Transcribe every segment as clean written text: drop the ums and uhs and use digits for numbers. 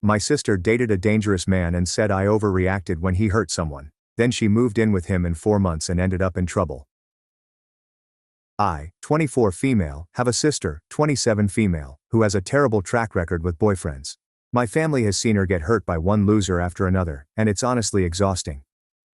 My sister dated a dangerous man and said I overreacted when he hurt someone. Then she moved in with him in 4 months and ended up in trouble. I, 24 female, have a sister, 27 female, who has a terrible track record with boyfriends. My family has seen her get hurt by one loser after another, and it's honestly exhausting.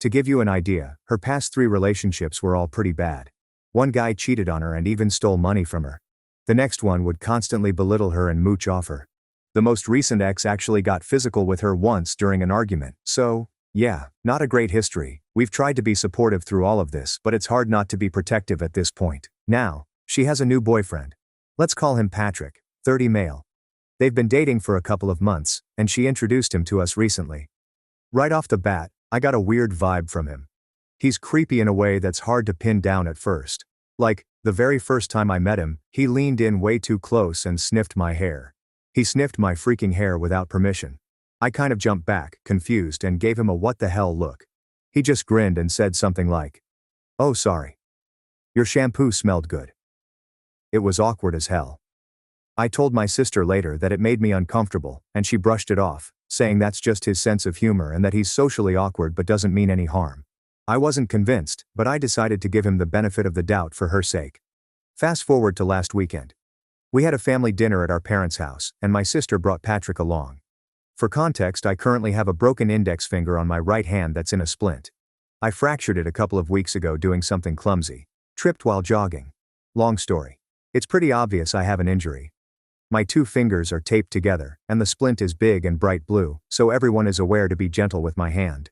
To give you an idea, her past 3 relationships were all pretty bad. One guy cheated on her and even stole money from her. The next one would constantly belittle her and mooch off her. The most recent ex actually got physical with her once during an argument, so, yeah, not a great history. We've tried to be supportive through all of this, but it's hard not to be protective at this point. Now, she has a new boyfriend. Let's call him Patrick, 30 male. They've been dating for a couple of months, and she introduced him to us recently. Right off the bat, I got a weird vibe from him. He's creepy in a way that's hard to pin down at first. Like, the very first time I met him, he leaned in way too close and sniffed my hair. He sniffed my freaking hair without permission. I kind of jumped back, confused, and gave him a what the hell look. He just grinned and said something like, "Oh, sorry. Your shampoo smelled good." It was awkward as hell. I told my sister later that it made me uncomfortable, and she brushed it off, saying that's just his sense of humor and that he's socially awkward but doesn't mean any harm. I wasn't convinced, but I decided to give him the benefit of the doubt for her sake. Fast forward to last weekend. We had a family dinner at our parents' house, and my sister brought Patrick along. For context, I currently have a broken index finger on my right hand that's in a splint. I fractured it a couple of weeks ago doing something clumsy. Tripped while jogging. Long story. It's pretty obvious I have an injury. My 2 fingers are taped together, and the splint is big and bright blue, so everyone is aware to be gentle with my hand.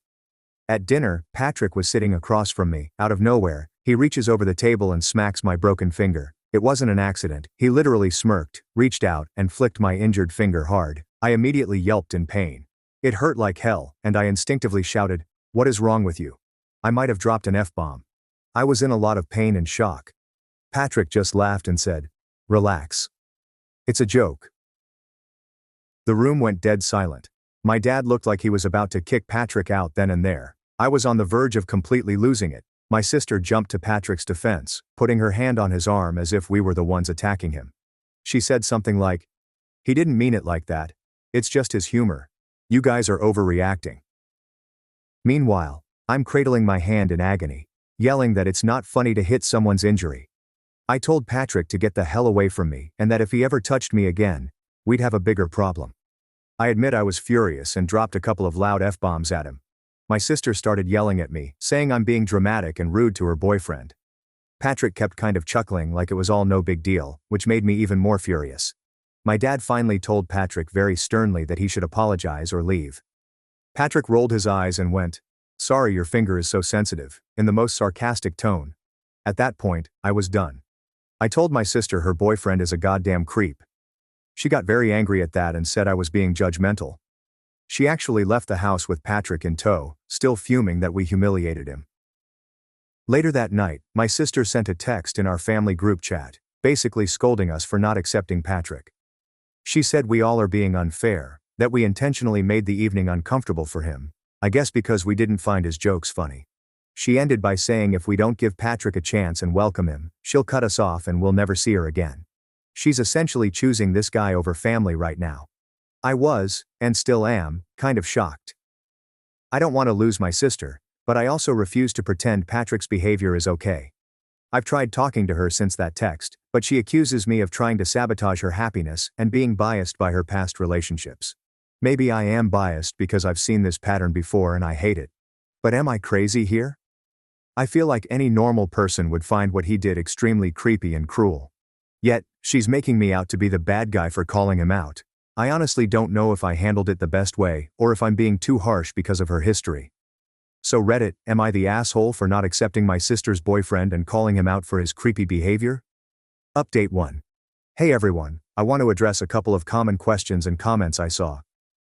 At dinner, Patrick was sitting across from me. Out of nowhere, he reaches over the table and smacks my broken finger. It wasn't an accident. He literally smirked, reached out, and flicked my injured finger hard. I immediately yelped in pain. It hurt like hell, and I instinctively shouted, "What is wrong with you?" I might have dropped an F-bomb. I was in a lot of pain and shock. Patrick just laughed and said, "Relax. It's a joke." The room went dead silent. My dad looked like he was about to kick Patrick out then and there. I was on the verge of completely losing it. My sister jumped to Patrick's defense, putting her hand on his arm as if we were the ones attacking him. She said something like, "He didn't mean it like that. It's just his humor. You guys are overreacting." Meanwhile, I'm cradling my hand in agony, yelling that it's not funny to hit someone's injury. I told Patrick to get the hell away from me and that if he ever touched me again, we'd have a bigger problem. I admit I was furious and dropped a couple of loud F-bombs at him. My sister started yelling at me, saying I'm being dramatic and rude to her boyfriend. Patrick kept kind of chuckling like it was all no big deal, which made me even more furious. My dad finally told Patrick very sternly that he should apologize or leave. Patrick rolled his eyes and went, "Sorry your finger is so sensitive," in the most sarcastic tone. At that point, I was done. I told my sister her boyfriend is a goddamn creep. She got very angry at that and said I was being judgmental. She actually left the house with Patrick in tow, still fuming that we humiliated him. Later that night, my sister sent a text in our family group chat, basically scolding us for not accepting Patrick. She said we all are being unfair, that we intentionally made the evening uncomfortable for him, I guess because we didn't find his jokes funny. She ended by saying if we don't give Patrick a chance and welcome him, she'll cut us off and we'll never see her again. She's essentially choosing this guy over family right now. I was, and still am, kind of shocked. I don't want to lose my sister, but I also refuse to pretend Patrick's behavior is okay. I've tried talking to her since that text, but she accuses me of trying to sabotage her happiness and being biased by her past relationships. Maybe I am biased because I've seen this pattern before and I hate it. But am I crazy here? I feel like any normal person would find what he did extremely creepy and cruel. Yet, she's making me out to be the bad guy for calling him out. I honestly don't know if I handled it the best way or if I'm being too harsh because of her history. So Reddit, am I the asshole for not accepting my sister's boyfriend and calling him out for his creepy behavior? Update 1. Hey everyone, I want to address a couple of common questions and comments I saw.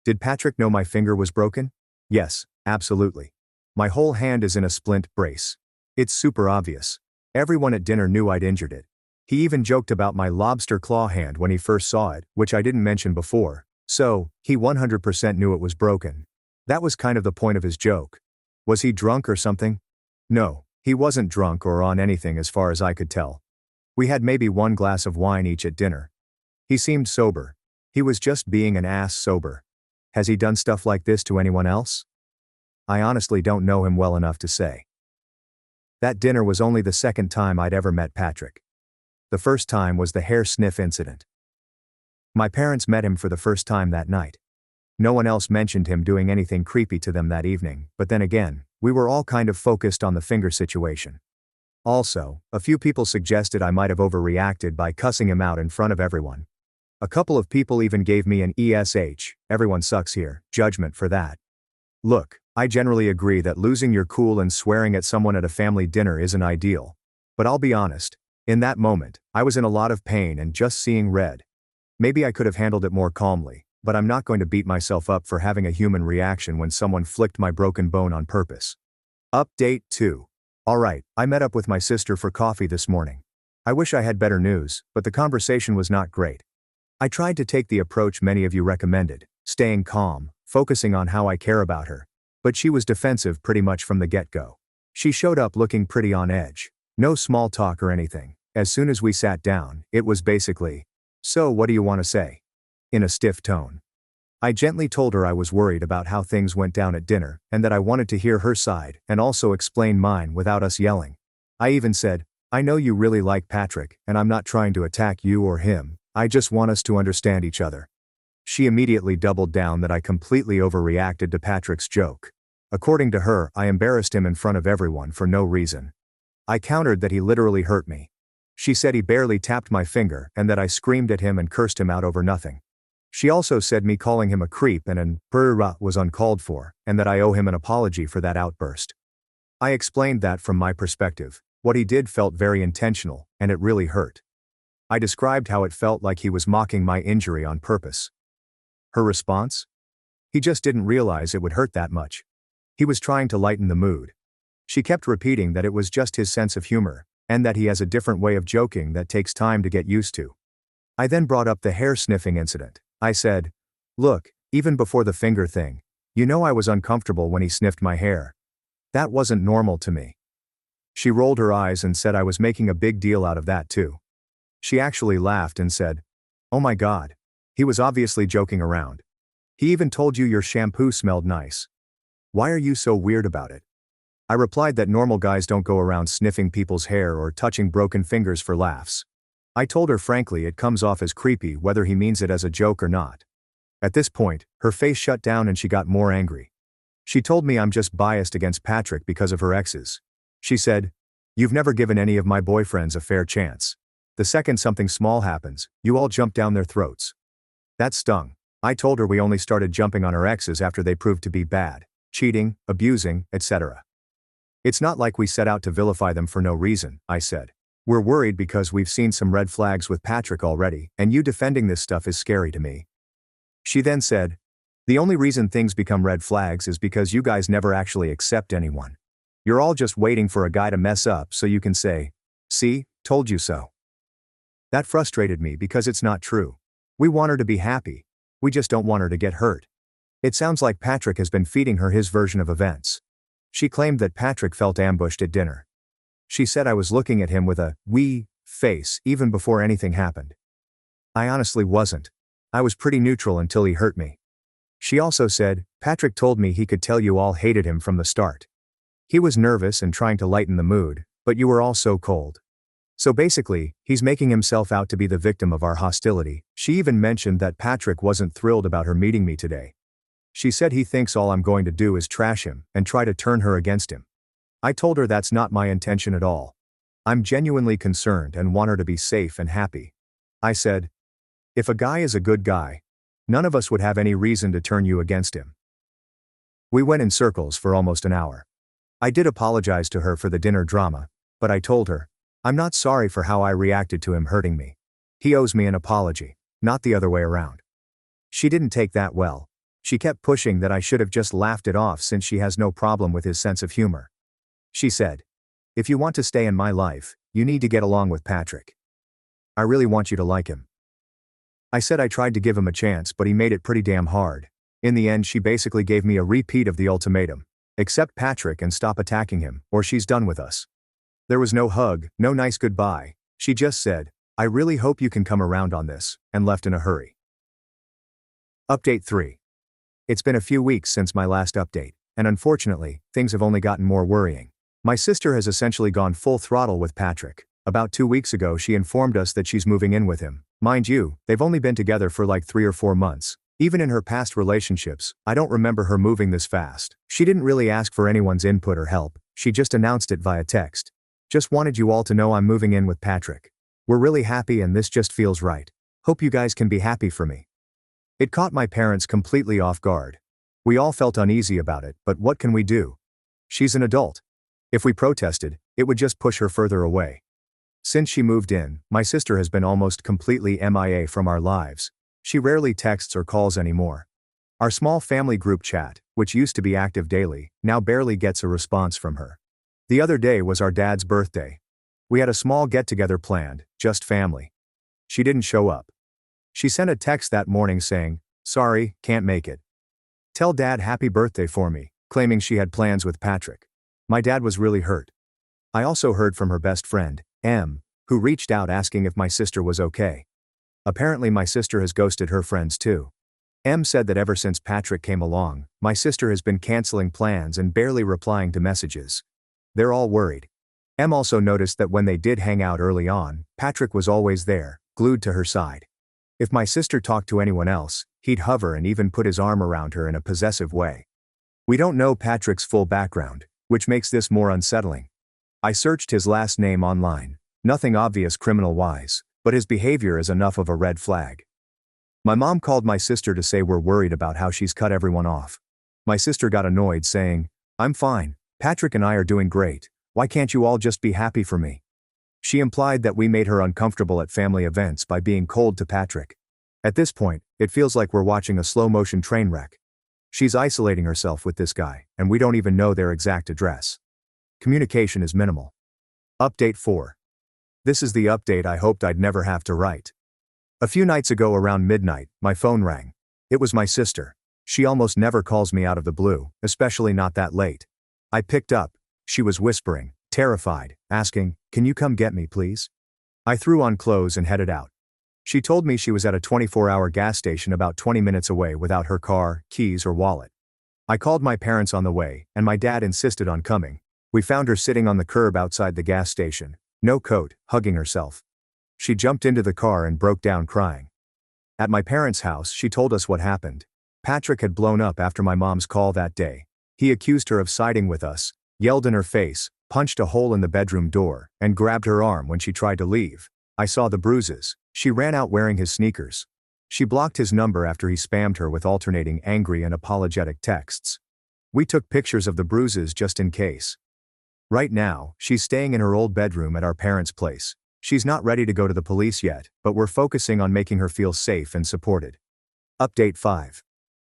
Did Patrick know my finger was broken? Yes, absolutely. My whole hand is in a splint brace. It's super obvious. Everyone at dinner knew I'd injured it. He even joked about my lobster claw hand when he first saw it, which I didn't mention before. So, he 100% knew it was broken. That was kind of the point of his joke. Was he drunk or something? No, he wasn't drunk or on anything as far as I could tell. We had maybe 1 glass of wine each at dinner. He seemed sober. He was just being an ass sober. Has he done stuff like this to anyone else? I honestly don't know him well enough to say. That dinner was only the second time I'd ever met Patrick. The first time was the hair sniff incident. My parents met him for the first time that night. No one else mentioned him doing anything creepy to them that evening, but then again, we were all kind of focused on the finger situation. Also, a few people suggested I might have overreacted by cussing him out in front of everyone. A couple of people even gave me an ESH, everyone sucks here, judgment for that. Look, I generally agree that losing your cool and swearing at someone at a family dinner isn't ideal. But I'll be honest, in that moment, I was in a lot of pain and just seeing red. Maybe I could have handled it more calmly, but I'm not going to beat myself up for having a human reaction when someone flicked my broken bone on purpose. Update 2. Alright, I met up with my sister for coffee this morning. I wish I had better news, but the conversation was not great. I tried to take the approach many of you recommended, staying calm, focusing on how I care about her. But she was defensive pretty much from the get-go. She showed up looking pretty on edge. No small talk or anything. As soon as we sat down, it was basically, "So what do you want to say?" in a stiff tone. I gently told her I was worried about how things went down at dinner, and that I wanted to hear her side, and also explain mine without us yelling. I even said, "I know you really like Patrick, and I'm not trying to attack you or him, I just want us to understand each other." She immediately doubled down that I completely overreacted to Patrick's joke. According to her, I embarrassed him in front of everyone for no reason. I countered that he literally hurt me. She said he barely tapped my finger and that I screamed at him and cursed him out over nothing. She also said me calling him a creep and an brrrr was uncalled for, and that I owe him an apology for that outburst. I explained that from my perspective, what he did felt very intentional, and it really hurt. I described how it felt like he was mocking my injury on purpose. Her response? He just didn't realize it would hurt that much. He was trying to lighten the mood. She kept repeating that it was just his sense of humor, and that he has a different way of joking that takes time to get used to. I then brought up the hair sniffing incident. I said, "Look, even before the finger thing, you know I was uncomfortable when he sniffed my hair. That wasn't normal to me." She rolled her eyes and said I was making a big deal out of that too. She actually laughed and said, "Oh my God. He was obviously joking around. He even told you your shampoo smelled nice. Why are you so weird about it?" I replied that normal guys don't go around sniffing people's hair or touching broken fingers for laughs. I told her frankly it comes off as creepy whether he means it as a joke or not. At this point, her face shut down and she got more angry. She told me I'm just biased against Patrick because of her exes. She said, "You've never given any of my boyfriends a fair chance. The second something small happens, you all jump down their throats." That stung. I told her we only started jumping on our exes after they proved to be bad, cheating, abusing, etc. "It's not like we set out to vilify them for no reason," I said. "We're worried because we've seen some red flags with Patrick already, and you defending this stuff is scary to me." She then said, "The only reason things become red flags is because you guys never actually accept anyone. You're all just waiting for a guy to mess up so you can say, 'See, told you so.'" That frustrated me because it's not true. We want her to be happy. We just don't want her to get hurt. It sounds like Patrick has been feeding her his version of events. She claimed that Patrick felt ambushed at dinner. She said I was looking at him with a "we" face even before anything happened. I honestly wasn't. I was pretty neutral until he hurt me. She also said, "Patrick told me he could tell you all hated him from the start. He was nervous and trying to lighten the mood, but you were all so cold. So basically, he's making himself out to be the victim of our hostility." She even mentioned that Patrick wasn't thrilled about her meeting me today. She said he thinks all I'm going to do is trash him and try to turn her against him. I told her that's not my intention at all. I'm genuinely concerned and want her to be safe and happy. I said, "If a guy is a good guy, none of us would have any reason to turn you against him." We went in circles for almost an hour. I did apologize to her for the dinner drama, but I told her, I'm not sorry for how I reacted to him hurting me. He owes me an apology, not the other way around. She didn't take that well. She kept pushing that I should have just laughed it off since she has no problem with his sense of humor. She said, "If you want to stay in my life, you need to get along with Patrick. I really want you to like him." I said I tried to give him a chance, but he made it pretty damn hard. In the end, she basically gave me a repeat of the ultimatum. Accept Patrick and stop attacking him, or she's done with us. There was no hug, no nice goodbye. She just said, "I really hope you can come around on this," and left in a hurry. Update 3. It's been a few weeks since my last update, and unfortunately, things have only gotten more worrying. My sister has essentially gone full throttle with Patrick. About 2 weeks ago she informed us that she's moving in with him. Mind you, they've only been together for like 3 or 4 months. Even in her past relationships, I don't remember her moving this fast. She didn't really ask for anyone's input or help, she just announced it via text. Just wanted you all to know I'm moving in with Patrick. We're really happy and this just feels right. Hope you guys can be happy for me. It caught my parents completely off guard. We all felt uneasy about it, but what can we do? She's an adult. If we protested, it would just push her further away. Since she moved in, my sister has been almost completely MIA from our lives. She rarely texts or calls anymore. Our small family group chat, which used to be active daily, now barely gets a response from her. The other day was our dad's birthday. We had a small get-together planned, just family. She didn't show up. She sent a text that morning saying, "Sorry, can't make it. Tell Dad happy birthday for me," claiming she had plans with Patrick. My dad was really hurt. I also heard from her best friend, M, who reached out asking if my sister was okay. Apparently my sister has ghosted her friends too. M said that ever since Patrick came along, my sister has been canceling plans and barely replying to messages. They're all worried. M also noticed that when they did hang out early on, Patrick was always there, glued to her side. If my sister talked to anyone else, he'd hover and even put his arm around her in a possessive way. We don't know Patrick's full background, which makes this more unsettling. I searched his last name online. Nothing obvious criminal-wise, but his behavior is enough of a red flag. My mom called my sister to say we're worried about how she's cut everyone off. My sister got annoyed saying, "I'm fine, Patrick and I are doing great, why can't you all just be happy for me?" She implied that we made her uncomfortable at family events by being cold to Patrick. At this point, it feels like we're watching a slow-motion train wreck. She's isolating herself with this guy, and we don't even know their exact address. Communication is minimal. Update 4. This is the update I hoped I'd never have to write. A few nights ago around midnight, my phone rang. It was my sister. She almost never calls me out of the blue, especially not that late. I picked up. She was whispering, terrified, asking, "Can you come get me, please?" I threw on clothes and headed out. She told me she was at a 24-hour gas station about 20 minutes away without her car, keys or wallet. I called my parents on the way, and my dad insisted on coming. We found her sitting on the curb outside the gas station, no coat, hugging herself. She jumped into the car and broke down crying. At my parents' house, she told us what happened. Patrick had blown up after my mom's call that day. He accused her of siding with us, yelled in her face, punched a hole in the bedroom door, and grabbed her arm when she tried to leave. I saw the bruises. She ran out wearing his sneakers. She blocked his number after he spammed her with alternating angry and apologetic texts. We took pictures of the bruises just in case. Right now, she's staying in her old bedroom at our parents' place. She's not ready to go to the police yet, but we're focusing on making her feel safe and supported. Update 5.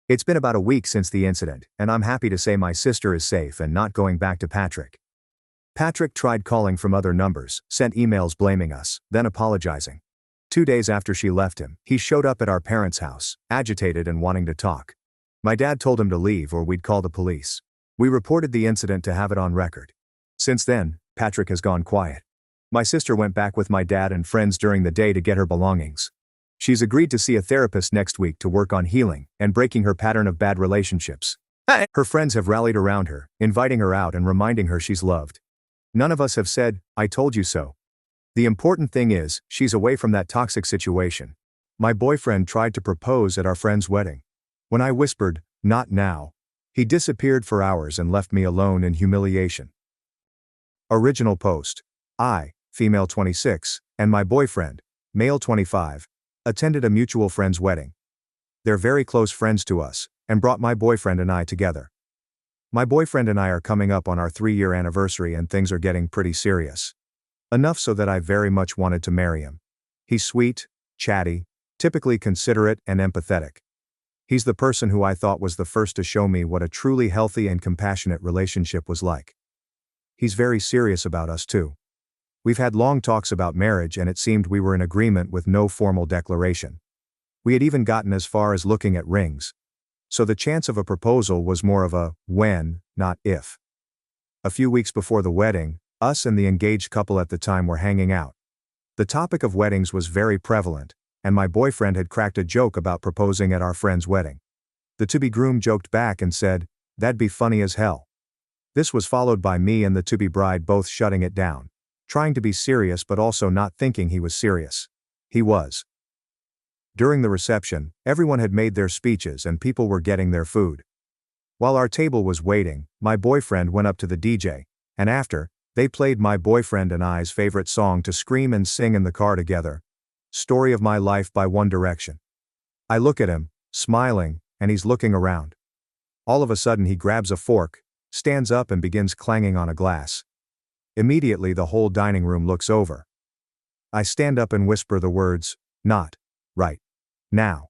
It's been about a week since the incident, and I'm happy to say my sister is safe and not going back to Patrick. Patrick tried calling from other numbers, sent emails blaming us, then apologizing. 2 days after she left him, he showed up at our parents' house, agitated and wanting to talk. My dad told him to leave or we'd call the police. We reported the incident to have it on record. Since then, Patrick has gone quiet. My sister went back with my dad and friends during the day to get her belongings. She's agreed to see a therapist next week to work on healing and breaking her pattern of bad relationships. Her friends have rallied around her, inviting her out and reminding her she's loved. None of us have said, "I told you so." The important thing is, she's away from that toxic situation. My boyfriend tried to propose at our friend's wedding. When I whispered, "Not now," he disappeared for hours and left me alone in humiliation. Original post. I, female 26, and my boyfriend, male 25, attended a mutual friend's wedding. They're very close friends to us, and brought my boyfriend and I together. My boyfriend and I are coming up on our 3-year anniversary and things are getting pretty serious. Enough so that I very much wanted to marry him. He's sweet, chatty, typically considerate and empathetic. He's the person who I thought was the first to show me what a truly healthy and compassionate relationship was like. He's very serious about us too. We've had long talks about marriage and it seemed we were in agreement with no formal declaration. We had even gotten as far as looking at rings. So the chance of a proposal was more of a when, not if. A few weeks before the wedding, us and the engaged couple at the time were hanging out. The topic of weddings was very prevalent, and my boyfriend had cracked a joke about proposing at our friend's wedding. The to-be groom joked back and said, "That'd be funny as hell." This was followed by me and the to-be bride both shutting it down, trying to be serious but also not thinking he was serious. He was. During the reception, everyone had made their speeches and people were getting their food. While our table was waiting, my boyfriend went up to the DJ, and after, they played my boyfriend and I's favorite song to scream and sing in the car together. Story of My Life by One Direction. I look at him, smiling, and he's looking around. All of a sudden he grabs a fork, stands up and begins clanging on a glass. Immediately the whole dining room looks over. I stand up and whisper the words, "Not right now."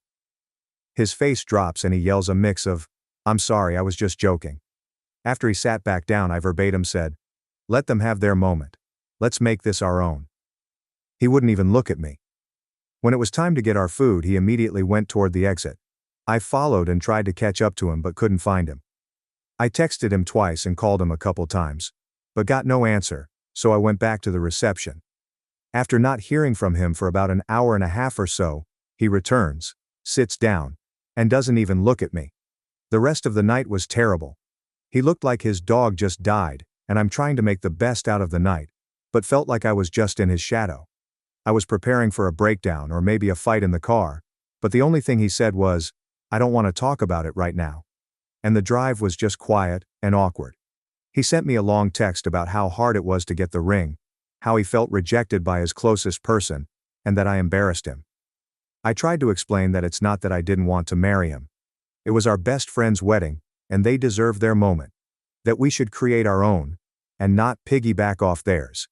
His face drops and he yells a mix of, "I'm sorry, I was just joking." After he sat back down, I verbatim said, "Let them have their moment. Let's make this our own." He wouldn't even look at me. When it was time to get our food, he immediately went toward the exit. I followed and tried to catch up to him but couldn't find him. I texted him twice and called him a couple times, but got no answer, so I went back to the reception. After not hearing from him for about an hour and a half or so, he returns, sits down, and doesn't even look at me. The rest of the night was terrible. He looked like his dog just died, and I'm trying to make the best out of the night, but felt like I was just in his shadow. I was preparing for a breakdown or maybe a fight in the car, but the only thing he said was, "I don't want to talk about it right now." And the drive was just quiet and awkward. He sent me a long text about how hard it was to get the ring, how he felt rejected by his closest person, and that I embarrassed him. I tried to explain that it's not that I didn't want to marry him. It was our best friend's wedding, and they deserved their moment. That we should create our own, and not piggyback off theirs.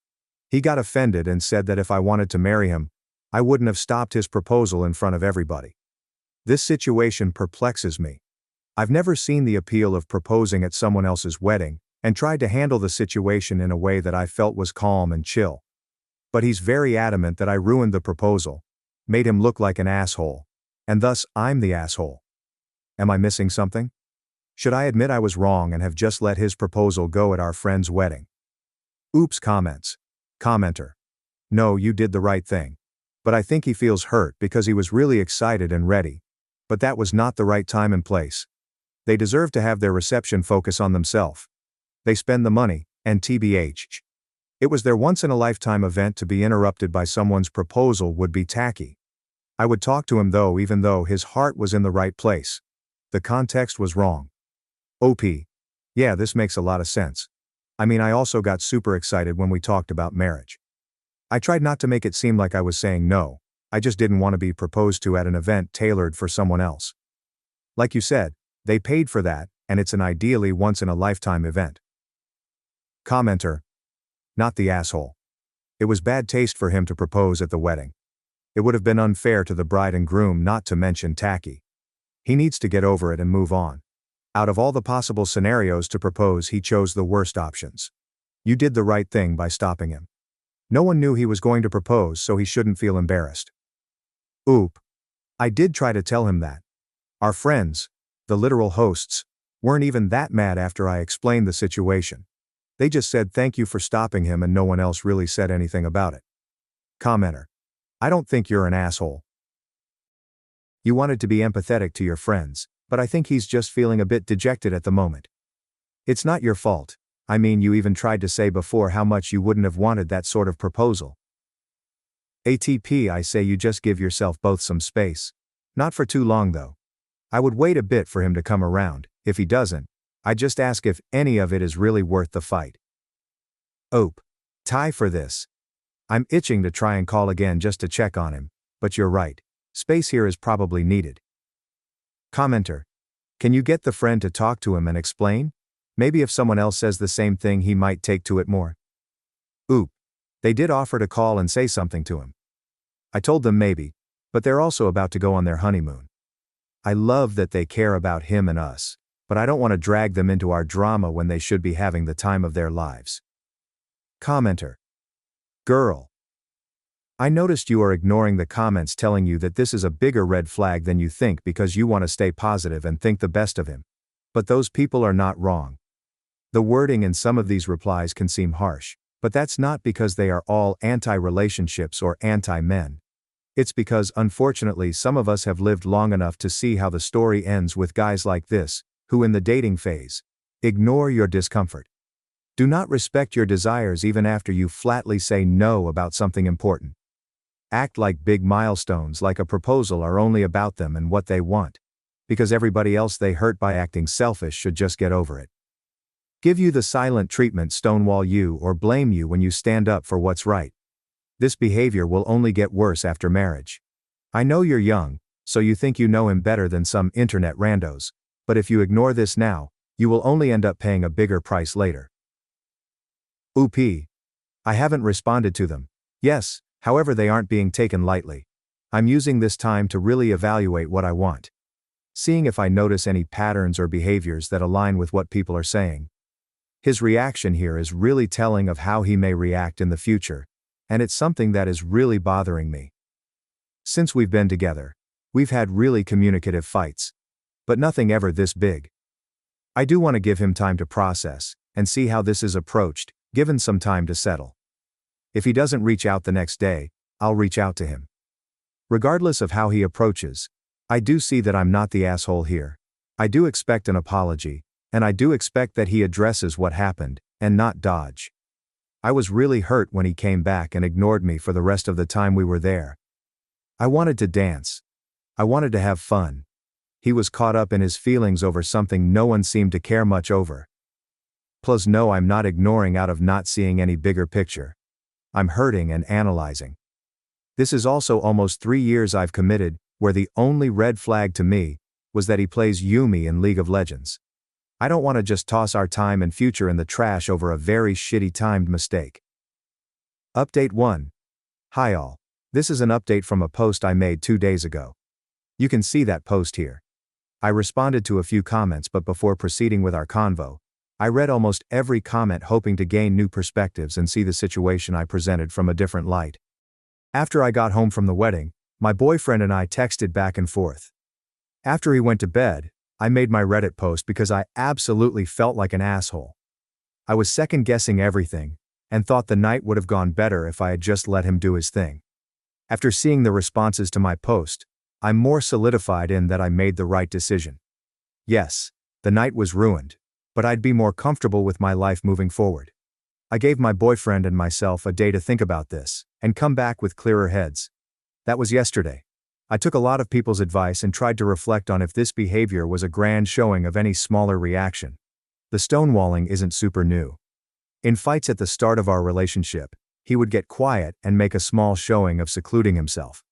He got offended and said that if I wanted to marry him, I wouldn't have stopped his proposal in front of everybody. This situation perplexes me. I've never seen the appeal of proposing at someone else's wedding, and tried to handle the situation in a way that I felt was calm and chill. But he's very adamant that I ruined the proposal, made him look like an asshole, and thus I'm the asshole. Am I missing something? Should I admit I was wrong and have just let his proposal go at our friend's wedding? Oops comments. Commenter. No, you did the right thing. But I think he feels hurt because he was really excited and ready. But that was not the right time and place. They deserve to have their reception focus on themselves. They spend the money, and TBH. It was their once-in-a-lifetime event. To be interrupted by someone's proposal would be tacky. I would talk to him though, even though his heart was in the right place. The context was wrong. OP. Yeah, this makes a lot of sense. I mean, I also got super excited when we talked about marriage. I tried not to make it seem like I was saying no, I just didn't want to be proposed to at an event tailored for someone else. Like you said, they paid for that, and it's an ideally once-in-a-lifetime event. Commenter. Not the asshole. It was bad taste for him to propose at the wedding. It would have been unfair to the bride and groom, not to mention tacky. He needs to get over it and move on. Out of all the possible scenarios to propose, he chose the worst options. You did the right thing by stopping him. No one knew he was going to propose, so he shouldn't feel embarrassed. Oop. I did try to tell him that. Our friends, the literal hosts, weren't even that mad after I explained the situation. They just said thank you for stopping him and no one else really said anything about it. Commenter. I don't think you're an asshole. You wanted to be empathetic to your friends, but I think he's just feeling a bit dejected at the moment. It's not your fault. I mean, you even tried to say before how much you wouldn't have wanted that sort of proposal. ATP, I say you just give yourself both some space. Not for too long though. I would wait a bit for him to come around. If he doesn't, I just ask if any of it is really worth the fight. Ope. Tie for this. I'm itching to try and call again just to check on him, but you're right. Space here is probably needed. Commenter. Can you get the friend to talk to him and explain? Maybe if someone else says the same thing he might take to it more. Oop. They did offer to call and say something to him. I told them maybe, but they're also about to go on their honeymoon. I love that they care about him and us, but I don't want to drag them into our drama when they should be having the time of their lives. Commenter. Girl. I noticed you are ignoring the comments telling you that this is a bigger red flag than you think because you want to stay positive and think the best of him. But those people are not wrong. The wording in some of these replies can seem harsh, but that's not because they are all anti-relationships or anti-men. It's because, unfortunately, some of us have lived long enough to see how the story ends with guys like this, who in the dating phase ignore your discomfort. Do not respect your desires even after you flatly say no about something important. Act like big milestones like a proposal are only about them and what they want. Because everybody else they hurt by acting selfish should just get over it. Give you the silent treatment, stonewall you, or blame you when you stand up for what's right. This behavior will only get worse after marriage. I know you're young, so you think you know him better than some internet randos, but if you ignore this now, you will only end up paying a bigger price later. Oop. I haven't responded to them. Yes, however they aren't being taken lightly. I'm using this time to really evaluate what I want. Seeing if I notice any patterns or behaviors that align with what people are saying. His reaction here is really telling of how he may react in the future, and it's something that is really bothering me. Since we've been together, we've had really communicative fights, but nothing ever this big. I do want to give him time to process and see how this is approached, given some time to settle. If he doesn't reach out the next day, I'll reach out to him. Regardless of how he approaches, I do see that I'm not the asshole here. I do expect an apology, and I do expect that he addresses what happened, and not dodge. I was really hurt when he came back and ignored me for the rest of the time we were there. I wanted to dance. I wanted to have fun. He was caught up in his feelings over something no one seemed to care much over. Plus no, I'm not ignoring out of not seeing any bigger picture. I'm hurting and analyzing. This is also almost 3 years I've committed, where the only red flag to me was that he plays Yumi in League of Legends. I don't want to just toss our time and future in the trash over a very shitty timed mistake. Update 1. Hi all. This is an update from a post I made 2 days ago. You can see that post here. I responded to a few comments, but before proceeding with our convo, I read almost every comment hoping to gain new perspectives and see the situation I presented from a different light. After I got home from the wedding, my boyfriend and I texted back and forth. After he went to bed, I made my Reddit post because I absolutely felt like an asshole. I was second-guessing everything, and thought the night would have gone better if I had just let him do his thing. After seeing the responses to my post, I'm more solidified in that I made the right decision. Yes, the night was ruined, but I'd be more comfortable with my life moving forward. I gave my boyfriend and myself a day to think about this, and come back with clearer heads. That was yesterday. I took a lot of people's advice and tried to reflect on if this behavior was a grand showing of any smaller reaction. The stonewalling isn't super new. In fights at the start of our relationship, he would get quiet and make a small showing of secluding himself.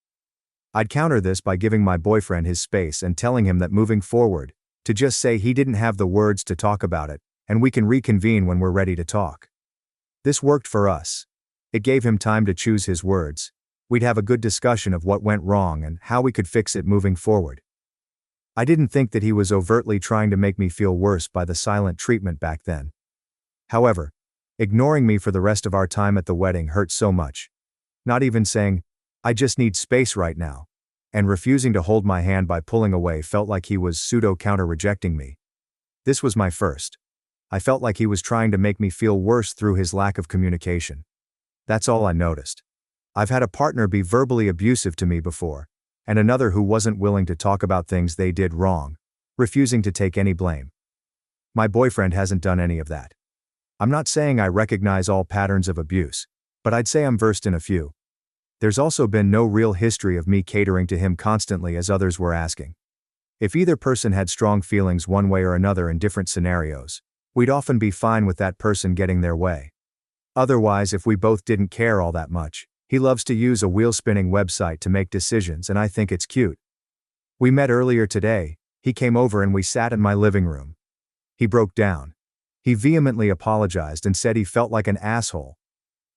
I'd counter this by giving my boyfriend his space and telling him that moving forward, to just say he didn't have the words to talk about it, and we can reconvene when we're ready to talk. This worked for us. It gave him time to choose his words. We'd have a good discussion of what went wrong and how we could fix it moving forward. I didn't think that he was overtly trying to make me feel worse by the silent treatment back then. However, ignoring me for the rest of our time at the wedding hurt so much. Not even saying, "I just need space right now," and refusing to hold my hand by pulling away felt like he was pseudo-counter-rejecting me. This was my first. I felt like he was trying to make me feel worse through his lack of communication. That's all I noticed. I've had a partner be verbally abusive to me before, and another who wasn't willing to talk about things they did wrong, refusing to take any blame. My boyfriend hasn't done any of that. I'm not saying I recognize all patterns of abuse, but I'd say I'm versed in a few. There's also been no real history of me catering to him constantly as others were asking. If either person had strong feelings one way or another in different scenarios, we'd often be fine with that person getting their way. Otherwise, if we both didn't care all that much, he loves to use a wheel-spinning website to make decisions, and I think it's cute. We met earlier today. He came over and we sat in my living room. He broke down. He vehemently apologized and said he felt like an asshole.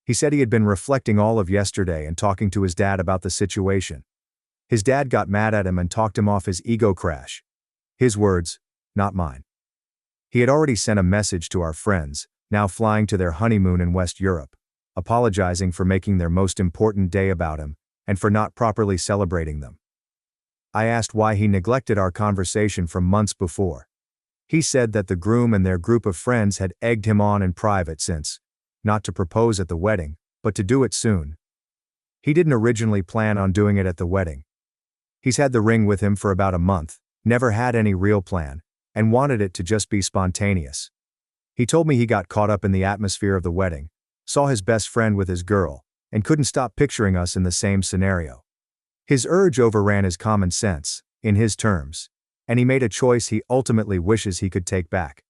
He said he had been reflecting all of yesterday and talking to his dad about the situation. His dad got mad at him and talked him off his ego crash. His words, not mine. He had already sent a message to our friends, now flying to their honeymoon in West Europe, apologizing for making their most important day about him, and for not properly celebrating them. I asked why he neglected our conversation from months before. He said that the groom and their group of friends had egged him on in private since, not to propose at the wedding, but to do it soon. He didn't originally plan on doing it at the wedding. He's had the ring with him for about a month, never had any real plan, and wanted it to just be spontaneous. He told me he got caught up in the atmosphere of the wedding, saw his best friend with his girl, and couldn't stop picturing us in the same scenario. His urge overran his common sense, in his terms, and he made a choice he ultimately wishes he could take back.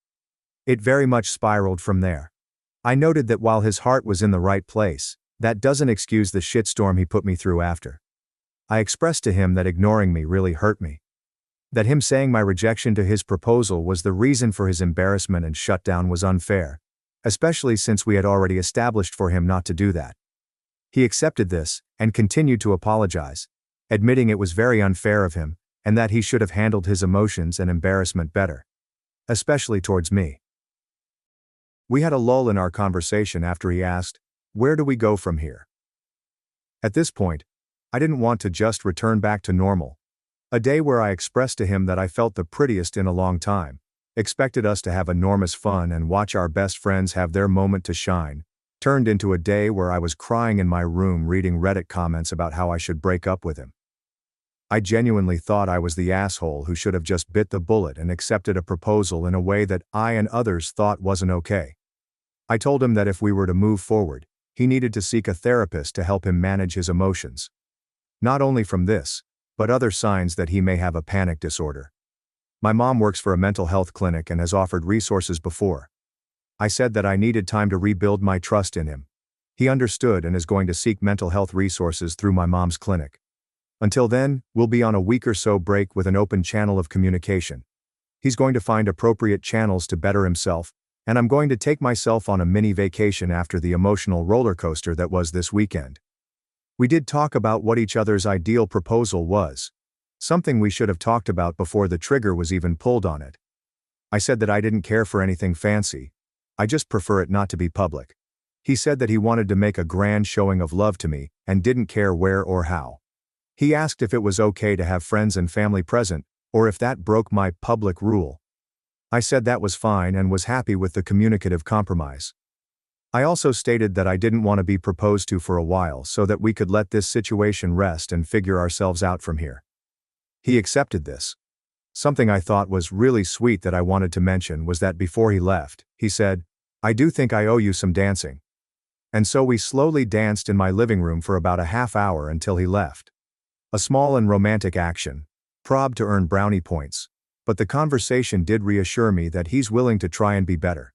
It very much spiraled from there. I noted that while his heart was in the right place, that doesn't excuse the shitstorm he put me through after. I expressed to him that ignoring me really hurt me. That him saying my rejection to his proposal was the reason for his embarrassment and shutdown was unfair, especially since we had already established for him not to do that. He accepted this, and continued to apologize, admitting it was very unfair of him, and that he should have handled his emotions and embarrassment better. Especially towards me. We had a lull in our conversation after he asked, "Where do we go from here?" At this point, I didn't want to just return back to normal. A day where I expressed to him that I felt the prettiest in a long time, expected us to have enormous fun and watch our best friends have their moment to shine, turned into a day where I was crying in my room reading Reddit comments about how I should break up with him. I genuinely thought I was the asshole who should have just bit the bullet and accepted a proposal in a way that I and others thought wasn't okay. I told him that if we were to move forward, he needed to seek a therapist to help him manage his emotions. Not only from this, but other signs that he may have a panic disorder. My mom works for a mental health clinic and has offered resources before. I said that I needed time to rebuild my trust in him. He understood and is going to seek mental health resources through my mom's clinic. Until then, we'll be on a week or so break with an open channel of communication. He's going to find appropriate channels to better himself, and I'm going to take myself on a mini vacation after the emotional roller coaster that was this weekend. We did talk about what each other's ideal proposal was, something we should have talked about before the trigger was even pulled on it. I said that I didn't care for anything fancy, I just prefer it not to be public. He said that he wanted to make a grand showing of love to me, and didn't care where or how. He asked if it was okay to have friends and family present, or if that broke my public rule. I said that was fine and was happy with the communicative compromise. I also stated that I didn't want to be proposed to for a while so that we could let this situation rest and figure ourselves out from here. He accepted this. Something I thought was really sweet that I wanted to mention was that before he left, he said, "I do think I owe you some dancing." And so we slowly danced in my living room for about a half hour until he left. A small and romantic action, probed to earn brownie points, but the conversation did reassure me that he's willing to try and be better.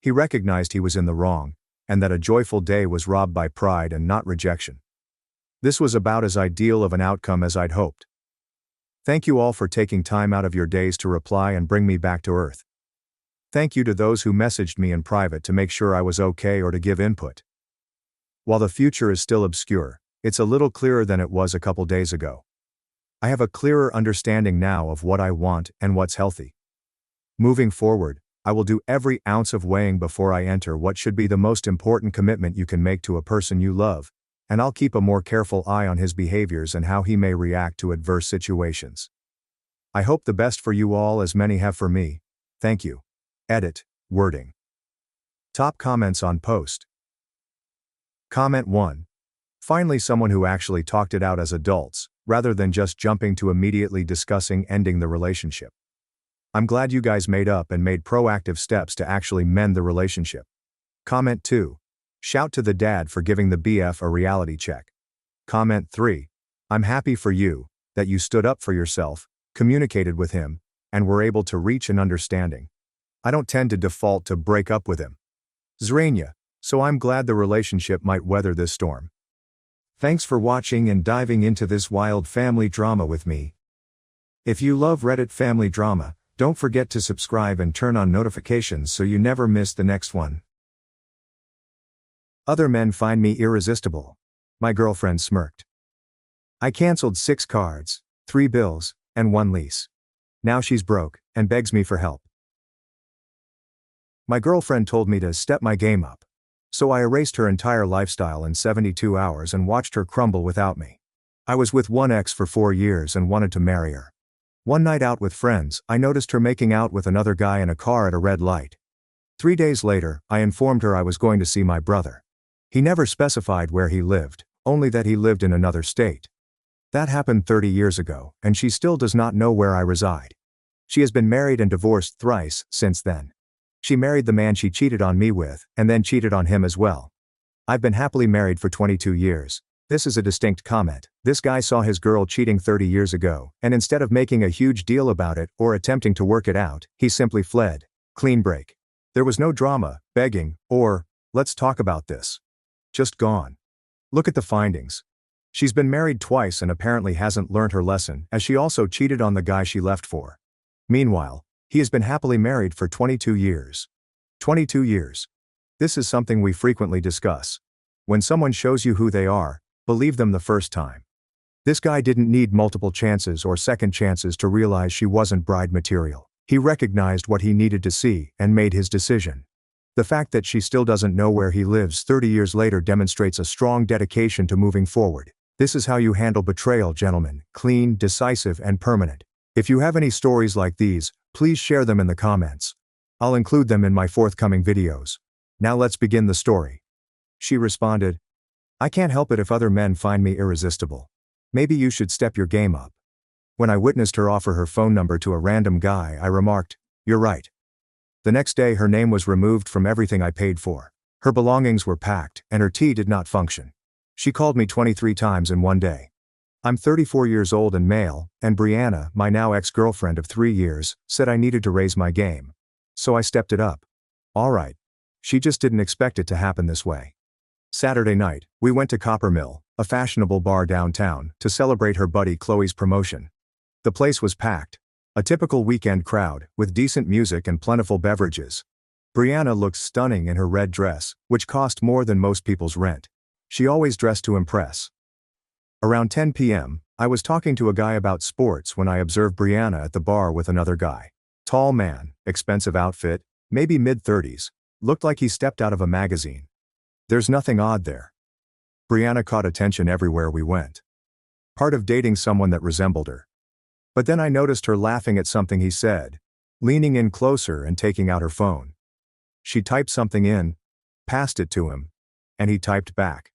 He recognized he was in the wrong, and that a joyful day was robbed by pride and not rejection. This was about as ideal of an outcome as I'd hoped. Thank you all for taking time out of your days to reply and bring me back to earth. Thank you to those who messaged me in private to make sure I was okay or to give input. While the future is still obscure, it's a little clearer than it was a couple days ago. I have a clearer understanding now of what I want and what's healthy. Moving forward, I will do every ounce of weighing before I enter what should be the most important commitment you can make to a person you love, and I'll keep a more careful eye on his behaviors and how he may react to adverse situations. I hope the best for you all as many have for me. Thank you. Edit, wording. Top comments on post. Comment 1. Finally someone who actually talked it out as adults, rather than just jumping to immediately discussing ending the relationship. I'm glad you guys made up and made proactive steps to actually mend the relationship. Comment 2. Shout to the dad for giving the BF a reality check. Comment 3. I'm happy for you, that you stood up for yourself, communicated with him, and were able to reach an understanding. I don't tend to default to break up with him. Zrania, so I'm glad the relationship might weather this storm. Thanks for watching and diving into this wild family drama with me. If you love Reddit family drama, don't forget to subscribe and turn on notifications so you never miss the next one. Other men find me irresistible. My girlfriend smirked. I canceled 6 cards, 3 bills, and 1 lease. Now she's broke, and begs me for help. My girlfriend told me to step my game up. So I erased her entire lifestyle in 72 hours and watched her crumble without me. I was with one ex for 4 years and wanted to marry her. One night out with friends, I noticed her making out with another guy in a car at a red light. 3 days later, I informed her I was going to see my brother. He never specified where he lived, only that he lived in another state. That happened 30 years ago, and she still does not know where I reside. She has been married and divorced thrice since then. She married the man she cheated on me with, and then cheated on him as well. I've been happily married for 22 years. This is a distinct comment. This guy saw his girl cheating 30 years ago, and instead of making a huge deal about it or attempting to work it out, he simply fled. Clean break. There was no drama, begging, or, let's talk about this. Just gone. Look at the findings. She's been married twice and apparently hasn't learned her lesson, as she also cheated on the guy she left for. Meanwhile, he has been happily married for 22 years. 22 years. This is something we frequently discuss. When someone shows you who they are, believe them the first time. This guy didn't need multiple chances or second chances to realize she wasn't bride material. He recognized what he needed to see and made his decision. The fact that she still doesn't know where he lives 30 years later demonstrates a strong dedication to moving forward. This is how you handle betrayal, gentlemen: clean, decisive, and permanent. If you have any stories like these, please share them in the comments. I'll include them in my forthcoming videos. Now let's begin the story. She responded, "I can't help it if other men find me irresistible. Maybe you should step your game up." When I witnessed her offer her phone number to a random guy, I remarked, "You're right." The next day her name was removed from everything I paid for. Her belongings were packed, and her tea did not function. She called me 23 times in one day. I'm 34 years old and male, and Brianna, my now ex-girlfriend of 3 years, said I needed to raise my game. So I stepped it up. Alright. She just didn't expect it to happen this way. Saturday night, we went to Copper Mill, a fashionable bar downtown, to celebrate her buddy Chloe's promotion. The place was packed. A typical weekend crowd, with decent music and plentiful beverages. Brianna looked stunning in her red dress, which cost more than most people's rent. She always dressed to impress. Around 10 p.m., I was talking to a guy about sports when I observed Brianna at the bar with another guy. Tall man, expensive outfit, maybe mid-30s, looked like he stepped out of a magazine. There's nothing odd there. Brianna caught attention everywhere we went. Part of dating someone that resembled her. But then I noticed her laughing at something he said, leaning in closer and taking out her phone. She typed something in, passed it to him, and he typed back.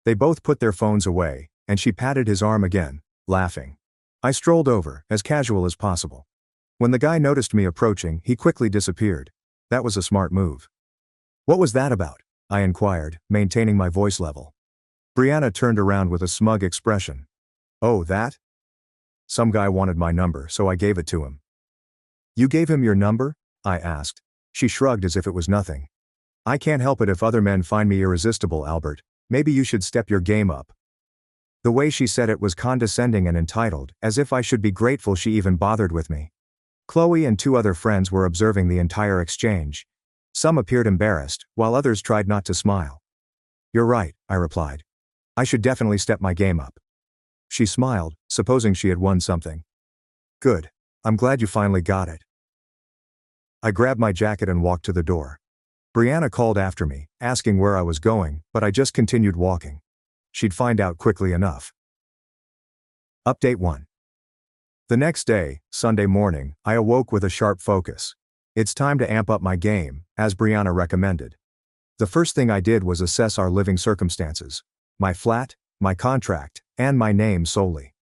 They both put their phones away, and she patted his arm again, laughing. I strolled over, as casual as possible. When the guy noticed me approaching, he quickly disappeared. That was a smart move. "What was that about?" I inquired, maintaining my voice level. Brianna turned around with a smug expression. "Oh, that? Some guy wanted my number, so I gave it to him." "You gave him your number?" I asked. She shrugged as if it was nothing. "I can't help it if other men find me irresistible, Albert. Maybe you should step your game up." The way she said it was condescending and entitled, as if I should be grateful she even bothered with me. Chloe and 2 other friends were observing the entire exchange. Some appeared embarrassed, while others tried not to smile. "You're right," I replied. "I should definitely step my game up." She smiled, supposing she had won something. "Good. I'm glad you finally got it." I grabbed my jacket and walked to the door. Brianna called after me, asking where I was going, but I just continued walking. She'd find out quickly enough. Update 1. The next day, Sunday morning, I awoke with a sharp focus. It's time to amp up my game, as Brianna recommended. The first thing I did was assess our living circumstances. My flat, my contract, and my name solely.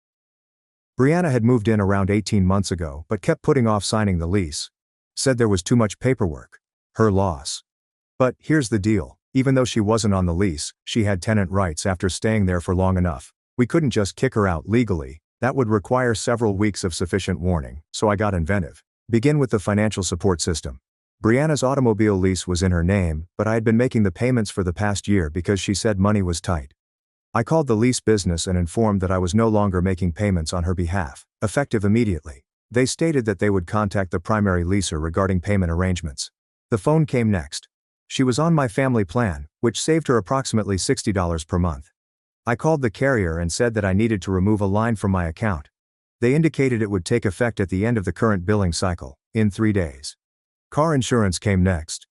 Brianna had moved in around 18 months ago but kept putting off signing the lease. Said there was too much paperwork. Her loss. But here's the deal. Even though she wasn't on the lease, she had tenant rights after staying there for long enough. We couldn't just kick her out legally. That would require several weeks of sufficient warning, so I got inventive. Begin with the financial support system. Brianna's automobile lease was in her name, but I had been making the payments for the past year because she said money was tight. I called the lease business and informed that I was no longer making payments on her behalf, effective immediately. They stated that they would contact the primary leaser regarding payment arrangements. The phone came next. She was on my family plan, which saved her approximately $60 per month. I called the carrier and said that I needed to remove a line from my account. They indicated it would take effect at the end of the current billing cycle, in 3 days. Car insurance came next.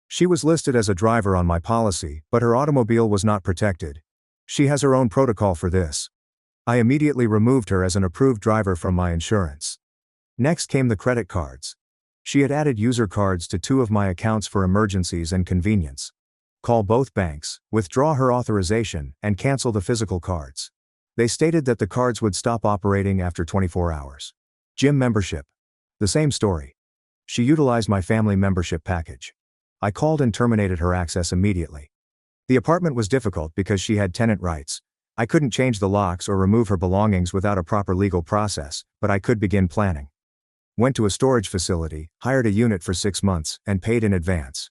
She was listed as a driver on my policy, but her automobile was not protected. She has her own protocol for this. I immediately removed her as an approved driver from my insurance. Next came the credit cards. She had added user cards to 2 of my accounts for emergencies and convenience. call both banks, withdraw her authorization, and cancel the physical cards. They stated that the cards would stop operating after 24 hours. Gym membership. The same story. She utilized my family membership package. I called and terminated her access immediately. The apartment was difficult because she had tenant rights. I couldn't change the locks or remove her belongings without a proper legal process, but I could begin planning. Went to a storage facility, hired a unit for 6 months, and paid in advance.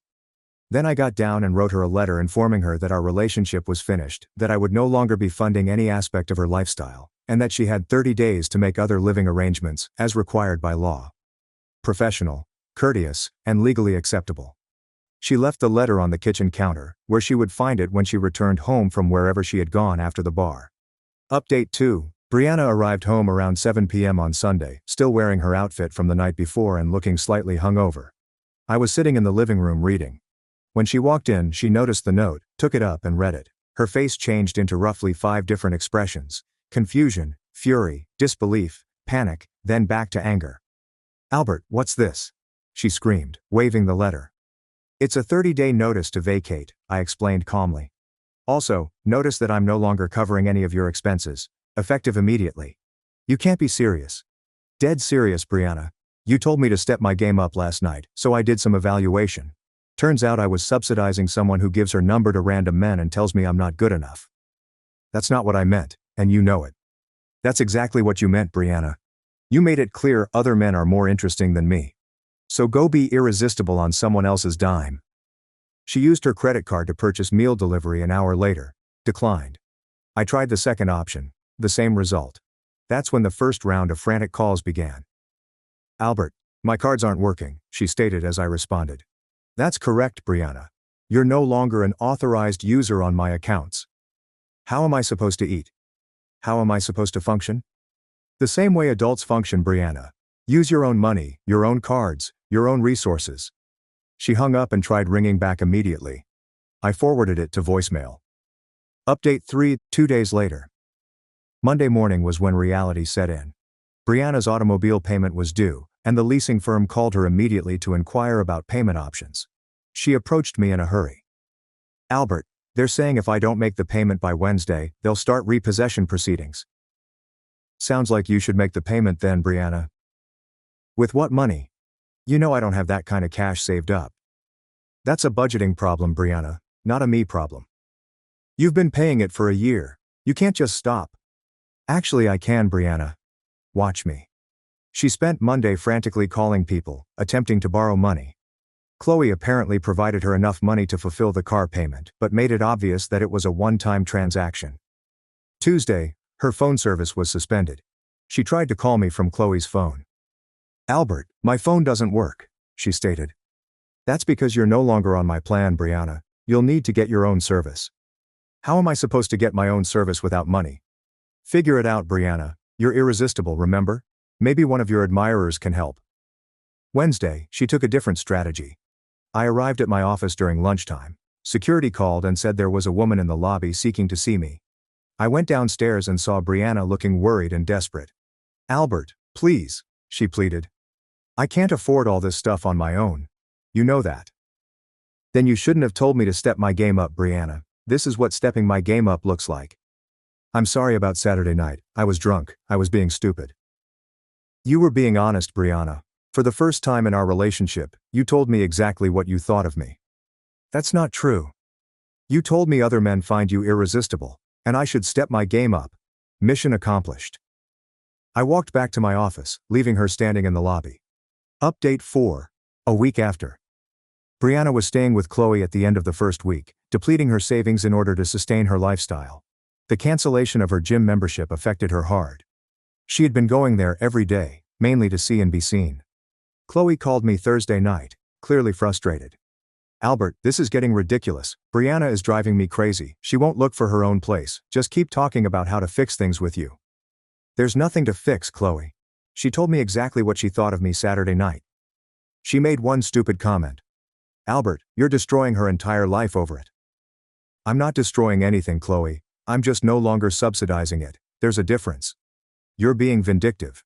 Then I got down and wrote her a letter informing her that our relationship was finished, that I would no longer be funding any aspect of her lifestyle, and that she had 30 days to make other living arrangements, as required by law. Professional, courteous, and legally acceptable. She left the letter on the kitchen counter, where she would find it when she returned home from wherever she had gone after the bar. Update 2. Brianna arrived home around 7 p.m. on Sunday, still wearing her outfit from the night before and looking slightly hungover. I was sitting in the living room reading. When she walked in, she noticed the note, took it up and read it. Her face changed into roughly 5 different expressions: confusion, fury, disbelief, panic, then back to anger. "Albert, what's this?" she screamed, waving the letter. "It's a 30-day notice to vacate," I explained calmly. "Also, notice that I'm no longer covering any of your expenses, effective immediately. You can't be serious." "Dead serious, Brianna. You told me to step my game up last night, so I did some evaluation. Turns out I was subsidizing someone who gives her number to random men and tells me I'm not good enough." "That's not what I meant, and you know it." "That's exactly what you meant, Brianna. You made it clear other men are more interesting than me. So go be irresistible on someone else's dime." She used her credit card to purchase meal delivery an hour later. Declined. I tried the second option. The same result. That's when the first round of frantic calls began. "Albert, my cards aren't working," she stated as I responded. "That's correct, Brianna. You're no longer an authorized user on my accounts." "How am I supposed to eat? How am I supposed to function?" "The same way adults function, Brianna. Use your own money, your own cards, your own resources." She hung up and tried ringing back immediately. I forwarded it to voicemail. Update 3. 2 days later. Monday morning was when reality set in. Brianna's automobile payment was due, and the leasing firm called her immediately to inquire about payment options. She approached me in a hurry. "Albert, they're saying if I don't make the payment by Wednesday, they'll start repossession proceedings." "Sounds like you should make the payment then, Brianna." "With what money? You know I don't have that kind of cash saved up." "That's a budgeting problem, Brianna, not a me problem. You've been paying it for a year. You can't just stop." "Actually I can, Brianna. Watch me." She spent Monday frantically calling people, attempting to borrow money. Chloe apparently provided her enough money to fulfill the car payment, but made it obvious that it was a one-time transaction. Tuesday, her phone service was suspended. She tried to call me from Chloe's phone. "Albert, my phone doesn't work," she stated. "That's because you're no longer on my plan, Brianna. You'll need to get your own service." "How am I supposed to get my own service without money?" "Figure it out, Brianna. You're irresistible, remember? Maybe one of your admirers can help." Wednesday, she took a different strategy. I arrived at my office during lunchtime. Security called and said there was a woman in the lobby seeking to see me. I went downstairs and saw Brianna looking worried and desperate. "Albert, please," she pleaded. "I can't afford all this stuff on my own. You know that." "Then you shouldn't have told me to step my game up, Brianna. This is what stepping my game up looks like." "I'm sorry about Saturday night. I was drunk. I was being stupid." "You were being honest, Brianna. For the first time in our relationship, you told me exactly what you thought of me." "That's not true. You told me other men find you irresistible, and I should step my game up." Mission accomplished. I walked back to my office, leaving her standing in the lobby. Update 4. A week after. Brianna was staying with Chloe at the end of the first week, depleting her savings in order to sustain her lifestyle. The cancellation of her gym membership affected her hard. She had been going there every day, mainly to see and be seen. Chloe called me Thursday night, clearly frustrated. "Albert, this is getting ridiculous. Brianna is driving me crazy. She won't look for her own place, just keep talking about how to fix things with you." "There's nothing to fix, Chloe. She told me exactly what she thought of me Saturday night. She made one stupid comment. Albert, you're destroying her entire life over it." "I'm not destroying anything, Chloe. I'm just no longer subsidizing it. There's a difference. You're being vindictive.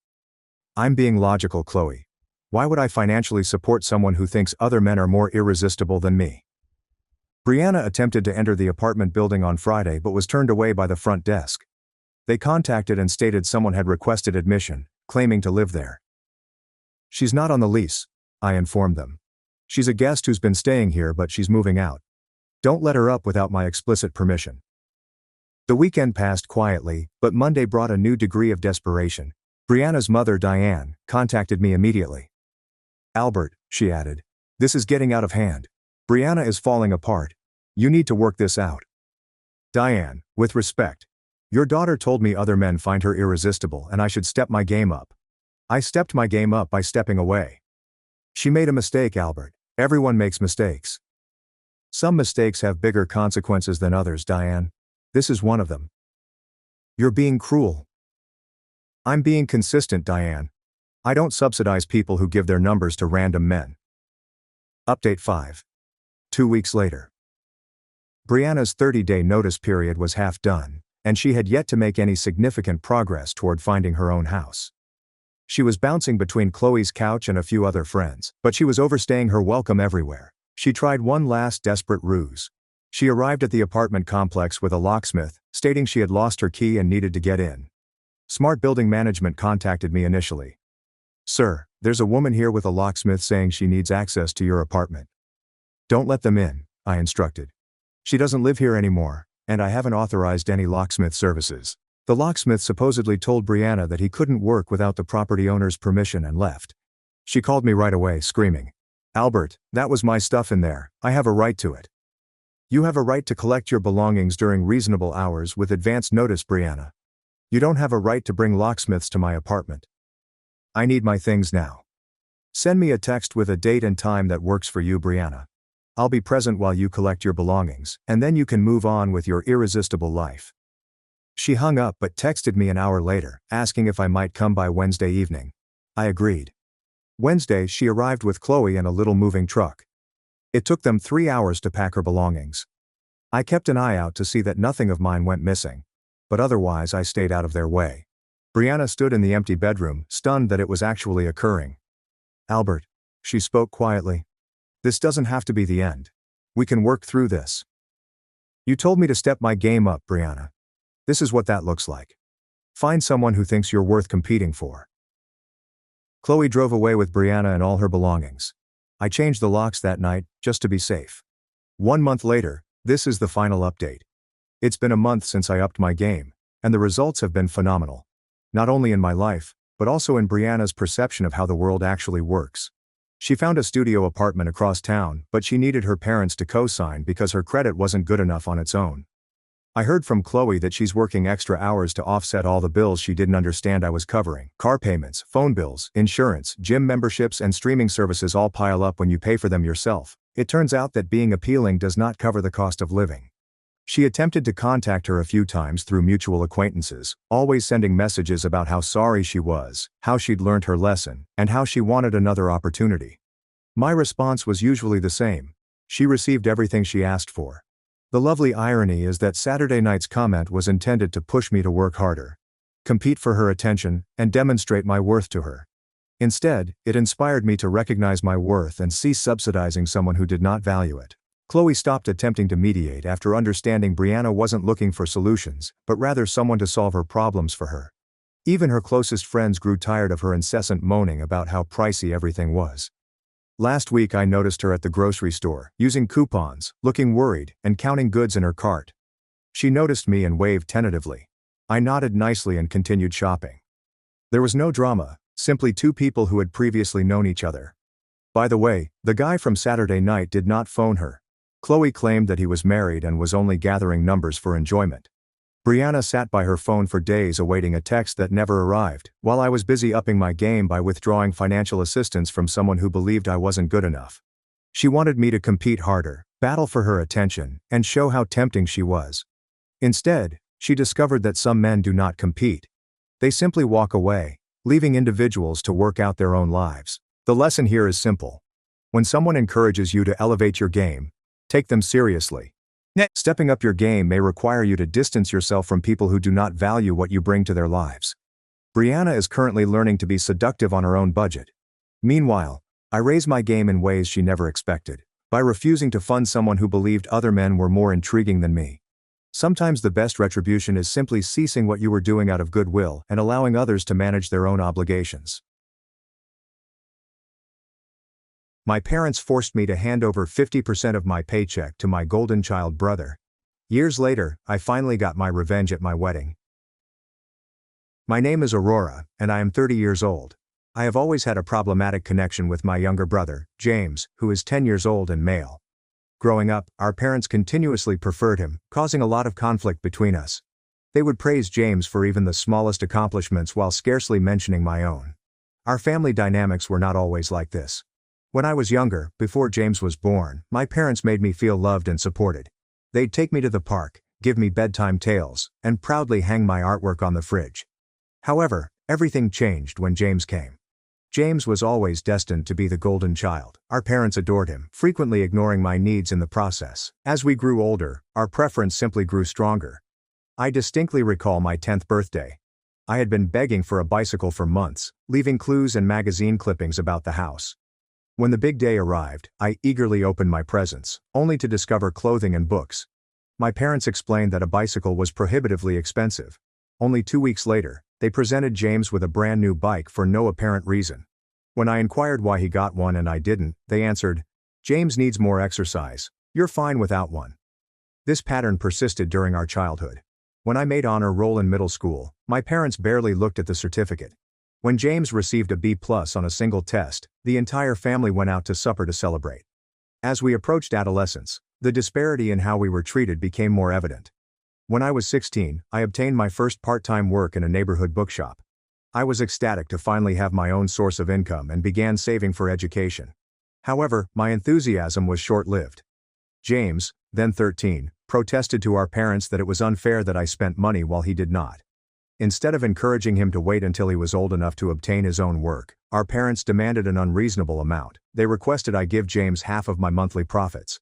I'm being logical, Chloe. Why would I financially support someone who thinks other men are more irresistible than me?" Brianna attempted to enter the apartment building on Friday but was turned away by the front desk. They contacted and stated someone had requested admission, claiming to live there. She's not on the lease, I informed them. She's a guest who's been staying here but she's moving out. Don't let her up without my explicit permission. The weekend passed quietly, but Monday brought a new degree of desperation. Brianna's mother, Diane, contacted me immediately. Albert, she added, this is getting out of hand. Brianna is falling apart. You need to work this out. Diane, with respect. Your daughter told me other men find her irresistible and I should step my game up. I stepped my game up by stepping away. She made a mistake, Albert. Everyone makes mistakes. Some mistakes have bigger consequences than others, Diane. This is one of them. You're being cruel. I'm being consistent, Diane. I don't subsidize people who give their numbers to random men. Update 5. 2 weeks later. Brianna's 30-day notice period was half done, and she had yet to make any significant progress toward finding her own house. She was bouncing between Chloe's couch and a few other friends, but she was overstaying her welcome everywhere. She tried one last desperate ruse. She arrived at the apartment complex with a locksmith, stating she had lost her key and needed to get in. Smart Building Management contacted me initially. Sir, there's a woman here with a locksmith saying she needs access to your apartment. Don't let them in, I instructed. She doesn't live here anymore, and I haven't authorized any locksmith services. The locksmith supposedly told Brianna that he couldn't work without the property owner's permission and left. She called me right away, screaming, Albert, that was my stuff in there. I have a right to it. You have a right to collect your belongings during reasonable hours with advance notice, Brianna. You don't have a right to bring locksmiths to my apartment. I need my things now. Send me a text with a date and time that works for you, Brianna. I'll be present while you collect your belongings, and then you can move on with your irresistible life. She hung up but texted me an hour later, asking if I might come by Wednesday evening. I agreed. Wednesday, she arrived with Chloe and a little moving truck. It took them 3 hours to pack her belongings. I kept an eye out to see that nothing of mine went missing, but otherwise I stayed out of their way. Brianna stood in the empty bedroom, stunned that it was actually occurring. Albert, she spoke quietly. This doesn't have to be the end. We can work through this. You told me to step my game up, Brianna. This is what that looks like. Find someone who thinks you're worth competing for. Chloe drove away with Brianna and all her belongings. I changed the locks that night, just to be safe. 1 month later, this is the final update. It's been a month since I upped my game, and the results have been phenomenal. Not only in my life, but also in Brianna's perception of how the world actually works. She found a studio apartment across town, but she needed her parents to co-sign because her credit wasn't good enough on its own. I heard from Chloe that she's working extra hours to offset all the bills she didn't understand I was covering. Car payments, phone bills, insurance, gym memberships and streaming services all pile up when you pay for them yourself. It turns out that being appealing does not cover the cost of living. She attempted to contact her a few times through mutual acquaintances, always sending messages about how sorry she was, how she'd learned her lesson, and how she wanted another opportunity. My response was usually the same. She received everything she asked for. The lovely irony is that Saturday night's comment was intended to push me to work harder, compete for her attention, and demonstrate my worth to her. Instead, it inspired me to recognize my worth and cease subsidizing someone who did not value it. Chloe stopped attempting to mediate after understanding Brianna wasn't looking for solutions, but rather someone to solve her problems for her. Even her closest friends grew tired of her incessant moaning about how pricey everything was. Last week I noticed her at the grocery store, using coupons, looking worried, and counting goods in her cart. She noticed me and waved tentatively. I nodded nicely and continued shopping. There was no drama, simply two people who had previously known each other. By the way, the guy from Saturday night did not phone her. Chloe claimed that he was married and was only gathering numbers for enjoyment. Brianna sat by her phone for days awaiting a text that never arrived, while I was busy upping my game by withdrawing financial assistance from someone who believed I wasn't good enough. She wanted me to compete harder, battle for her attention, and show how tempting she was. Instead, she discovered that some men do not compete. They simply walk away, leaving individuals to work out their own lives. The lesson here is simple. When someone encourages you to elevate your game, take them seriously. Stepping up your game may require you to distance yourself from people who do not value what you bring to their lives. Brianna is currently learning to be seductive on her own budget. Meanwhile, I raise my game in ways she never expected. by refusing to fund someone who believed other men were more intriguing than me. Sometimes the best retribution is simply ceasing what you were doing out of goodwill and allowing others to manage their own obligations. My parents forced me to hand over 50% of my paycheck to my golden child brother. Years later, I finally got my revenge at my wedding. My name is Aurora, and I am 30 years old. I have always had a problematic connection with my younger brother, James, who is 10 years old and male. Growing up, our parents continuously preferred him, causing a lot of conflict between us. They would praise James for even the smallest accomplishments while scarcely mentioning my own. Our family dynamics were not always like this. When I was younger, before James was born, my parents made me feel loved and supported. They'd take me to the park, give me bedtime tales, and proudly hang my artwork on the fridge. However, everything changed when James came. James was always destined to be the golden child. Our parents adored him, frequently ignoring my needs in the process. As we grew older, our preference simply grew stronger. I distinctly recall my 10th birthday. I had been begging for a bicycle for months, leaving clues and magazine clippings about the house. When the big day arrived, I eagerly opened my presents, only to discover clothing and books. My parents explained that a bicycle was prohibitively expensive. Only 2 weeks later, they presented James with a brand new bike for no apparent reason. When I inquired why he got one and I didn't, they answered, "James needs more exercise. You're fine without one." This pattern persisted during our childhood. When I made honor roll in middle school, my parents barely looked at the certificate. When James received a B+ on a single test, the entire family went out to supper to celebrate. As we approached adolescence, the disparity in how we were treated became more evident. When I was 16, I obtained my first part-time work in a neighborhood bookshop. I was ecstatic to finally have my own source of income and began saving for education. However, my enthusiasm was short-lived. James, then 13, protested to our parents that it was unfair that I spent money while he did not. Instead of encouraging him to wait until he was old enough to obtain his own work, our parents demanded an unreasonable amount. They requested I give James half of my monthly profits.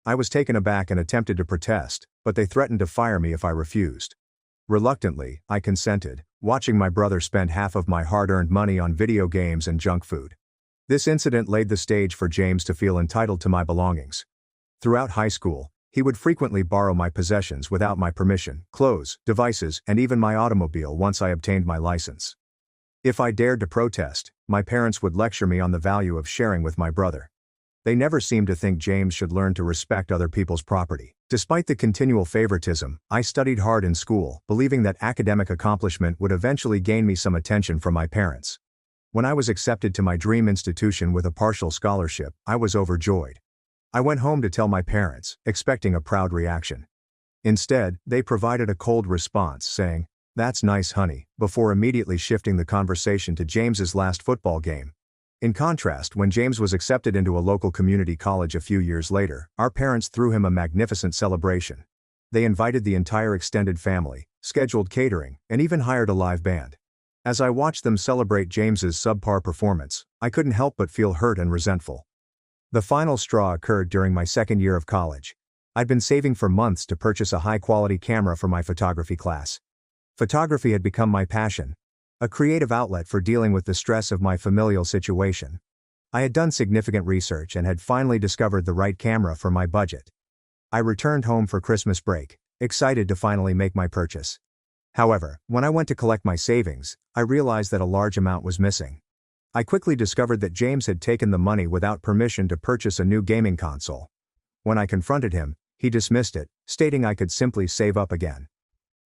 I was taken aback and attempted to protest, but they threatened to fire me if I refused. Reluctantly, I consented, watching my brother spend half of my hard-earned money on video games and junk food. This incident laid the stage for James to feel entitled to my belongings. Throughout high school, he would frequently borrow my possessions without my permission, clothes, devices, and even my automobile once I obtained my license. If I dared to protest, my parents would lecture me on the value of sharing with my brother. They never seemed to think James should learn to respect other people's property. Despite the continual favoritism, I studied hard in school, believing that academic accomplishment would eventually gain me some attention from my parents. When I was accepted to my dream institution with a partial scholarship, I was overjoyed. I went home to tell my parents, expecting a proud reaction. Instead, they provided a cold response saying, "That's nice, honey," before immediately shifting the conversation to James's last football game. In contrast, when James was accepted into a local community college a few years later, our parents threw him a magnificent celebration. They invited the entire extended family, scheduled catering, and even hired a live band. As I watched them celebrate James's subpar performance, I couldn't help but feel hurt and resentful. The final straw occurred during my second year of college. I'd been saving for months to purchase a high-quality camera for my photography class. Photography had become my passion, a creative outlet for dealing with the stress of my familial situation. I had done significant research and had finally discovered the right camera for my budget. I returned home for Christmas break, excited to finally make my purchase. However, when I went to collect my savings, I realized that a large amount was missing. I quickly discovered that James had taken the money without permission to purchase a new gaming console. When I confronted him, he dismissed it, stating I could simply save up again.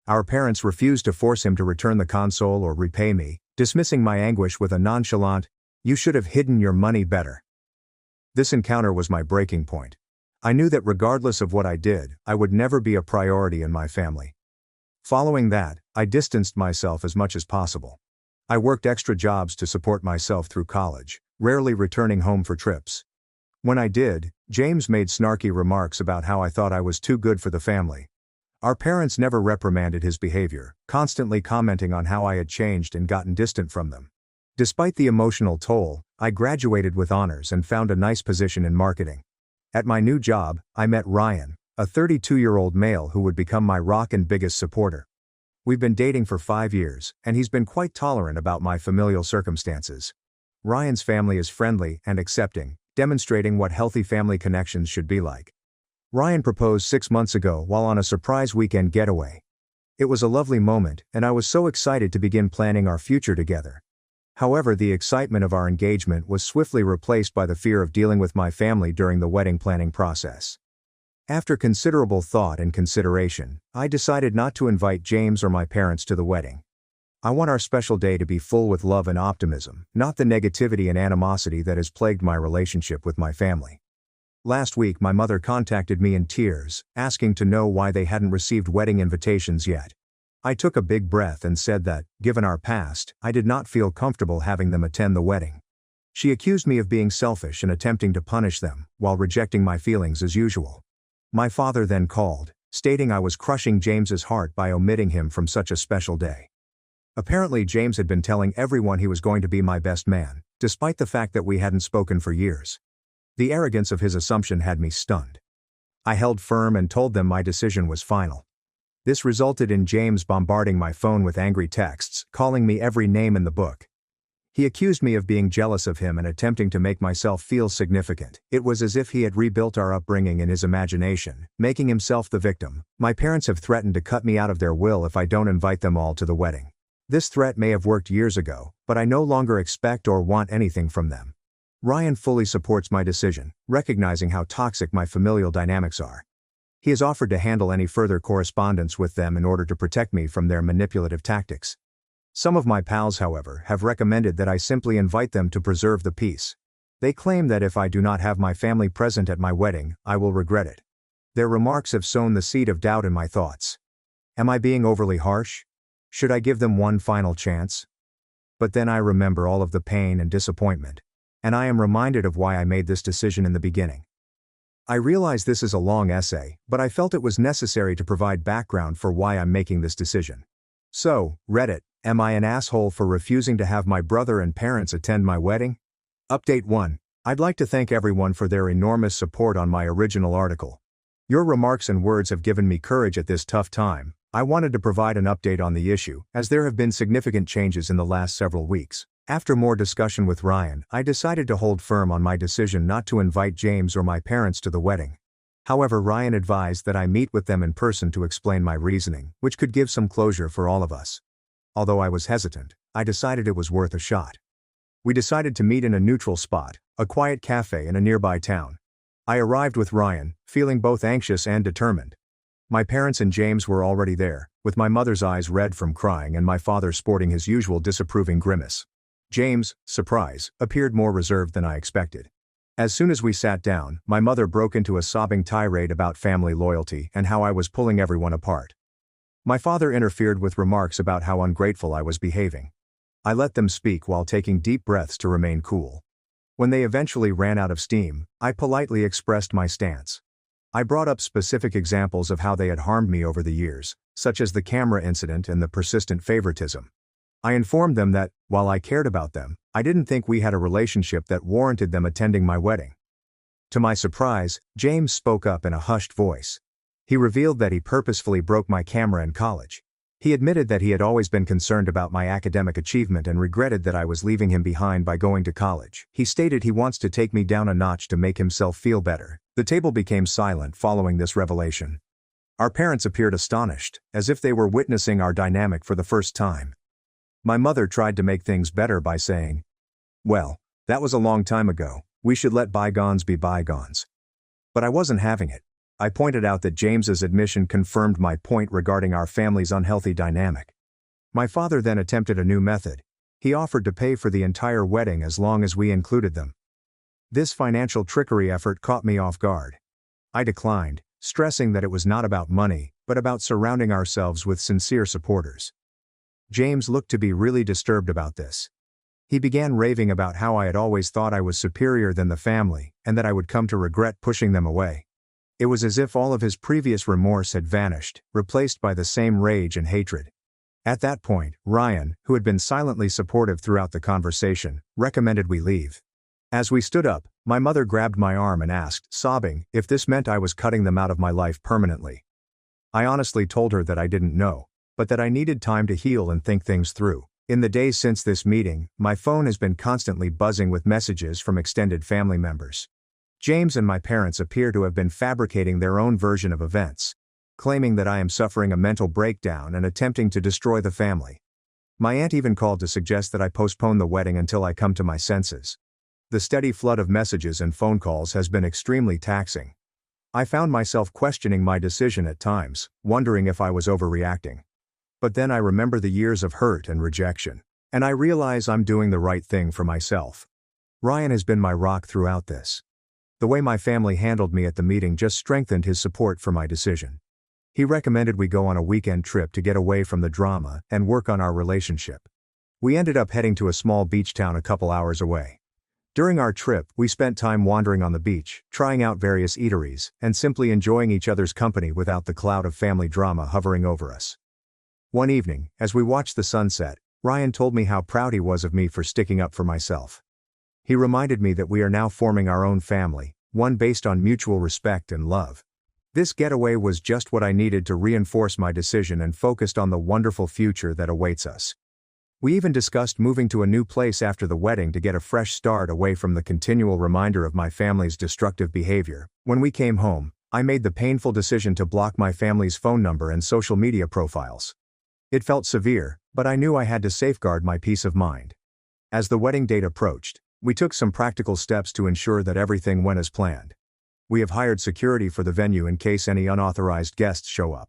Our parents refused to force him to return the console or repay me, dismissing my anguish with a nonchalant, "You should have hidden your money better." This encounter was my breaking point. I knew that regardless of what I did, I would never be a priority in my family. Following that, I distanced myself as much as possible. I worked extra jobs to support myself through college, rarely returning home for trips. When I did, James made snarky remarks about how I thought I was too good for the family. Our parents never reprimanded his behavior, constantly commenting on how I had changed and gotten distant from them. Despite the emotional toll, I graduated with honors and found a nice position in marketing. At my new job, I met Ryan, a 32-year-old male who would become my rock and biggest supporter. We've been dating for 5 years, and he's been quite tolerant about my familial circumstances. Ryan's family is friendly and accepting, demonstrating what healthy family connections should be like. Ryan proposed 6 months ago while on a surprise weekend getaway. It was a lovely moment, and I was so excited to begin planning our future together. However, the excitement of our engagement was swiftly replaced by the fear of dealing with my family during the wedding planning process. After considerable thought and consideration, I decided not to invite James or my parents to the wedding. I want our special day to be full with love and optimism, not the negativity and animosity that has plagued my relationship with my family. Last week, my mother contacted me in tears, asking to know why they hadn't received wedding invitations yet. I took a big breath and said that, given our past, I did not feel comfortable having them attend the wedding. She accused me of being selfish and attempting to punish them, while rejecting my feelings as usual. My father then called, stating I was crushing James's heart by omitting him from such a special day. Apparently James had been telling everyone he was going to be my best man, despite the fact that we hadn't spoken for years. The arrogance of his assumption had me stunned. I held firm and told them my decision was final. This resulted in James bombarding my phone with angry texts, calling me every name in the book. He accused me of being jealous of him and attempting to make myself feel significant. It was as if he had rebuilt our upbringing in his imagination, making himself the victim. My parents have threatened to cut me out of their will if I don't invite them all to the wedding. This threat may have worked years ago, but I no longer expect or want anything from them. Ryan fully supports my decision, recognizing how toxic my familial dynamics are. He has offered to handle any further correspondence with them in order to protect me from their manipulative tactics. Some of my pals, however, have recommended that I simply invite them to preserve the peace. They claim that if I do not have my family present at my wedding, I will regret it. Their remarks have sown the seed of doubt in my thoughts. Am I being overly harsh? Should I give them one final chance? But then I remember all of the pain and disappointment. And I am reminded of why I made this decision in the beginning. I realize this is a long essay, but I felt it was necessary to provide background for why I'm making this decision. So, Reddit, am I an asshole for refusing to have my brother and parents attend my wedding? Update 1. I'd like to thank everyone for their enormous support on my original article. Your remarks and words have given me courage at this tough time. I wanted to provide an update on the issue, as there have been significant changes in the last several weeks. After more discussion with Ryan, I decided to hold firm on my decision not to invite James or my parents to the wedding. However, Ryan advised that I meet with them in person to explain my reasoning, which could give some closure for all of us. Although I was hesitant, I decided it was worth a shot. We decided to meet in a neutral spot, a quiet cafe in a nearby town. I arrived with Ryan, feeling both anxious and determined. My parents and James were already there, with my mother's eyes red from crying and my father sporting his usual disapproving grimace. James, surprise, appeared more reserved than I expected. As soon as we sat down, my mother broke into a sobbing tirade about family loyalty and how I was pulling everyone apart. My father interfered with remarks about how ungrateful I was behaving. I let them speak while taking deep breaths to remain cool. When they eventually ran out of steam, I politely expressed my stance. I brought up specific examples of how they had harmed me over the years, such as the camera incident and the persistent favoritism. I informed them that, while I cared about them, I didn't think we had a relationship that warranted them attending my wedding. To my surprise, James spoke up in a hushed voice. He revealed that he purposefully broke my camera in college. He admitted that he had always been concerned about my academic achievement and regretted that I was leaving him behind by going to college. He stated he wants to take me down a notch to make himself feel better. The table became silent following this revelation. Our parents appeared astonished, as if they were witnessing our dynamic for the first time. My mother tried to make things better by saying, "Well, that was a long time ago, we should let bygones be bygones." But I wasn't having it. I pointed out that James's admission confirmed my point regarding our family's unhealthy dynamic. My father then attempted a new method. He offered to pay for the entire wedding as long as we included them. This financial trickery effort caught me off guard. I declined, stressing that it was not about money, but about surrounding ourselves with sincere supporters. James looked to be really disturbed about this. He began raving about how I had always thought I was superior than the family, and that I would come to regret pushing them away. It was as if all of his previous remorse had vanished, replaced by the same rage and hatred. At that point, Ryan, who had been silently supportive throughout the conversation, recommended we leave. As we stood up, my mother grabbed my arm and asked, sobbing, if this meant I was cutting them out of my life permanently. I honestly told her that I didn't know, but that I needed time to heal and think things through. In the days since this meeting, my phone has been constantly buzzing with messages from extended family members. James and my parents appear to have been fabricating their own version of events, claiming that I am suffering a mental breakdown and attempting to destroy the family. My aunt even called to suggest that I postpone the wedding until I come to my senses. The steady flood of messages and phone calls has been extremely taxing. I found myself questioning my decision at times, wondering if I was overreacting. But then I remember the years of hurt and rejection, and I realize I'm doing the right thing for myself. Ryan has been my rock throughout this. The way my family handled me at the meeting just strengthened his support for my decision. He recommended we go on a weekend trip to get away from the drama and work on our relationship. We ended up heading to a small beach town a couple hours away. During our trip, we spent time wandering on the beach, trying out various eateries, and simply enjoying each other's company without the cloud of family drama hovering over us. One evening, as we watched the sunset, Ryan told me how proud he was of me for sticking up for myself. He reminded me that we are now forming our own family, one based on mutual respect and love. This getaway was just what I needed to reinforce my decision and focused on the wonderful future that awaits us. We even discussed moving to a new place after the wedding to get a fresh start away from the continual reminder of my family's destructive behavior. When we came home, I made the painful decision to block my family's phone number and social media profiles. It felt severe, but I knew I had to safeguard my peace of mind. As the wedding date approached, we took some practical steps to ensure that everything went as planned. We have hired security for the venue in case any unauthorized guests show up.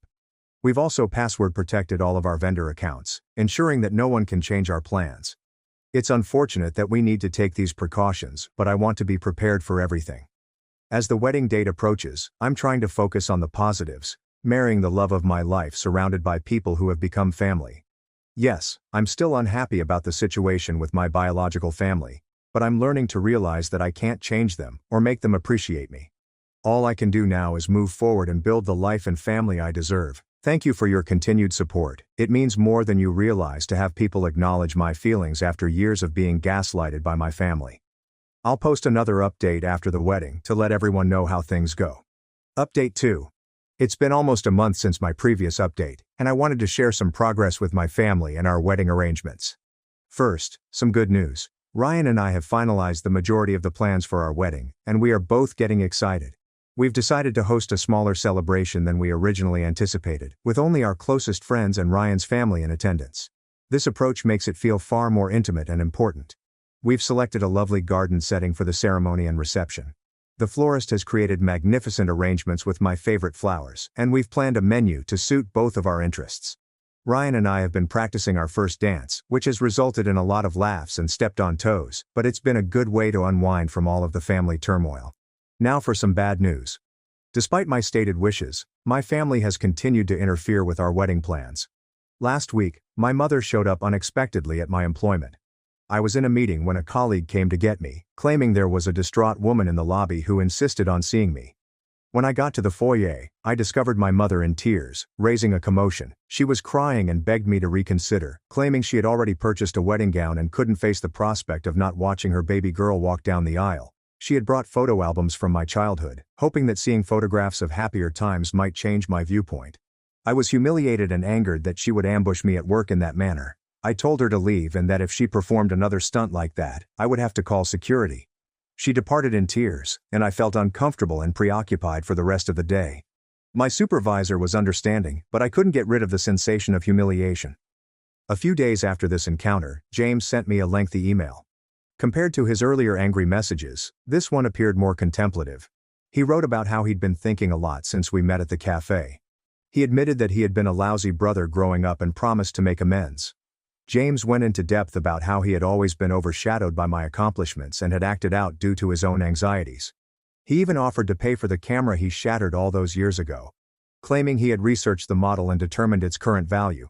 We've also password protected all of our vendor accounts, ensuring that no one can change our plans. It's unfortunate that we need to take these precautions, but I want to be prepared for everything. As the wedding date approaches, I'm trying to focus on the positives, marrying the love of my life surrounded by people who have become family. Yes, I'm still unhappy about the situation with my biological family, but I'm learning to realize that I can't change them or make them appreciate me. All I can do now is move forward and build the life and family I deserve. Thank you for your continued support. It means more than you realize to have people acknowledge my feelings after years of being gaslighted by my family. I'll post another update after the wedding to let everyone know how things go. Update 2. It's been almost a month since my previous update, and I wanted to share some progress with my family and our wedding arrangements. First, some good news. Ryan and I have finalized the majority of the plans for our wedding, and we are both getting excited. We've decided to host a smaller celebration than we originally anticipated, with only our closest friends and Ryan's family in attendance. This approach makes it feel far more intimate and important. We've selected a lovely garden setting for the ceremony and reception. The florist has created magnificent arrangements with my favorite flowers, and we've planned a menu to suit both of our interests. Ryan and I have been practicing our first dance, which has resulted in a lot of laughs and stepped on toes, but it's been a good way to unwind from all of the family turmoil. Now for some bad news. Despite my stated wishes, my family has continued to interfere with our wedding plans. Last week, my mother showed up unexpectedly at my employment. I was in a meeting when a colleague came to get me, claiming there was a distraught woman in the lobby who insisted on seeing me. When I got to the foyer, I discovered my mother in tears, raising a commotion. She was crying and begged me to reconsider, claiming she had already purchased a wedding gown and couldn't face the prospect of not watching her baby girl walk down the aisle. She had brought photo albums from my childhood, hoping that seeing photographs of happier times might change my viewpoint. I was humiliated and angered that she would ambush me at work in that manner. I told her to leave and that if she performed another stunt like that, I would have to call security. She departed in tears, and I felt uncomfortable and preoccupied for the rest of the day. My supervisor was understanding, but I couldn't get rid of the sensation of humiliation. A few days after this encounter, James sent me a lengthy email. Compared to his earlier angry messages, this one appeared more contemplative. He wrote about how he'd been thinking a lot since we met at the cafe. He admitted that he had been a lousy brother growing up and promised to make amends. James went into depth about how he had always been overshadowed by my accomplishments and had acted out due to his own anxieties. He even offered to pay for the camera he shattered all those years ago, claiming he had researched the model and determined its current value.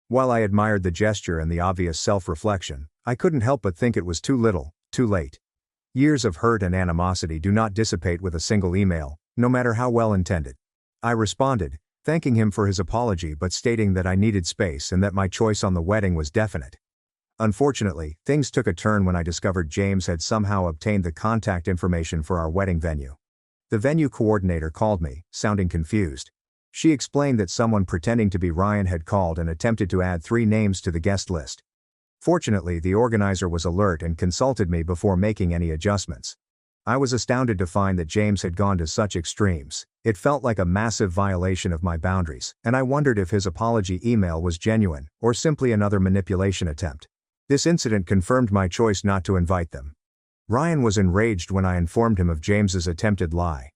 While I admired the gesture and the obvious self-reflection, I couldn't help but think it was too little, too late. Years of hurt and animosity do not dissipate with a single email, no matter how well intended. I responded, thanking him for his apology but stating that I needed space and that my choice on the wedding was definite. Unfortunately, things took a turn when I discovered James had somehow obtained the contact information for our wedding venue. The venue coordinator called me, sounding confused. She explained that someone pretending to be Ryan had called and attempted to add 3 names to the guest list. Fortunately, the organizer was alert and consulted me before making any adjustments. I was astounded to find that James had gone to such extremes. It felt like a massive violation of my boundaries, and I wondered if his apology email was genuine, or simply another manipulation attempt. This incident confirmed my choice not to invite them. Ryan was enraged when I informed him of James's attempted lie.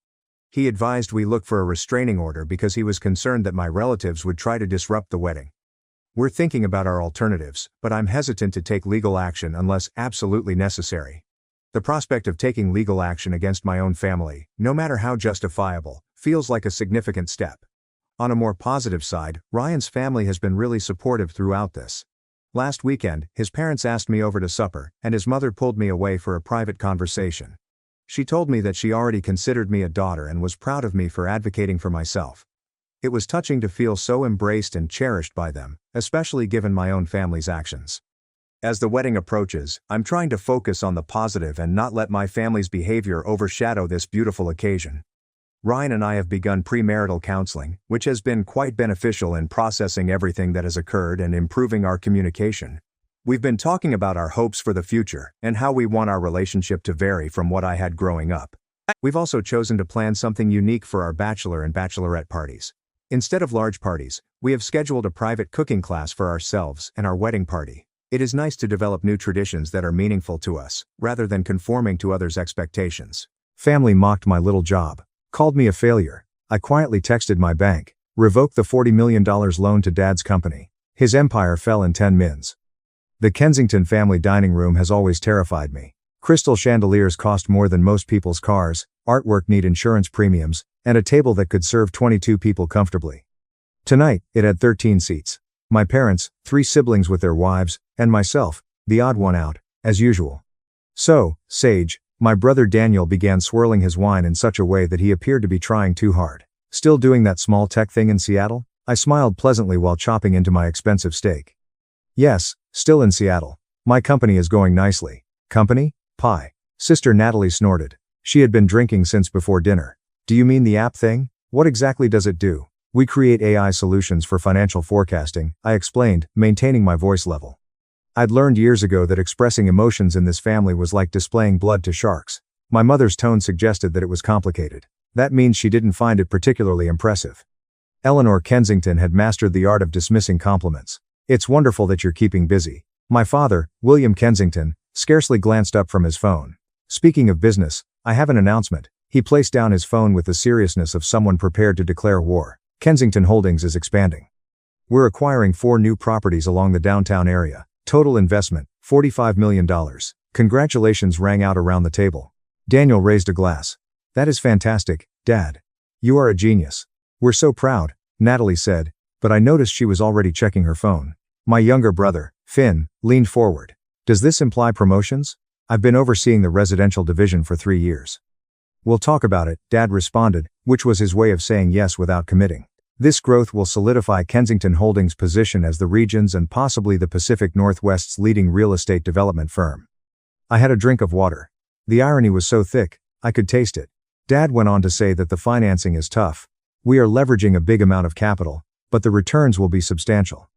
He advised we look for a restraining order because he was concerned that my relatives would try to disrupt the wedding. We're thinking about our alternatives, but I'm hesitant to take legal action unless absolutely necessary. The prospect of taking legal action against my own family, no matter how justifiable, feels like a significant step. On a more positive side, Ryan's family has been really supportive throughout this. Last weekend, his parents asked me over to supper, and his mother pulled me away for a private conversation. She told me that she already considered me a daughter and was proud of me for advocating for myself. It was touching to feel so embraced and cherished by them, especially given my own family's actions. As the wedding approaches, I'm trying to focus on the positive and not let my family's behavior overshadow this beautiful occasion. Ryan and I have begun premarital counseling, which has been quite beneficial in processing everything that has occurred and improving our communication. We've been talking about our hopes for the future and how we want our relationship to vary from what I had growing up. We've also chosen to plan something unique for our bachelor and bachelorette parties. Instead of large parties, we have scheduled a private cooking class for ourselves and our wedding party. It is nice to develop new traditions that are meaningful to us, rather than conforming to others' expectations. Family mocked my little job, called me a failure. I quietly texted my bank, revoked the $40 million loan to Dad's company. His empire fell in 10 mins. The Kensington family dining room has always terrified me. Crystal chandeliers cost more than most people's cars, artwork need insurance premiums, and a table that could serve 22 people comfortably. Tonight, it had 13 seats. My parents, 3 siblings with their wives, and myself, the odd one out, as usual. So, Sage, my brother Daniel began swirling his wine in such a way that he appeared to be trying too hard. Still doing that small tech thing in Seattle? I smiled pleasantly while chopping into my expensive steak. Yes, still in Seattle. My company is going nicely. Company? Pie. Sister Natalie snorted. She had been drinking since before dinner. Do you mean the app thing? What exactly does it do? We create AI solutions for financial forecasting, I explained, maintaining my voice level. I'd learned years ago that expressing emotions in this family was like displaying blood to sharks. My mother's tone suggested that it was complicated. That means she didn't find it particularly impressive. Eleanor Kensington had mastered the art of dismissing compliments. It's wonderful that you're keeping busy. My father, William Kensington, scarcely glanced up from his phone. Speaking of business, I have an announcement. He placed down his phone with the seriousness of someone prepared to declare war. Kensington Holdings is expanding. We're acquiring 4 new properties along the downtown area. Total investment, $45 million. Congratulations rang out around the table. Daniel raised a glass. That is fantastic, Dad. You are a genius. We're so proud, Natalie said, but I noticed she was already checking her phone. My younger brother, Finn, leaned forward. Does this imply promotions? I've been overseeing the residential division for 3 years. We'll talk about it, Dad responded, which was his way of saying yes without committing. This growth will solidify Kensington Holdings' position as the region's and possibly the Pacific Northwest's leading real estate development firm. I had a drink of water. The irony was so thick, I could taste it. Dad went on to say that the financing is tough. We are leveraging a big amount of capital, but the returns will be substantial.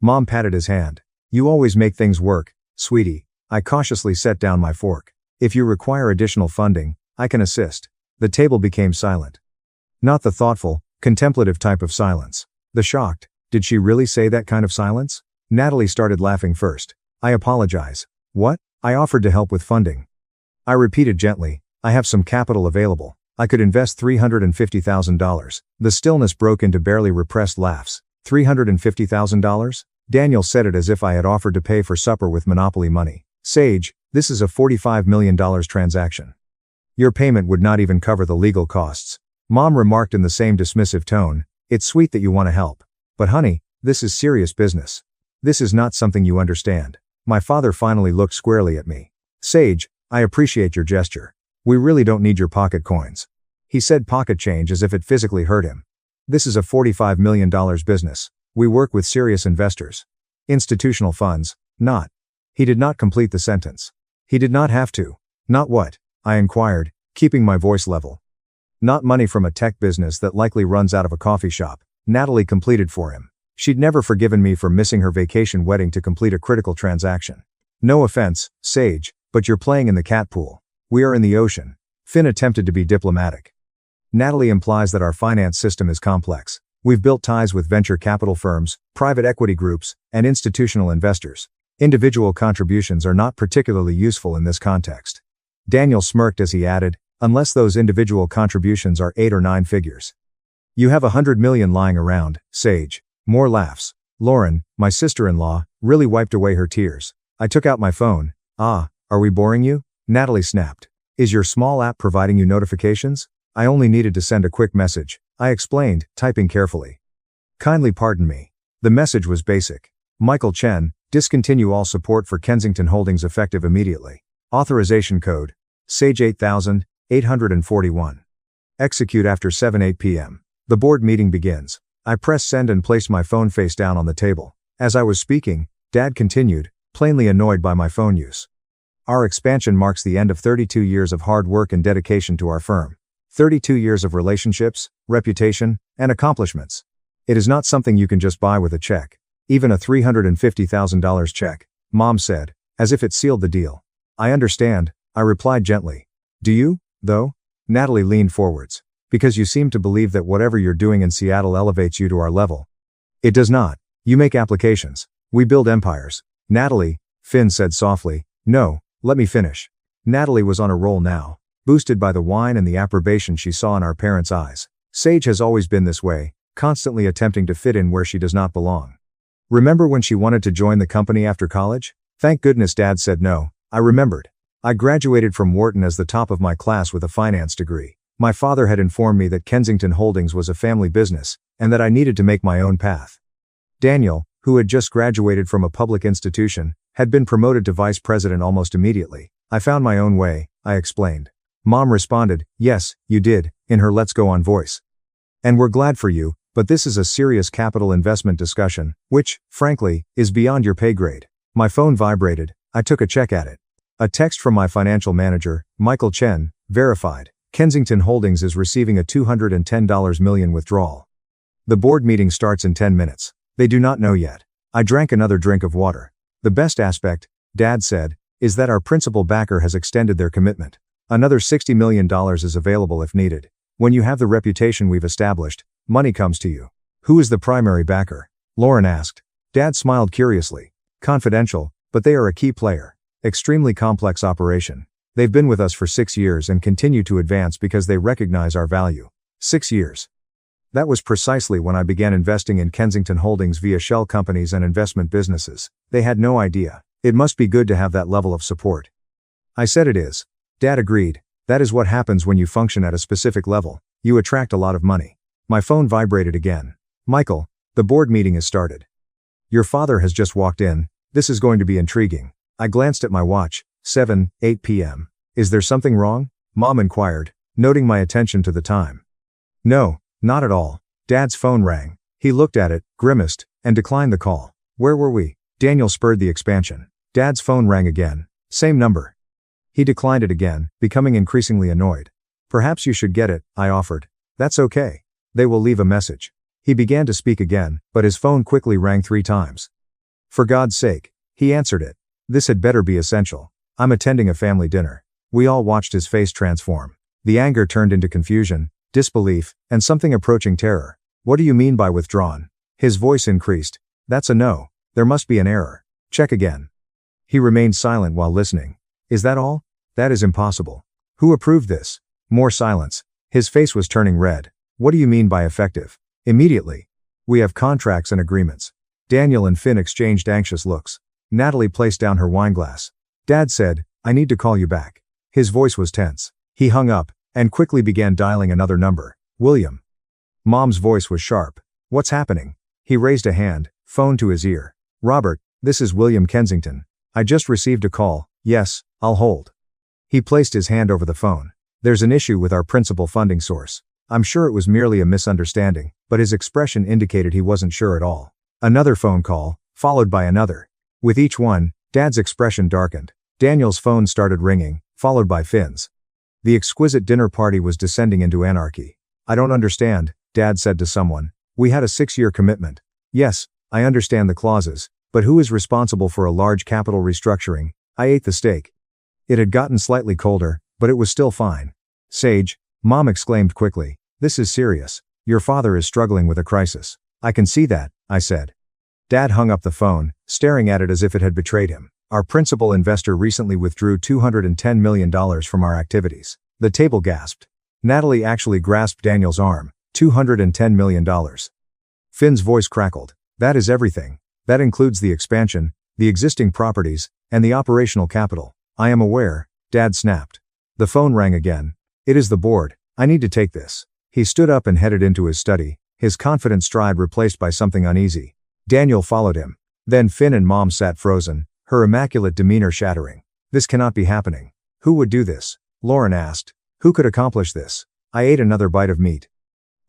Mom patted his hand. You always make things work, sweetie. I cautiously set down my fork. If you require additional funding, I can assist. The table became silent. Not the thoughtful, contemplative type of silence. The shocked, did she really say that kind of silence? Natalie started laughing first. I apologize. What? I offered to help with funding. I repeated gently, I have some capital available. I could invest $350,000. The stillness broke into barely repressed laughs. $350,000? Daniel said it as if I had offered to pay for supper with Monopoly money. Sage, this is a $45 million transaction. Your payment would not even cover the legal costs. Mom remarked in the same dismissive tone, it's sweet that you want to help. But honey, this is serious business. This is not something you understand. My father finally looked squarely at me. Sage, I appreciate your gesture. We really don't need your pocket coins. He said pocket change as if it physically hurt him. This is a $45 million business. We work with serious investors. Institutional funds, not. He did not complete the sentence. He did not have to. Not what? I inquired, keeping my voice level. Not money from a tech business that likely runs out of a coffee shop. Natalie completed for him. She'd never forgiven me for missing her vacation wedding to complete a critical transaction. No offense, Sage, but you're playing in the cat pool. We are in the ocean. Finn attempted to be diplomatic. Natalie implies that our finance system is complex. We've built ties with venture capital firms, private equity groups, and institutional investors. Individual contributions are not particularly useful in this context. Daniel smirked as he added, unless those individual contributions are 8 or 9 figures. You have $100 million lying around, Sage. More laughs. Lauren, my sister-in-law, really wiped away her tears. I took out my phone. Are we boring you? Natalie snapped. Is your small app providing you notifications? I only needed to send a quick message, I explained, typing carefully. Kindly pardon me. The message was basic. Michael Chen, discontinue all support for Kensington Holdings effective immediately. Authorization code. Sage 8841. Execute after 7:08 p.m. The board meeting begins. I press send and placed my phone face down on the table. As I was speaking, Dad continued, plainly annoyed by my phone use. Our expansion marks the end of 32 years of hard work and dedication to our firm. 32 years of relationships, reputation, and accomplishments. It is not something you can just buy with a check. Even a $350,000 check, Mom said, as if it sealed the deal. I understand, I replied gently. Do you, though? Natalie leaned forwards. Because you seem to believe that whatever you're doing in Seattle elevates you to our level. It does not. You make applications. We build empires. Natalie, Finn said softly. No, let me finish. Natalie was on a roll now, boosted by the wine and the approbation she saw in our parents' eyes. Sage has always been this way, constantly attempting to fit in where she does not belong. Remember when she wanted to join the company after college? Thank goodness Dad said no. I remembered. I graduated from Wharton as the top of my class with a finance degree. My father had informed me that Kensington Holdings was a family business, and that I needed to make my own path. Daniel, who had just graduated from a public institution, had been promoted to vice president almost immediately. I found my own way, I explained. Mom responded, yes, you did, in her let's go on voice. And we're glad for you, but this is a serious capital investment discussion, which, frankly, is beyond your pay grade. My phone vibrated. I took a check at it. A text from my financial manager, Michael Chen, verified. Kensington Holdings is receiving a $210 million withdrawal. The board meeting starts in 10 minutes. They do not know yet. I drank another drink of water. The best aspect, Dad said, is that our principal backer has extended their commitment. Another $60 million is available if needed. When you have the reputation we've established, money comes to you. Who is the primary backer? Lauren asked. Dad smiled curiously. Confidential, but they are a key player. Extremely complex operation. They've been with us for 6 years and continue to advance because they recognize our value. 6 years. That was precisely when I began investing in Kensington Holdings via shell companies and investment businesses. They had no idea. It must be good to have that level of support. I said it is. Dad agreed. That is what happens when you function at a specific level. You attract a lot of money. My phone vibrated again. Michael, the board meeting is started. Your father has just walked in. This is going to be intriguing. I glanced at my watch. 7:08 p.m. Is there something wrong? Mom inquired, noting my attention to the time. No, not at all. Dad's phone rang. He looked at it, grimaced, and declined the call. Where were we? Daniel spurred the expansion. Dad's phone rang again. Same number. He declined it again, becoming increasingly annoyed. Perhaps you should get it, I offered. That's okay. They will leave a message. He began to speak again, but his phone quickly rang 3 times. For God's sake. He answered it. This had better be essential. I'm attending a family dinner. We all watched his face transform. The anger turned into confusion, disbelief, and something approaching terror. What do you mean by withdrawn? His voice increased. That's a no. There must be an error. Check again. He remained silent while listening. Is that all? That is impossible. Who approved this? More silence. His face was turning red. What do you mean by effective? Immediately. We have contracts and agreements. Daniel and Finn exchanged anxious looks. Natalie placed down her wineglass. Dad said, I need to call you back. His voice was tense. He hung up, and quickly began dialing another number. William. Mom's voice was sharp. What's happening? He raised a hand, phone to his ear. Robert, this is William Kensington. I just received a call. Yes, I'll hold. He placed his hand over the phone. There's an issue with our principal funding source. I'm sure it was merely a misunderstanding, but his expression indicated he wasn't sure at all. Another phone call, followed by another. With each one, Dad's expression darkened. Daniel's phone started ringing, followed by Finn's. The exquisite dinner party was descending into anarchy. I don't understand, Dad said to someone. We had a 6-year commitment. Yes, I understand the clauses, but who is responsible for a large capital restructuring? I ate the steak. It had gotten slightly colder, but it was still fine. Sage, Mom exclaimed quickly, this is serious. Your father is struggling with a crisis. I can see that, I said. Dad hung up the phone, staring at it as if it had betrayed him. Our principal investor recently withdrew $210 million from our activities. The table gasped. Natalie actually grasped Daniel's arm. $210 million. Finn's voice crackled. That is everything. That includes the expansion, the existing properties, and the operational capital. I am aware, Dad snapped. The phone rang again. It is the board. I need to take this. He stood up and headed into his study, his confident stride replaced by something uneasy. Daniel followed him. Then Finn and Mom sat frozen, her immaculate demeanor shattering. This cannot be happening. Who would do this? Lauren asked. Who could accomplish this? I ate another bite of meat.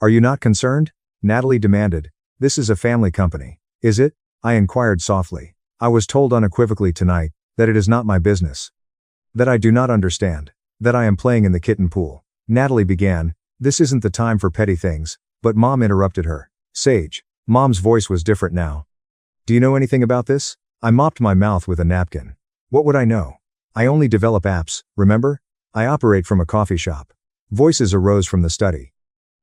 Are you not concerned? Natalie demanded. This is a family company. Is it? I inquired softly. I was told unequivocally tonight that it is not my business. That I do not understand. That I am playing in the kitten pool. Natalie began. This isn't the time for petty things, but Mom interrupted her. Sage. Mom's voice was different now. Do you know anything about this? I mopped my mouth with a napkin. What would I know? I only develop apps, remember? I operate from a coffee shop. Voices arose from the study.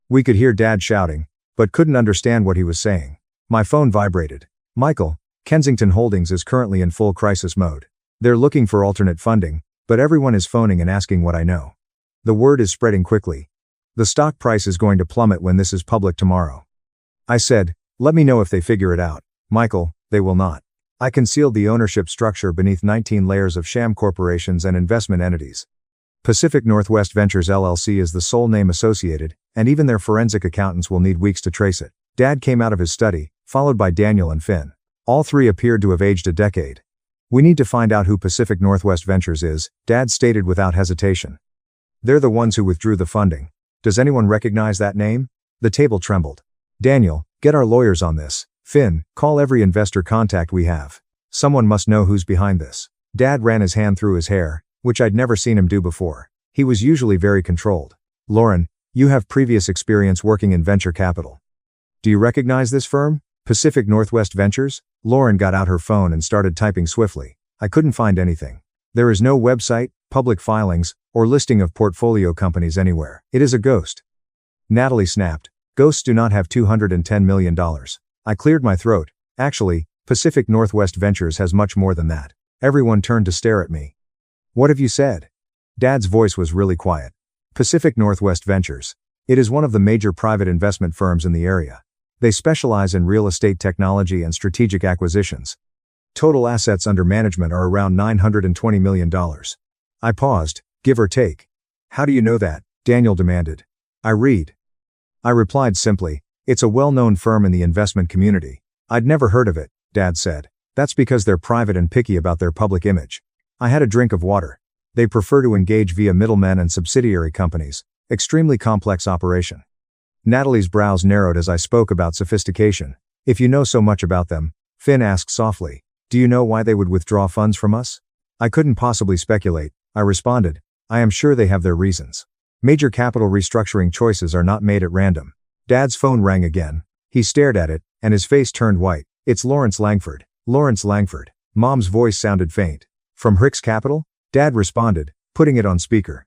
We could hear Dad shouting, but couldn't understand what he was saying. My phone vibrated. Michael, Kensington Holdings is currently in full crisis mode. They're looking for alternate funding, but everyone is phoning and asking what I know. The word is spreading quickly. The stock price is going to plummet when this is public tomorrow. I said, let me know if they figure it out. Michael, they will not. I concealed the ownership structure beneath 19 layers of sham corporations and investment entities. Pacific Northwest Ventures LLC is the sole name associated, and even their forensic accountants will need weeks to trace it. Dad came out of his study, followed by Daniel and Finn. All three appeared to have aged a decade. We need to find out who Pacific Northwest Ventures is, Dad stated without hesitation. They're the ones who withdrew the funding. Does anyone recognize that name? The table trembled. Daniel, get our lawyers on this. Finn, call every investor contact we have. Someone must know who's behind this. Dad ran his hand through his hair, which I'd never seen him do before. He was usually very controlled. Lauren, you have previous experience working in venture capital. Do you recognize this firm? Pacific Northwest Ventures? Lauren got out her phone and started typing swiftly. I couldn't find anything. There is no website, public filings, or listing of portfolio companies anywhere. It is a ghost. Natalie snapped. Ghosts do not have $210 million. I cleared my throat. Actually, Pacific Northwest Ventures has much more than that. Everyone turned to stare at me. What have you said? Dad's voice was really quiet. Pacific Northwest Ventures. It is one of the major private investment firms in the area. They specialize in real estate technology and strategic acquisitions. Total assets under management are around $920 million. I paused, give or take. How do you know that? Daniel demanded. I read. I replied simply, it's a well-known firm in the investment community. I'd never heard of it, Dad said. That's because they're private and picky about their public image. I had a drink of water. They prefer to engage via middlemen and subsidiary companies. Extremely complex operation. Natalie's brows narrowed as I spoke about sophistication. If you know so much about them, Finn asked softly, do you know why they would withdraw funds from us? I couldn't possibly speculate, I responded. I am sure they have their reasons. Major capital restructuring choices are not made at random. Dad's phone rang again. He stared at it, and his face turned white. It's Lawrence Langford. Lawrence Langford. Mom's voice sounded faint. From Hicks Capital? Dad responded, putting it on speaker.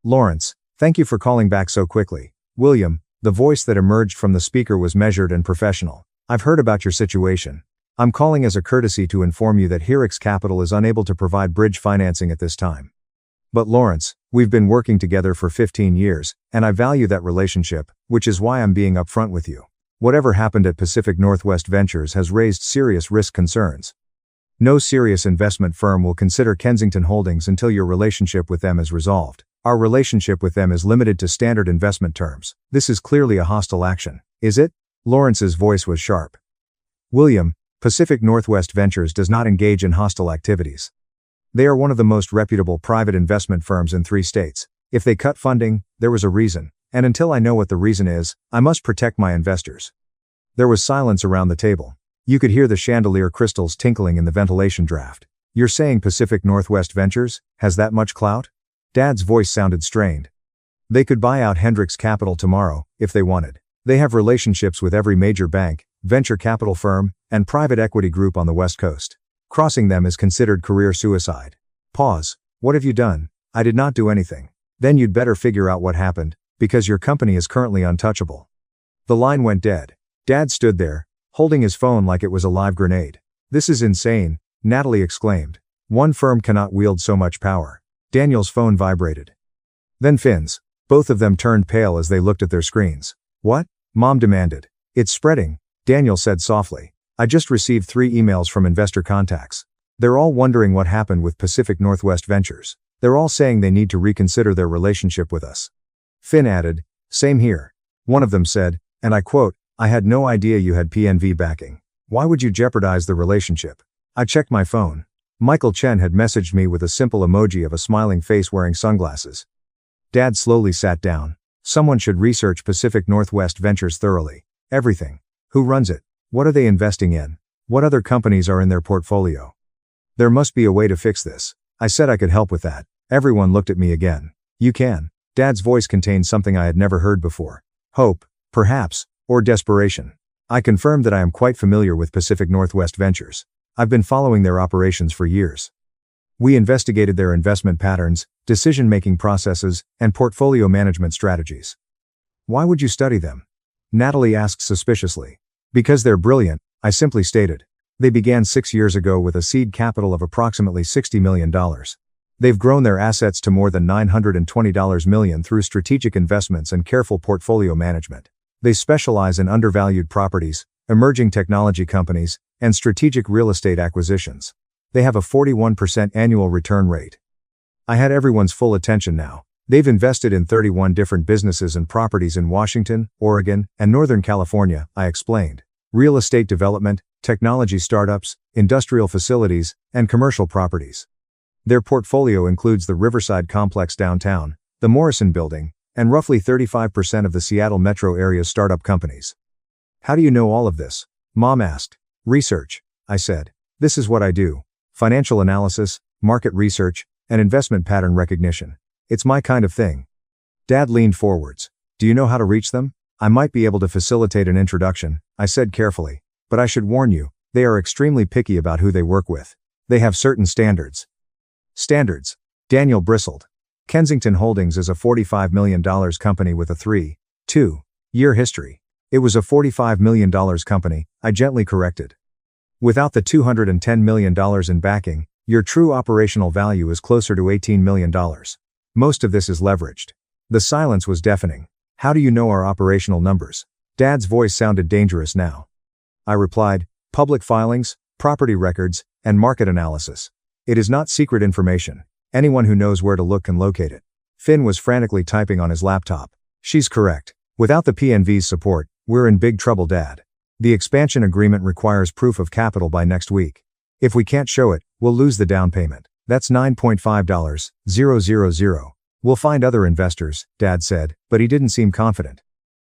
Lawrence, thank you for calling back so quickly. William, the voice that emerged from the speaker was measured and professional. I've heard about your situation. I'm calling as a courtesy to inform you that Hicks Capital is unable to provide bridge financing at this time. But Lawrence, we've been working together for 15 years, and I value that relationship, which is why I'm being upfront with you. Whatever happened at Pacific Northwest Ventures has raised serious risk concerns. No serious investment firm will consider Kensington Holdings until your relationship with them is resolved. Our relationship with them is limited to standard investment terms. This is clearly a hostile action, is it? Lawrence's voice was sharp. William, Pacific Northwest Ventures does not engage in hostile activities. They are one of the most reputable private investment firms in 3 states. If they cut funding, there was a reason, and until I know what the reason is, I must protect my investors. There was silence around the table. You could hear the chandelier crystals tinkling in the ventilation draft. You're saying Pacific Northwest Ventures has that much clout? Dad's voice sounded strained. They could buy out Hendricks Capital tomorrow, if they wanted. They have relationships with every major bank, venture capital firm, and private equity group on the West Coast. Crossing them is considered career suicide. Pause. What have you done? I did not do anything. Then you'd better figure out what happened, because your company is currently untouchable. The line went dead. Dad stood there, holding his phone like it was a live grenade. This is insane, Natalie exclaimed. One firm cannot wield so much power. Daniel's phone vibrated. Then Finn's. Both of them turned pale as they looked at their screens. What? Mom demanded. It's spreading, Daniel said softly. I just received 3 emails from investor contacts. They're all wondering what happened with Pacific Northwest Ventures. They're all saying they need to reconsider their relationship with us. Finn added, same here. One of them said, and I quote, I had no idea you had PNV backing. Why would you jeopardize the relationship? I checked my phone. Michael Chen had messaged me with a simple emoji of a smiling face wearing sunglasses. Dad slowly sat down. Someone should research Pacific Northwest Ventures thoroughly. Everything. Who runs it? What are they investing in? What other companies are in their portfolio? There must be a way to fix this. I said I could help with that. Everyone looked at me again. You can. Dad's voice contained something I had never heard before. Hope, perhaps, or desperation. I confirmed that I am quite familiar with Pacific Northwest Ventures. I've been following their operations for years. We investigated their investment patterns, decision-making processes, and portfolio management strategies. Why would you study them? Natalie asked suspiciously. Because they're brilliant, I simply stated. They began 6 years ago with a seed capital of approximately $60 million. They've grown their assets to more than $920 million through strategic investments and careful portfolio management. They specialize in undervalued properties, emerging technology companies, and strategic real estate acquisitions. They have a 41% annual return rate. I had everyone's full attention now. They've invested in 31 different businesses and properties in Washington, Oregon, and Northern California, I explained. Real estate development, technology startups, industrial facilities, and commercial properties. Their portfolio includes the Riverside Complex downtown, the Morrison Building, and roughly 35% of the Seattle metro area's startup companies. How do you know all of this? Mom asked. Research, I said. This is what I do. Financial analysis, market research, and investment pattern recognition. It's my kind of thing. Dad leaned forwards. Do you know how to reach them? I might be able to facilitate an introduction, I said carefully. But I should warn you, they are extremely picky about who they work with. They have certain standards. Standards? Daniel bristled. Kensington Holdings is a $45 million company with a 3-2-year history. It was a $45 million company, I gently corrected. Without the $210 million in backing, your true operational value is closer to $18 million. Most of this is leveraged. The silence was deafening. How do you know our operational numbers? Dad's voice sounded dangerous now. I replied, public filings, property records, and market analysis. It is not secret information. Anyone who knows where to look can locate it. Finn was frantically typing on his laptop. She's correct. Without the PNV's support, we're in big trouble, Dad. The expansion agreement requires proof of capital by next week. If we can't show it, we'll lose the down payment. That's $9.5,000. We'll find other investors, Dad said, but he didn't seem confident.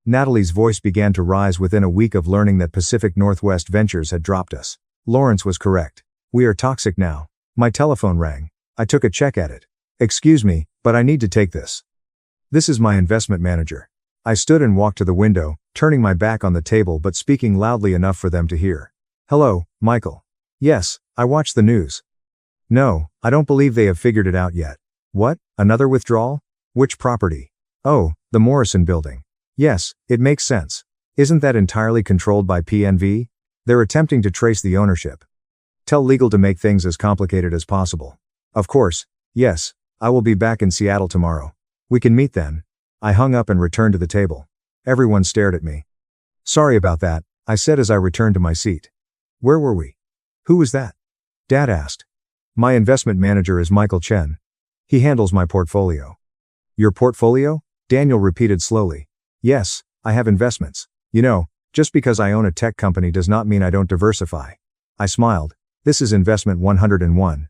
Natalie's voice began to rise within a week of learning that Pacific Northwest Ventures had dropped us. Lawrence was correct. We are toxic now. My telephone rang. I took a check at it. Excuse me, but I need to take this. This is my investment manager. I stood and walked to the window, turning my back on the table but speaking loudly enough for them to hear. Hello, Michael. Yes, I watched the news. No, I don't believe they have figured it out yet. What? Another withdrawal? Which property? Oh, the Morrison Building. Yes, it makes sense. Isn't that entirely controlled by PNV? They're attempting to trace the ownership. Tell legal to make things as complicated as possible. Of course, yes, I will be back in Seattle tomorrow. We can meet then. I hung up and returned to the table. Everyone stared at me. Sorry about that, I said as I returned to my seat. Where were we? Who was that? Dad asked. My investment manager is Michael Chen. He handles my portfolio. Your portfolio? Daniel repeated slowly. Yes, I have investments. You know, just because I own a tech company does not mean I don't diversify. I smiled. This is investment 101.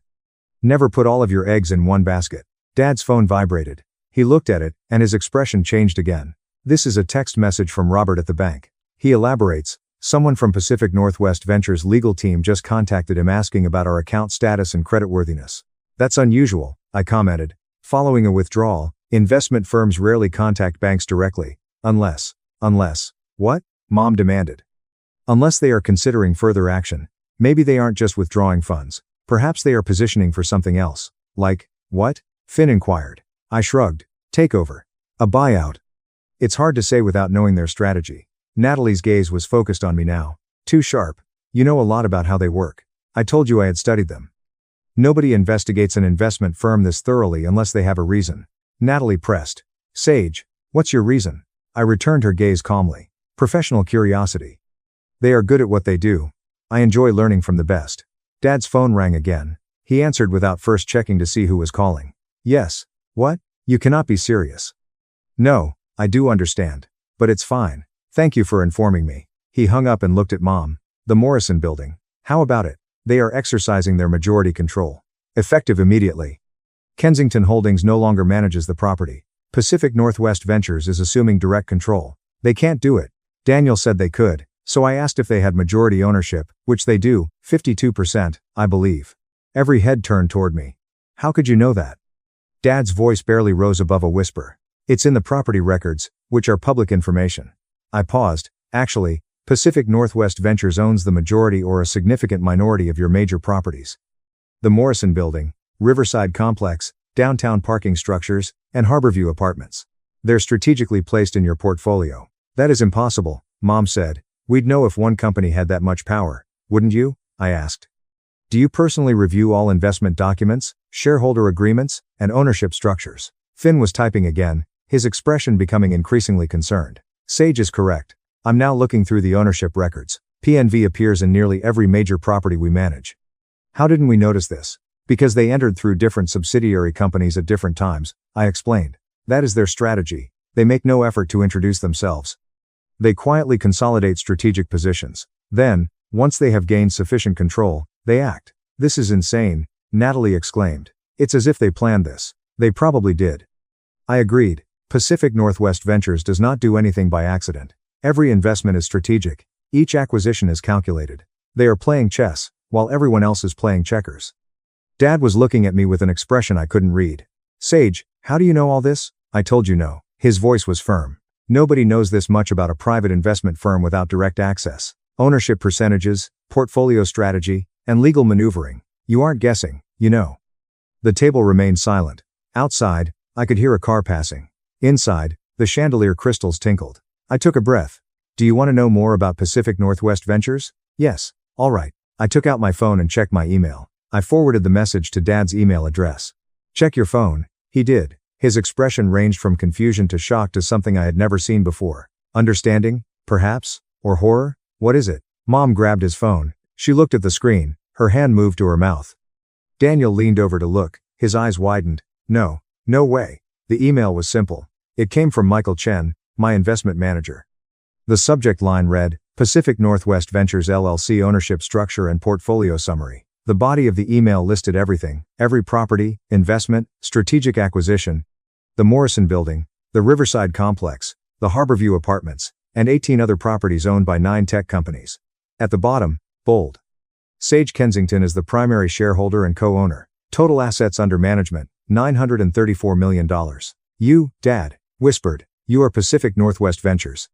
Never put all of your eggs in one basket. Dad's phone vibrated. He looked at it, and his expression changed again. This is a text message from Robert at the bank. He elaborates, someone from Pacific Northwest Ventures' legal team just contacted him asking about our account status and creditworthiness. That's unusual, I commented. Following a withdrawal, investment firms rarely contact banks directly, unless, what? Mom demanded. Unless they are considering further action. Maybe they aren't just withdrawing funds. Perhaps they are positioning for something else. Like, what? Finn inquired. I shrugged. Takeover. A buyout. It's hard to say without knowing their strategy. Natalie's gaze was focused on me now. Too sharp. You know a lot about how they work. I told you I had studied them. Nobody investigates an investment firm this thoroughly unless they have a reason. Natalie pressed. Sage, what's your reason? I returned her gaze calmly. Professional curiosity. They are good at what they do. I enjoy learning from the best. Dad's phone rang again. He answered without first checking to see who was calling. Yes. What? You cannot be serious. No, I do understand. But it's fine. Thank you for informing me. He hung up and looked at Mom. The Morrison Building. How about it? They are exercising their majority control. Effective immediately. Kensington Holdings no longer manages the property. Pacific Northwest Ventures is assuming direct control. They can't do it. Daniel said they could, so I asked if they had majority ownership, which they do, 52%, I believe. Every head turned toward me. How could you know that? Dad's voice barely rose above a whisper. It's in the property records, which are public information. I paused. Actually, Pacific Northwest Ventures owns the majority or a significant minority of your major properties. The Morrison Building, Riverside Complex, downtown parking structures, and Harborview Apartments. They're strategically placed in your portfolio. That is impossible, Mom said. We'd know if one company had that much power, wouldn't you? I asked. Do you personally review all investment documents, shareholder agreements, and ownership structures? Finn was typing again, his expression becoming increasingly concerned. Sage is correct. I'm now looking through the ownership records. PNV appears in nearly every major property we manage. How didn't we notice this? Because they entered through different subsidiary companies at different times, I explained. That is their strategy. They make no effort to introduce themselves. They quietly consolidate strategic positions. Then, once they have gained sufficient control, they act. This is insane, Natalie exclaimed. It's as if they planned this. They probably did. I agreed. Pacific Northwest Ventures does not do anything by accident. Every investment is strategic. Each acquisition is calculated. They are playing chess, while everyone else is playing checkers. Dad was looking at me with an expression I couldn't read. Sage, how do you know all this? I told you no. His voice was firm. Nobody knows this much about a private investment firm without direct access. Ownership percentages, portfolio strategy, and legal maneuvering. You aren't guessing, you know. The table remained silent. Outside, I could hear a car passing. Inside, the chandelier crystals tinkled. I took a breath. Do you want to know more about Pacific Northwest Ventures? Yes. All right. I took out my phone and checked my email. I forwarded the message to Dad's email address. Check your phone. He did. His expression ranged from confusion to shock to something I had never seen before. Understanding, perhaps, or horror? What is it? Mom grabbed his phone. She looked at the screen. Her hand moved to her mouth. Daniel leaned over to look. His eyes widened. No way. The email was simple. It came from Michael Chen, my investment manager. The subject line read, Pacific Northwest Ventures LLC ownership structure and portfolio summary. The body of the email listed everything, every property, investment, strategic acquisition, the Morrison Building, the Riverside Complex, the Harborview Apartments, and 18 other properties owned by 9 tech companies. At the bottom, bold. Sage Kensington is the primary shareholder and co-owner. Total assets under management, $934 million. You, Dad, whispered, you are Pacific Northwest Ventures.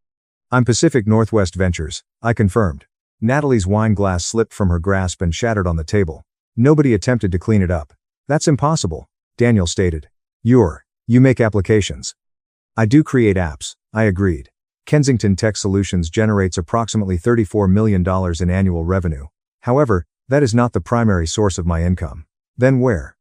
I'm Pacific Northwest Ventures, I confirmed. Natalie's wine glass slipped from her grasp and shattered on the table. Nobody attempted to clean it up. That's impossible, Daniel stated. You make applications. I do create apps, I agreed. Kensington Tech Solutions generates approximately $34 million in annual revenue. However, that is not the primary source of my income. Then where?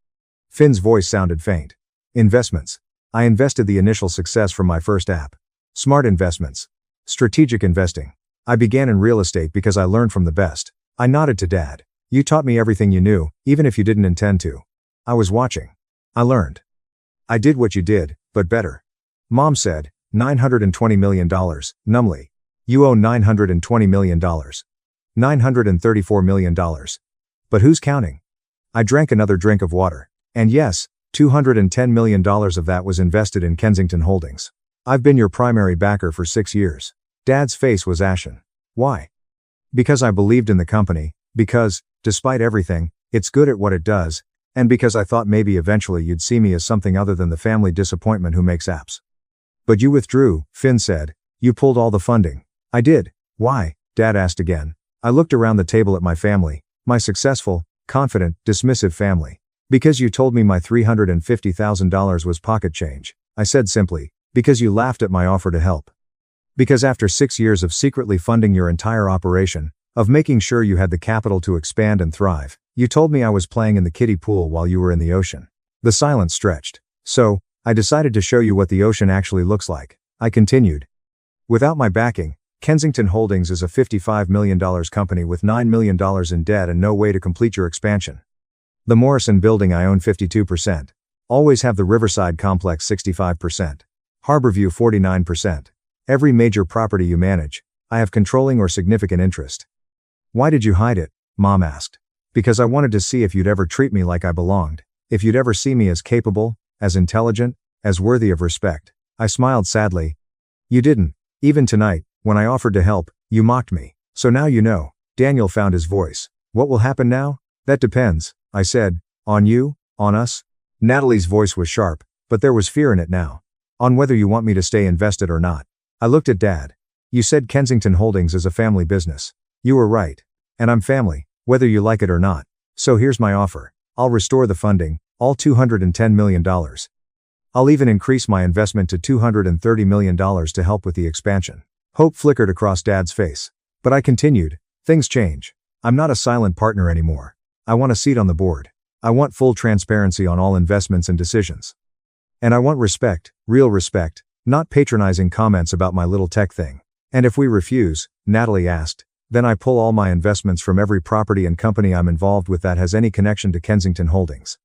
Finn's voice sounded faint. Investments. I invested the initial success from my first app. Smart investments. Strategic investing. I began in real estate because I learned from the best. I nodded to Dad. You taught me everything you knew, even if you didn't intend to. I was watching. I learned. I did what you did, but better. Mom said, $920 million, numbly. You own $920 million. $934 million. But who's counting? I drank another drink of water. And yes, $210 million of that was invested in Kensington Holdings. I've been your primary backer for 6 years. Dad's face was ashen. Why? Because I believed in the company, because, despite everything, it's good at what it does, and because I thought maybe eventually you'd see me as something other than the family disappointment who makes apps. But you withdrew, Finn said. You pulled all the funding. I did. Why? Dad asked again. I looked around the table at my family, my successful, confident, dismissive family. Because you told me my $350,000 was pocket change, I said simply. Because you laughed at my offer to help. Because after 6 years of secretly funding your entire operation, of making sure you had the capital to expand and thrive, you told me I was playing in the kiddie pool while you were in the ocean. The silence stretched. So, I decided to show you what the ocean actually looks like, I continued. Without my backing, Kensington Holdings is a $55 million company with $9 million in debt and no way to complete your expansion. The Morrison Building I own 52%. Always have the Riverside Complex 65%. Harborview 49%. Every major property you manage, I have controlling or significant interest. Why did you hide it? Mom asked. Because I wanted to see if you'd ever treat me like I belonged, if you'd ever see me as capable, as intelligent, as worthy of respect. I smiled sadly. You didn't. Even tonight, when I offered to help, you mocked me. So now you know. Daniel found his voice. What will happen now? That depends, I said. On you? On us? Natalie's voice was sharp, but there was fear in it now. On whether you want me to stay invested or not. I looked at Dad. You said Kensington Holdings is a family business. You were right. And I'm family, whether you like it or not. So here's my offer. I'll restore the funding, all $210 million. I'll even increase my investment to $230 million to help with the expansion. Hope flickered across Dad's face. But I continued, things change. I'm not a silent partner anymore. I want a seat on the board. I want full transparency on all investments and decisions. And I want respect, real respect, not patronizing comments about my little tech thing. And if we refuse, Natalie asked, then I pull all my investments from every property and company I'm involved with that has any connection to Kensington Holdings.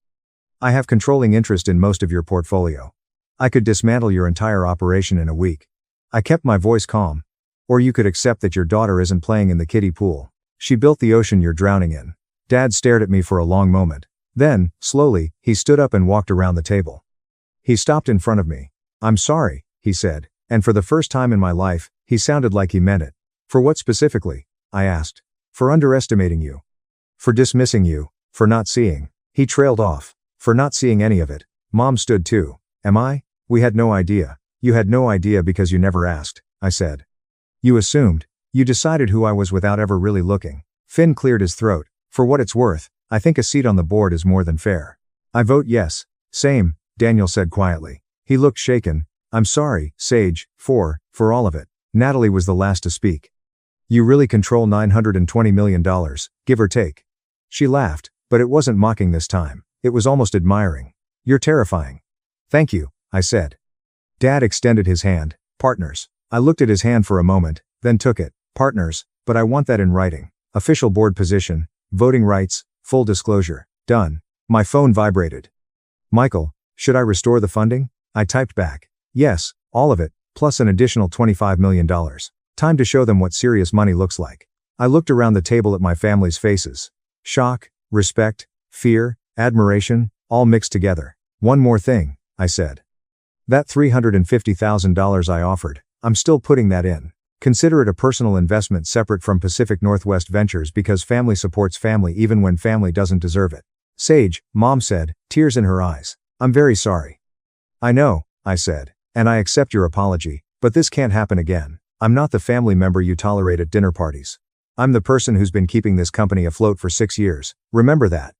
I have controlling interest in most of your portfolio. I could dismantle your entire operation in a week. I kept my voice calm. Or you could accept that your daughter isn't playing in the kiddie pool. She built the ocean you're drowning in. Dad stared at me for a long moment. Then, slowly, he stood up and walked around the table. He stopped in front of me. I'm sorry, he said, and for the first time in my life, he sounded like he meant it. For what specifically? I asked. For underestimating you. For dismissing you. For not seeing. He trailed off. For not seeing any of it. Mom stood too. Am I? We had no idea. You had no idea because you never asked, I said. You assumed. You decided who I was without ever really looking. Finn cleared his throat. For what it's worth, I think a seat on the board is more than fair. I vote yes. Same, Daniel said quietly. He looked shaken. I'm sorry, Sage, for all of it. Natalie was the last to speak. You really control $920 million, give or take. She laughed, but it wasn't mocking this time. It was almost admiring. You're terrifying. Thank you, I said. Dad extended his hand. Partners. I looked at his hand for a moment, then took it. Partners, but I want that in writing. Official board position, voting rights, full disclosure. Done. My phone vibrated. Michael, should I restore the funding? I typed back. Yes, all of it, plus an additional $25 million. Time to show them what serious money looks like. I looked around the table at my family's faces. Shock, respect, fear, admiration, all mixed together. One more thing, I said. That $350,000 I offered, I'm still putting that in. Consider it a personal investment separate from Pacific Northwest Ventures because family supports family even when family doesn't deserve it. Sage, Mom said, tears in her eyes. I'm very sorry. I know, I said, and I accept your apology, but this can't happen again. I'm not the family member you tolerate at dinner parties. I'm the person who's been keeping this company afloat for 6 years. Remember that.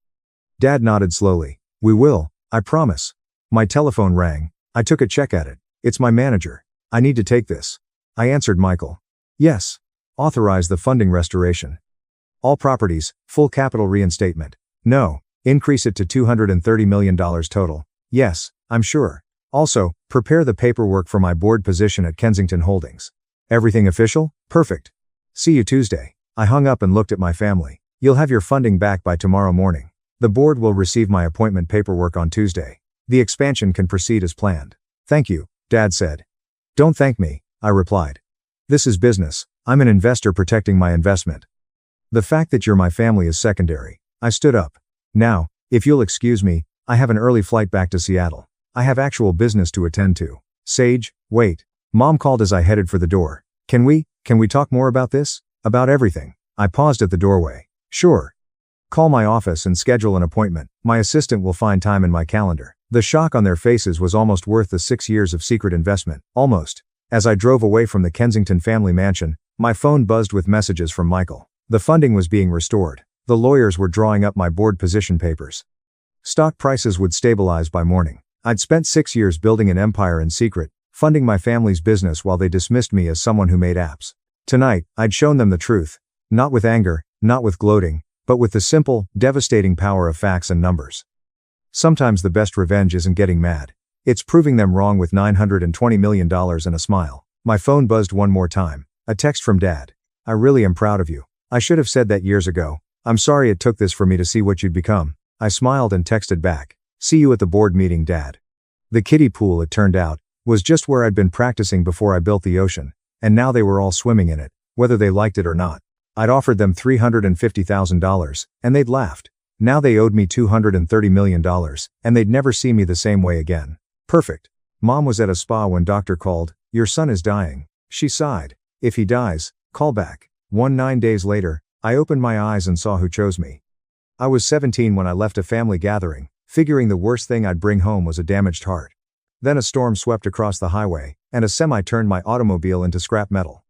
Dad nodded slowly. We will, I promise. My telephone rang. I took a check at it. It's my manager. I need to take this. I answered Michael. Yes. Authorize the funding restoration. All properties, full capital reinstatement. No. Increase it to $230 million total. Yes, I'm sure. Also, prepare the paperwork for my board position at Kensington Holdings. Everything official? Perfect. See you Tuesday. I hung up and looked at my family. You'll have your funding back by tomorrow morning. The board will receive my appointment paperwork on Tuesday. The expansion can proceed as planned. Thank you, Dad said. Don't thank me, I replied. This is business. I'm an investor protecting my investment. The fact that you're my family is secondary. I stood up. Now, if you'll excuse me, I have an early flight back to Seattle. I have actual business to attend to. Sage, wait. Mom called as I headed for the door. Can we talk more about this? About everything. I paused at the doorway. Sure. Call my office and schedule an appointment. My assistant will find time in my calendar. The shock on their faces was almost worth the 6 years of secret investment. Almost. As I drove away from the Kensington family mansion, My phone buzzed with messages from Michael. The funding was being restored. The lawyers were drawing up my board position papers. Stock prices would stabilize by morning. I'd spent 6 years building an empire in secret, funding my family's business while they dismissed me as someone who made apps. Tonight, I'd shown them the truth. Not with anger, not with gloating, but with the simple, devastating power of facts and numbers. Sometimes the best revenge isn't getting mad. It's proving them wrong with $920 million and a smile. My phone buzzed one more time. A text from Dad. I really am proud of you. I should have said that years ago. I'm sorry it took this for me to see what you'd become. I smiled and texted back. See you at the board meeting, Dad. The kiddie pool, it turned out, was just where I'd been practicing before I built the ocean, and now they were all swimming in it, whether they liked it or not. I'd offered them $350,000, and they'd laughed. Now they owed me $230 million, and they'd never see me the same way again. Perfect. Mom was at a spa when doctor called. Your son is dying. She sighed. If he dies, call back. 9 days later, I opened my eyes and saw who chose me. I was 17 when I left a family gathering, figuring the worst thing I'd bring home was a damaged heart. Then a storm swept across the highway, and a semi turned my automobile into scrap metal.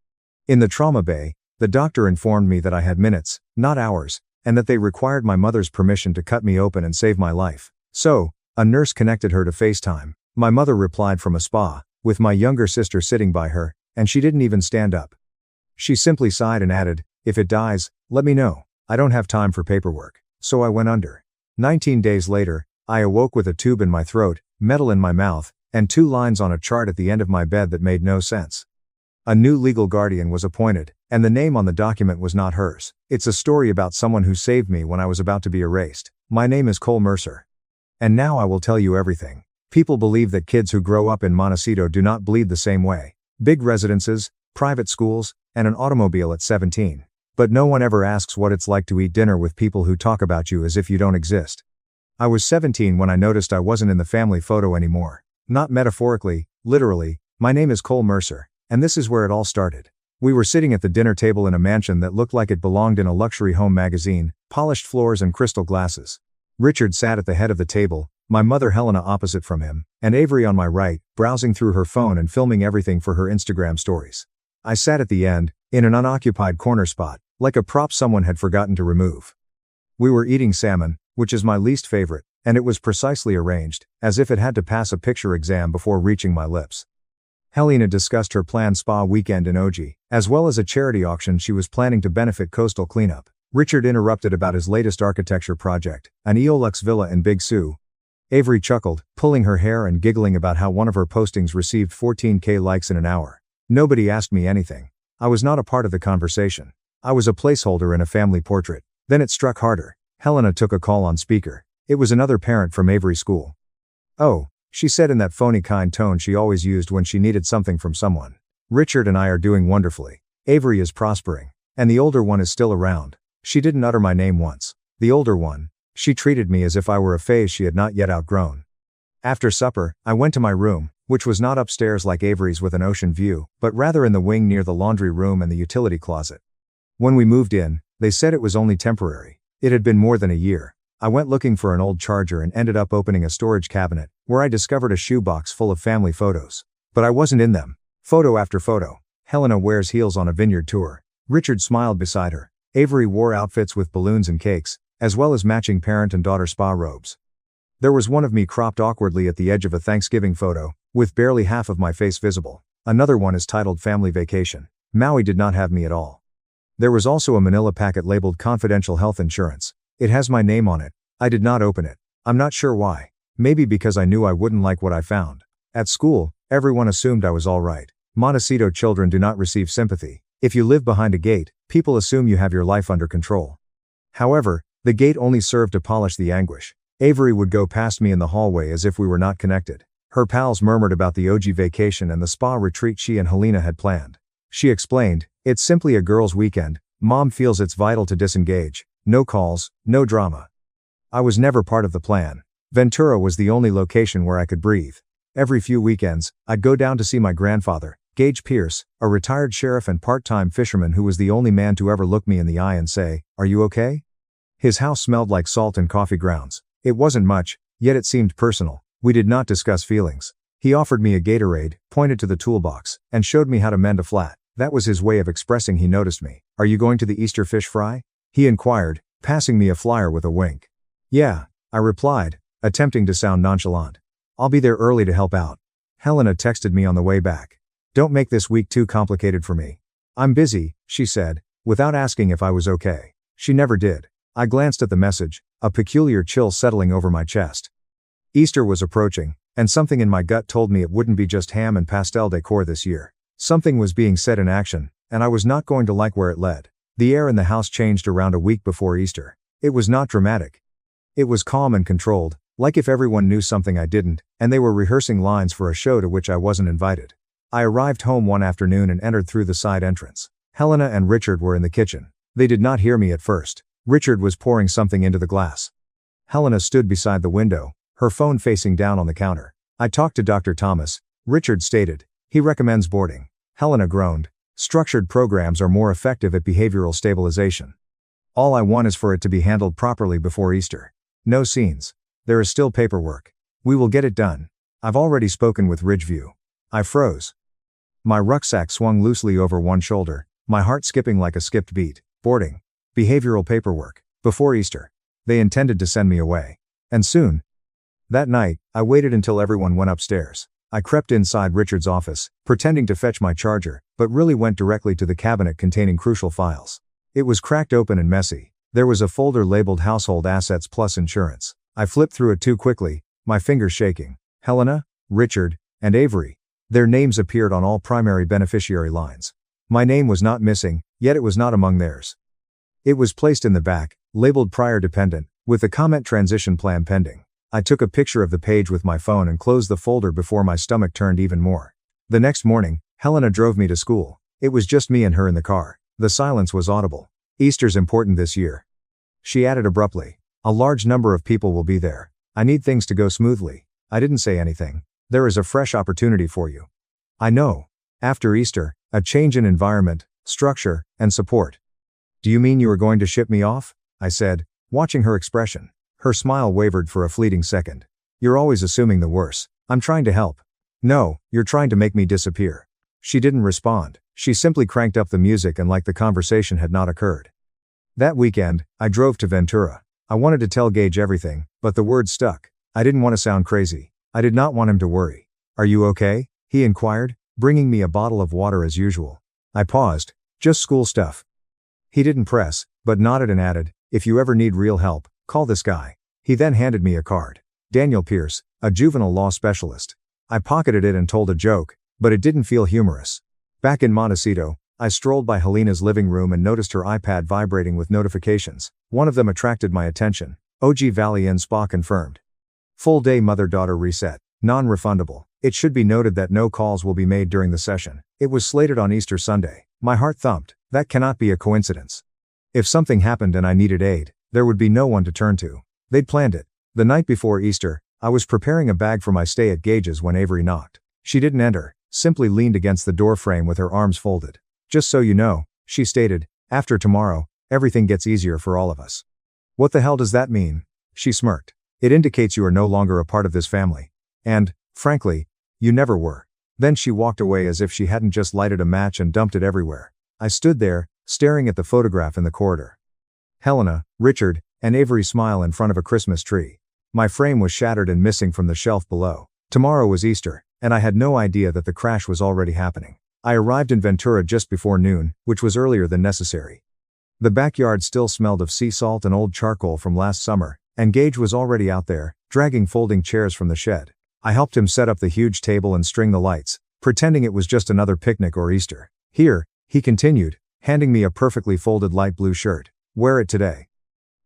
In the trauma bay, the doctor informed me that I had minutes, not hours, and that they required my mother's permission to cut me open and save my life. So, a nurse connected her to FaceTime. My mother replied from a spa, with my younger sister sitting by her, and she didn't even stand up. She simply sighed and added, if it dies, let me know. I don't have time for paperwork. So I went under. 19 days later, I awoke with a tube in my throat, metal in my mouth, and 2 lines on a chart at the end of my bed that made no sense. A new legal guardian was appointed, and the name on the document was not hers. It's a story about someone who saved me when I was about to be erased. My name is Cole Mercer. And now I will tell you everything. People believe that kids who grow up in Montecito do not bleed the same way. Big residences, private schools, and an automobile at 17. But no one ever asks what it's like to eat dinner with people who talk about you as if you don't exist. I was 17 when I noticed I wasn't in the family photo anymore. Not metaphorically, literally. My name is Cole Mercer, and this is where it all started. We were sitting at the dinner table in a mansion that looked like it belonged in a luxury home magazine, polished floors and crystal glasses. Richard sat at the head of the table, my mother Helena opposite from him, and Avery on my right, browsing through her phone and filming everything for her Instagram stories. I sat at the end, in an unoccupied corner spot, like a prop someone had forgotten to remove. We were eating salmon, which is my least favorite, and it was precisely arranged, as if it had to pass a picture exam before reaching my lips. Helena discussed her planned spa weekend in OG, as well as a charity auction she was planning to benefit coastal cleanup. Richard interrupted about his latest architecture project, an Eolux villa in Big Sur. Avery chuckled, pulling her hair and giggling about how one of her postings received 14K likes in an hour. Nobody asked me anything. I was not a part of the conversation. I was a placeholder in a family portrait. Then it struck harder. Helena took a call on speaker. It was another parent from Avery's school. Oh, she said in that phony kind tone she always used when she needed something from someone. Richard and I are doing wonderfully. Avery is prospering. And the older one is still around. She didn't utter my name once. The older one. She treated me as if I were a phase she had not yet outgrown. After supper, I went to my room, which was not upstairs like Avery's with an ocean view, but rather in the wing near the laundry room and the utility closet. When we moved in, they said it was only temporary. It had been more than a year. I went looking for an old charger and ended up opening a storage cabinet, where I discovered a shoebox full of family photos. But I wasn't in them. Photo after photo. Helena wears heels on a vineyard tour. Richard smiled beside her. Avery wore outfits with balloons and cakes, as well as matching parent and daughter spa robes. There was one of me cropped awkwardly at the edge of a Thanksgiving photo, with barely half of my face visible. Another one is titled Family Vacation. Maui did not have me at all. There was also a manila packet labeled Confidential Health Insurance. It has my name on it. I did not open it. I'm not sure why. Maybe because I knew I wouldn't like what I found. At school, everyone assumed I was all right. Montecito children do not receive sympathy. If you live behind a gate, people assume you have your life under control. However, the gate only served to polish the anguish. Avery would go past me in the hallway as if we were not connected. Her pals murmured about the OG vacation and the spa retreat she and Helena had planned. She explained, it's simply a girls' weekend. Mom feels it's vital to disengage. No calls, no drama. I was never part of the plan. Ventura was the only location where I could breathe. Every few weekends, I'd go down to see my grandfather, Gage Pierce, a retired sheriff and part-time fisherman who was the only man to ever look me in the eye and say, "Are you okay?" His house smelled like salt and coffee grounds. It wasn't much, yet it seemed personal. We did not discuss feelings. He offered me a Gatorade, pointed to the toolbox, and showed me how to mend a flat. That was his way of expressing he noticed me. "Are you going to the Easter fish fry?" he inquired, passing me a flyer with a wink. "Yeah," I replied, attempting to sound nonchalant. "I'll be there early to help out." Helena texted me on the way back. "Don't make this week too complicated for me." "I'm busy," she said, without asking if I was okay. She never did. I glanced at the message, a peculiar chill settling over my chest. Easter was approaching, and something in my gut told me it wouldn't be just ham and pastel decor this year. Something was being set in action, and I was not going to like where it led. The air in the house changed around a week before Easter. It was not dramatic. It was calm and controlled, like if everyone knew something I didn't, and they were rehearsing lines for a show to which I wasn't invited. I arrived home one afternoon and entered through the side entrance. Helena and Richard were in the kitchen. They did not hear me at first. Richard was pouring something into the glass. Helena stood beside the window, her phone facing down on the counter. "I talked to Dr. Thomas," Richard stated. "He recommends boarding." Helena groaned. "Structured programs are more effective at behavioral stabilization. All I want is for it to be handled properly before Easter. No scenes. There is still paperwork. We will get it done. I've already spoken with Ridgeview." I froze. My rucksack swung loosely over one shoulder, my heart skipping like a skipped beat. Boarding. Behavioral paperwork. Before Easter. They intended to send me away. And soon. That night, I waited until everyone went upstairs. I crept inside Richard's office, pretending to fetch my charger, but really went directly to the cabinet containing crucial files. It was cracked open and messy. There was a folder labeled Household Assets plus Insurance. I flipped through it too quickly, my fingers shaking. Helena, Richard, and Avery. Their names appeared on all primary beneficiary lines. My name was not missing, yet it was not among theirs. It was placed in the back, labeled Prior Dependent, with the comment Transition Plan Pending. I took a picture of the page with my phone and closed the folder before my stomach turned even more. The next morning, Helena drove me to school. It was just me and her in the car. The silence was audible. "Easter's important this year," she added abruptly. "A large number of people will be there. I need things to go smoothly." I didn't say anything. "There is a fresh opportunity for you." "I know. After Easter, a change in environment, structure, and support." "Do you mean you are going to ship me off?" I said, watching her expression. Her smile wavered for a fleeting second. "You're always assuming the worst. I'm trying to help." "No, you're trying to make me disappear." She didn't respond. She simply cranked up the music and like the conversation had not occurred. That weekend, I drove to Ventura. I wanted to tell Gage everything, but the words stuck. I didn't want to sound crazy. I did not want him to worry. "Are you okay?" he inquired, bringing me a bottle of water as usual. I paused. "Just school stuff." He didn't press, but nodded and added, "If you ever need real help, call this guy." He then handed me a card. Daniel Pierce, a juvenile law specialist. I pocketed it and told a joke, but it didn't feel humorous. Back in Montecito, I strolled by Helena's living room and noticed her iPad vibrating with notifications. One of them attracted my attention. OG Valley Inn Spa confirmed. Full day mother-daughter reset. Non-refundable. It should be noted that no calls will be made during the session. It was slated on Easter Sunday. My heart thumped. That cannot be a coincidence. If something happened and I needed aid, there would be no one to turn to. They'd planned it. The night before Easter, I was preparing a bag for my stay at Gage's when Avery knocked. She didn't enter, simply leaned against the door frame with her arms folded. "Just so you know," she stated, "after tomorrow, everything gets easier for all of us." "What the hell does that mean?" She smirked. "It indicates you are no longer a part of this family. And, frankly, you never were." Then she walked away as if she hadn't just lighted a match and dumped it everywhere. I stood there, staring at the photograph in the corridor. Helena, Richard, and Avery smile in front of a Christmas tree. My frame was shattered and missing from the shelf below. Tomorrow was Easter, and I had no idea that the crash was already happening. I arrived in Ventura just before noon, which was earlier than necessary. The backyard still smelled of sea salt and old charcoal from last summer, and Gage was already out there, dragging folding chairs from the shed. I helped him set up the huge table and string the lights, pretending it was just another picnic or Easter. "Here," he continued, handing me a perfectly folded light blue shirt. "Wear it today.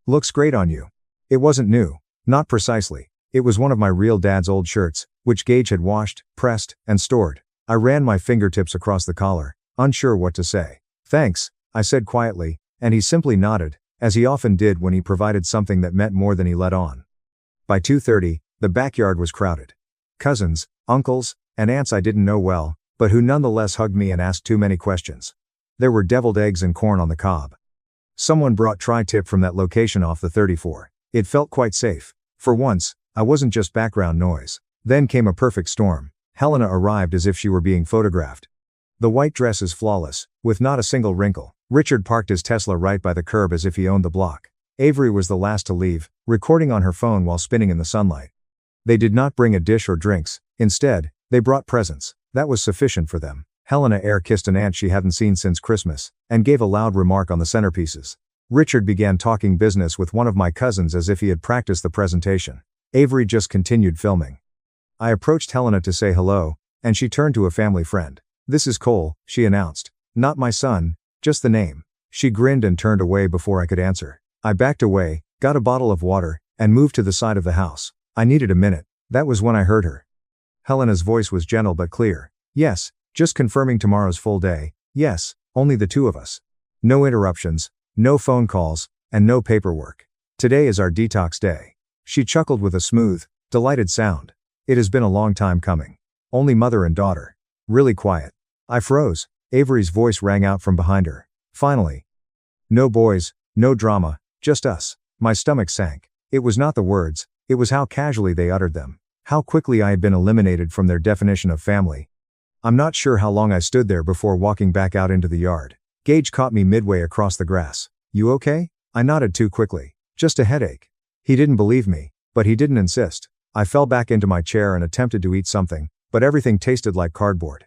Looks great on you." It wasn't new. Not precisely. It was one of my real dad's old shirts, which Gage had washed, pressed, and stored. I ran my fingertips across the collar, unsure what to say. "Thanks," I said quietly, and he simply nodded, as he often did when he provided something that meant more than he let on. By 2:30, the backyard was crowded. Cousins, uncles, and aunts I didn't know well, but who nonetheless hugged me and asked too many questions. There were deviled eggs and corn on the cob. Someone brought tri-tip from that location off the 34. It felt quite safe. For once, I wasn't just background noise. Then came a perfect storm. Helena arrived as if she were being photographed. The white dress is flawless, with not a single wrinkle. Richard parked his Tesla right by the curb as if he owned the block. Avery was the last to leave, recording on her phone while spinning in the sunlight. They did not bring a dish or drinks. Instead, they brought presents. That was sufficient for them. Helena air-kissed an aunt she hadn't seen since Christmas, and gave a loud remark on the centerpieces. Richard began talking business with one of my cousins as if he had practiced the presentation. Avery just continued filming. I approached Helena to say hello, and she turned to a family friend. "This is Cole," she announced. "Not my son, just the name." She grinned and turned away before I could answer. I backed away, got a bottle of water, and moved to the side of the house. I needed a minute. That was when I heard her. Helena's voice was gentle but clear. "Yes, just confirming tomorrow's full day. Yes, only the two of us. No interruptions, no phone calls, and no paperwork. Today is our detox day." She chuckled with a smooth, delighted sound. "It has been a long time coming. Only mother and daughter. Really quiet." I froze. Avery's voice rang out from behind her. "Finally. No boys, no drama, just us." My stomach sank. It was not the words, it was how casually they uttered them. How quickly I had been eliminated from their definition of family. I'm not sure how long I stood there before walking back out into the yard. Gage caught me midway across the grass. "You okay?" I nodded too quickly. "Just a headache." He didn't believe me, but he didn't insist. I fell back into my chair and attempted to eat something, but everything tasted like cardboard.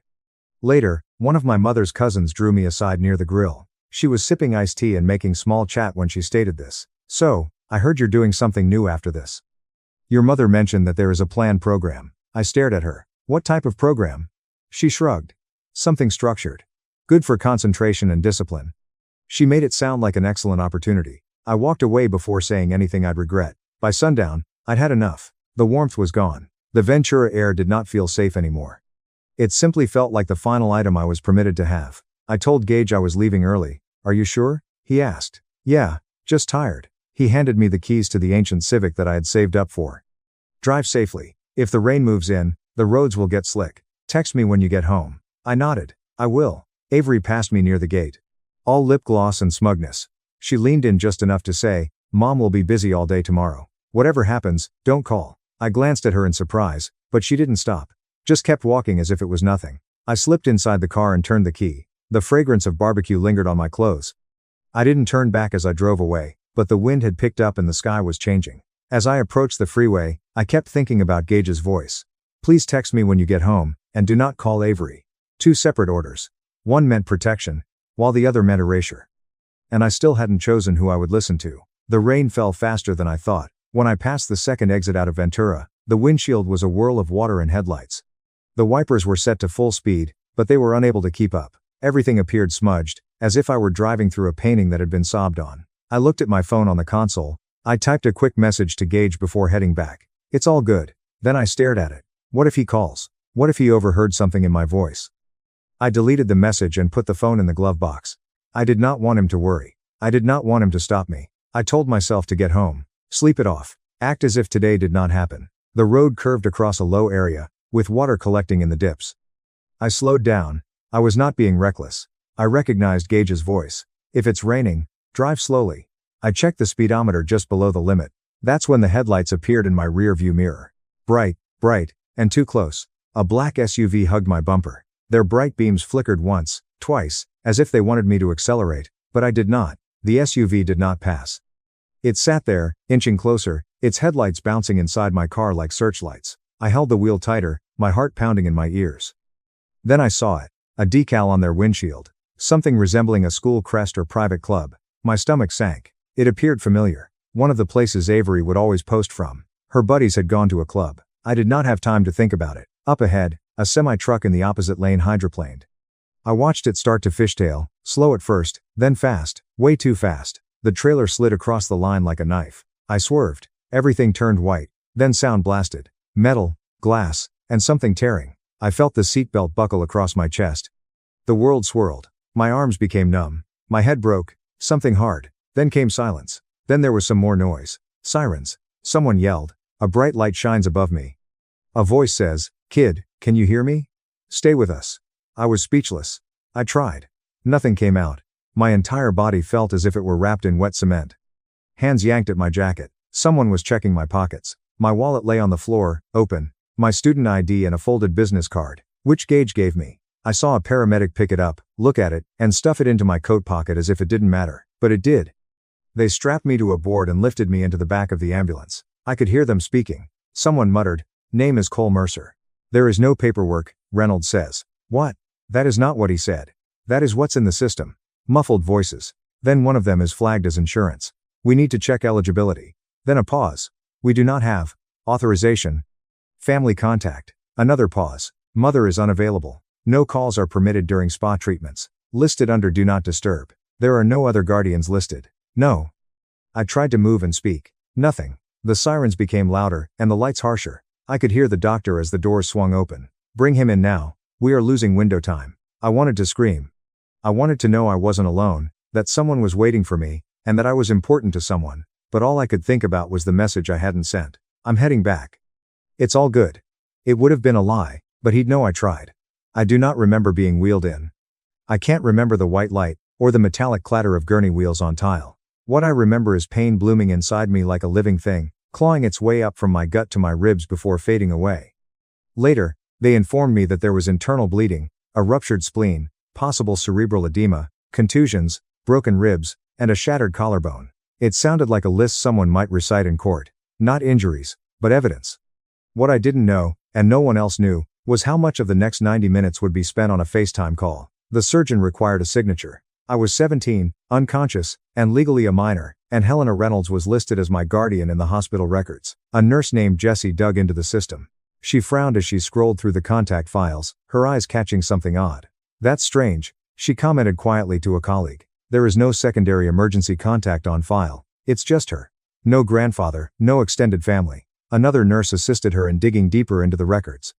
Later, one of my mother's cousins drew me aside near the grill. She was sipping iced tea and making small chat when she stated this. "So, I heard you're doing something new after this. Your mother mentioned that there is a planned program." I stared at her. "What type of program?" She shrugged. "Something structured. Good for concentration and discipline." She made it sound like an excellent opportunity. I walked away before saying anything I'd regret. By sundown, I'd had enough. The warmth was gone. The Ventura air did not feel safe anymore. It simply felt like the final item I was permitted to have. I told Gage I was leaving early. "Are you sure?" he asked. "Yeah, just tired." He handed me the keys to the ancient Civic that I had saved up for. "Drive safely. If the rain moves in, the roads will get slick. Text me when you get home." I nodded. "I will." Avery passed me near the gate. All lip gloss and smugness. She leaned in just enough to say, "Mom will be busy all day tomorrow. Whatever happens, don't call." I glanced at her in surprise, but she didn't stop. Just kept walking as if it was nothing. I slipped inside the car and turned the key. The fragrance of barbecue lingered on my clothes. I didn't turn back as I drove away, but the wind had picked up and the sky was changing. As I approached the freeway, I kept thinking about Gage's voice. "Please text me when you get home, and do not call Avery." Two separate orders. One meant protection, while the other meant erasure. And I still hadn't chosen who I would listen to. The rain fell faster than I thought. When I passed the second exit out of Ventura, the windshield was a whirl of water and headlights. The wipers were set to full speed, but they were unable to keep up. Everything appeared smudged, as if I were driving through a painting that had been sobbed on. I looked at my phone on the console. I typed a quick message to Gage before heading back. "It's all good." Then I stared at it. What if he calls? What if he overheard something in my voice? I deleted the message and put the phone in the glove box. I did not want him to worry. I did not want him to stop me. I told myself to get home, sleep it off, act as if today did not happen. The road curved across a low area, with water collecting in the dips. I slowed down. I was not being reckless. I recognized Gage's voice. "If it's raining, drive slowly." I checked the speedometer just below the limit. That's when the headlights appeared in my rearview mirror. Bright, and too close. A black SUV hugged my bumper. Their bright beams flickered once, twice, as if they wanted me to accelerate, but I did not. The SUV did not pass. It sat there, inching closer, its headlights bouncing inside my car like searchlights. I held the wheel tighter, my heart pounding in my ears. Then I saw it. A decal on their windshield. Something resembling a school crest or private club. My stomach sank. It appeared familiar. One of the places Avery would always post from. Her buddies had gone to a club. I did not have time to think about it. Up ahead, a semi-truck in the opposite lane hydroplaned. I watched it start to fishtail, slow at first, then fast, way too fast. The trailer slid across the line like a knife. I swerved. Everything turned white. Then sound blasted. Metal, glass, and something tearing. I felt the seatbelt buckle across my chest. The world swirled. My arms became numb. My head broke. Something hard. Then came silence. Then there was some more noise. Sirens. Someone yelled. A bright light shines above me. A voice says, "Kid, can you hear me? Stay with us." I was speechless. I tried. Nothing came out. My entire body felt as if it were wrapped in wet cement. Hands yanked at my jacket. Someone was checking my pockets. My wallet lay on the floor, open. My student ID and a folded business card, which Gage gave me. I saw a paramedic pick it up, look at it, and stuff it into my coat pocket as if it didn't matter. But it did. They strapped me to a board and lifted me into the back of the ambulance. I could hear them speaking. Someone muttered, "Name is Cole Mercer." "There is no paperwork," Reynolds says. "What?" "That is not what he said. That is what's in the system." Muffled voices. Then one of them is flagged as insurance. "We need to check eligibility." Then a pause. "We do not have authorization. Family contact." Another pause. "Mother is unavailable. No calls are permitted during spa treatments. Listed under do not disturb. There are no other guardians listed." "No." I tried to move and speak. Nothing. The sirens became louder, and the lights harsher. I could hear the doctor as the doors swung open. "Bring him in now. We are losing window time." I wanted to scream. I wanted to know I wasn't alone, that someone was waiting for me, and that I was important to someone, but all I could think about was the message I hadn't sent. "I'm heading back. It's all good." It would have been a lie, but he'd know I tried. I do not remember being wheeled in. I can't remember the white light, or the metallic clatter of gurney wheels on tile. What I remember is pain blooming inside me like a living thing, clawing its way up from my gut to my ribs before fading away. Later, they informed me that there was internal bleeding, a ruptured spleen, possible cerebral edema, contusions, broken ribs, and a shattered collarbone. It sounded like a list someone might recite in court. Not injuries, but evidence. What I didn't know, and no one else knew, was how much of the next 90 minutes would be spent on a FaceTime call. The surgeon required a signature. I was 17, unconscious, and legally a minor, and Helena Reynolds was listed as my guardian in the hospital records. A nurse named Jessie dug into the system. She frowned as she scrolled through the contact files, her eyes catching something odd. "That's strange," she commented quietly to a colleague. "There is no secondary emergency contact on file. It's just her. No grandfather, no extended family." Another nurse assisted her in digging deeper into the records.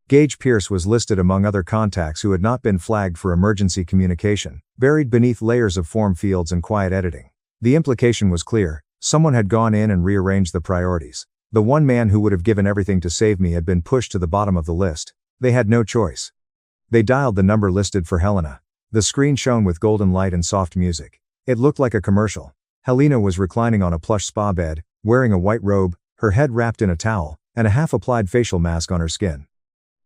Gage Pierce was listed among other contacts who had not been flagged for emergency communication, buried beneath layers of form fields and quiet editing. The implication was clear: someone had gone in and rearranged the priorities. The one man who would have given everything to save me had been pushed to the bottom of the list. They had no choice. They dialed the number listed for Helena. The screen shone with golden light and soft music. It looked like a commercial. Helena was reclining on a plush spa bed, wearing a white robe, her head wrapped in a towel, and a half-applied facial mask on her skin.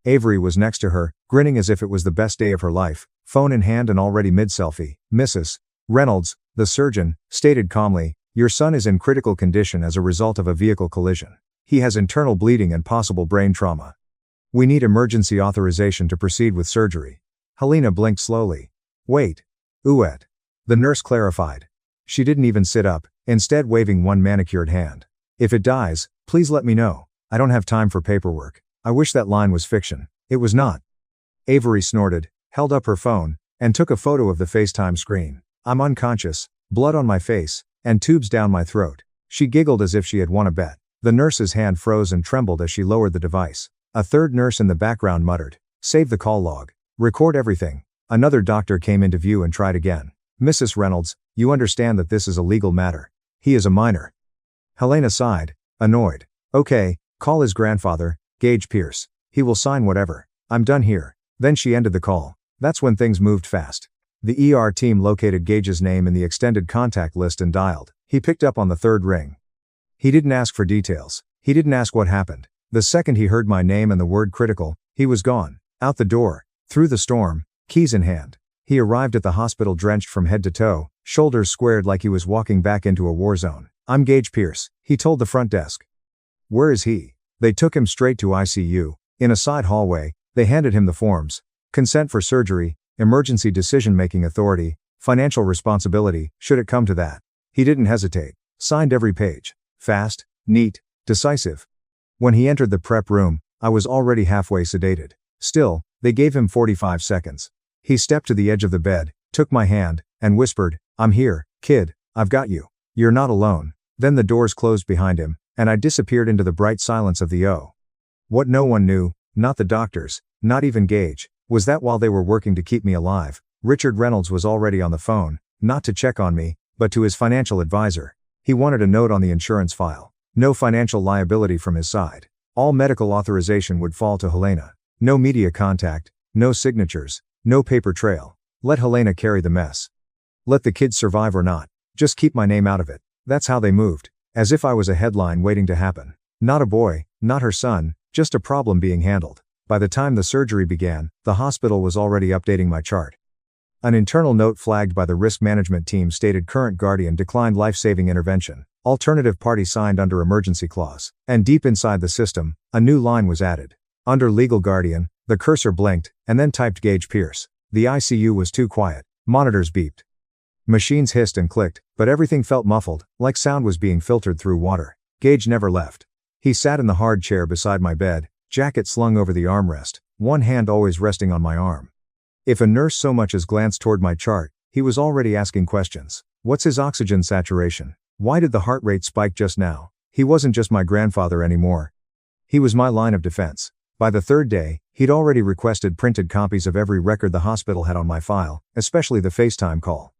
Avery was next to her, grinning as if it was the best day of her life, phone in hand and already mid-selfie. "Mrs. Reynolds," the surgeon, stated calmly, "your son is in critical condition as a result of a vehicle collision. He has internal bleeding and possible brain trauma. We need emergency authorization to proceed with surgery." Helena blinked slowly. "Wait. Ouette." The nurse clarified. She didn't even sit up, instead waving one manicured hand. "If it dies, please let me know. I don't have time for paperwork." I wish that line was fiction. It was not. Avery snorted, held up her phone, and took a photo of the FaceTime screen. "I'm unconscious, blood on my face, and tubes down my throat." She giggled as if she had won a bet. The nurse's hand froze and trembled as she lowered the device. A third nurse in the background muttered, "Save the call log. Record everything." Another doctor came into view and tried again. "Mrs. Reynolds, you understand that this is a legal matter. He is a minor." Helena sighed, annoyed. "Okay, call his grandfather, Gage Pierce. He will sign whatever. I'm done here." Then she ended the call. That's when things moved fast. The ER team located Gage's name in the extended contact list and dialed. He picked up on the third ring. He didn't ask for details. He didn't ask what happened. The second he heard my name and the word critical, he was gone. Out the door. Through the storm. Keys in hand. He arrived at the hospital drenched from head to toe, shoulders squared like he was walking back into a war zone. "I'm Gage Pierce," he told the front desk. "Where is he?" They took him straight to ICU. In a side hallway, they handed him the forms. Consent for surgery, emergency decision-making authority, financial responsibility, should it come to that. He didn't hesitate. Signed every page. Fast, neat, decisive. When he entered the prep room, I was already halfway sedated. Still, they gave him 45 seconds. He stepped to the edge of the bed, took my hand, and whispered, "I'm here, kid, I've got you. You're not alone." Then the doors closed behind him, and I disappeared into the bright silence of the O. What no one knew, not the doctors, not even Gage, was that while they were working to keep me alive, Richard Reynolds was already on the phone, not to check on me, but to his financial advisor. He wanted a note on the insurance file. No financial liability from his side. All medical authorization would fall to Helena. No media contact, no signatures, no paper trail. Let Helena carry the mess. Let the kids survive or not. Just keep my name out of it. That's how they moved. As if I was a headline waiting to happen. Not a boy, not her son, just a problem being handled. By the time the surgery began, the hospital was already updating my chart. An internal note flagged by the risk management team stated current guardian declined life-saving intervention. Alternative party signed under emergency clause. And deep inside the system, a new line was added. Under legal guardian, the cursor blinked, and then typed Gage Pierce. The ICU was too quiet. Monitors beeped. Machines hissed and clicked, but everything felt muffled, like sound was being filtered through water. Gage never left. He sat in the hard chair beside my bed, jacket slung over the armrest, one hand always resting on my arm. If a nurse so much as glanced toward my chart, he was already asking questions. What's his oxygen saturation? Why did the heart rate spike just now? He wasn't just my grandfather anymore. He was my line of defense. By the third day, he'd already requested printed copies of every record the hospital had on my file, especially the FaceTime call.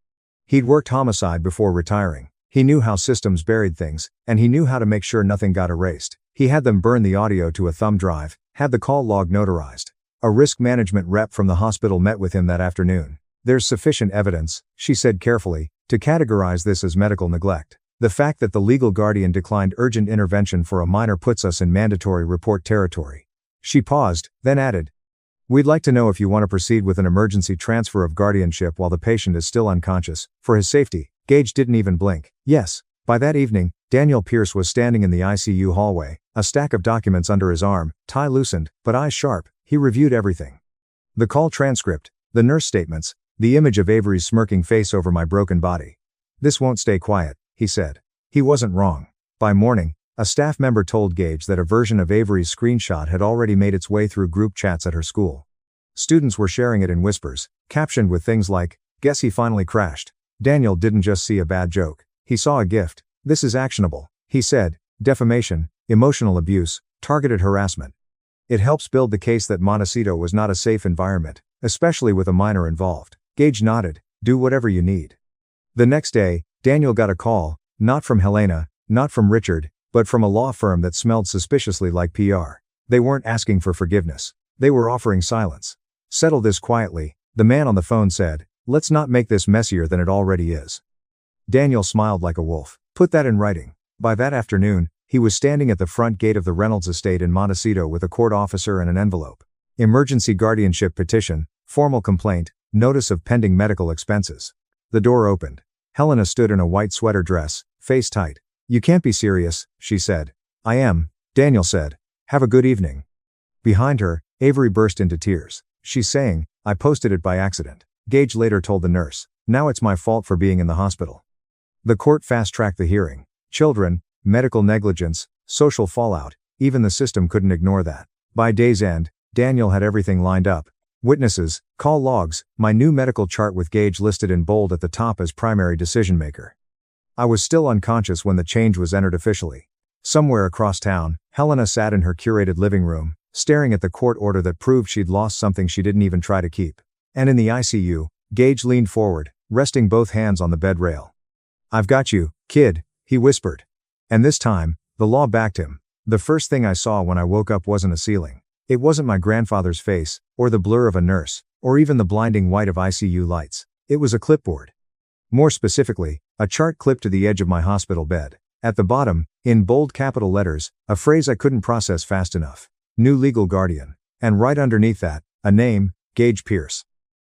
He'd worked homicide before retiring. He knew how systems buried things, and he knew how to make sure nothing got erased. He had them burn the audio to a thumb drive, had the call log notarized. A risk management rep from the hospital met with him that afternoon. There's sufficient evidence, she said carefully, to categorize this as medical neglect. The fact that the legal guardian declined urgent intervention for a minor puts us in mandatory report territory. She paused, then added, "We'd like to know if you want to proceed with an emergency transfer of guardianship while the patient is still unconscious, for his safety." Gage didn't even blink. Yes. By that evening, Daniel Pierce was standing in the ICU hallway, a stack of documents under his arm, tie loosened, but eyes sharp. He reviewed everything. The call transcript, the nurse statements, the image of Avery's smirking face over my broken body. "This won't stay quiet," he said. He wasn't wrong. By morning, a staff member told Gage that a version of Avery's screenshot had already made its way through group chats at her school. Students were sharing it in whispers, captioned with things like, "Guess he finally crashed." Daniel didn't just see a bad joke. He saw a gift. "This is actionable," he said. "Defamation, emotional abuse, targeted harassment. It helps build the case that Montecito was not a safe environment, especially with a minor involved." Gage nodded. "Do whatever you need." The next day, Daniel got a call, not from Helena, not from Richard, but from a law firm that smelled suspiciously like PR. They weren't asking for forgiveness. They were offering silence. "Settle this quietly," the man on the phone said. "Let's not make this messier than it already is." Daniel smiled like a wolf. "Put that in writing." By that afternoon, he was standing at the front gate of the Reynolds estate in Montecito with a court officer and an envelope. Emergency guardianship petition, formal complaint, notice of pending medical expenses. The door opened. Helena stood in a white sweater dress, face tight. "You can't be serious," she said. "I am," Daniel said. "Have a good evening." Behind her, Avery burst into tears. "She's saying, I posted it by accident." Gage later told the nurse, "Now it's my fault for being in the hospital." The court fast-tracked the hearing. Children, medical negligence, social fallout, even the system couldn't ignore that. By day's end, Daniel had everything lined up. Witnesses, call logs, my new medical chart with Gage listed in bold at the top as primary decision maker. I was still unconscious when the change was entered officially. Somewhere across town, Helena sat in her curated living room, staring at the court order that proved she'd lost something she didn't even try to keep. And in the ICU, Gage leaned forward, resting both hands on the bed rail. "I've got you, kid," he whispered. And this time, the law backed him. The first thing I saw when I woke up wasn't a ceiling. It wasn't my grandfather's face, or the blur of a nurse, or even the blinding white of ICU lights. It was a clipboard. More specifically, a chart clipped to the edge of my hospital bed. At the bottom, in bold capital letters, a phrase I couldn't process fast enough. New legal guardian. And right underneath that, a name, Gage Pierce.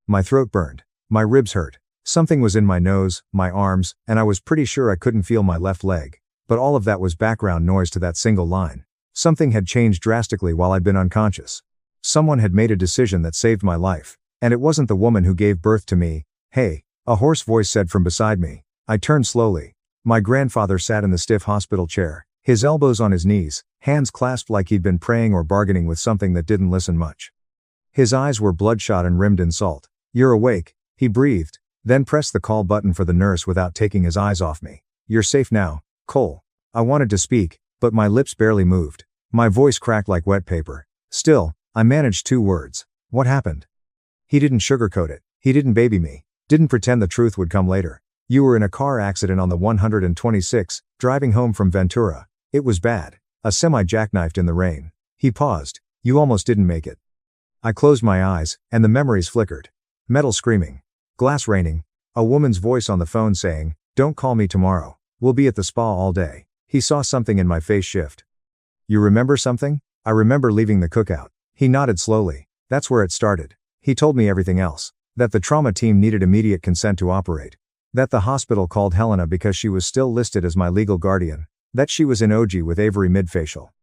My throat burned. My ribs hurt. Something was in my nose, my arms, and I was pretty sure I couldn't feel my left leg. But all of that was background noise to that single line. Something had changed drastically while I'd been unconscious. Someone had made a decision that saved my life. And it wasn't the woman who gave birth to me. "Hey," a hoarse voice said from beside me. I turned slowly. My grandfather sat in the stiff hospital chair, his elbows on his knees, hands clasped like he'd been praying or bargaining with something that didn't listen much. His eyes were bloodshot and rimmed in salt. "You're awake," he breathed, then pressed the call button for the nurse without taking his eyes off me. "You're safe now, Cole." I wanted to speak, but my lips barely moved. My voice cracked like wet paper. Still, I managed 2 words. "What happened?" He didn't sugarcoat it. He didn't baby me. Didn't pretend the truth would come later. "You were in a car accident on the 126, driving home from Ventura. It was bad. A semi jackknifed in the rain." He paused. "You almost didn't make it." I closed my eyes, and the memories flickered. Metal screaming. Glass raining. A woman's voice on the phone saying, "Don't call me tomorrow. We'll be at the spa all day." He saw something in my face shift. "You remember something?" "I remember leaving the cookout." He nodded slowly. That's where it started. He told me everything else. That the trauma team needed immediate consent to operate. That the hospital called Helena because she was still listed as my legal guardian. That she was in OG with Avery mid-facial.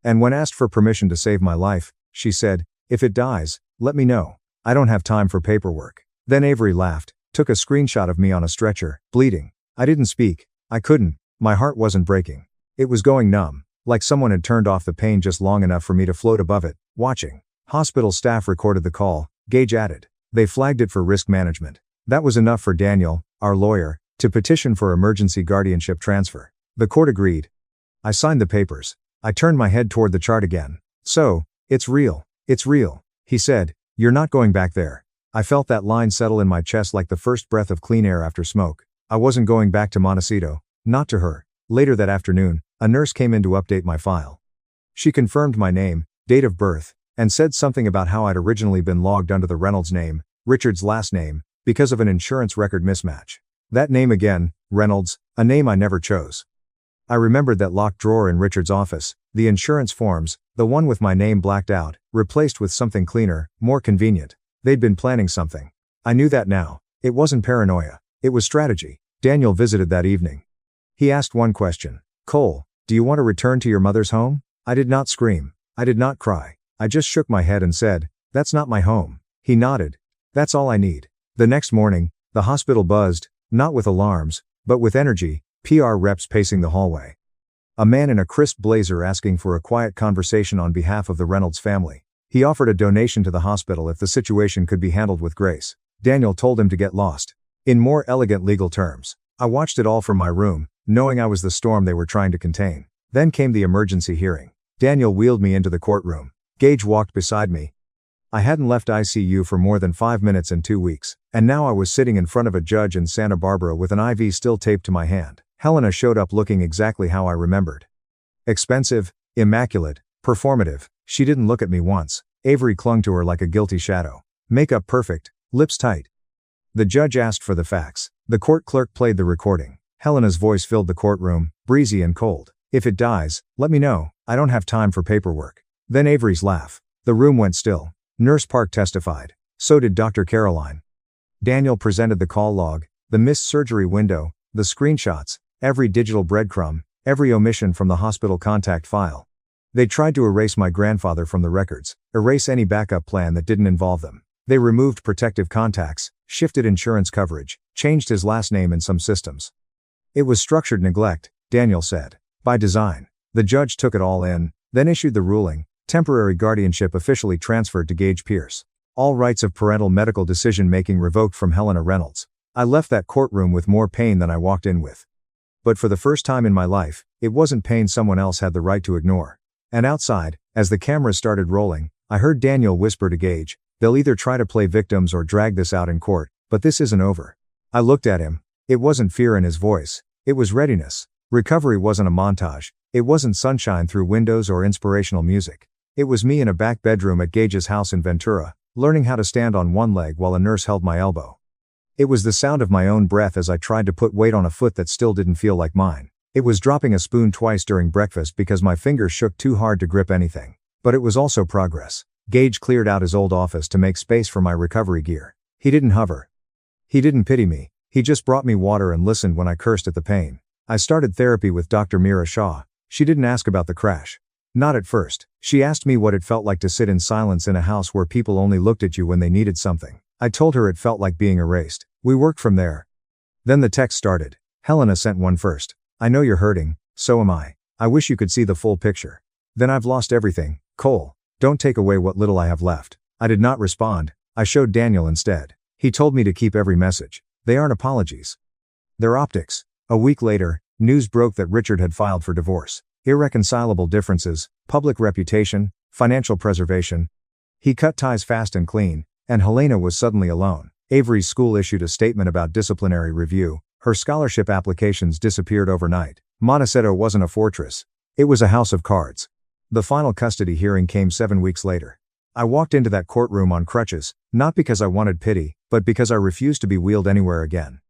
And when asked for permission to save my life, she said, "If it dies, let me know. I don't have time for paperwork." Then Avery laughed, took a screenshot of me on a stretcher, bleeding. I didn't speak. I couldn't. My heart wasn't breaking. It was going numb, like someone had turned off the pain just long enough for me to float above it, watching. Hospital staff recorded the call, Gage added. They flagged it for risk management. That was enough for Daniel, our lawyer, to petition for emergency guardianship transfer. The court agreed. I signed the papers. I turned my head toward the chart again. "So, it's real. It's real," he said. "You're not going back there." I felt that line settle in my chest like the first breath of clean air after smoke. I wasn't going back to Montecito, not to her. Later that afternoon, a nurse came in to update my file. She confirmed my name, date of birth, and said something about how I'd originally been logged under the Reynolds name, Richard's last name, because of an insurance record mismatch. That name again, Reynolds, a name I never chose. I remembered that locked drawer in Richard's office, the insurance forms, the one with my name blacked out, replaced with something cleaner, more convenient. They'd been planning something. I knew that now. It wasn't paranoia. It was strategy. Daniel visited that evening. He asked one question. "Cole, do you want to return to your mother's home?" I did not scream. I did not cry. I just shook my head and said, "That's not my home." He nodded. "That's all I need." The next morning, the hospital buzzed, not with alarms, but with energy, PR reps pacing the hallway. A man in a crisp blazer asking for a quiet conversation on behalf of the Reynolds family. He offered a donation to the hospital if the situation could be handled with grace. Daniel told him to get lost. In more elegant legal terms. I watched it all from my room, knowing I was the storm they were trying to contain. Then came the emergency hearing. Daniel wheeled me into the courtroom. Gage walked beside me. I hadn't left ICU for more than 5 minutes in 2 weeks, and now I was sitting in front of a judge in Santa Barbara with an IV still taped to my hand. Helena showed up looking exactly how I remembered. Expensive, immaculate, performative. She didn't look at me once. Avery clung to her like a guilty shadow. Makeup perfect, lips tight. The judge asked for the facts. The court clerk played the recording. Helena's voice filled the courtroom, breezy and cold. "If it dies, let me know. I don't have time for paperwork." Then Avery's laugh. The room went still. Nurse Park testified. So did Dr. Caroline. Daniel presented the call log, the missed surgery window, the screenshots, every digital breadcrumb, every omission from the hospital contact file. They tried to erase my grandfather from the records, erase any backup plan that didn't involve them. They removed protective contacts, shifted insurance coverage, changed his last name in some systems. It was structured neglect, Daniel said. By design. The judge took it all in, then issued the ruling. Temporary guardianship officially transferred to Gage Pierce. All rights of parental medical decision-making revoked from Helena Reynolds. I left that courtroom with more pain than I walked in with. But for the first time in my life, it wasn't pain someone else had the right to ignore. And outside, as the cameras started rolling, I heard Daniel whisper to Gage, "They'll either try to play victims or drag this out in court, but this isn't over." I looked at him. It wasn't fear in his voice. It was readiness. Recovery wasn't a montage. It wasn't sunshine through windows or inspirational music. It was me in a back bedroom at Gage's house in Ventura, learning how to stand on one leg while a nurse held my elbow. It was the sound of my own breath as I tried to put weight on a foot that still didn't feel like mine. It was dropping a spoon twice during breakfast because my fingers shook too hard to grip anything. But it was also progress. Gage cleared out his old office to make space for my recovery gear. He didn't hover. He didn't pity me. He just brought me water and listened when I cursed at the pain. I started therapy with Dr. Mira Shaw. She didn't ask about the crash. Not at first. She asked me what it felt like to sit in silence in a house where people only looked at you when they needed something. I told her it felt like being erased. We worked from there. Then the text started. Helena sent one first. "I know you're hurting, so am I. I wish you could see the full picture. Then I've lost everything, Cole. Don't take away what little I have left." I did not respond. I showed Daniel instead. He told me to keep every message. They aren't apologies. They're optics. A week later, news broke that Richard had filed for divorce. Irreconcilable differences, public reputation, financial preservation. He cut ties fast and clean, and Helena was suddenly alone. Avery's school issued a statement about disciplinary review. Her scholarship applications disappeared overnight. Montecito wasn't a fortress. It was a house of cards. The final custody hearing came 7 weeks later. I walked into that courtroom on crutches, not because I wanted pity, but because I refused to be wheeled anywhere again.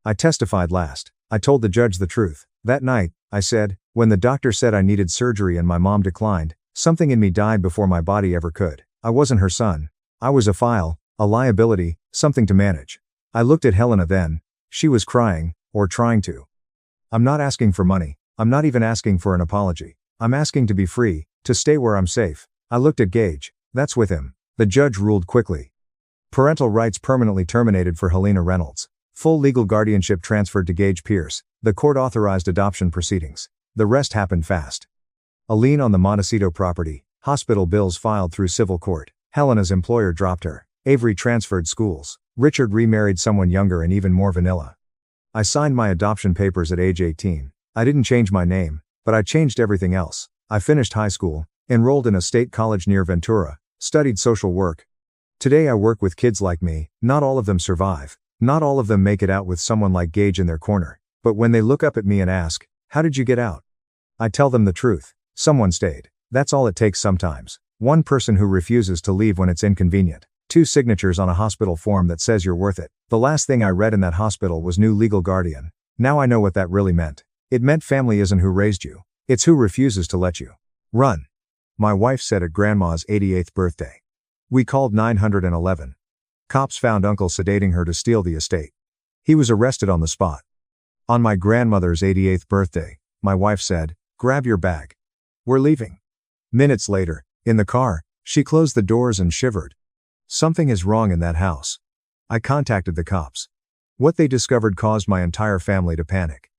I testified last. I told the judge the truth. That night, I said, when the doctor said I needed surgery and my mom declined, something in me died before my body ever could. I wasn't her son. I was a file, a liability, something to manage. I looked at Helena then. She was crying, or trying to. I'm not asking for money. I'm not even asking for an apology. I'm asking to be free, to stay where I'm safe. I looked at Gage. That's with him. The judge ruled quickly. Parental rights permanently terminated for Helena Reynolds. Full legal guardianship transferred to Gage Pierce. The court authorized adoption proceedings. The rest happened fast. A lien on the Montecito property. Hospital bills filed through civil court. Helena's employer dropped her. Avery transferred schools. Richard remarried someone younger and even more vanilla. I signed my adoption papers at age 18. I didn't change my name, but I changed everything else. I finished high school, enrolled in a state college near Ventura, studied social work. Today I work with kids like me. Not all of them survive. Not all of them make it out with someone like Gage in their corner. But when they look up at me and ask, "How did you get out?" I tell them the truth. Someone stayed. That's all it takes sometimes. One person who refuses to leave when it's inconvenient. 2 signatures on a hospital form that says you're worth it. The last thing I read in that hospital was new legal guardian. Now I know what that really meant. It meant family isn't who raised you. It's who refuses to let you run. My wife said at Grandma's 88th birthday. We called 911. Cops found Uncle sedating her to steal the estate. He was arrested on the spot. On my grandmother's 88th birthday, my wife said, "Grab your bag. We're leaving." Minutes later, in the car, she closed the doors and shivered. Something is wrong in that house. I contacted the cops. What they discovered caused my entire family to panic.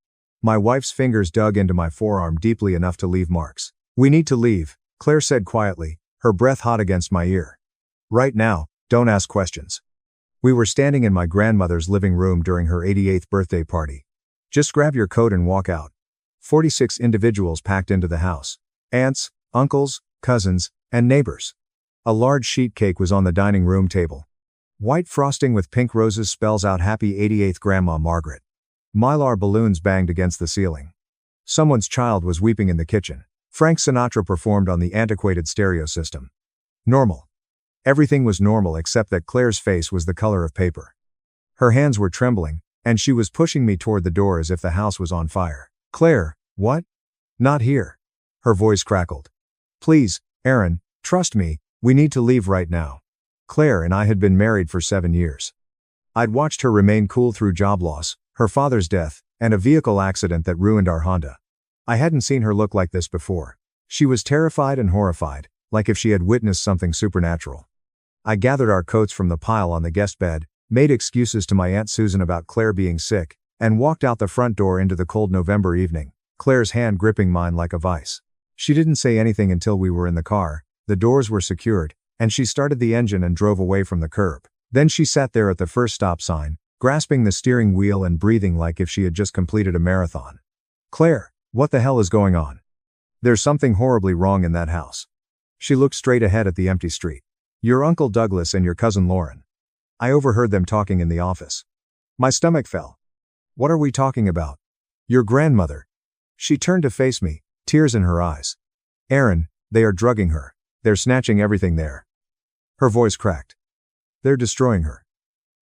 My wife's fingers dug into my forearm deeply enough to leave marks. "We need to leave," Claire said quietly, her breath hot against my ear. "Right now, don't ask questions." We were standing in my grandmother's living room during her 88th birthday party. "Just grab your coat and walk out." 46 individuals packed into the house. Aunts, uncles, cousins, and neighbors. A large sheet cake was on the dining room table. White frosting with pink roses spells out Happy 88th Grandma Margaret. Mylar balloons banged against the ceiling. Someone's child was weeping in the kitchen. Frank Sinatra performed on the antiquated stereo system. Normal. Everything was normal except that Claire's face was the color of paper. Her hands were trembling, and she was pushing me toward the door as if the house was on fire. "Claire, what?" "Not here." Her voice crackled. "Please, Aaron, trust me, we need to leave right now." Claire and I had been married for 7 years. I'd watched her remain cool through job loss, her father's death, and a vehicle accident that ruined our Honda. I hadn't seen her look like this before. She was terrified and horrified, like if she had witnessed something supernatural. I gathered our coats from the pile on the guest bed, made excuses to my Aunt Susan about Claire being sick, and walked out the front door into the cold November evening, Claire's hand gripping mine like a vice. She didn't say anything until we were in the car, the doors were secured, and she started the engine and drove away from the curb. Then she sat there at the first stop sign, grasping the steering wheel and breathing like if she had just completed a marathon. "Claire, what the hell is going on? There's something horribly wrong in that house." She looked straight ahead at the empty street. "Your Uncle Douglas and your cousin Lauren." I overheard them talking in the office. My stomach fell. "What are we talking about?" "Your grandmother." She turned to face me, tears in her eyes. "Aaron, they are drugging her. They're snatching everything there." Her voice cracked. "They're destroying her."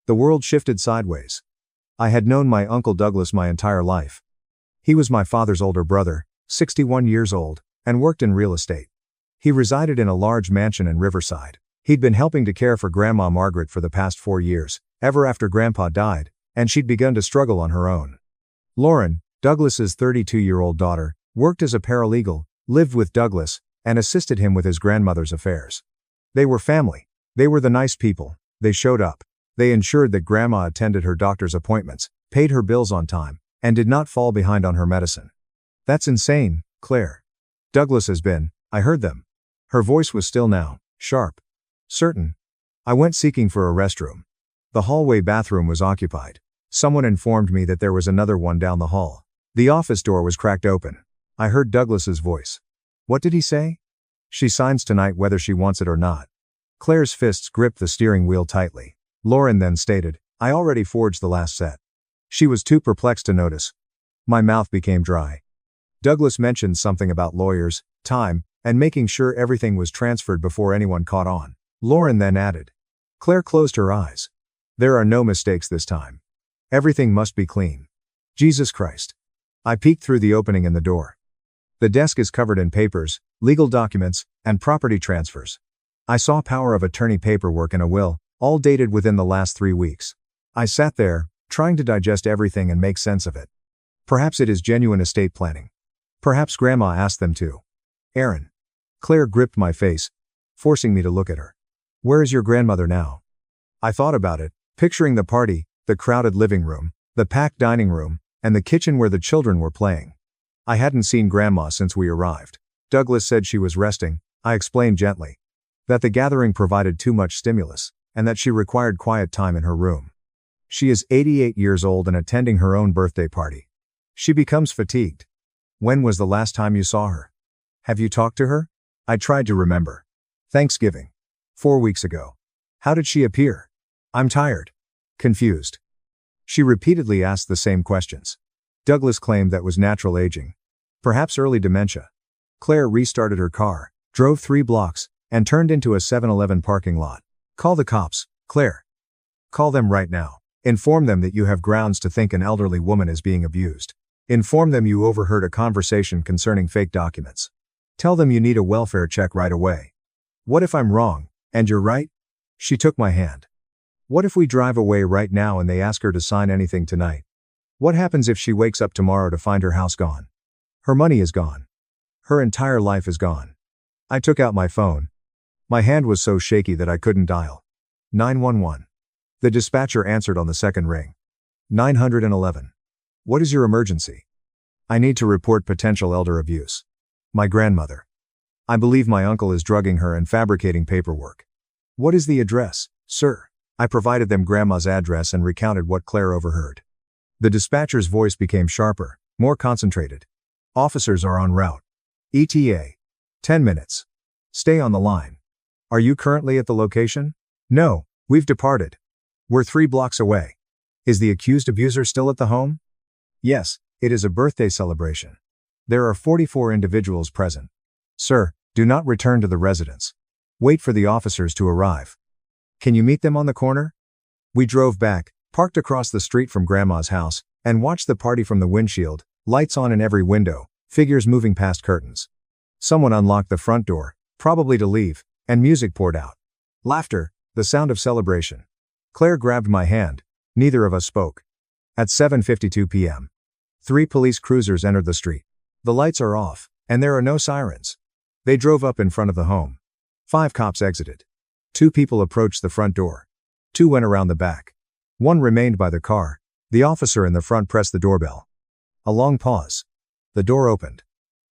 The world shifted sideways. I had known my Uncle Douglas my entire life. He was my father's older brother, 61 years old, and worked in real estate. He resided in a large mansion in Riverside. He'd been helping to care for Grandma Margaret for the past 4 years, ever after Grandpa died, and she'd begun to struggle on her own. Lauren, Douglas's 32-year-old daughter, worked as a paralegal, lived with Douglas, and assisted him with his grandmother's affairs. They were family. They were the nice people. They showed up. They ensured that Grandma attended her doctor's appointments, paid her bills on time, and did not fall behind on her medicine. "That's insane, Claire." "Douglas has been." I heard them. Her voice was still now, sharp. "Certain." I went seeking for a restroom. The hallway bathroom was occupied. Someone informed me that there was another one down the hall. The office door was cracked open. I heard Douglas's voice. "What did he say?" "She signs tonight whether she wants it or not." Claire's fists gripped the steering wheel tightly. Lauren then stated, "I already forged the last set." She was too perplexed to notice. My mouth became dry. Douglas mentioned something about lawyers, time, and making sure everything was transferred before anyone caught on. Lauren then added. Claire closed her eyes. "There are no mistakes this time. Everything must be clean." Jesus Christ. I peeked through the opening in the door. The desk is covered in papers, legal documents, and property transfers. I saw power of attorney paperwork and a will, all dated within the last 3 weeks. I sat there, trying to digest everything and make sense of it. Perhaps it is genuine estate planning. Perhaps Grandma asked them to. Aaron. Claire gripped my face, forcing me to look at her. Where is your grandmother now? I thought about it, picturing the party, the crowded living room, the packed dining room, and the kitchen where the children were playing. I hadn't seen Grandma since we arrived. Douglas said she was resting. I explained gently that the gathering provided too much stimulus, and that she required quiet time in her room. She is 88 years old and attending her own birthday party. She becomes fatigued. When was the last time you saw her? Have you talked to her? I tried to remember. Thanksgiving. 4 weeks ago. How did she appear? I'm tired. Confused. She repeatedly asked the same questions. Douglas claimed that was natural aging. Perhaps early dementia. Claire restarted her car, drove 3 blocks, and turned into a 7-Eleven parking lot. Call the cops, Claire. Call them right now. Inform them that you have grounds to think an elderly woman is being abused. Inform them you overheard a conversation concerning fake documents. Tell them you need a welfare check right away. What if I'm wrong, and you're right? She took my hand. What if we drive away right now and they ask her to sign anything tonight? What happens if she wakes up tomorrow to find her house gone? Her money is gone. Her entire life is gone. I took out my phone. My hand was so shaky that I couldn't dial. 911. The dispatcher answered on the second ring. 911. What is your emergency? I need to report potential elder abuse. My grandmother. I believe my uncle is drugging her and fabricating paperwork. What is the address, sir? I provided them Grandma's address and recounted what Claire overheard. The dispatcher's voice became sharper, more concentrated. Officers are en route. ETA. 10 minutes. Stay on the line. Are you currently at the location? No, we've departed. We're 3 blocks away. Is the accused abuser still at the home? Yes, it is a birthday celebration. There are 44 individuals present. Sir, do not return to the residence. Wait for the officers to arrive. Can you meet them on the corner? We drove back, parked across the street from Grandma's house, and watched the party from the windshield, lights on in every window, figures moving past curtains. Someone unlocked the front door, probably to leave, and music poured out. Laughter, the sound of celebration. Claire grabbed my hand. Neither of us spoke. At 7:52 p.m. 3 police cruisers entered the street. The lights are off, and there are no sirens. They drove up in front of the home. 5 cops exited. 2 people approached the front door. 2 went around the back. 1 remained by the car. The officer in the front pressed the doorbell. A long pause. The door opened.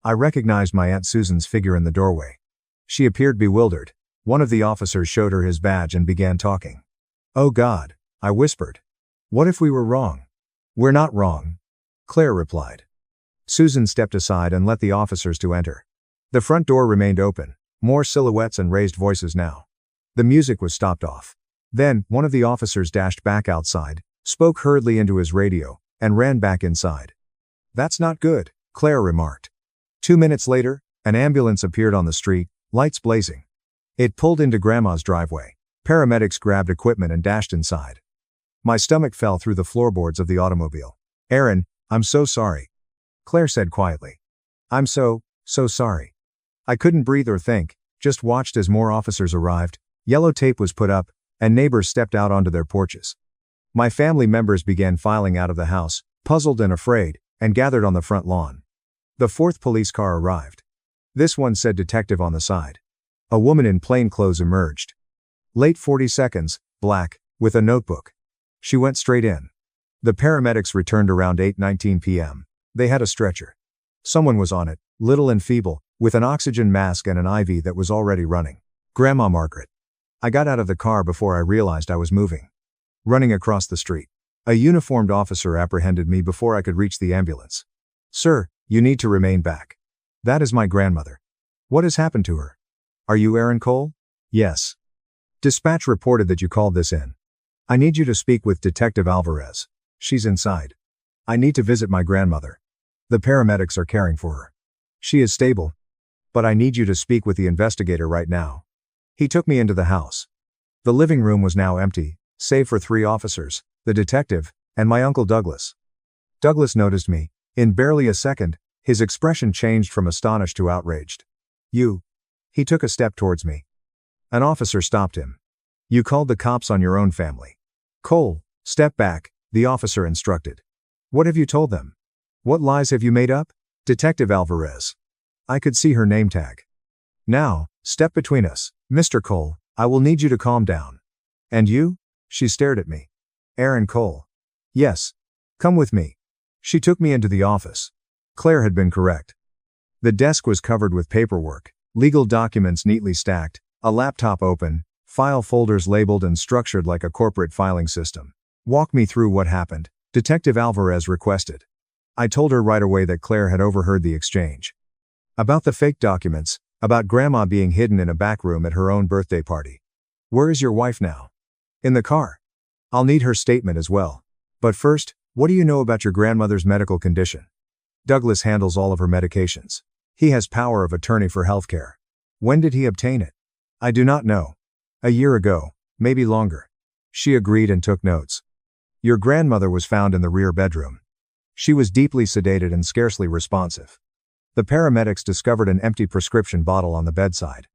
I recognized my Aunt Susan's figure in the doorway. She appeared bewildered. One of the officers showed her his badge and began talking. Oh God, I whispered. What if we were wrong? We're not wrong, Claire replied. Susan stepped aside and let the officers to enter. The front door remained open, more silhouettes and raised voices now. The music was stopped off. Then, one of the officers dashed back outside, spoke hurriedly into his radio, and ran back inside. That's not good, Claire remarked. 2 minutes later, an ambulance appeared on the street, lights blazing. It pulled into Grandma's driveway. Paramedics grabbed equipment and dashed inside. My stomach fell through the floorboards of the automobile. Aaron, I'm so sorry, Claire said quietly. I'm so sorry. I couldn't breathe or think, just watched as more officers arrived, yellow tape was put up, and neighbors stepped out onto their porches. My family members began filing out of the house, puzzled and afraid, and gathered on the front lawn. The 4th police car arrived. This one said detective on the side. A woman in plain clothes emerged. Late 40 seconds, black, with a notebook. She went straight in. The paramedics returned around 8:19 p.m. They had a stretcher. Someone was on it, little and feeble, with an oxygen mask and an IV that was already running. Grandma Margaret. I got out of the car before I realized I was moving. Running across the street. A uniformed officer apprehended me before I could reach the ambulance. Sir, you need to remain back. That is my grandmother. What has happened to her? Are you Aaron Cole? Yes. Dispatch reported that you called this in. I need you to speak with Detective Alvarez. She's inside. I need to visit my grandmother. The paramedics are caring for her. She is stable. But I need you to speak with the investigator right now. He took me into the house. The living room was now empty, save for 3 officers, the detective, and my Uncle Douglas. Douglas noticed me. In barely a second, his expression changed from astonished to outraged. You. He took a step towards me. An officer stopped him. You called the cops on your own family. Cole, step back, the officer instructed. What have you told them? What lies have you made up? Detective Alvarez. I could see her name tag. Now, step between us. Mr. Cole, I will need you to calm down. And you? She stared at me. Aaron Cole. Yes. Come with me. She took me into the office. Claire had been correct. The desk was covered with paperwork, legal documents neatly stacked, a laptop open, file folders labeled and structured like a corporate filing system. Walk me through what happened, Detective Alvarez requested. I told her right away that Claire had overheard the exchange. About the fake documents, about Grandma being hidden in a back room at her own birthday party. Where is your wife now? In the car. I'll need her statement as well. But first, what do you know about your grandmother's medical condition? Douglas handles all of her medications. He has power of attorney for healthcare. When did he obtain it? I do not know. A year ago, maybe longer. She agreed and took notes. Your grandmother was found in the rear bedroom. She was deeply sedated and scarcely responsive. The paramedics discovered an empty prescription bottle on the bedside.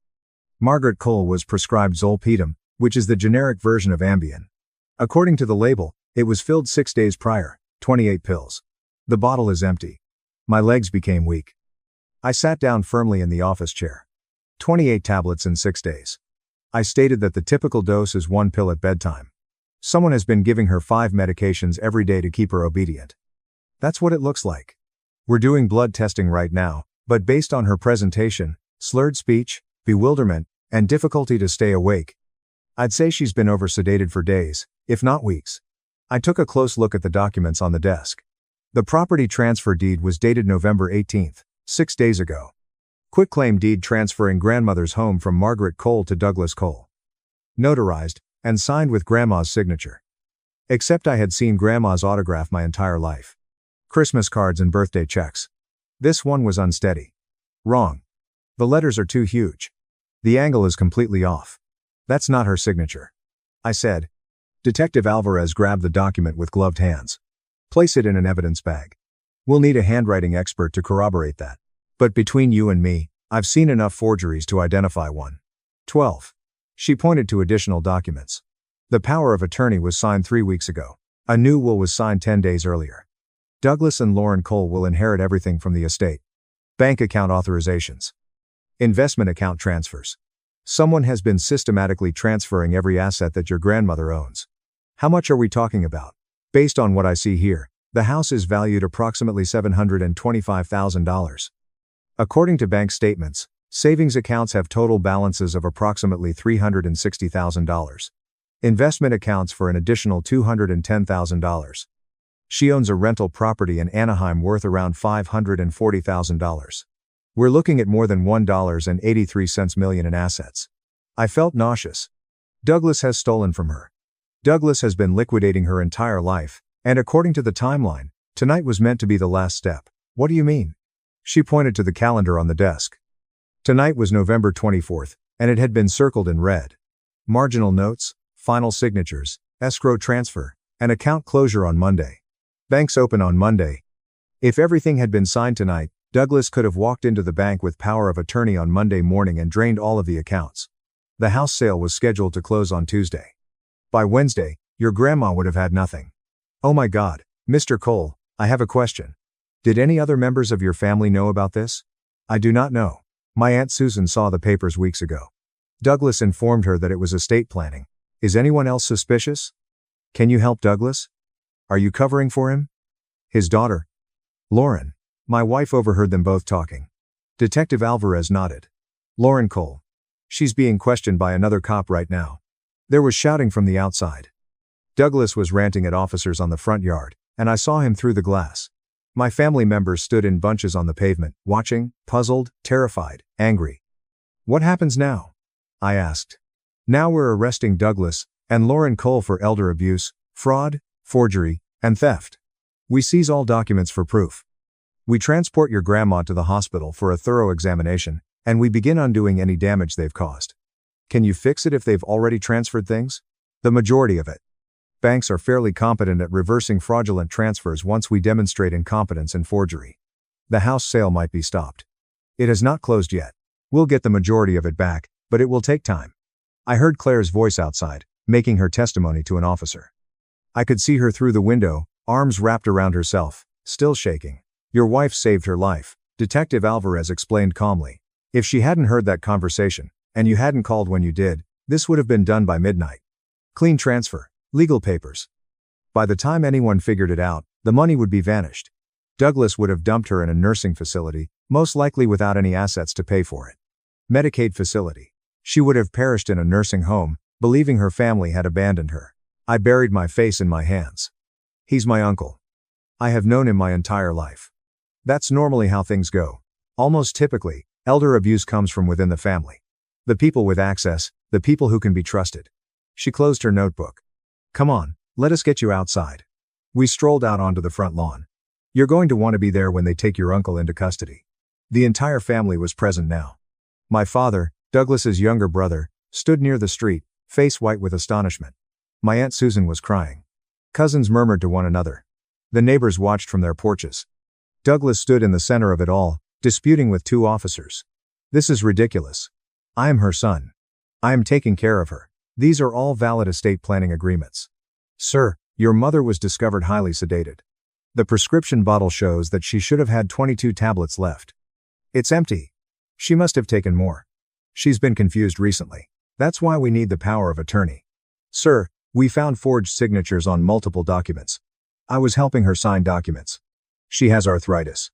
Margaret Cole was prescribed zolpidem, which is the generic version of Ambien. According to the label, it was filled 6 days prior, 28 pills. The bottle is empty. My legs became weak. I sat down firmly in the office chair. 28 tablets in 6 days. I stated that the typical dose is 1 pill at bedtime. Someone has been giving her 5 medications every day to keep her obedient. That's what it looks like. We're doing blood testing right now, but based on her presentation, slurred speech, bewilderment, and difficulty to stay awake, I'd say she's been oversedated for days, if not weeks. I took a close look at the documents on the desk. The property transfer deed was dated November 18th, 6 days ago. Quitclaim deed transferring grandmother's home from Margaret Cole to Douglas Cole. Notarized, and signed with Grandma's signature. Except I had seen Grandma's autograph my entire life. Christmas cards and birthday checks. This one was unsteady. Wrong. The letters are too huge. The angle is completely off. That's not her signature. I said. Detective Alvarez grabbed the document with gloved hands. Place it in an evidence bag. We'll need a handwriting expert to corroborate that. But between you and me, I've seen enough forgeries to identify one. 12. She pointed to additional documents. The power of attorney was signed 3 weeks ago. A new will was signed 10 days earlier. Douglas and Lauren Cole will inherit everything from the estate. Bank account authorizations. Investment account transfers. Someone has been systematically transferring every asset that your grandmother owns. How much are we talking about? Based on what I see here, the house is valued approximately $725,000. According to bank statements, savings accounts have total balances of approximately $360,000. Investment accounts for an additional $210,000. She owns a rental property in Anaheim worth around $540,000. We're looking at more than $1.83 million in assets. I felt nauseous. Douglas has stolen from her. Douglas has been liquidating her entire life, and according to the timeline, tonight was meant to be the last step. What do you mean? She pointed to the calendar on the desk. Tonight was November 24th, and it had been circled in red. Marginal notes, final signatures, escrow transfer, and account closure on Monday. Banks open on Monday. If everything had been signed tonight, Douglas could have walked into the bank with power of attorney on Monday morning and drained all of the accounts. The house sale was scheduled to close on Tuesday. By Wednesday, your grandma would have had nothing. Oh my God, Mr. Cole, I have a question. Did any other members of your family know about this? I do not know. My Aunt Susan saw the papers weeks ago. Douglas informed her that it was estate planning. Is anyone else suspicious? Can you help Douglas? Are you covering for him? His daughter, Lauren. My wife overheard them both talking. Detective Alvarez nodded. Lauren Cole. She's being questioned by another cop right now. There was shouting from the outside. Douglas was ranting at officers on the front yard, and I saw him through the glass. My family members stood in bunches on the pavement, watching, puzzled, terrified, angry. What happens now? I asked. Now we're arresting Douglas and Lauren Cole for elder abuse, fraud, forgery, and theft. We seize all documents for proof. We transport your grandma to the hospital for a thorough examination, and we begin undoing any damage they've caused. Can you fix it if they've already transferred things? The majority of it. Banks are fairly competent at reversing fraudulent transfers once we demonstrate incompetence and forgery. The house sale might be stopped. It has not closed yet. We'll get the majority of it back, but it will take time. I heard Claire's voice outside, making her testimony to an officer. I could see her through the window, arms wrapped around herself, still shaking. Your wife saved her life, Detective Alvarez explained calmly. If she hadn't heard that conversation, and you hadn't called when you did, this would have been done by midnight. Clean transfer, legal papers. By the time anyone figured it out, the money would be vanished. Douglas would have dumped her in a nursing facility, most likely without any assets to pay for it. Medicaid facility. She would have perished in a nursing home, believing her family had abandoned her. I buried my face in my hands. He's my uncle. I have known him my entire life. That's normally how things go. Almost typically, elder abuse comes from within the family. The people with access, the people who can be trusted. She closed her notebook. Come on, let us get you outside. We strolled out onto the front lawn. You're going to want to be there when they take your uncle into custody. The entire family was present now. My father, Douglas's younger brother, stood near the street, face white with astonishment. My Aunt Susan was crying. Cousins murmured to one another. The neighbors watched from their porches. Douglas stood in the center of it all, disputing with two officers. This is ridiculous. I am her son. I am taking care of her. These are all valid estate planning agreements. Sir, your mother was discovered highly sedated. The prescription bottle shows that she should have had 22 tablets left. It's empty. She must have taken more. She's been confused recently. That's why we need the power of attorney. Sir, we found forged signatures on multiple documents. I was helping her sign documents. She has arthritis.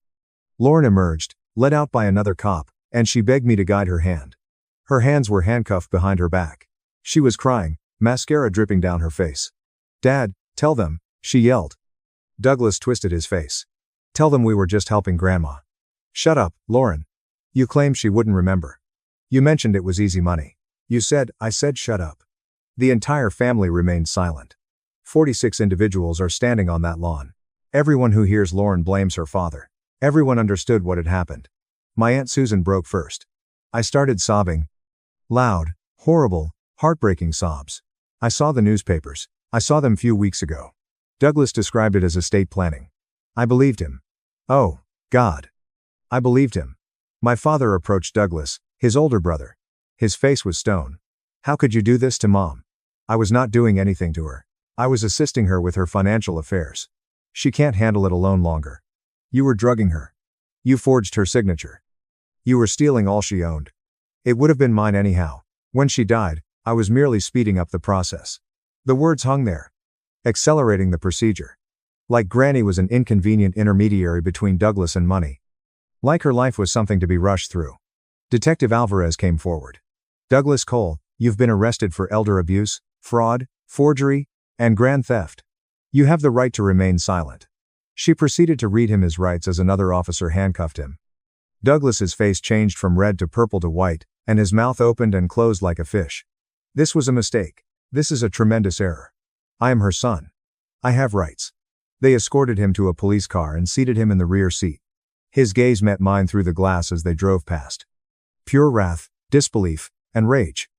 Lauren emerged, led out by another cop, and she begged me to guide her hand. Her hands were handcuffed behind her back. She was crying, mascara dripping down her face. Dad, tell them, she yelled. Douglas twisted his face. Tell them we were just helping Grandma. Shut up, Lauren. You claimed she wouldn't remember. You mentioned it was easy money. I said shut up. The entire family remained silent. 46 individuals are standing on that lawn. Everyone who hears Lauren blames her father. Everyone understood what had happened. My Aunt Susan broke first. I started sobbing. Loud, horrible, heartbreaking sobs. I saw the newspapers. I saw them few weeks ago. Douglas described it as estate planning. I believed him. Oh, God. I believed him. My father approached Douglas, his older brother. His face was stone. How could you do this to Mom? I was not doing anything to her. I was assisting her with her financial affairs. She can't handle it alone longer. You were drugging her. You forged her signature. You were stealing all she owned. It would have been mine anyhow. When she died, I was merely speeding up the process. The words hung there. Accelerating the procedure. Like Granny was an inconvenient intermediary between Douglas and money. Like her life was something to be rushed through. Detective Alvarez came forward. Douglas Cole, you've been arrested for elder abuse, fraud, forgery, and grand theft. You have the right to remain silent. She proceeded to read him his rights as another officer handcuffed him. Douglas's face changed from red to purple to white, and his mouth opened and closed like a fish. This was a mistake. This is a tremendous error. I am her son. I have rights. They escorted him to a police car and seated him in the rear seat. His gaze met mine through the glass as they drove past. Pure wrath, disbelief, and rage.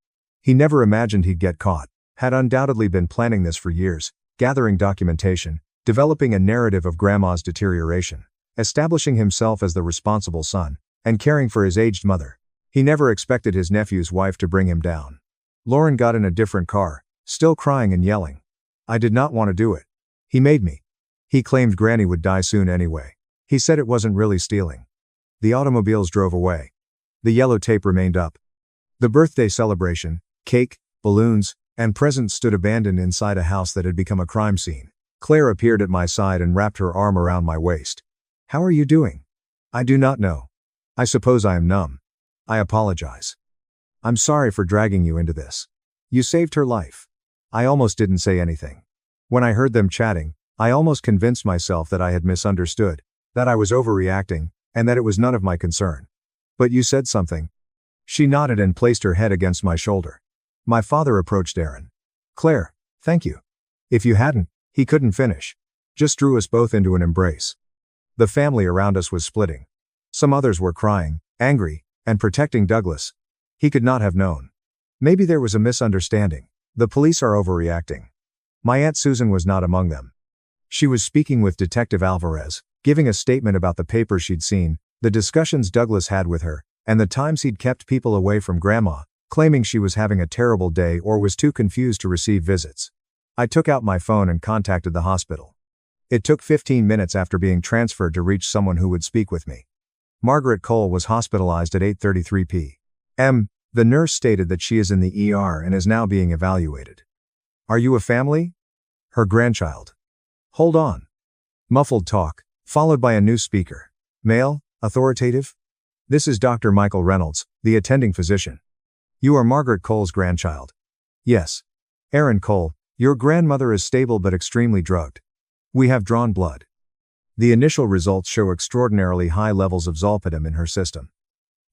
He never imagined he'd get caught, had undoubtedly been planning this for years, gathering documentation, developing a narrative of Grandma's deterioration, establishing himself as the responsible son, and caring for his aged mother. He never expected his nephew's wife to bring him down. Lauren got in a different car, still crying and yelling. I did not want to do it. He made me. He claimed Granny would die soon anyway. He said it wasn't really stealing. The automobiles drove away. The yellow tape remained up. The birthday celebration, cake, balloons, and presents stood abandoned inside a house that had become a crime scene. Claire appeared at my side and wrapped her arm around my waist. How are you doing? I do not know. I suppose I am numb. I apologize. I'm sorry for dragging you into this. You saved her life. I almost didn't say anything. When I heard them chatting, I almost convinced myself that I had misunderstood, that I was overreacting, and that it was none of my concern. But you said something. She nodded and placed her head against my shoulder. My father approached Aaron. Claire, thank you. If you hadn't, he couldn't finish. Just drew us both into an embrace. The family around us was splitting. Some others were crying, angry, and protecting Douglas. He could not have known. Maybe there was a misunderstanding. The police are overreacting. My Aunt Susan was not among them. She was speaking with Detective Alvarez, giving a statement about the papers she'd seen, the discussions Douglas had with her, and the times he'd kept people away from Grandma, claiming she was having a terrible day or was too confused to receive visits. I took out my phone and contacted the hospital. It took 15 minutes after being transferred to reach someone who would speak with me. Margaret Cole was hospitalized at 8:33 p.m. The nurse stated that she is in the ER and is now being evaluated. Are you a family? Her grandchild. Hold on. Muffled talk, followed by a new speaker. Male, authoritative? This is Dr. Michael Reynolds, the attending physician. You are Margaret Cole's grandchild. Yes. Aaron Cole, your grandmother is stable but extremely drugged. We have drawn blood. The initial results show extraordinarily high levels of zolpidem in her system.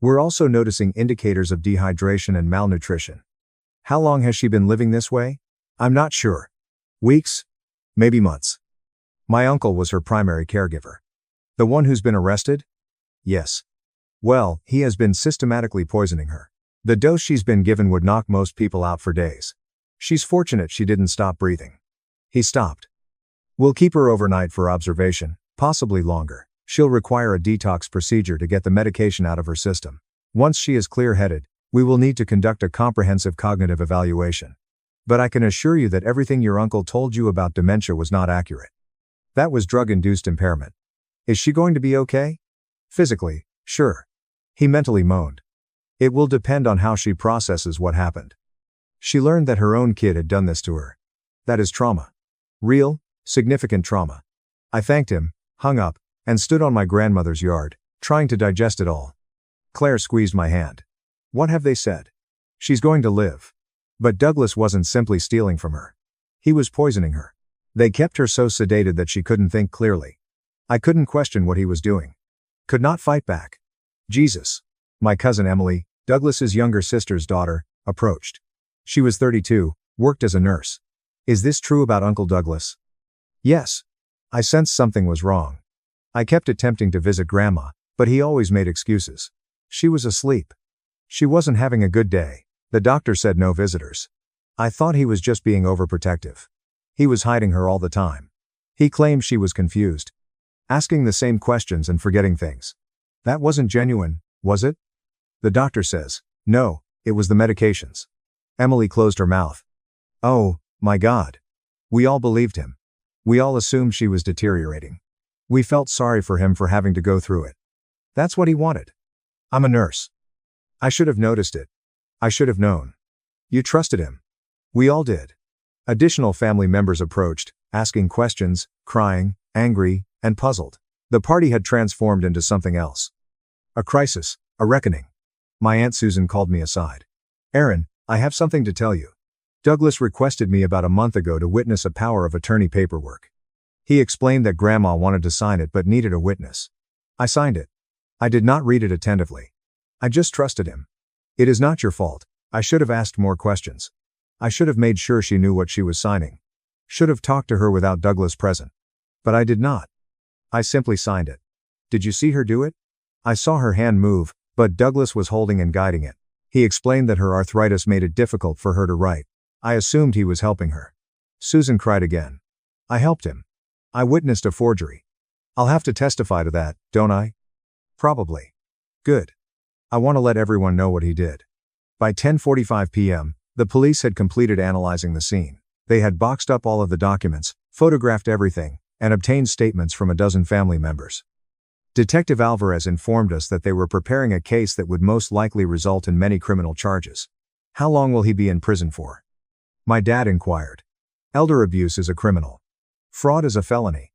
We're also noticing indicators of dehydration and malnutrition. How long has she been living this way? I'm not sure. Weeks? Maybe months. My uncle was her primary caregiver. The one who's been arrested? Yes. Well, he has been systematically poisoning her. The dose she's been given would knock most people out for days. She's fortunate she didn't stop breathing. He stopped. We'll keep her overnight for observation, possibly longer. She'll require a detox procedure to get the medication out of her system. Once she is clear-headed, we will need to conduct a comprehensive cognitive evaluation. But I can assure you that everything your uncle told you about dementia was not accurate. That was drug-induced impairment. Is she going to be okay? Physically, sure. He mentally moaned. It will depend on how she processes what happened. She learned that her own kid had done this to her. That is trauma. Real, significant trauma. I thanked him, hung up, and stood on my grandmother's yard, trying to digest it all. Claire squeezed my hand. What have they said? She's going to live. But Douglas wasn't simply stealing from her. He was poisoning her. They kept her so sedated that she couldn't think clearly. I couldn't question what he was doing. Could not fight back. Jesus. My cousin Emily, Douglas's younger sister's daughter, approached. She was 32, worked as a nurse. Is this true about Uncle Douglas? Yes. I sensed something was wrong. I kept attempting to visit Grandma, but he always made excuses. She was asleep. She wasn't having a good day. The doctor said no visitors. I thought he was just being overprotective. He was hiding her all the time. He claimed she was confused, asking the same questions and forgetting things. That wasn't genuine, was it? The doctor says, no, it was the medications. Emily closed her mouth. Oh, my God. We all believed him. We all assumed she was deteriorating. We felt sorry for him for having to go through it. That's what he wanted. I'm a nurse. I should have noticed it. I should have known. You trusted him. We all did. Additional family members approached, asking questions, crying, angry, and puzzled. The party had transformed into something else. A crisis, a reckoning. My Aunt Susan called me aside. Aaron, I have something to tell you. Douglas requested me about a month ago to witness a power of attorney paperwork. He explained that Grandma wanted to sign it but needed a witness. I signed it. I did not read it attentively. I just trusted him. It is not your fault. I should have asked more questions. I should have made sure she knew what she was signing. Should have talked to her without Douglas present. But I did not. I simply signed it. Did you see her do it? I saw her hand move, but Douglas was holding and guiding it. He explained that her arthritis made it difficult for her to write. I assumed he was helping her. Susan cried again. I helped him. I witnessed a forgery. I'll have to testify to that, don't I? Probably. Good. I want to let everyone know what he did. By 10:45 p.m., the police had completed analyzing the scene. They had boxed up all of the documents, photographed everything, and obtained statements from a dozen family members. Detective Alvarez informed us that they were preparing a case that would most likely result in many criminal charges. How long will he be in prison for? My dad inquired. Elder abuse is a criminal. Fraud is a felony.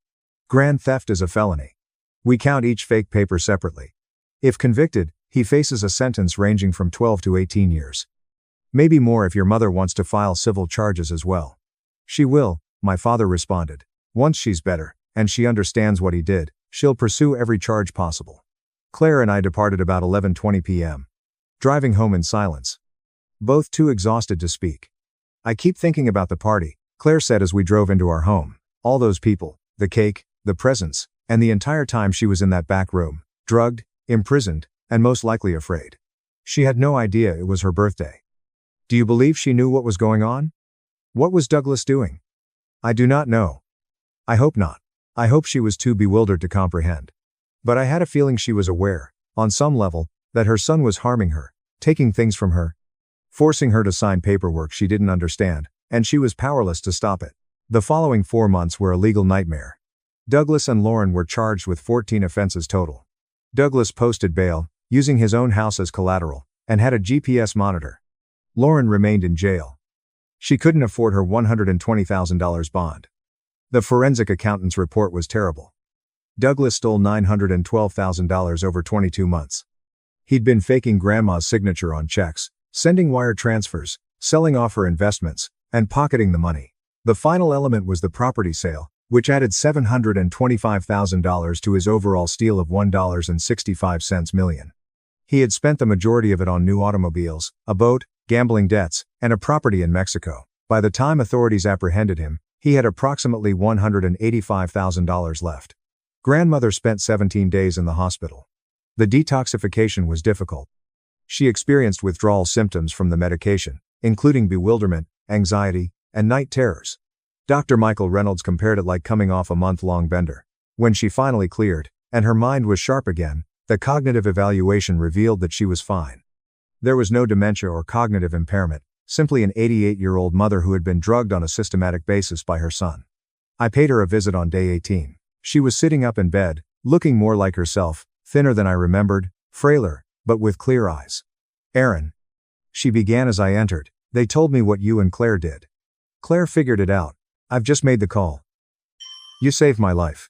Grand theft is a felony. We count each fake paper separately. If convicted, he faces a sentence ranging from 12 to 18 years. Maybe more if your mother wants to file civil charges as well. She will, my father responded. Once she's better, and she understands what he did, she'll pursue every charge possible. Claire and I departed about 11:20 p.m. Driving home in silence. Both too exhausted to speak. I keep thinking about the party, Claire said as we drove into our home. All those people, the cake, the presents, and the entire time she was in that back room, drugged, imprisoned, and most likely afraid. She had no idea it was her birthday. Do you believe she knew what was going on? What was Douglas doing? I do not know. I hope not. I hope she was too bewildered to comprehend. But I had a feeling she was aware, on some level, that her son was harming her, taking things from her. forcing her to sign paperwork she didn't understand, and she was powerless to stop it. The following 4 months were a legal nightmare. Douglas and Lauren were charged with 14 offenses total. Douglas posted bail, using his own house as collateral, and had a GPS monitor. Lauren remained in jail. She couldn't afford her $120,000 bond. The forensic accountant's report was terrible. Douglas stole $912,000 over 22 months. He'd been faking grandma's signature on checks, sending wire transfers, selling off her investments, and pocketing the money. The final element was the property sale, which added $725,000 to his overall steal of $1.65 million. He had spent the majority of it on new automobiles, a boat, gambling debts, and a property in Mexico. By the time authorities apprehended him, he had approximately $185,000 left. Grandmother spent 17 days in the hospital. The detoxification was difficult. She experienced withdrawal symptoms from the medication, including bewilderment, anxiety, and night terrors. Dr. Michael Reynolds compared it like coming off a month-long bender. When she finally cleared, and her mind was sharp again, the cognitive evaluation revealed that she was fine. There was no dementia or cognitive impairment, simply an 88-year-old mother who had been drugged on a systematic basis by her son. I paid her a visit on day 18. She was sitting up in bed, looking more like herself, thinner than I remembered, frailer, but with clear eyes. "Aaron," she began as I entered, "they told me what you and Claire did. Claire figured it out. I've just made the call. You saved my life."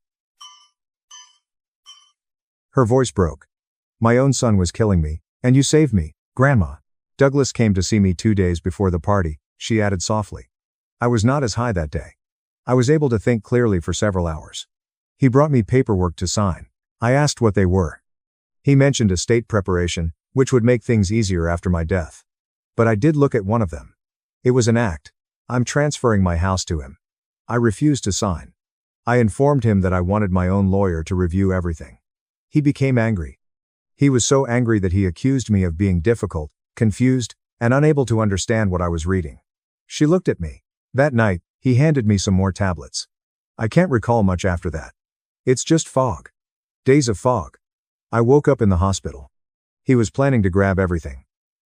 Her voice broke. "My own son was killing me, and you saved me, Grandma." Douglas came to see me 2 days before the party, she added softly. I was not as high that day. I was able to think clearly for several hours. He brought me paperwork to sign. I asked what they were. He mentioned estate preparation, which would make things easier after my death. But I did look at one of them. It was an act. I'm transferring my house to him. I refused to sign. I informed him that I wanted my own lawyer to review everything. He became angry. He was so angry that he accused me of being difficult, confused, and unable to understand what I was reading. She looked at me. That night, he handed me some more tablets. I can't recall much after that. It's just fog. Days of fog. I woke up in the hospital. He was planning to grab everything.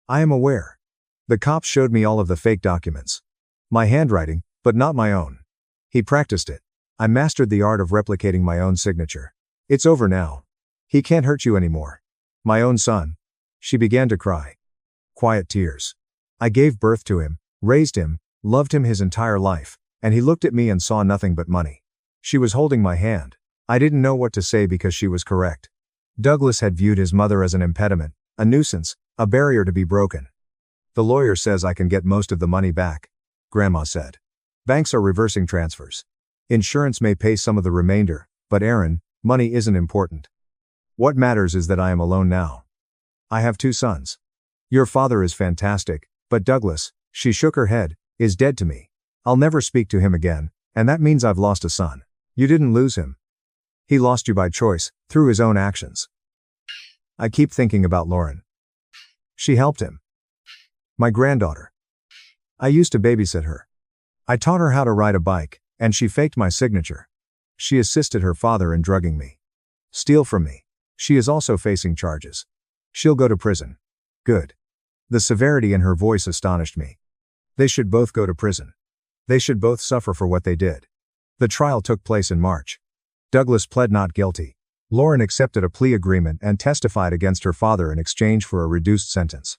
I am aware. The cops showed me all of the fake documents. My handwriting, but not my own. He practiced it. I mastered the art of replicating my own signature. It's over now. He can't hurt you anymore. My own son. She began to cry. Quiet tears. I gave birth to him, raised him, loved him his entire life, and he looked at me and saw nothing but money. She was holding my hand. I didn't know what to say because she was correct. Douglas had viewed his mother as an impediment, a nuisance, a barrier to be broken. "The lawyer says I can get most of the money back," Grandma said. "Banks are reversing transfers. Insurance may pay some of the remainder, but Aaron, money isn't important. What matters is that I am alone now. I have 2 sons. Your father is fantastic, but Douglas," she shook her head, "is dead to me. I'll never speak to him again, and that means I've lost a son. You didn't lose him. He lost you by choice, through his own actions." I keep thinking about Lauren. She helped him. My granddaughter. I used to babysit her. I taught her how to ride a bike, and she faked my signature. She assisted her father in drugging me. Steal from me. She is also facing charges. She'll go to prison. Good. The severity in her voice astonished me. They should both go to prison. They should both suffer for what they did. The trial took place in March. Douglas pled not guilty. Lauren accepted a plea agreement and testified against her father in exchange for a reduced sentence.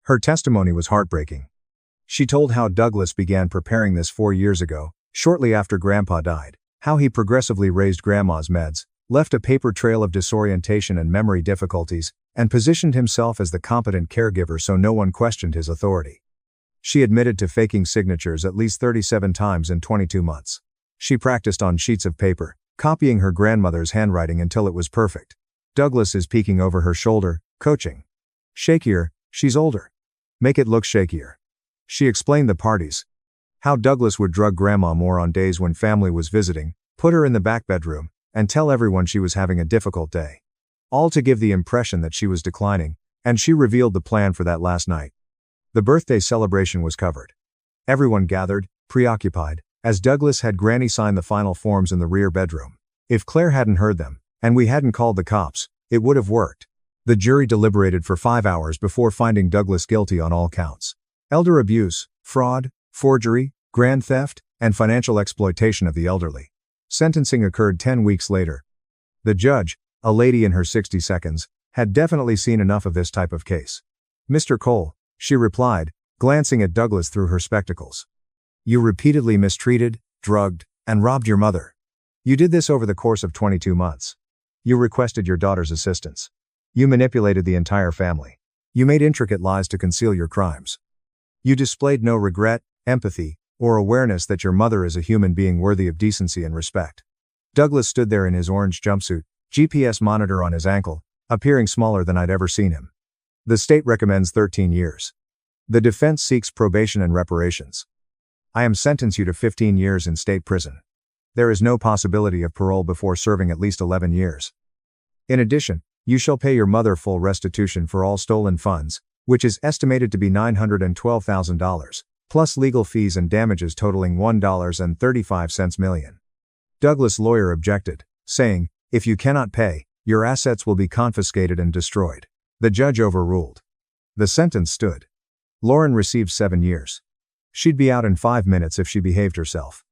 Her testimony was heartbreaking. She told how Douglas began preparing this 4 years ago, shortly after Grandpa died, how he progressively raised Grandma's meds, left a paper trail of disorientation and memory difficulties, and positioned himself as the competent caregiver so no one questioned his authority. She admitted to faking signatures at least 37 times in 22 months. She practiced on sheets of paper, copying her grandmother's handwriting until it was perfect. Douglas is peeking over her shoulder, coaching. "Shakier, she's older. Make it look shakier." She explained the parties. How Douglas would drug Grandma more on days when family was visiting, put her in the back bedroom, and tell everyone she was having a difficult day. All to give the impression that she was declining, and she revealed the plan for that last night. The birthday celebration was covered. Everyone gathered, preoccupied, as Douglas had Granny sign the final forms in the rear bedroom. If Claire hadn't heard them, and we hadn't called the cops, it would have worked. The jury deliberated for 5 hours before finding Douglas guilty on all counts. Elder abuse, fraud, forgery, grand theft, and financial exploitation of the elderly. Sentencing occurred 10 weeks later. The judge, a lady in her 60 seconds, had definitely seen enough of this type of case. Mr. Cole, she replied, glancing at Douglas through her spectacles. You repeatedly mistreated, drugged, and robbed your mother. You did this over the course of 22 months. You requested your daughter's assistance. You manipulated the entire family. You made intricate lies to conceal your crimes. You displayed no regret, empathy, or awareness that your mother is a human being worthy of decency and respect. Douglas stood there in his orange jumpsuit, GPS monitor on his ankle, appearing smaller than I'd ever seen him. The state recommends 13 years. The defense seeks probation and reparations. I am sentencing you to 15 years in state prison. There is no possibility of parole before serving at least 11 years. In addition, you shall pay your mother full restitution for all stolen funds, which is estimated to be $912,000, plus legal fees and damages totaling $1.35 million. Douglas' lawyer objected, saying, if you cannot pay, your assets will be confiscated and destroyed. The judge overruled. The sentence stood. Lauren received 7 years. She'd be out in 5 minutes if she behaved herself.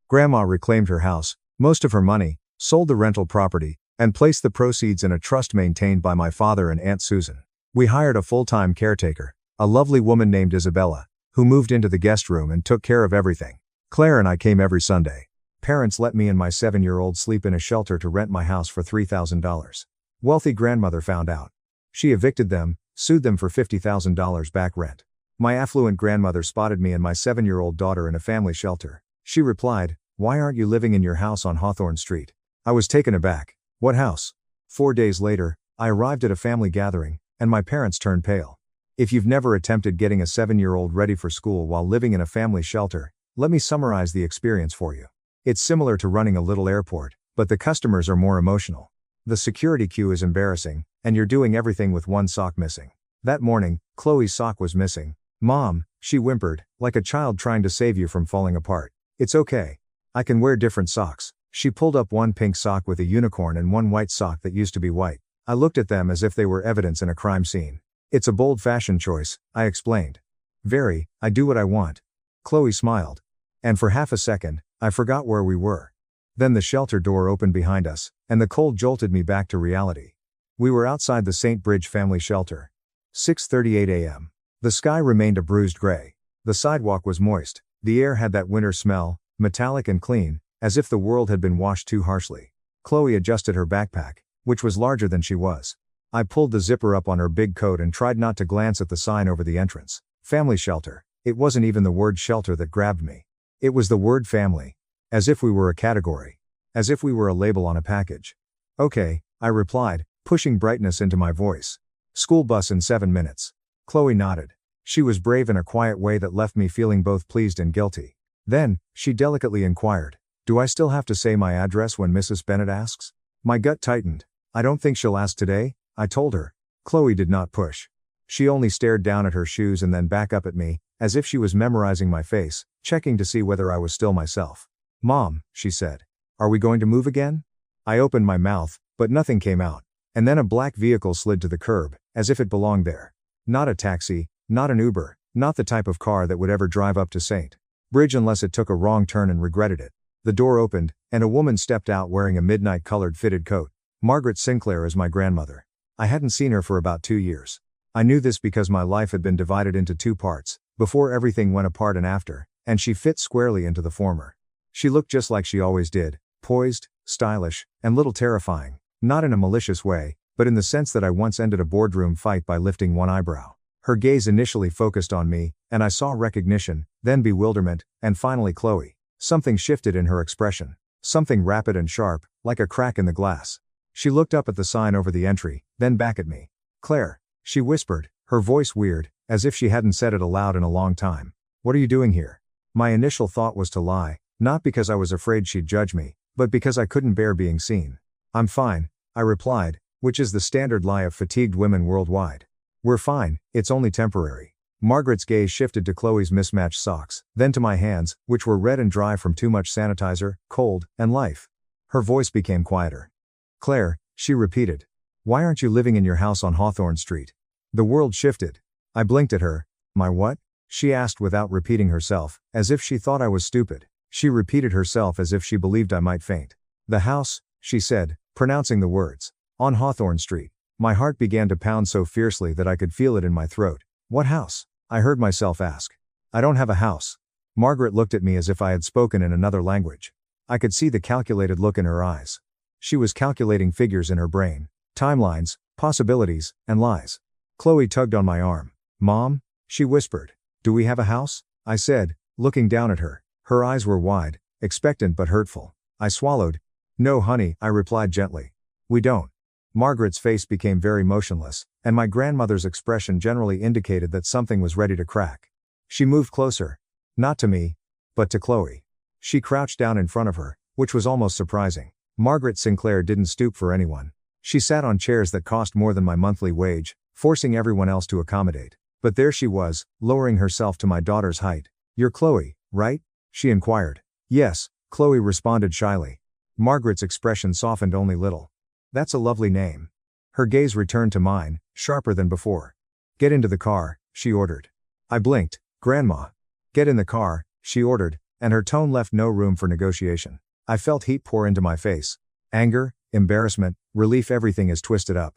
Grandma reclaimed her house, most of her money, sold the rental property, and placed the proceeds in a trust maintained by my father and Aunt Susan. We hired a full-time caretaker, a lovely woman named Isabella, who moved into the guest room and took care of everything. Claire and I came every Sunday. Parents let me and my 7-year-old sleep in a shelter to rent my house for $3,000. Wealthy grandmother found out. She evicted them, sued them for $50,000 back rent. My affluent grandmother spotted me and my 7-year-old daughter in a family shelter. She replied, why aren't you living in your house on Hawthorne Street? I was taken aback. What house? 4 days later, I arrived at a family gathering, and my parents turned pale. If you've never attempted getting a 7-year-old ready for school while living in a family shelter, let me summarize the experience for you. It's similar to running a little airport, but the customers are more emotional. The security queue is embarrassing, and you're doing everything with one sock missing. That morning, Chloe's sock was missing. Mom, she whimpered, like a child trying to save you from falling apart. It's okay. I can wear different socks. She pulled up one pink sock with a unicorn and one white sock that used to be white. I looked at them as if they were evidence in a crime scene. It's a bold fashion choice, I explained. Very, I do what I want. Chloe smiled. And for half a second, I forgot where we were. Then the shelter door opened behind us, and the cold jolted me back to reality. We were outside the St. Bridge family shelter. 6:38 a.m. The sky remained a bruised gray. The sidewalk was moist. The air had that winter smell, metallic and clean, as if the world had been washed too harshly. Chloe adjusted her backpack, which was larger than she was. I pulled the zipper up on her big coat and tried not to glance at the sign over the entrance. Family shelter. It wasn't even the word shelter that grabbed me. It was the word family. As if we were a category. As if we were a label on a package. Okay, I replied, pushing brightness into my voice. School bus in 7 minutes. Chloe nodded. She was brave in a quiet way that left me feeling both pleased and guilty. Then, she delicately inquired, do I still have to say my address when Mrs. Bennett asks? My gut tightened. I don't think she'll ask today, I told her. Chloe did not push. She only stared down at her shoes and then back up at me, as if she was memorizing my face, checking to see whether I was still myself. Mom, she said. Are we going to move again? I opened my mouth, but nothing came out. And then a black vehicle slid to the curb, as if it belonged there. Not a taxi, not an Uber, not the type of car that would ever drive up to St. Bridge unless it took a wrong turn and regretted it. The door opened, and a woman stepped out wearing a midnight-colored fitted coat. Margaret Sinclair is my grandmother. I hadn't seen her for about 2 years. I knew this because my life had been divided into 2 parts, before everything went apart and after, and she fit squarely into the former. She looked just like she always did, poised, stylish, and little terrifying, not in a malicious way, but in the sense that I once ended a boardroom fight by lifting one eyebrow. Her gaze initially focused on me, and I saw recognition, then bewilderment, and finally Chloe. Something shifted in her expression. Something rapid and sharp, like a crack in the glass. She looked up at the sign over the entry, then back at me. Claire, she whispered, her voice weird, as if she hadn't said it aloud in a long time. What are you doing here? My initial thought was to lie, not because I was afraid she'd judge me, but because I couldn't bear being seen. I'm fine, I replied, which is the standard lie of fatigued women worldwide. We're fine, it's only temporary. Margaret's gaze shifted to Chloe's mismatched socks, then to my hands, which were red and dry from too much sanitizer, cold, and life. Her voice became quieter. Claire, she repeated. Why aren't you living in your house on Hawthorne Street? The world shifted. I blinked at her. My what? She asked without repeating herself, as if she thought I was stupid. She repeated herself as if she believed I might faint. The house, she said, pronouncing the words. On Hawthorne Street. My heart began to pound so fiercely that I could feel it in my throat. What house? I heard myself ask. I don't have a house. Margaret looked at me as if I had spoken in another language. I could see the calculated look in her eyes. She was calculating figures in her brain. Timelines, possibilities, and lies. Chloe tugged on my arm. Mom? She whispered. Do we have a house? I said, looking down at her. Her eyes were wide, expectant but hurtful. I swallowed. No, honey, I replied gently. We don't. Margaret's face became very motionless, and my grandmother's expression generally indicated that something was ready to crack. She moved closer. Not to me, but to Chloe. She crouched down in front of her, which was almost surprising. Margaret Sinclair didn't stoop for anyone. She sat on chairs that cost more than my monthly wage, forcing everyone else to accommodate. But there she was, lowering herself to my daughter's height. You're Chloe, right? She inquired. Yes, Chloe responded shyly. Margaret's expression softened only little. That's a lovely name. Her gaze returned to mine, sharper than before. Get into the car, she ordered. I blinked. Grandma. Get in the car, she ordered, and her tone left no room for negotiation. I felt heat pour into my face. Anger, embarrassment, relief, everything is twisted up.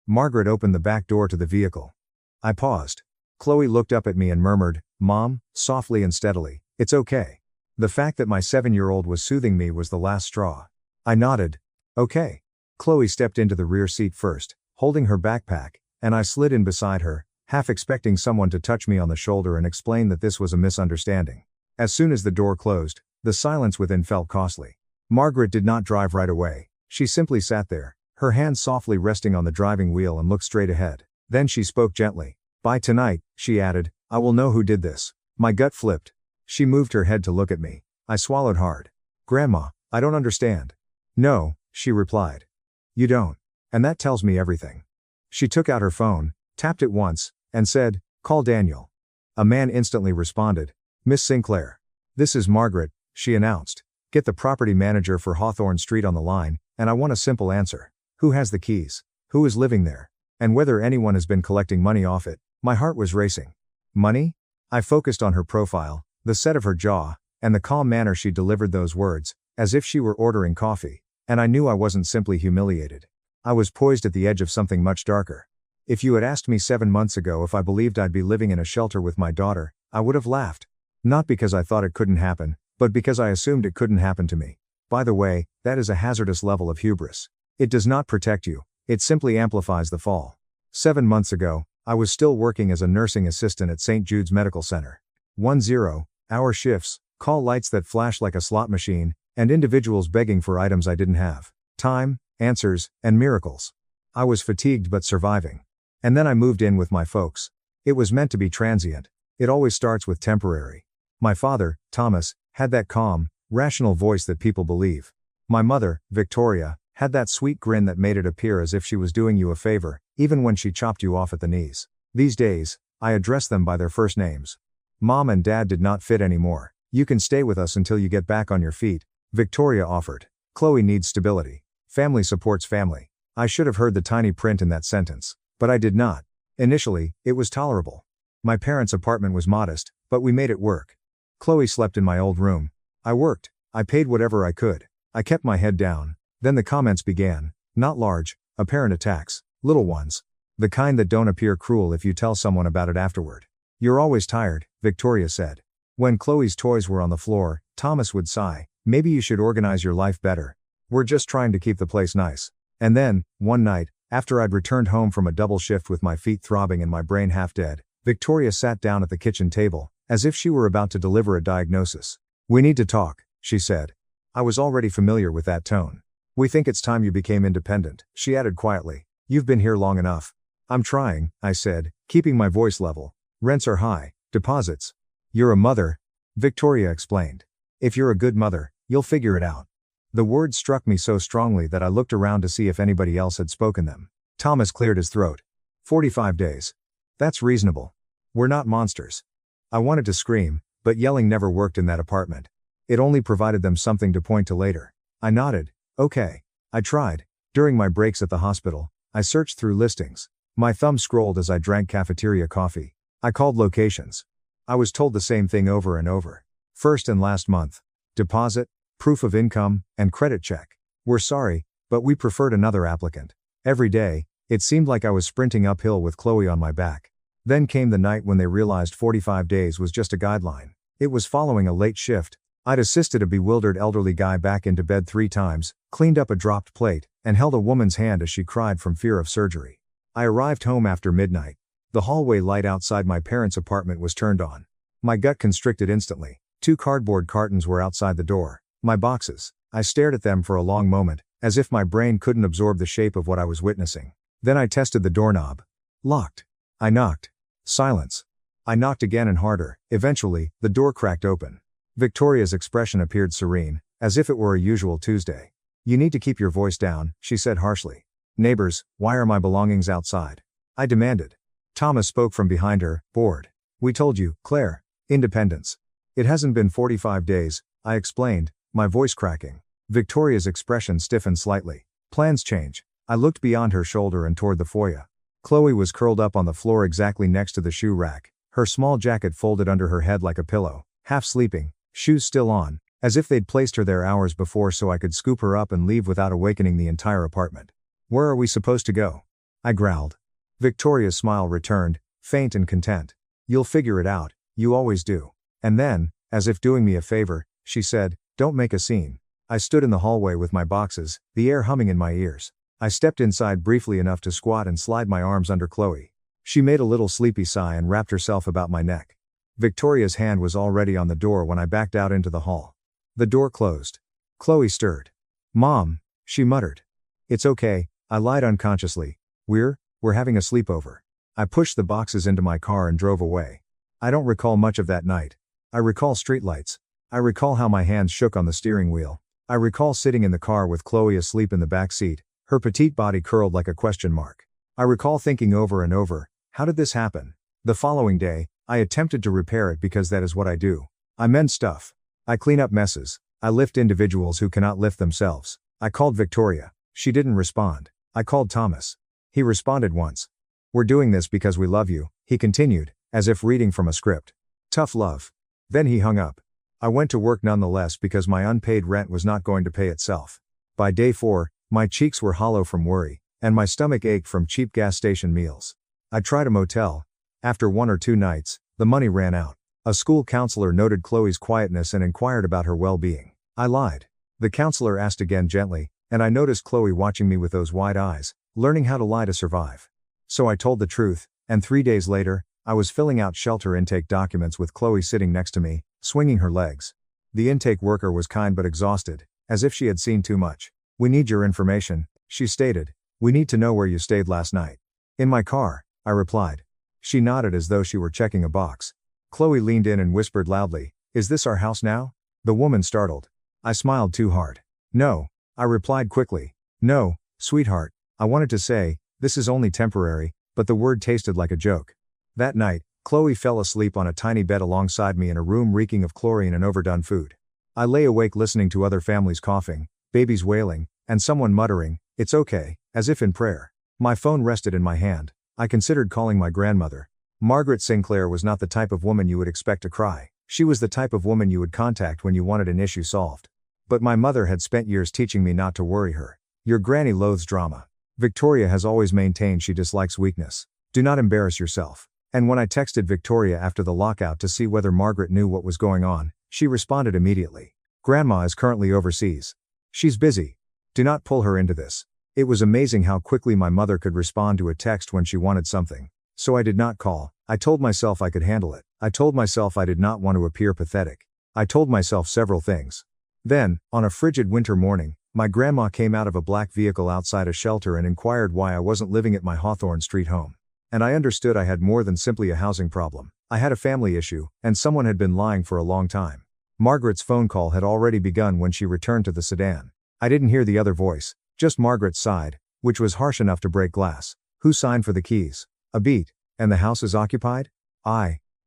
Margaret opened the back door to the vehicle. I paused. Chloe looked up at me and murmured, Mom, softly and steadily, it's okay. The fact that my 7-year-old was soothing me was the last straw. I nodded. Okay. Chloe stepped into the rear seat first, holding her backpack, and I slid in beside her, half expecting someone to touch me on the shoulder and explain that this was a misunderstanding. As soon as the door closed, the silence within felt costly. Margaret did not drive right away. She simply sat there, her hands softly resting on the driving wheel, and looked straight ahead. Then she spoke gently. By tonight, she added, I will know who did this. My gut flipped. She moved her head to look at me. I swallowed hard. Grandma, I don't understand. No, she replied. You don't. And that tells me everything. She took out her phone, tapped it once, and said, Call Daniel. A man instantly responded. Miss Sinclair. This is Margaret, she announced. Get the property manager for Hawthorne Street on the line, and I want a simple answer. Who has the keys? Who is living there? And whether anyone has been collecting money off it. My heart was racing. Money? I focused on her profile, the set of her jaw, and the calm manner she delivered those words, as if she were ordering coffee. And I knew I wasn't simply humiliated. I was poised at the edge of something much darker. If you had asked me 7 months ago if I believed I'd be living in a shelter with my daughter, I would have laughed. Not because I thought it couldn't happen, but because I assumed it couldn't happen to me. By the way, that is a hazardous level of hubris. It does not protect you, it simply amplifies the fall. 7 months ago, I was still working as a nursing assistant at St. Jude's Medical Center. 10-hour shifts, call lights that flash like a slot machine, and individuals begging for items I didn't have. Time, answers, and miracles. I was fatigued but surviving. And then I moved in with my folks. It was meant to be transient. It always starts with temporary. My father, Thomas, had that calm, rational voice that people believe. My mother, Victoria, had that sweet grin that made it appear as if she was doing you a favor, even when she chopped you off at the knees. These days, I address them by their first names. Mom and Dad did not fit anymore. You can stay with us until you get back on your feet, Victoria offered. Chloe needs stability. Family supports family. I should have heard the tiny print in that sentence. But I did not. Initially, it was tolerable. My parents' apartment was modest, but we made it work. Chloe slept in my old room. I worked. I paid whatever I could. I kept my head down. Then the comments began. Not large, apparent attacks. Little ones. The kind that don't appear cruel if you tell someone about it afterward. You're always tired, Victoria said. When Chloe's toys were on the floor, Thomas would sigh. Maybe you should organize your life better. We're just trying to keep the place nice. And then, one night, after I'd returned home from a double shift with my feet throbbing and my brain half dead, Victoria sat down at the kitchen table, as if she were about to deliver a diagnosis. We need to talk, she said. I was already familiar with that tone. We think it's time you became independent, she added quietly. You've been here long enough. I'm trying, I said, keeping my voice level. Rents are high, deposits. You're a mother, Victoria explained. If you're a good mother, you'll figure it out. The words struck me so strongly that I looked around to see if anybody else had spoken them. Thomas cleared his throat. 45 days. That's reasonable. We're not monsters. I wanted to scream, but yelling never worked in that apartment. It only provided them something to point to later. I nodded. Okay. I tried. During my breaks at the hospital, I searched through listings. My thumb scrolled as I drank cafeteria coffee. I called locations. I was told the same thing over and over. First and last month. Deposit, proof of income, and credit check. We're sorry, but we preferred another applicant. Every day, it seemed like I was sprinting uphill with Chloe on my back. Then came the night when they realized 45 days was just a guideline. It was following a late shift. I'd assisted a bewildered elderly guy back into bed 3 times, cleaned up a dropped plate, and held a woman's hand as she cried from fear of surgery. I arrived home after midnight. The hallway light outside my parents' apartment was turned on. My gut constricted instantly. 2 cardboard cartons were outside the door. My boxes. I stared at them for a long moment, as if my brain couldn't absorb the shape of what I was witnessing. Then I tested the doorknob. Locked. I knocked. Silence. I knocked again and harder. Eventually, the door cracked open. Victoria's expression appeared serene, as if it were a usual Tuesday. "You need to keep your voice down," she said harshly. "Neighbors, why are my belongings outside?" I demanded. Thomas spoke from behind her, bored. "We told you, Claire. Independence." "It hasn't been 45 days, I explained, my voice cracking. Victoria's expression stiffened slightly. "Plans change." I looked beyond her shoulder and toward the foyer. Chloe was curled up on the floor exactly next to the shoe rack, her small jacket folded under her head like a pillow, half sleeping, shoes still on, as if they'd placed her there hours before so I could scoop her up and leave without awakening the entire apartment. "Where are we supposed to go?" I growled. Victoria's smile returned, faint and content. "You'll figure it out, you always do." And then, as if doing me a favor, she said, "Don't make a scene." I stood in the hallway with my boxes, the air humming in my ears. I stepped inside briefly enough to squat and slide my arms under Chloe. She made a little sleepy sigh and wrapped herself about my neck. Victoria's hand was already on the door when I backed out into the hall. The door closed. Chloe stirred. "Mom," she muttered. "It's okay," I lied unconsciously. We're having a sleepover." I pushed the boxes into my car and drove away. I don't recall much of that night. I recall streetlights. I recall how my hands shook on the steering wheel. I recall sitting in the car with Chloe asleep in the back seat, her petite body curled like a question mark. I recall thinking over and over, how did this happen? The following day, I attempted to repair it because that is what I do. I mend stuff. I clean up messes. I lift individuals who cannot lift themselves. I called Victoria. She didn't respond. I called Thomas. He responded once. "We're doing this because we love you," he continued, as if reading from a script. Tough love. Then he hung up. I went to work nonetheless because my unpaid rent was not going to pay itself. By day 4, my cheeks were hollow from worry, and my stomach ached from cheap gas station meals. I tried a motel. After 1 or 2 nights, the money ran out. A school counselor noted Chloe's quietness and inquired about her well-being. I lied. The counselor asked again gently, and I noticed Chloe watching me with those wide eyes, learning how to lie to survive. So I told the truth, and 3 days later, I was filling out shelter intake documents with Chloe sitting next to me, swinging her legs. The intake worker was kind but exhausted, as if she had seen too much. "We need your information," she stated. "We need to know where you stayed last night." "In my car," I replied. She nodded as though she were checking a box. Chloe leaned in and whispered loudly, "Is this our house now?" The woman startled. I smiled too hard. "No," I replied quickly. "No, sweetheart. I wanted to say, this is only temporary, but the word tasted like a joke." That night, Chloe fell asleep on a tiny bed alongside me in a room reeking of chlorine and overdone food. I lay awake listening to other families coughing, babies wailing, and someone muttering, "It's okay," as if in prayer. My phone rested in my hand. I considered calling my grandmother. Margaret Sinclair was not the type of woman you would expect to cry. She was the type of woman you would contact when you wanted an issue solved. But my mother had spent years teaching me not to worry her. "Your granny loathes drama. Victoria has always maintained she dislikes weakness. Do not embarrass yourself." And when I texted Victoria after the lockout to see whether Margaret knew what was going on, she responded immediately. "Grandma is currently overseas. She's busy. Do not pull her into this." It was amazing how quickly my mother could respond to a text when she wanted something. So I did not call. I told myself I could handle it. I told myself I did not want to appear pathetic. I told myself several things. Then, on a frigid winter morning, my grandma came out of a black vehicle outside a shelter and inquired why I wasn't living at my Hawthorne Street home. And I understood I had more than simply a housing problem. I had a family issue, and someone had been lying for a long time. Margaret's phone call had already begun when she returned to the sedan. I didn't hear the other voice, just Margaret's side, which was harsh enough to break glass. "Who signed for the keys?" A beat. "And the house is occupied?"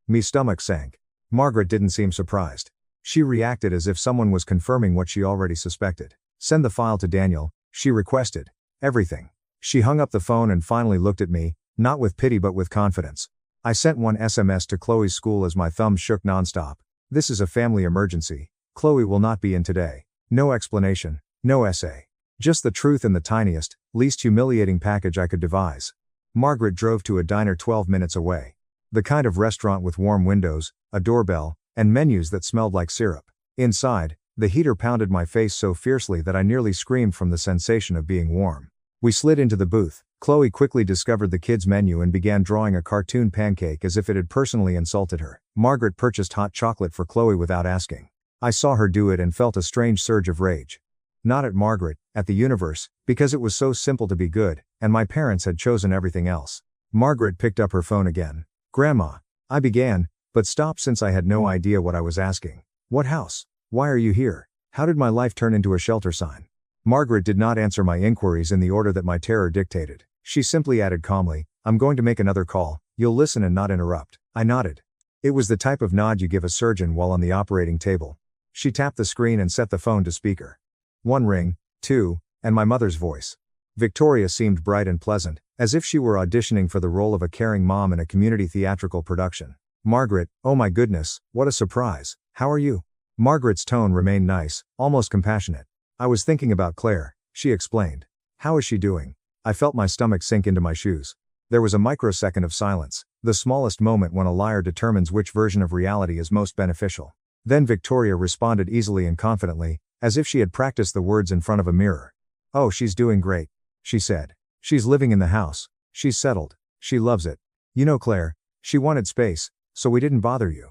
Me stomach sank. Margaret didn't seem surprised. She reacted as if someone was confirming what she already suspected. "Send the file to Daniel," she requested. "Everything." She hung up the phone and finally looked at me, not with pity but with confidence. I sent one SMS to Chloe's school as my thumbs shook nonstop. This is a family emergency. Chloe will not be in today. No explanation, no essay. Just the truth in the tiniest, least humiliating package I could devise. Margaret drove to a diner 12 minutes away. The kind of restaurant with warm windows, a doorbell, and menus that smelled like syrup. Inside, the heater pounded my face so fiercely that I nearly screamed from the sensation of being warm. We slid into the booth. Chloe quickly discovered the kids' menu and began drawing a cartoon pancake as if it had personally insulted her. Margaret purchased hot chocolate for Chloe without asking. I saw her do it and felt a strange surge of rage. Not at Margaret, at the universe, because it was so simple to be good, and my parents had chosen everything else. Margaret picked up her phone again. Grandma, I began, but stopped since I had no idea what I was asking. What house? Why are you here? How did my life turn into a shelter sign? Margaret did not answer my inquiries in the order that my terror dictated. She simply added calmly, I'm going to make another call, you'll listen and not interrupt. I nodded. It was the type of nod you give a surgeon while on the operating table. She tapped the screen and set the phone to speaker. One ring, two, and my mother's voice. Victoria seemed bright and pleasant, as if she were auditioning for the role of a caring mom in a community theatrical production. Margaret, oh my goodness, what a surprise, how are you? Margaret's tone remained nice, almost compassionate. I was thinking about Claire, she explained. How is she doing? I felt my stomach sink into my shoes. There was a microsecond of silence, the smallest moment when a liar determines which version of reality is most beneficial. Then Victoria responded easily and confidently, as if she had practiced the words in front of a mirror. Oh, she's doing great, she said. She's living in the house, she's settled, she loves it. You know Claire, she wanted space, so we didn't bother you.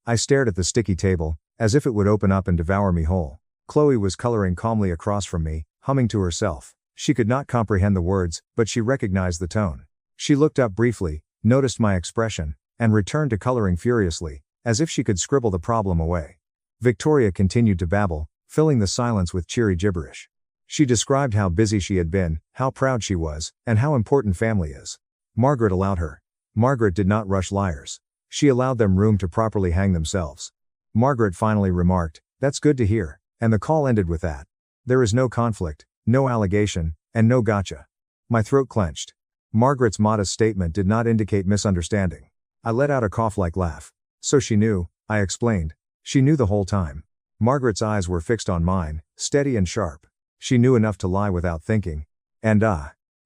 I stared at the sticky table, as if it would open up and devour me whole. Chloe was coloring calmly across from me, humming to herself. She could not comprehend the words, but she recognized the tone. She looked up briefly, noticed my expression, and returned to coloring furiously, as if she could scribble the problem away. Victoria continued to babble, filling the silence with cheery gibberish. She described how busy she had been, how proud she was, and how important family is. Margaret allowed her. Margaret did not rush liars. She allowed them room to properly hang themselves. Margaret finally remarked, "That's good to hear," and the call ended with that. There is no conflict, no allegation, and no gotcha. My throat clenched. Margaret's modest statement did not indicate misunderstanding. I let out a cough-like laugh. So she knew, I explained. She knew the whole time. Margaret's eyes were fixed on mine, steady and sharp. She knew enough to lie without thinking. And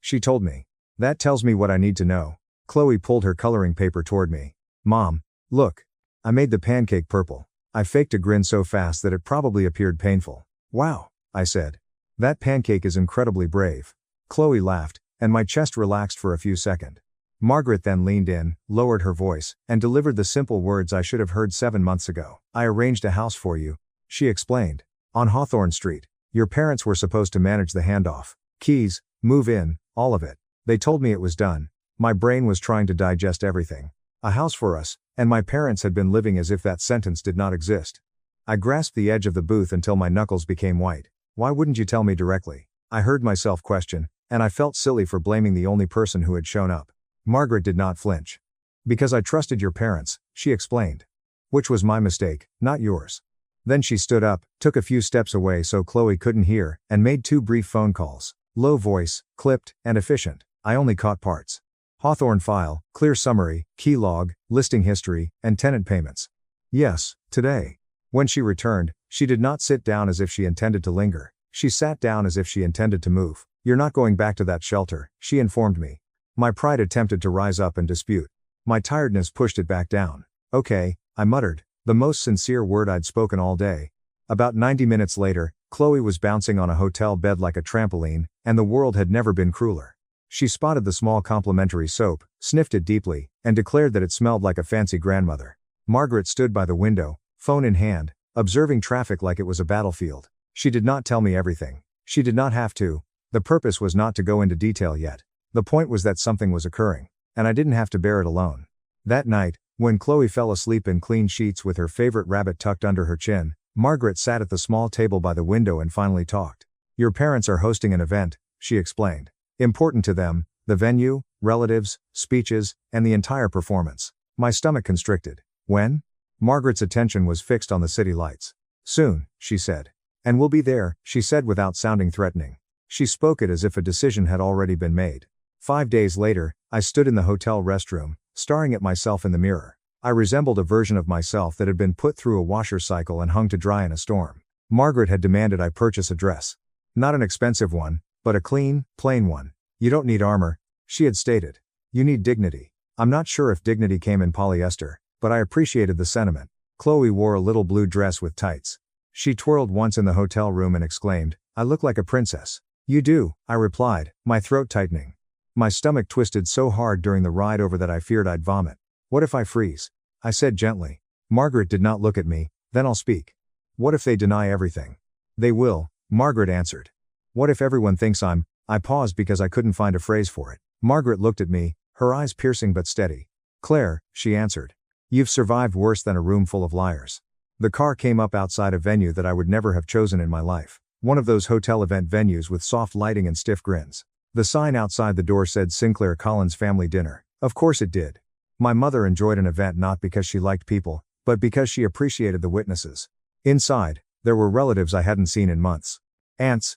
she told me. That tells me what I need to know. Chloe pulled her coloring paper toward me. Mom, look. I made the pancake purple. I faked a grin so fast that it probably appeared painful. Wow, I said. That pancake is incredibly brave. Chloe laughed, and my chest relaxed for a few seconds. Margaret then leaned in, lowered her voice, and delivered the simple words I should have heard 7 months ago. I arranged a house for you, she explained. On Hawthorne Street. Your parents were supposed to manage the handoff. Keys, move in, all of it. They told me it was done. My brain was trying to digest everything. A house for us, and my parents had been living as if that sentence did not exist. I grasped the edge of the booth until my knuckles became white. Why wouldn't you tell me directly? I heard myself question, and I felt silly for blaming the only person who had shown up. Margaret did not flinch. Because I trusted your parents, she explained. Which was my mistake, not yours. Then she stood up, took a few steps away so Chloe couldn't hear, and made 2 brief phone calls. Low voice, clipped, and efficient. I only caught parts. Hawthorne file, clear summary, key log, listing history, and tenant payments. Yes, today. When she returned, she did not sit down as if she intended to linger. She sat down as if she intended to move. You're not going back to that shelter, she informed me. My pride attempted to rise up and dispute. My tiredness pushed it back down. Okay, I muttered, the most sincere word I'd spoken all day. About 90 minutes later, Chloe was bouncing on a hotel bed like a trampoline, and the world had never been crueler. She spotted the small complimentary soap, sniffed it deeply, and declared that it smelled like a fancy grandmother. Margaret stood by the window, phone in hand, observing traffic like it was a battlefield. She did not tell me everything. She did not have to. The purpose was not to go into detail yet. The point was that something was occurring, and I didn't have to bear it alone. That night, when Chloe fell asleep in clean sheets with her favorite rabbit tucked under her chin, Margaret sat at the small table by the window and finally talked. Your parents are hosting an event, she explained. Important to them, the venue, relatives, speeches, and the entire performance. My stomach constricted. When? Margaret's attention was fixed on the city lights. Soon, she said. And we'll be there, she said without sounding threatening. She spoke it as if a decision had already been made. 5 days later, I stood in the hotel restroom, staring at myself in the mirror. I resembled a version of myself that had been put through a washer cycle and hung to dry in a storm. Margaret had demanded I purchase a dress. Not an expensive one, but a clean, plain one. You don't need armor, she had stated. You need dignity. I'm not sure if dignity came in polyester, but I appreciated the sentiment. Chloe wore a little blue dress with tights. She twirled once in the hotel room and exclaimed, "I look like a princess." "You do," I replied, my throat tightening. My stomach twisted so hard during the ride over that I feared I'd vomit. "What if I freeze?" I said gently. Margaret did not look at me. "Then I'll speak." "What if they deny everything?" "They will," Margaret answered. "What if everyone thinks I paused because I couldn't find a phrase for it. Margaret looked at me, her eyes piercing but steady. "Claire," she answered. "You've survived worse than a room full of liars." The car came up outside a venue that I would never have chosen in my life. One of those hotel event venues with soft lighting and stiff grins. The sign outside the door said Sinclair Collins Family Dinner. Of course it did. My mother enjoyed an event not because she liked people, but because she appreciated the witnesses. Inside, there were relatives I hadn't seen in months. Aunts,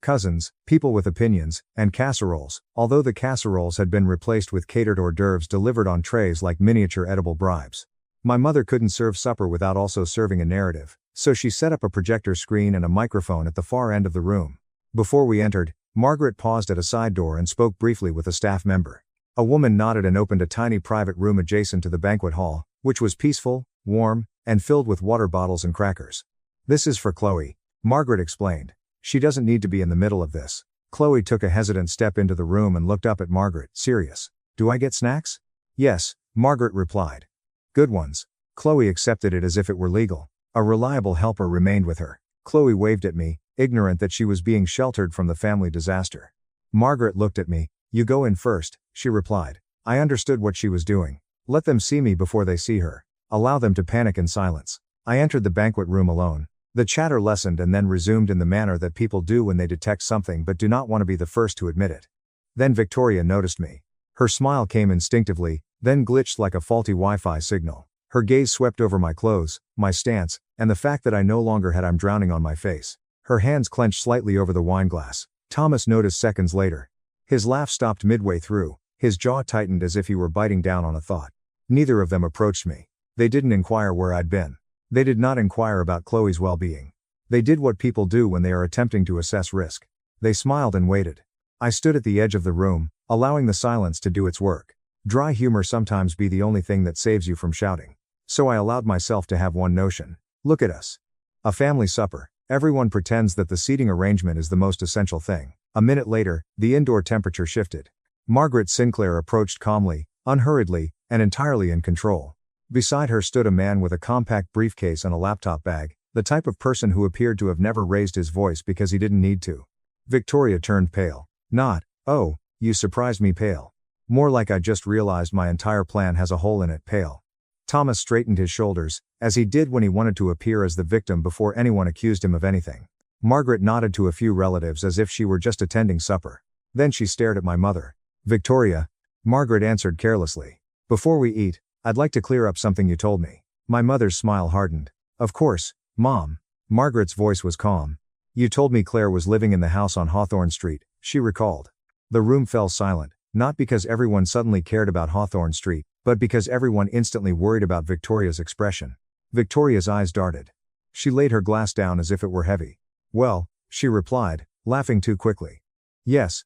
cousins, people with opinions, and casseroles, although the casseroles had been replaced with catered hors d'oeuvres delivered on trays like miniature edible bribes. My mother couldn't serve supper without also serving a narrative, so she set up a projector screen and a microphone at the far end of the room. Before we entered, Margaret paused at a side door and spoke briefly with a staff member. A woman nodded and opened a tiny private room adjacent to the banquet hall, which was peaceful, warm, and filled with water bottles and crackers. "This is for Chloe," Margaret explained. "She doesn't need to be in the middle of this." Chloe took a hesitant step into the room and looked up at Margaret, serious. "Do I get snacks?" "Yes," Margaret replied. "Good ones." Chloe accepted it as if it were legal. A reliable helper remained with her. Chloe waved at me, ignorant that she was being sheltered from the family disaster. Margaret looked at me. "You go in first," she replied. I understood what she was doing. Let them see me before they see her. Allow them to panic in silence. I entered the banquet room alone. The chatter lessened and then resumed in the manner that people do when they detect something but do not want to be the first to admit it. Then Victoria noticed me. Her smile came instinctively, then glitched like a faulty Wi-Fi signal. Her gaze swept over my clothes, my stance, and the fact that I no longer had "I'm drowning" on my face. Her hands clenched slightly over the wine glass. Thomas noticed seconds later. His laugh stopped midway through, his jaw tightened as if he were biting down on a thought. Neither of them approached me. They didn't inquire where I'd been. They did not inquire about Chloe's well-being. They did what people do when they are attempting to assess risk. They smiled and waited. I stood at the edge of the room, allowing the silence to do its work. Dry humor sometimes be the only thing that saves you from shouting. So I allowed myself to have one notion. Look at us. A family supper. Everyone pretends that the seating arrangement is the most essential thing. A minute later, the indoor temperature shifted. Margaret Sinclair approached calmly, unhurriedly, and entirely in control. Beside her stood a man with a compact briefcase and a laptop bag, the type of person who appeared to have never raised his voice because he didn't need to. Victoria turned pale. Not, "Oh, you surprised me" pale. More like "I just realized my entire plan has a hole in it" pale. Thomas straightened his shoulders, as he did when he wanted to appear as the victim before anyone accused him of anything. Margaret nodded to a few relatives as if she were just attending supper. Then she stared at my mother. "Victoria," Margaret answered carelessly. "Before we eat, I'd like to clear up something you told me." My mother's smile hardened. "Of course, Mom." Margaret's voice was calm. "You told me Claire was living in the house on Hawthorne Street," she recalled. The room fell silent, not because everyone suddenly cared about Hawthorne Street, but because everyone instantly worried about Victoria's expression. Victoria's eyes darted. She laid her glass down as if it were heavy. "Well," she replied, laughing too quickly. "Yes,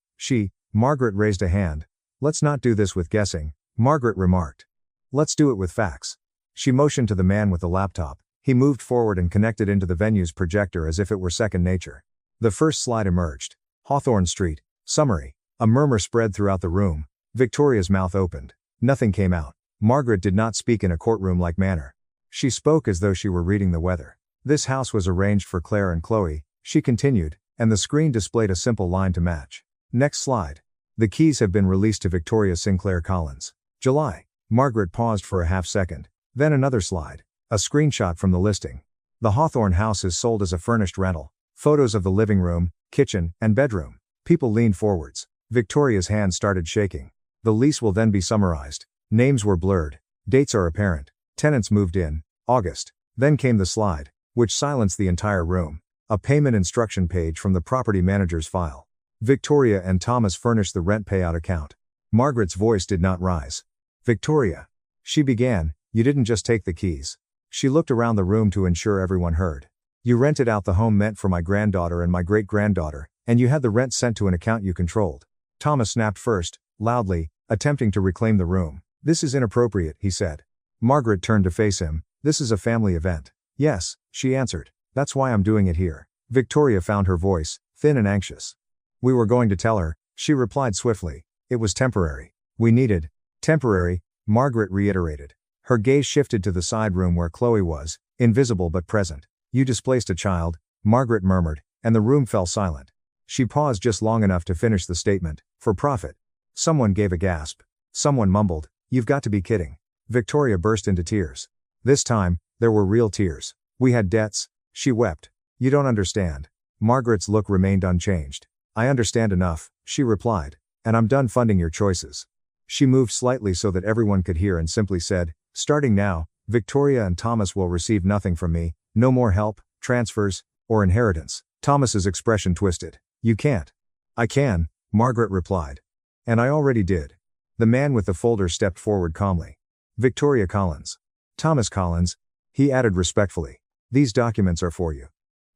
Margaret raised a hand. "Let's not do this with guessing," Margaret remarked. "Let's do it with facts." She motioned to the man with the laptop. He moved forward and connected into the venue's projector as if it were second nature. The first slide emerged. Hawthorne Street. Summary. A murmur spread throughout the room. Victoria's mouth opened. Nothing came out. Margaret did not speak in a courtroom-like manner. She spoke as though she were reading the weather. "This house was arranged for Claire and Chloe," she continued, and the screen displayed a simple line to match. Next slide. "The keys have been released to Victoria Sinclair Collins. July." Margaret paused for a half second. Then another slide. A screenshot from the listing. "The Hawthorne house is sold as a furnished rental. Photos of the living room, kitchen, and bedroom." People leaned forwards. Victoria's hand started shaking. "The lease will then be summarized. Names were blurred. Dates are apparent. Tenants moved in August." Then came the slide, which silenced the entire room. A payment instruction page from the property manager's file. Victoria and Thomas furnished the rent payout account. Margaret's voice did not rise. Victoria. She began, you didn't just take the keys. She looked around the room to ensure everyone heard. You rented out the home meant for my granddaughter and my great-granddaughter, and you had the rent sent to an account you controlled. Thomas snapped first, loudly, attempting to reclaim the room. This is inappropriate, he said. Margaret turned to face him. This is a family event. Yes, she answered. That's why I'm doing it here. Victoria found her voice, thin and anxious. We were going to tell her, she replied swiftly. It was temporary. We needed. Temporary, Margaret reiterated. Her gaze shifted to the side room where Chloe was, invisible but present. You displaced a child, Margaret murmured, and the room fell silent. She paused just long enough to finish the statement, for profit. Someone gave a gasp. Someone mumbled, you've got to be kidding. Victoria burst into tears. This time, there were real tears. We had debts, she wept. You don't understand. Margaret's look remained unchanged. I understand enough, she replied. And I'm done funding your choices. She moved slightly so that everyone could hear and simply said, starting now, Victoria and Thomas will receive nothing from me, no more help, transfers, or inheritance. Thomas's expression twisted. You can't. I can, Margaret replied. And I already did. The man with the folder stepped forward calmly. Victoria Collins. Thomas Collins, he added respectfully. These documents are for you.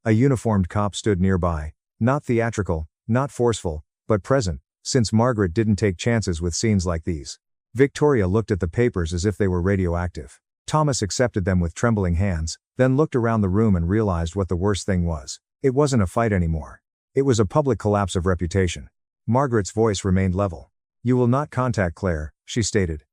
A uniformed cop stood nearby, not theatrical, not forceful, but present, since Margaret didn't take chances with scenes like these. Victoria looked at the papers as if they were radioactive. Thomas accepted them with trembling hands, then looked around the room and realized what the worst thing was. It wasn't a fight anymore. It was a public collapse of reputation. Margaret's voice remained level. You will not contact Claire, she stated.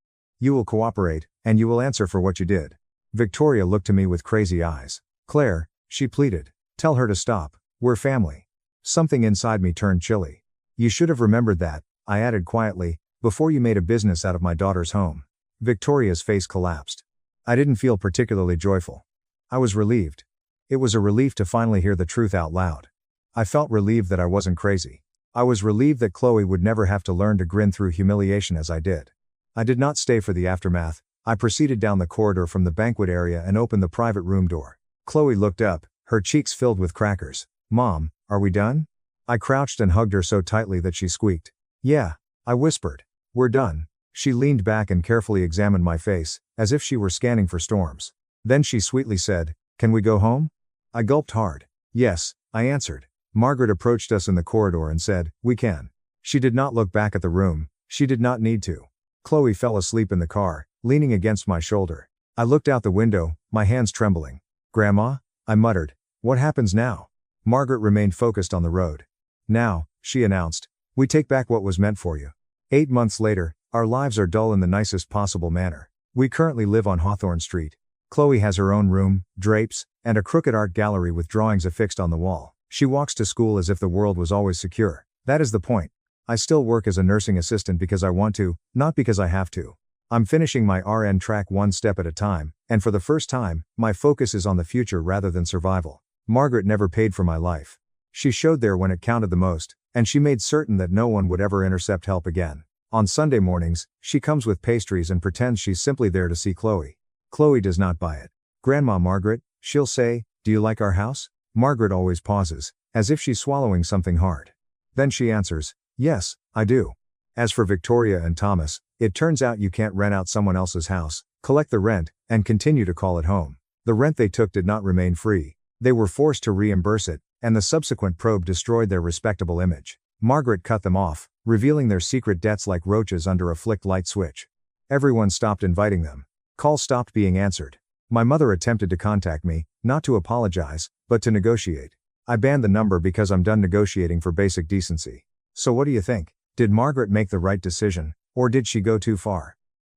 You will cooperate, and you will answer for what you did. Victoria looked to me with crazy eyes. Claire, she pleaded. Tell her to stop. We're family. Something inside me turned chilly. You should have remembered that, I added quietly, before you made a business out of my daughter's home. Victoria's face collapsed. I didn't feel particularly joyful. I was relieved. It was a relief to finally hear the truth out loud. I felt relieved that I wasn't crazy. I was relieved that Chloe would never have to learn to grin through humiliation as I did. I did not stay for the aftermath. I proceeded down the corridor from the banquet area and opened the private room door. Chloe looked up, her cheeks filled with crackers. Mom, are we done? I crouched and hugged her so tightly that she squeaked. Yeah, I whispered. We're done. She leaned back and carefully examined my face, as if she were scanning for storms. Then she sweetly said, Can we go home? I gulped hard. Yes, I answered. Margaret approached us in the corridor and said, We can. She did not look back at the room. She did not need to. Chloe fell asleep in the car, leaning against my shoulder. I looked out the window, my hands trembling. Grandma? I muttered. What happens now? Margaret remained focused on the road. Now, she announced, we take back what was meant for you. 8 months later, our lives are dull in the nicest possible manner. We currently live on Hawthorne Street. Chloe has her own room, drapes, and a crooked art gallery with drawings affixed on the wall. She walks to school as if the world was always secure. That is the point. I still work as a nursing assistant because I want to, not because I have to. I'm finishing my RN track one step at a time, and for the first time, my focus is on the future rather than survival. Margaret never paid for my life. She showed there when it counted the most, and she made certain that no one would ever intercept help again. On Sunday mornings, she comes with pastries and pretends she's simply there to see Chloe. Chloe does not buy it. Grandma Margaret, she'll say, do you like our house? Margaret always pauses, as if she's swallowing something hard. Then she answers, yes, I do. As for Victoria and Thomas, it turns out you can't rent out someone else's house, collect the rent, and continue to call it home. The rent they took did not remain free. They were forced to reimburse it, and the subsequent probe destroyed their respectable image. Margaret cut them off, revealing their secret debts like roaches under a flicked light switch. Everyone stopped inviting them. Calls stopped being answered. My mother attempted to contact me, not to apologize, but to negotiate. I banned the number because I'm done negotiating for basic decency. So what do you think? Did Margaret make the right decision, or did she go too far?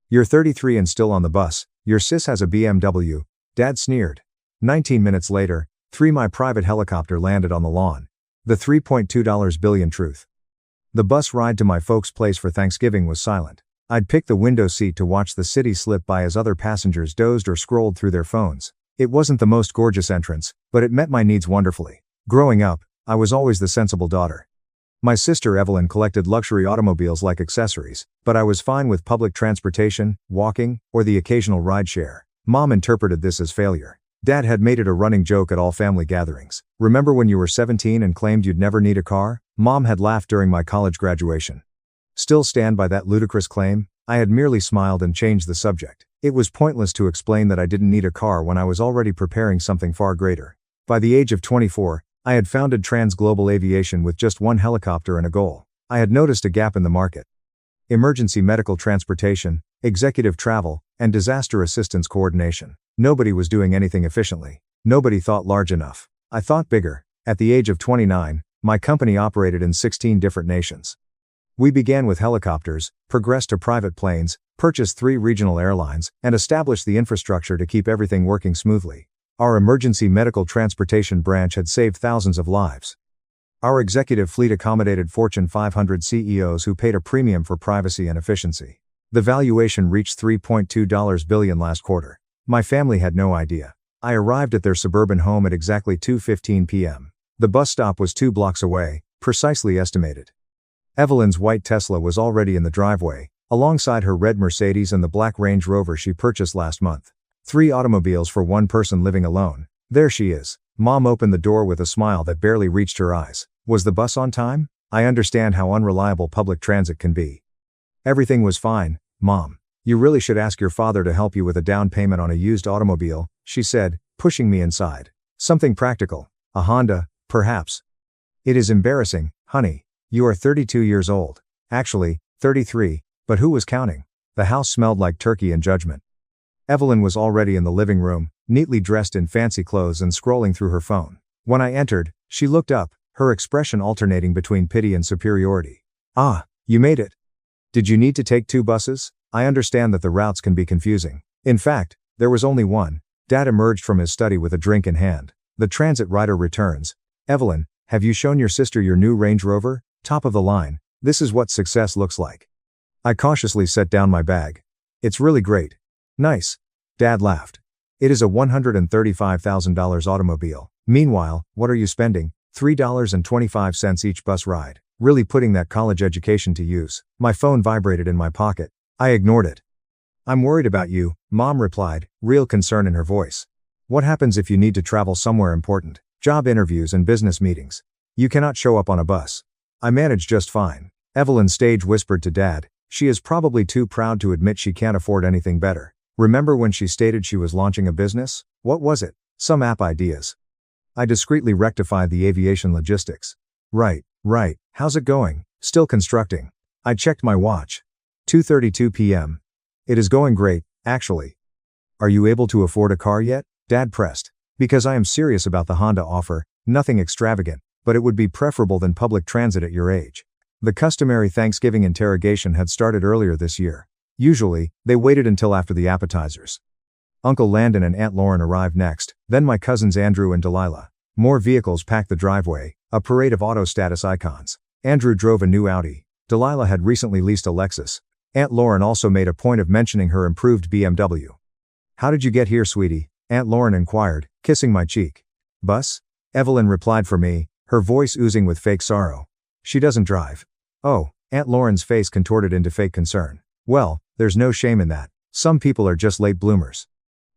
You're 33 and still on the bus, your sis has a BMW, Dad sneered. 19 minutes later, my private helicopter landed on the lawn. The $3.2 billion truth. The bus ride to my folks' place for Thanksgiving was silent. I'd picked the window seat to watch the city slip by as other passengers dozed or scrolled through their phones. It wasn't the most gorgeous entrance, but it met my needs wonderfully. Growing up, I was always the sensible daughter. My sister Evelyn collected luxury automobiles like accessories, but I was fine with public transportation, walking, or the occasional ride share. Mom interpreted this as failure. Dad had made it a running joke at all family gatherings. Remember when you were 17 and claimed you'd never need a car? Mom had laughed during my college graduation. Still stand by that ludicrous claim? I had merely smiled and changed the subject. It was pointless to explain that I didn't need a car when I was already preparing something far greater. By the age of 24, I had founded Trans Global Aviation with just one helicopter and a goal. I had noticed a gap in the market. Emergency medical transportation, executive travel, and disaster assistance coordination. Nobody was doing anything efficiently. Nobody thought large enough. I thought bigger. At the age of 29, my company operated in 16 different nations. We began with helicopters, progressed to private planes, purchased 3 regional airlines, and established the infrastructure to keep everything working smoothly. Our emergency medical transportation branch had saved thousands of lives. Our executive fleet accommodated Fortune 500 CEOs who paid a premium for privacy and efficiency. The valuation reached $3.2 billion last quarter. My family had no idea. I arrived at their suburban home at exactly 2:15 p.m. The bus stop was 2 blocks away, precisely estimated. Evelyn's white Tesla was already in the driveway, alongside her red Mercedes and the black Range Rover she purchased last month. 3 automobiles for one person living alone. There she is. Mom opened the door with a smile that barely reached her eyes. Was the bus on time? I understand how unreliable public transit can be. Everything was fine, Mom. You really should ask your father to help you with a down payment on a used automobile, she said, pushing me inside. Something practical. A Honda, perhaps. It is embarrassing, honey. You are 32 years old. Actually, 33, but who was counting? The house smelled like turkey and judgment. Evelyn was already in the living room, neatly dressed in fancy clothes and scrolling through her phone. When I entered, she looked up, her expression alternating between pity and superiority. Ah, you made it. Did you need to take 2 buses? I understand that the routes can be confusing. In fact, there was only one. Dad emerged from his study with a drink in hand. The transit rider returns. Evelyn, have you shown your sister your new Range Rover? Top of the line. This is what success looks like. I cautiously set down my bag. It's really great. Nice. Dad laughed. It is a $135,000 automobile. Meanwhile, what are you spending? $3.25 each bus ride. Really putting that college education to use. My phone vibrated in my pocket. I ignored it. I'm worried about you, Mom replied, real concern in her voice. What happens if you need to travel somewhere important? Job interviews and business meetings. You cannot show up on a bus. I manage just fine. Evelyn stage whispered to Dad. She is probably too proud to admit she can't afford anything better. Remember when she stated she was launching a business? What was it? Some app ideas. I discreetly rectified the aviation logistics. Right. How's it going? Still constructing. I checked my watch. 2:32 p.m. It is going great, actually. Are you able to afford a car yet? Dad pressed. Because I am serious about the Honda offer, nothing extravagant, but it would be preferable than public transit at your age. The customary Thanksgiving interrogation had started earlier this year. Usually, they waited until after the appetizers. Uncle Landon and Aunt Lauren arrived next, then my cousins Andrew and Delilah. More vehicles packed the driveway, a parade of auto status icons. Andrew drove a new Audi. Delilah had recently leased a Lexus. Aunt Lauren also made a point of mentioning her improved BMW. How did you get here, sweetie? Aunt Lauren inquired, kissing my cheek. Bus? Evelyn replied for me, her voice oozing with fake sorrow. She doesn't drive. Oh, Aunt Lauren's face contorted into fake concern. Well, there's no shame in that. Some people are just late bloomers.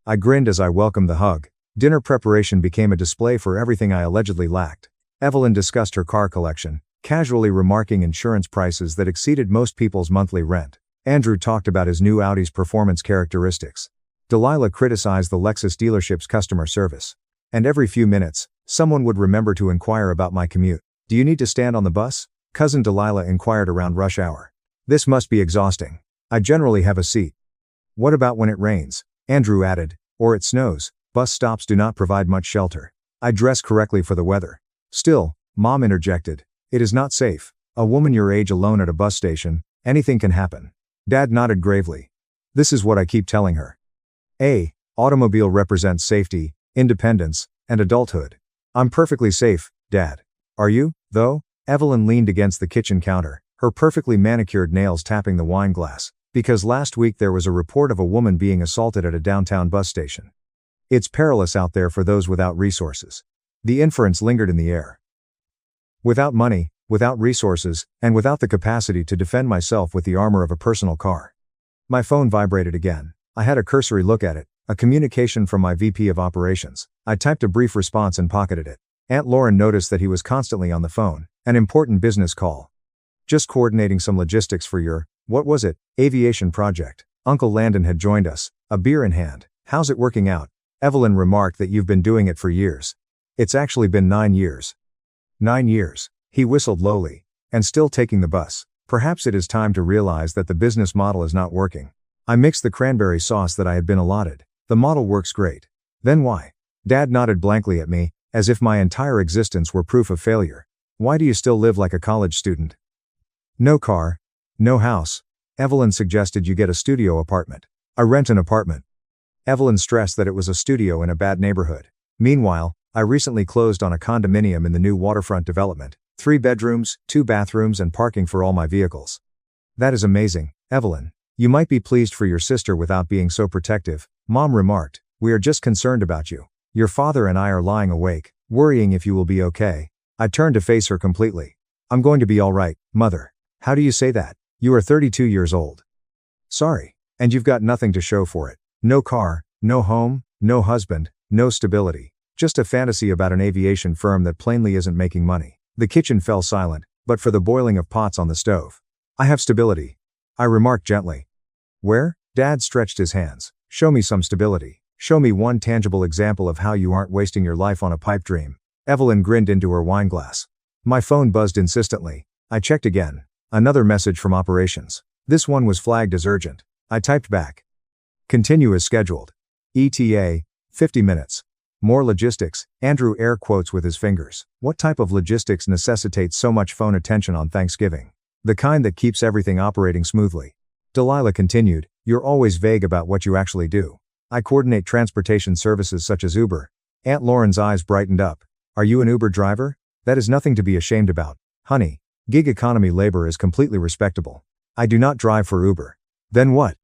I grinned as I welcomed the hug. Dinner preparation became a display for everything I allegedly lacked. Evelyn discussed her car collection, casually remarking insurance prices that exceeded most people's monthly rent. Andrew talked about his new Audi's performance characteristics. Delilah criticized the Lexus dealership's customer service. And every few minutes, someone would remember to inquire about my commute. Do you need to stand on the bus? Cousin Delilah inquired around rush hour. This must be exhausting. I generally have a seat. What about when it rains? Andrew added. Or it snows. Bus stops do not provide much shelter. I dress correctly for the weather. Still, Mom interjected. It is not safe. A woman your age alone at a bus station, anything can happen. Dad nodded gravely. This is what I keep telling her. Automobile represents safety, independence, and adulthood. I'm perfectly safe, Dad. Are you, though? Evelyn leaned against the kitchen counter, her perfectly manicured nails tapping the wine glass, because last week there was a report of a woman being assaulted at a downtown bus station. It's perilous out there for those without resources. The inference lingered in the air. Without money, without resources, and without the capacity to defend myself with the armor of a personal car. My phone vibrated again. I had a cursory look at it, a communication from my VP of operations. I typed a brief response and pocketed it. Aunt Lauren noticed that he was constantly on the phone, an important business call. Just coordinating some logistics for your What was it? Aviation project. Uncle Landon had joined us, a beer in hand. How's it working out? Evelyn remarked that you've been doing it for years. It's actually been 9 years. 9 years. He whistled lowly. And still taking the bus. Perhaps it is time to realize that the business model is not working. I mixed the cranberry sauce that I had been allotted. The model works great. Then why? Dad nodded blankly at me, as if my entire existence were proof of failure. Why do you still live like a college student? No car. No house. Evelyn suggested you get a studio apartment. I rent an apartment. Evelyn stressed that it was a studio in a bad neighborhood. Meanwhile, I recently closed on a condominium in the new waterfront development. 3 bedrooms, 2 bathrooms and parking for all my vehicles. That is amazing, Evelyn. You might be pleased for your sister without being so protective, Mom remarked. We are just concerned about you. Your father and I are lying awake, worrying if you will be okay. I turned to face her completely. I'm going to be all right, Mother. How do you say that? You are 32 years old. Sorry. And you've got nothing to show for it. No car, no home, no husband, no stability. Just a fantasy about an aviation firm that plainly isn't making money. The kitchen fell silent, but for the boiling of pots on the stove. I have stability. I remarked gently. Where? Dad stretched his hands. Show me some stability. Show me one tangible example of how you aren't wasting your life on a pipe dream. Evelyn grinned into her wine glass. My phone buzzed insistently. I checked again. Another message from operations. This one was flagged as urgent. I typed back. Continue as scheduled. ETA, 50 minutes. More logistics, Andrew air quotes with his fingers. What type of logistics necessitates so much phone attention on Thanksgiving? The kind that keeps everything operating smoothly. Delilah continued, you're always vague about what you actually do. I coordinate transportation services such as Uber. Aunt Lauren's eyes brightened up. Are you an Uber driver? That is nothing to be ashamed about. Honey, gig economy labor is completely respectable. I do not drive for Uber. Then what?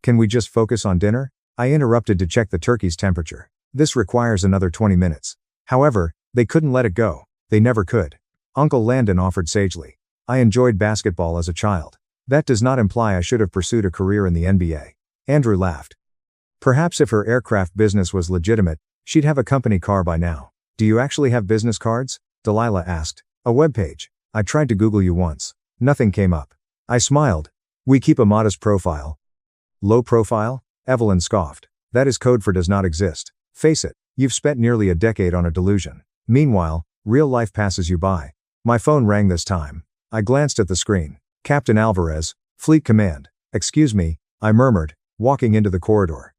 Can we just focus on dinner? I interrupted to check the turkey's temperature. This requires another 20 minutes. However, they couldn't let it go. They never could. Uncle Landon offered sagely. I enjoyed basketball as a child. That does not imply I should have pursued a career in the NBA. Andrew laughed. Perhaps if her aircraft business was legitimate, she'd have a company car by now. Do you actually have business cards? Delilah asked. A webpage. I tried to Google you once. Nothing came up. I smiled. We keep a modest profile. Low profile? Evelyn scoffed. That is code for does not exist. Face it, you've spent nearly a decade on a delusion. Meanwhile, real life passes you by. My phone rang this time. I glanced at the screen. Captain Alvarez, Fleet Command. Excuse me, I murmured, walking into the corridor.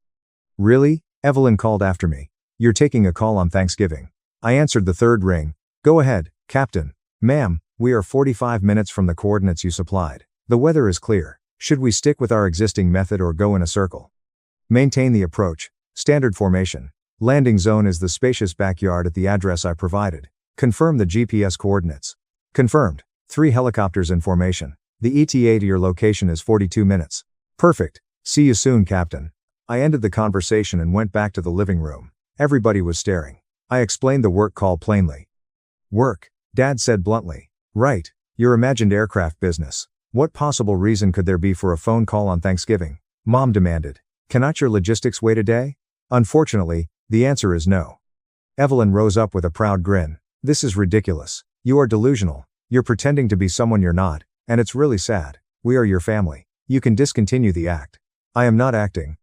Really? Evelyn called after me. You're taking a call on Thanksgiving. I answered the third ring. Go ahead, Captain. Ma'am, we are 45 minutes from the coordinates you supplied. The weather is clear. Should we stick with our existing method or go in a circle? Maintain the approach. Standard formation. Landing zone is the spacious backyard at the address I provided. Confirm the GPS coordinates. Confirmed. 3 helicopters in formation. The ETA to your location is 42 minutes. Perfect. See you soon, Captain. I ended the conversation and went back to the living room. Everybody was staring. I explained the work call plainly. Work, Dad said bluntly. Right. Your imagined aircraft business. What possible reason could there be for a phone call on Thanksgiving? Mom demanded. Cannot your logistics wait a day? Unfortunately, the answer is no. Evelyn rose up with a proud grin. This is ridiculous. You are delusional. You're pretending to be someone you're not, and it's really sad. We are your family. You can discontinue the act. I am not acting.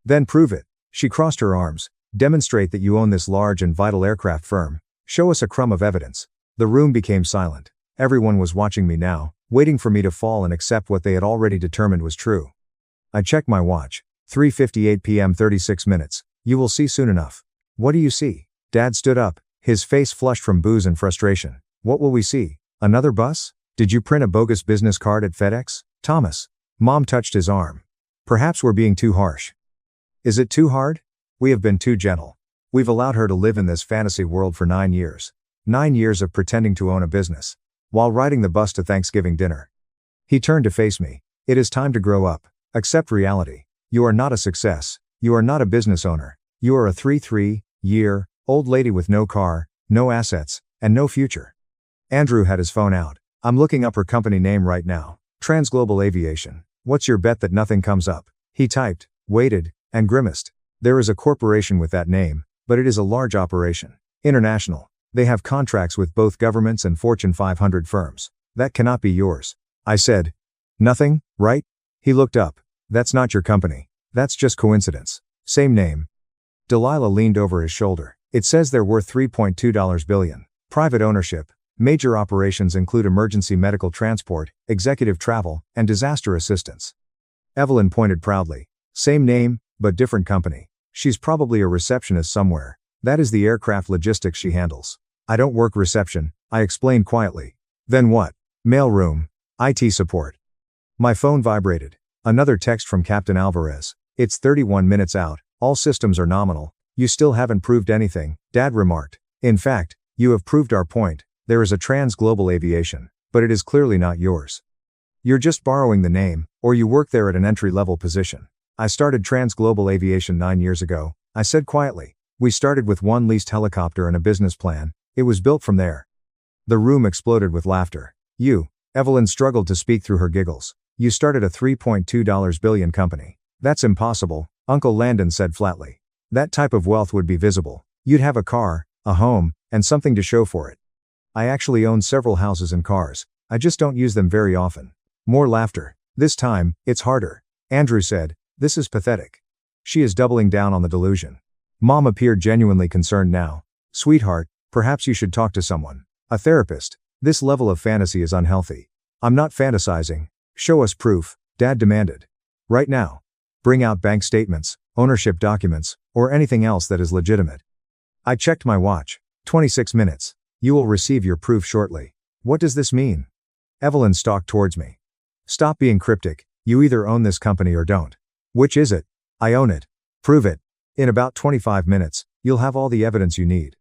Then prove it. She crossed her arms. Demonstrate that you own this large and vital aircraft firm. Show us a crumb of evidence. The room became silent. Everyone was watching me now, waiting for me to fall and accept what they had already determined was true. I checked my watch. 3:58 p.m. 36 minutes. You will see soon enough. What do you see? Dad stood up, his face flushed from booze and frustration. What will we see? Another bus? Did you print a bogus business card at FedEx? Thomas. Mom touched his arm. Perhaps we're being too harsh. Is it too hard? We have been too gentle. We've allowed her to live in this fantasy world for 9 years. 9 years of pretending to own a business. While riding the bus to Thanksgiving dinner. He turned to face me. It is time to grow up. Accept reality. You are not a success. You are not a business owner. You are a 33-year-old lady with no car, no assets, and no future. Andrew had his phone out. I'm looking up her company name right now. Transglobal Aviation. What's your bet that nothing comes up? He typed, waited, and grimaced. There is a corporation with that name, but it is a large operation. International. They have contracts with both governments and Fortune 500 firms. That cannot be yours. I said, Nothing, right? He looked up. That's not your company. That's just coincidence. Same name. Delilah leaned over his shoulder. It says they're worth $3.2 billion. Private ownership. Major operations include emergency medical transport, executive travel, and disaster assistance. Evelyn pointed proudly. Same name, but different company. She's probably a receptionist somewhere. That is the aircraft logistics she handles. I don't work reception, I explained quietly. Then what? Mail room. IT support. My phone vibrated. Another text from Captain Alvarez. It's 31 minutes out, all systems are nominal. You still haven't proved anything, Dad remarked. In fact, you have proved our point. There is a trans-global aviation, but it is clearly not yours. You're just borrowing the name, or you work there at an entry-level position. I started trans-global aviation 9 years ago, I said quietly. We started with one leased helicopter and a business plan. It was built from there. The room exploded with laughter. Evelyn struggled to speak through her giggles. You started a $3.2 billion company. That's impossible, Uncle Landon said flatly. That type of wealth would be visible. You'd have a car, a home, and something to show for it. I actually own several houses and cars. I just don't use them very often. More laughter. This time, it's harder. Andrew said, this is pathetic. She is doubling down on the delusion. Mom appeared genuinely concerned now. Sweetheart, perhaps you should talk to someone. A therapist. This level of fantasy is unhealthy. I'm not fantasizing. Show us proof, Dad demanded. Right now. Bring out bank statements, ownership documents, or anything else that is legitimate. I checked my watch. 26 minutes. You will receive your proof shortly. What does this mean? Evelyn stalked towards me. Stop being cryptic. You either own this company or don't. Which is it? I own it. Prove it. In about 25 minutes, you'll have all the evidence you need.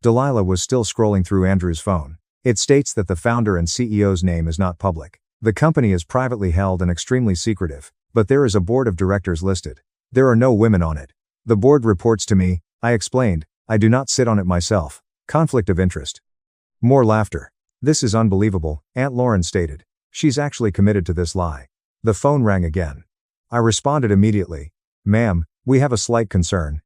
Delilah was still scrolling through Andrew's phone. It states that the founder and CEO's name is not public. The company is privately held and extremely secretive, but there is a board of directors listed. There are no women on it. The board reports to me, I explained. I do not sit on it myself. Conflict of interest. More laughter. This is unbelievable, Aunt Lauren stated. She's actually committed to this lie. The phone rang again. I responded immediately. Ma'am, we have a slight concern.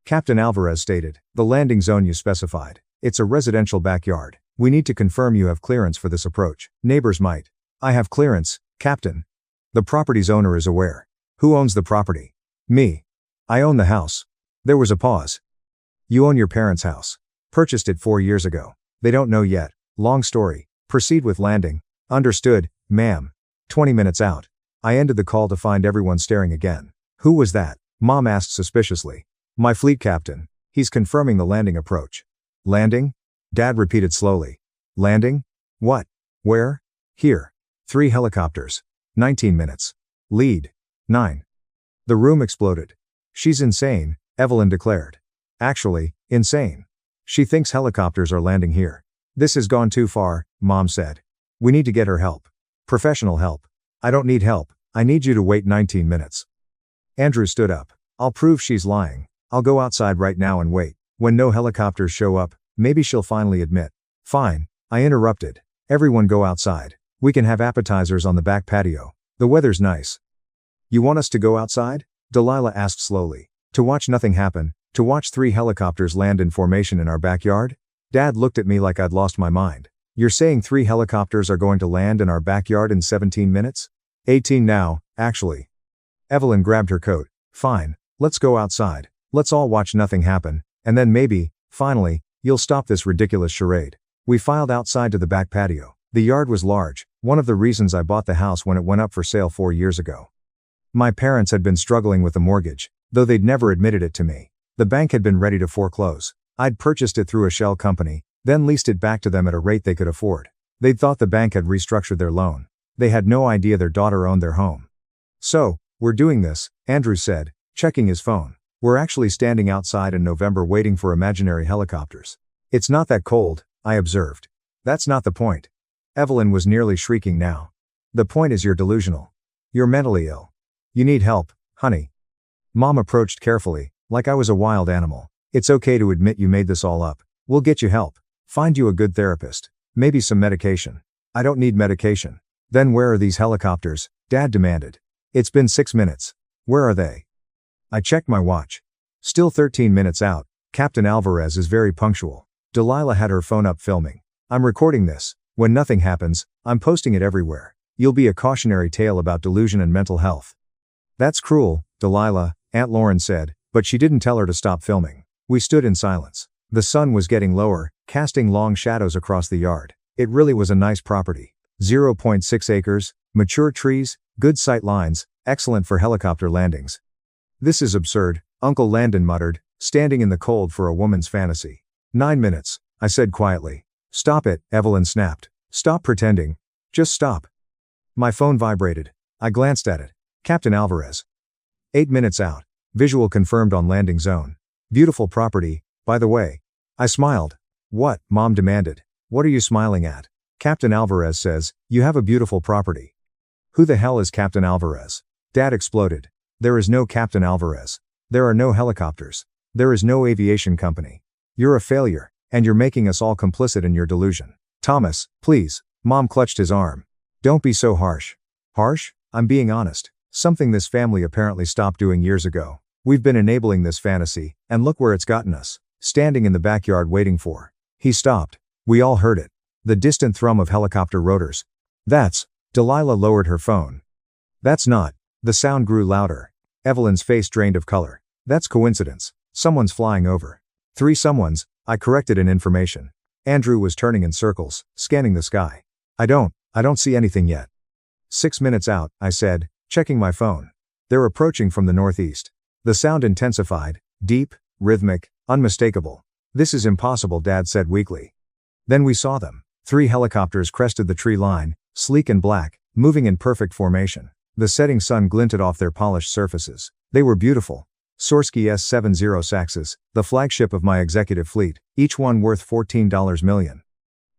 Captain Alvarez stated, the landing zone you specified. It's a residential backyard. We need to confirm you have clearance for this approach. Neighbors might. I have clearance, Captain. The property's owner is aware. Who owns the property? Me. I own the house. There was a pause. You own your parents' house. Purchased it 4 years ago. They don't know yet. Long story. Proceed with landing. Understood, ma'am. 20 minutes out. I ended the call to find everyone staring again. Who was that? Mom asked suspiciously. My fleet captain. He's confirming the landing approach. Landing? Dad repeated slowly. Landing? What? Where? Here. 3 helicopters. 19 minutes. Lead. 9. The room exploded. She's insane, Evelyn declared. Actually, insane. She thinks helicopters are landing here. This has gone too far, Mom said. We need to get her help. Professional help. I don't need help. I need you to wait 19 minutes. Andrew stood up. I'll prove she's lying. I'll go outside right now and wait. When no helicopters show up, maybe she'll finally admit. Fine, I interrupted. Everyone go outside. We can have appetizers on the back patio. The weather's nice. You want us to go outside? Delilah asked slowly. To watch nothing happen, to watch 3 helicopters land in formation in our backyard? Dad looked at me like I'd lost my mind. You're saying 3 helicopters are going to land in our backyard in 17 minutes? 18 now, actually. Evelyn grabbed her coat. Fine, let's go outside. Let's all watch nothing happen, and then maybe, finally, you'll stop this ridiculous charade. We filed outside to the back patio. The yard was large, one of the reasons I bought the house when it went up for sale 4 years ago. My parents had been struggling with the mortgage, though they'd never admitted it to me. The bank had been ready to foreclose. I'd purchased it through a shell company, then leased it back to them at a rate they could afford. They'd thought the bank had restructured their loan. They had no idea their daughter owned their home. So, we're doing this, Andrew said, checking his phone. We're actually standing outside in November waiting for imaginary helicopters. It's not that cold, I observed. That's not the point. Evelyn was nearly shrieking now. The point is you're delusional. You're mentally ill. You need help, honey. Mom approached carefully, like I was a wild animal. It's okay to admit you made this all up. We'll get you help. Find you a good therapist. Maybe some medication. I don't need medication. Then where are these helicopters? Dad demanded. It's been 6 minutes. Where are they? I checked my watch. Still 13 minutes out. Captain Alvarez is very punctual. Delilah had her phone up filming. I'm recording this. When nothing happens, I'm posting it everywhere. You'll be a cautionary tale about delusion and mental health. That's cruel, Delilah, Aunt Lauren said, but she didn't tell her to stop filming. We stood in silence. The sun was getting lower, casting long shadows across the yard. It really was a nice property. 0.6 acres, mature trees, good sight lines, excellent for helicopter landings. This is absurd, Uncle Landon muttered, standing in the cold for a woman's fantasy. 9 minutes, I said quietly. Stop it, Evelyn snapped. Stop pretending. Just stop. My phone vibrated. I glanced at it. Captain Alvarez. 8 minutes out. Visual confirmed on landing zone. Beautiful property, by the way. I smiled. What? Mom demanded. What are you smiling at? Captain Alvarez says, you have a beautiful property. Who the hell is Captain Alvarez? Dad exploded. There is no Captain Alvarez. There are no helicopters. There is no aviation company. You're a failure, and you're making us all complicit in your delusion. Thomas, please. Mom clutched his arm. Don't be so harsh. Harsh? I'm being honest. Something this family apparently stopped doing years ago. We've been enabling this fantasy, and look where it's gotten us. Standing in the backyard waiting for. He stopped. We all heard it. The distant thrum of helicopter rotors. That's. Delilah lowered her phone. That's not. The sound grew louder. Evelyn's face drained of color. That's coincidence. Someone's flying over. 3 someones, I corrected in information. Andrew was turning in circles, scanning the sky. I don't see anything yet. 6 minutes out, I said, checking my phone. They're approaching from the northeast. The sound intensified, deep, rhythmic, unmistakable. This is impossible, Dad said weakly. Then we saw them. 3 helicopters crested the tree line, sleek and black, moving in perfect formation. The setting sun glinted off their polished surfaces. They were beautiful. Sorsky S-70 Saxes, the flagship of my executive fleet, each one worth $14 million.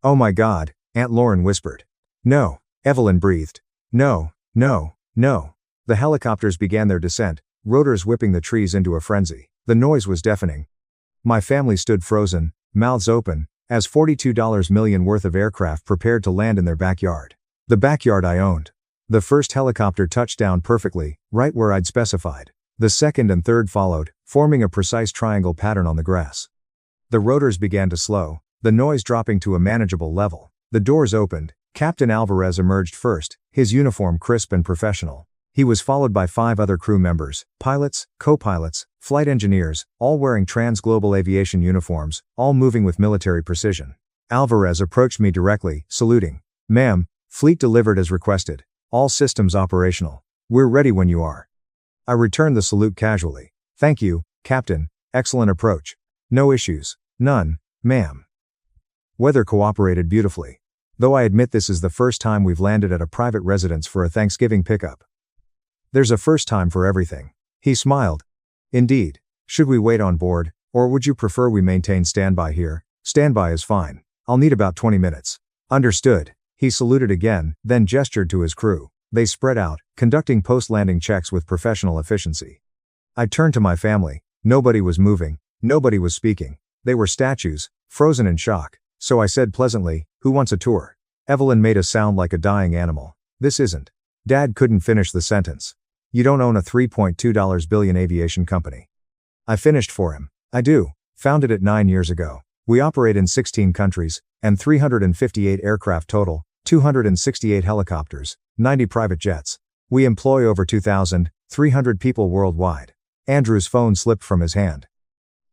Oh my God, Aunt Lauren whispered. No, Evelyn breathed. No, no, no. The helicopters began their descent, rotors whipping the trees into a frenzy. The noise was deafening. My family stood frozen, mouths open, as $42 million worth of aircraft prepared to land in their backyard. The backyard I owned. The first helicopter touched down perfectly, right where I'd specified. The second and third followed, forming a precise triangle pattern on the grass. The rotors began to slow, the noise dropping to a manageable level. The doors opened. Captain Alvarez emerged first, his uniform crisp and professional. He was followed by 5 other crew members, pilots, co-pilots, flight engineers, all wearing trans-global aviation uniforms, all moving with military precision. Alvarez approached me directly, saluting. Ma'am, fleet delivered as requested. All systems operational. We're ready when you are. I returned the salute casually. Thank you, Captain. Excellent approach. No issues. None, ma'am. Weather cooperated beautifully. Though I admit this is the first time we've landed at a private residence for a Thanksgiving pickup. There's a first time for everything. He smiled. Indeed. Should we wait on board, or would you prefer we maintain standby here? Standby is fine. I'll need about 20 minutes. Understood. He saluted again, then gestured to his crew. They spread out, conducting post-landing checks with professional efficiency. I turned to my family. Nobody was moving. Nobody was speaking. They were statues, frozen in shock. So I said pleasantly, who wants a tour? Evelyn made a sound like a dying animal. This isn't. Dad couldn't finish the sentence. You don't own a $3.2 billion aviation company. I finished for him. I do. Founded it 9 years ago. We operate in 16 countries, and 358 aircraft total, 268 helicopters, 90 private jets. We employ over 2,300 people worldwide. Andrew's phone slipped from his hand.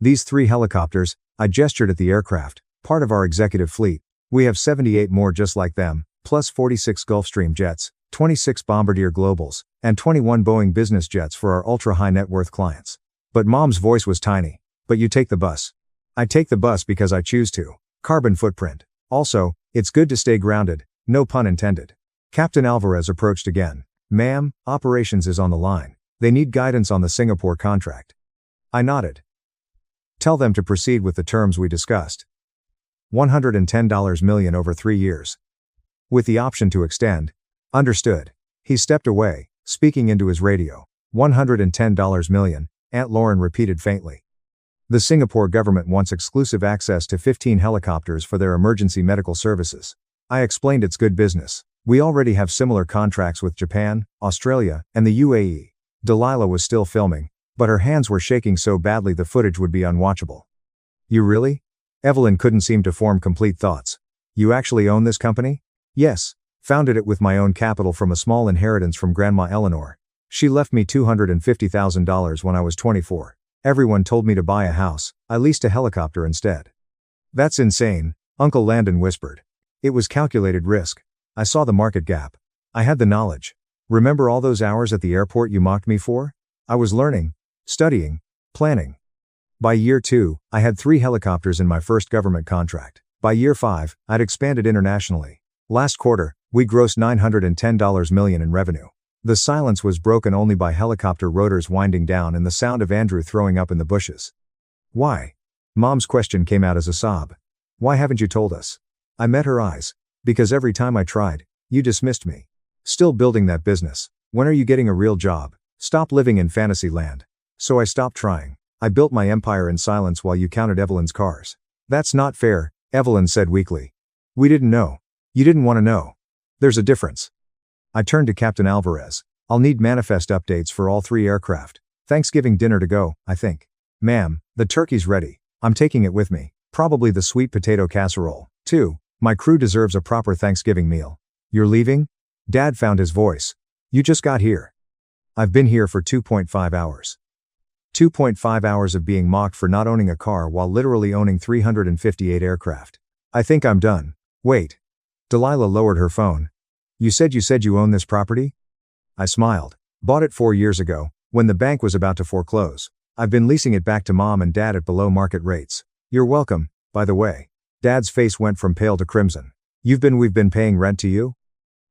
These 3 helicopters, I gestured at the aircraft, part of our executive fleet. We have 78 more just like them, plus 46 Gulfstream jets, 26 Bombardier Globals, and 21 Boeing business jets for our ultra-high net worth clients. But Mom's voice was tiny. But you take the bus. I take the bus because I choose to. Carbon footprint. Also, it's good to stay grounded, no pun intended. Captain Alvarez approached again. Ma'am, operations is on the line. They need guidance on the Singapore contract. I nodded. Tell them to proceed with the terms we discussed. $110 million over 3 years. With the option to extend. Understood. He stepped away, speaking into his radio. $110 million, Aunt Lauren repeated faintly. The Singapore government wants exclusive access to 15 helicopters for their emergency medical services. I explained it's good business. We already have similar contracts with Japan, Australia, and the UAE. Delilah was still filming, but her hands were shaking so badly the footage would be unwatchable. You really? Evelyn couldn't seem to form complete thoughts. You actually own this company? Yes. Founded it with my own capital from a small inheritance from Grandma Eleanor. She left me $250,000 when I was 24. Everyone told me to buy a house. I leased a helicopter instead. That's insane, Uncle Landon whispered. It was calculated risk. I saw the market gap. I had the knowledge. Remember all those hours at the airport you mocked me for? I was learning, studying, planning. By year 2, I had 3 helicopters in my first government contract. By year 5, I'd expanded internationally. Last quarter, we grossed $910 million in revenue. The silence was broken only by helicopter rotors winding down and the sound of Andrew throwing up in the bushes. Why? Mom's question came out as a sob. Why haven't you told us? I met her eyes. Because every time I tried, you dismissed me. Still building that business. When are you getting a real job? Stop living in fantasy land. So I stopped trying. I built my empire in silence while you counted Evelyn's cars. That's not fair, Evelyn said weakly. We didn't know. You didn't want to know. There's a difference. I turned to Captain Alvarez. I'll need manifest updates for all 3 aircraft. Thanksgiving dinner to go, I think. Ma'am, the turkey's ready. I'm taking it with me. Probably the sweet potato casserole, too. My crew deserves a proper Thanksgiving meal. You're leaving? Dad found his voice. You just got here. I've been here for 2.5 hours. 2.5 hours of being mocked for not owning a car while literally owning 358 aircraft. I think I'm done. Wait. Delilah lowered her phone. You said you own this property? I smiled. Bought it 4 years ago, when the bank was about to foreclose. I've been leasing it back to Mom and Dad at below market rates. You're welcome, by the way. Dad's face went from pale to crimson. We've been paying rent to you?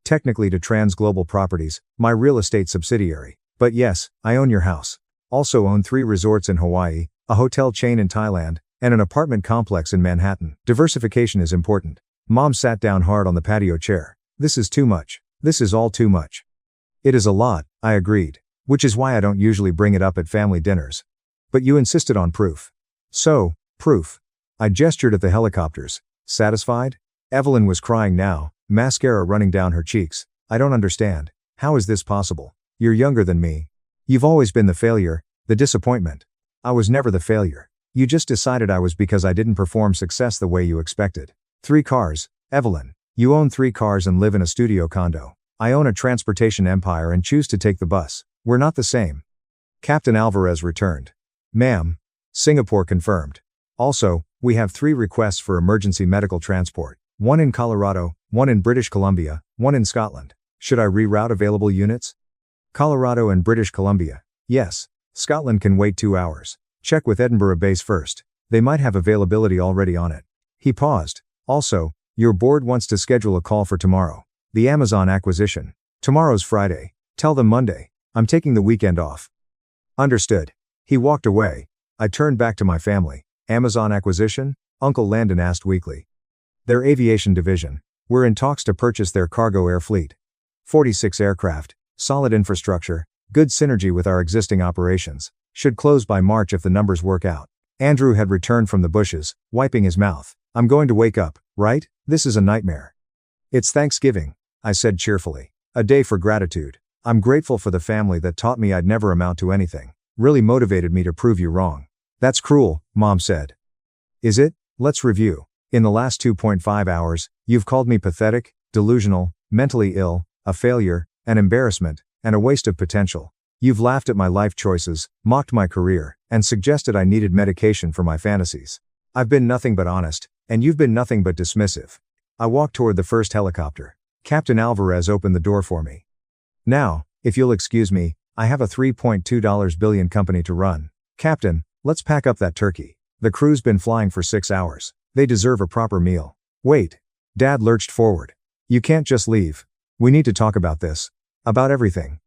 Technically to Trans Global Properties, my real estate subsidiary. But yes, I own your house. Also own 3 resorts in Hawaii, a hotel chain in Thailand, and an apartment complex in Manhattan. Diversification is important. Mom sat down hard on the patio chair. This is too much. This is all too much. It is a lot, I agreed. Which is why I don't usually bring it up at family dinners. But you insisted on proof. So, proof. I gestured at the helicopters. Satisfied? Evelyn was crying now, mascara running down her cheeks. I don't understand. How is this possible? You're younger than me. You've always been the failure, the disappointment. I was never the failure. You just decided I was because I didn't perform success the way you expected. 3 cars, Evelyn. You own 3 cars and live in a studio condo. I own a transportation empire and choose to take the bus. We're not the same. Captain Alvarez returned. Ma'am. Singapore confirmed. Also, we have 3 requests for emergency medical transport. 1 in Colorado, 1 in British Columbia, 1 in Scotland. Should I reroute available units? Colorado and British Columbia. Yes. Scotland can wait 2 hours. Check with Edinburgh base first. They might have availability already on it. He paused. Also, your board wants to schedule a call for tomorrow. The Amazon acquisition. Tomorrow's Friday. Tell them Monday. I'm taking the weekend off. Understood. He walked away. I turned back to my family. Amazon acquisition? Uncle Landon asked weakly. Their aviation division. We're in talks to purchase their cargo air fleet. 46 aircraft, solid infrastructure, good synergy with our existing operations. Should close by March if the numbers work out. Andrew had returned from the bushes, wiping his mouth. I'm going to wake up, right? This is a nightmare. It's Thanksgiving, I said cheerfully. A day for gratitude. I'm grateful for the family that taught me I'd never amount to anything. Really motivated me to prove you wrong. That's cruel, Mom said. Is it? Let's review. In the last 2.5 hours, you've called me pathetic, delusional, mentally ill, a failure, an embarrassment, and a waste of potential. You've laughed at my life choices, mocked my career, and suggested I needed medication for my fantasies. I've been nothing but honest, and you've been nothing but dismissive. I walked toward the first helicopter. Captain Alvarez opened the door for me. Now, if you'll excuse me, I have a $3.2 billion company to run. Captain, let's pack up that turkey. The crew's been flying for 6 hours. They deserve a proper meal. Wait. Dad lurched forward. You can't just leave. We need to talk about this. About everything.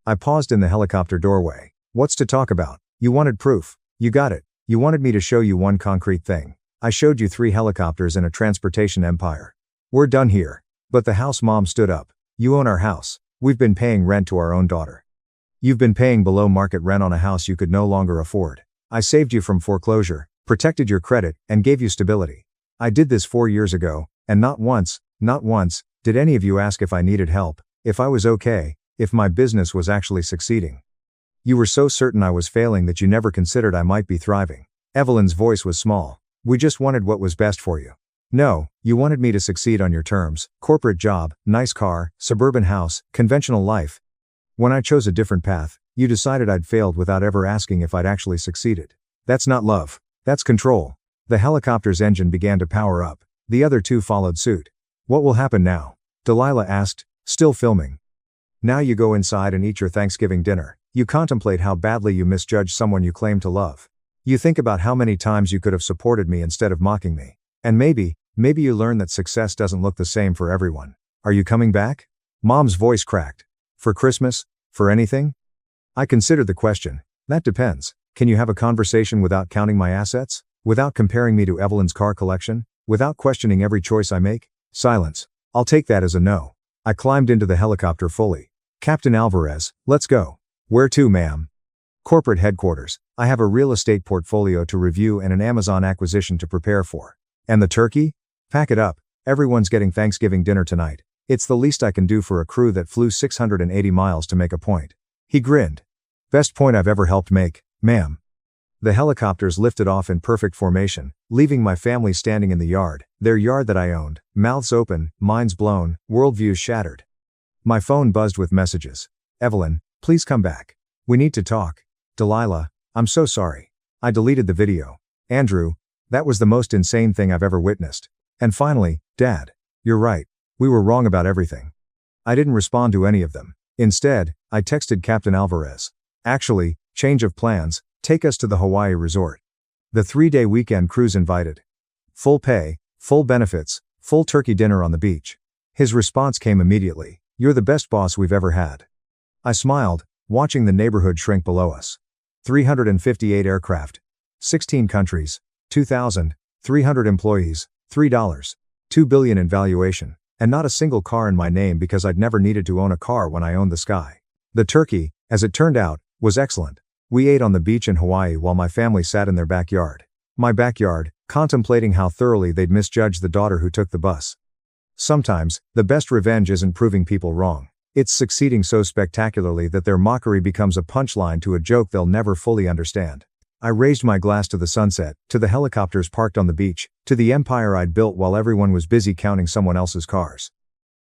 I paused in the helicopter doorway. What's to talk about? You wanted proof. You got it. You wanted me to show you one concrete thing. I showed you 3 helicopters and a transportation empire. We're done here. But the house. Mom stood up. You own our house. We've been paying rent to our own daughter. You've been paying below market rent on a house you could no longer afford. I saved you from foreclosure, protected your credit, and gave you stability. I did this 4 years ago, and not once, did any of you ask if I needed help, if I was okay, if my business was actually succeeding. You were so certain I was failing that you never considered I might be thriving. Evelyn's voice was small. We just wanted what was best for you. No, you wanted me to succeed on your terms: corporate job, nice car, suburban house, conventional life. When I chose a different path, you decided I'd failed without ever asking if I'd actually succeeded. That's not love. That's control. The helicopter's engine began to power up. The other two followed suit. What will happen now? Delilah asked, still filming. Now you go inside and eat your Thanksgiving dinner. You contemplate how badly you misjudged someone you claim to love. You think about how many times you could have supported me instead of mocking me. And maybe you learn that success doesn't look the same for everyone. Are you coming back? Mom's voice cracked. For Christmas? For anything? I considered the question. That depends. Can you have a conversation without counting my assets? Without comparing me to Evelyn's car collection? Without questioning every choice I make? Silence. I'll take that as a no. I climbed into the helicopter fully. Captain Alvarez, let's go. Where to, ma'am? Corporate headquarters. I have a real estate portfolio to review and an Amazon acquisition to prepare for. And the turkey? Pack it up. Everyone's getting Thanksgiving dinner tonight. It's the least I can do for a crew that flew 680 miles to make a point. He grinned. Best point I've ever helped make, ma'am. The helicopters lifted off in perfect formation, leaving my family standing in the yard, their yard that I owned, mouths open, minds blown, worldviews shattered. My phone buzzed with messages. Evelyn, please come back. We need to talk. Delilah, I'm so sorry. I deleted the video. Andrew, that was the most insane thing I've ever witnessed. And finally, Dad, you're right. We were wrong about everything. I didn't respond to any of them. Instead, I texted Captain Alvarez. Actually, change of plans, take us to the Hawaii resort. The 3-day weekend cruise invited. Full pay, full benefits, full turkey dinner on the beach. His response came immediately. You're the best boss we've ever had. I smiled, watching the neighborhood shrink below us. 358 aircraft. 16 countries. 2,300 employees. $2 billion in valuation. And not a single car in my name because I'd never needed to own a car when I owned the sky. The turkey, as it turned out, was excellent. We ate on the beach in Hawaii while my family sat in their backyard. My backyard, contemplating how thoroughly they'd misjudged the daughter who took the bus. Sometimes, the best revenge isn't proving people wrong. It's succeeding so spectacularly that their mockery becomes a punchline to a joke they'll never fully understand. I raised my glass to the sunset, to the helicopters parked on the beach, to the empire I'd built while everyone was busy counting someone else's cars.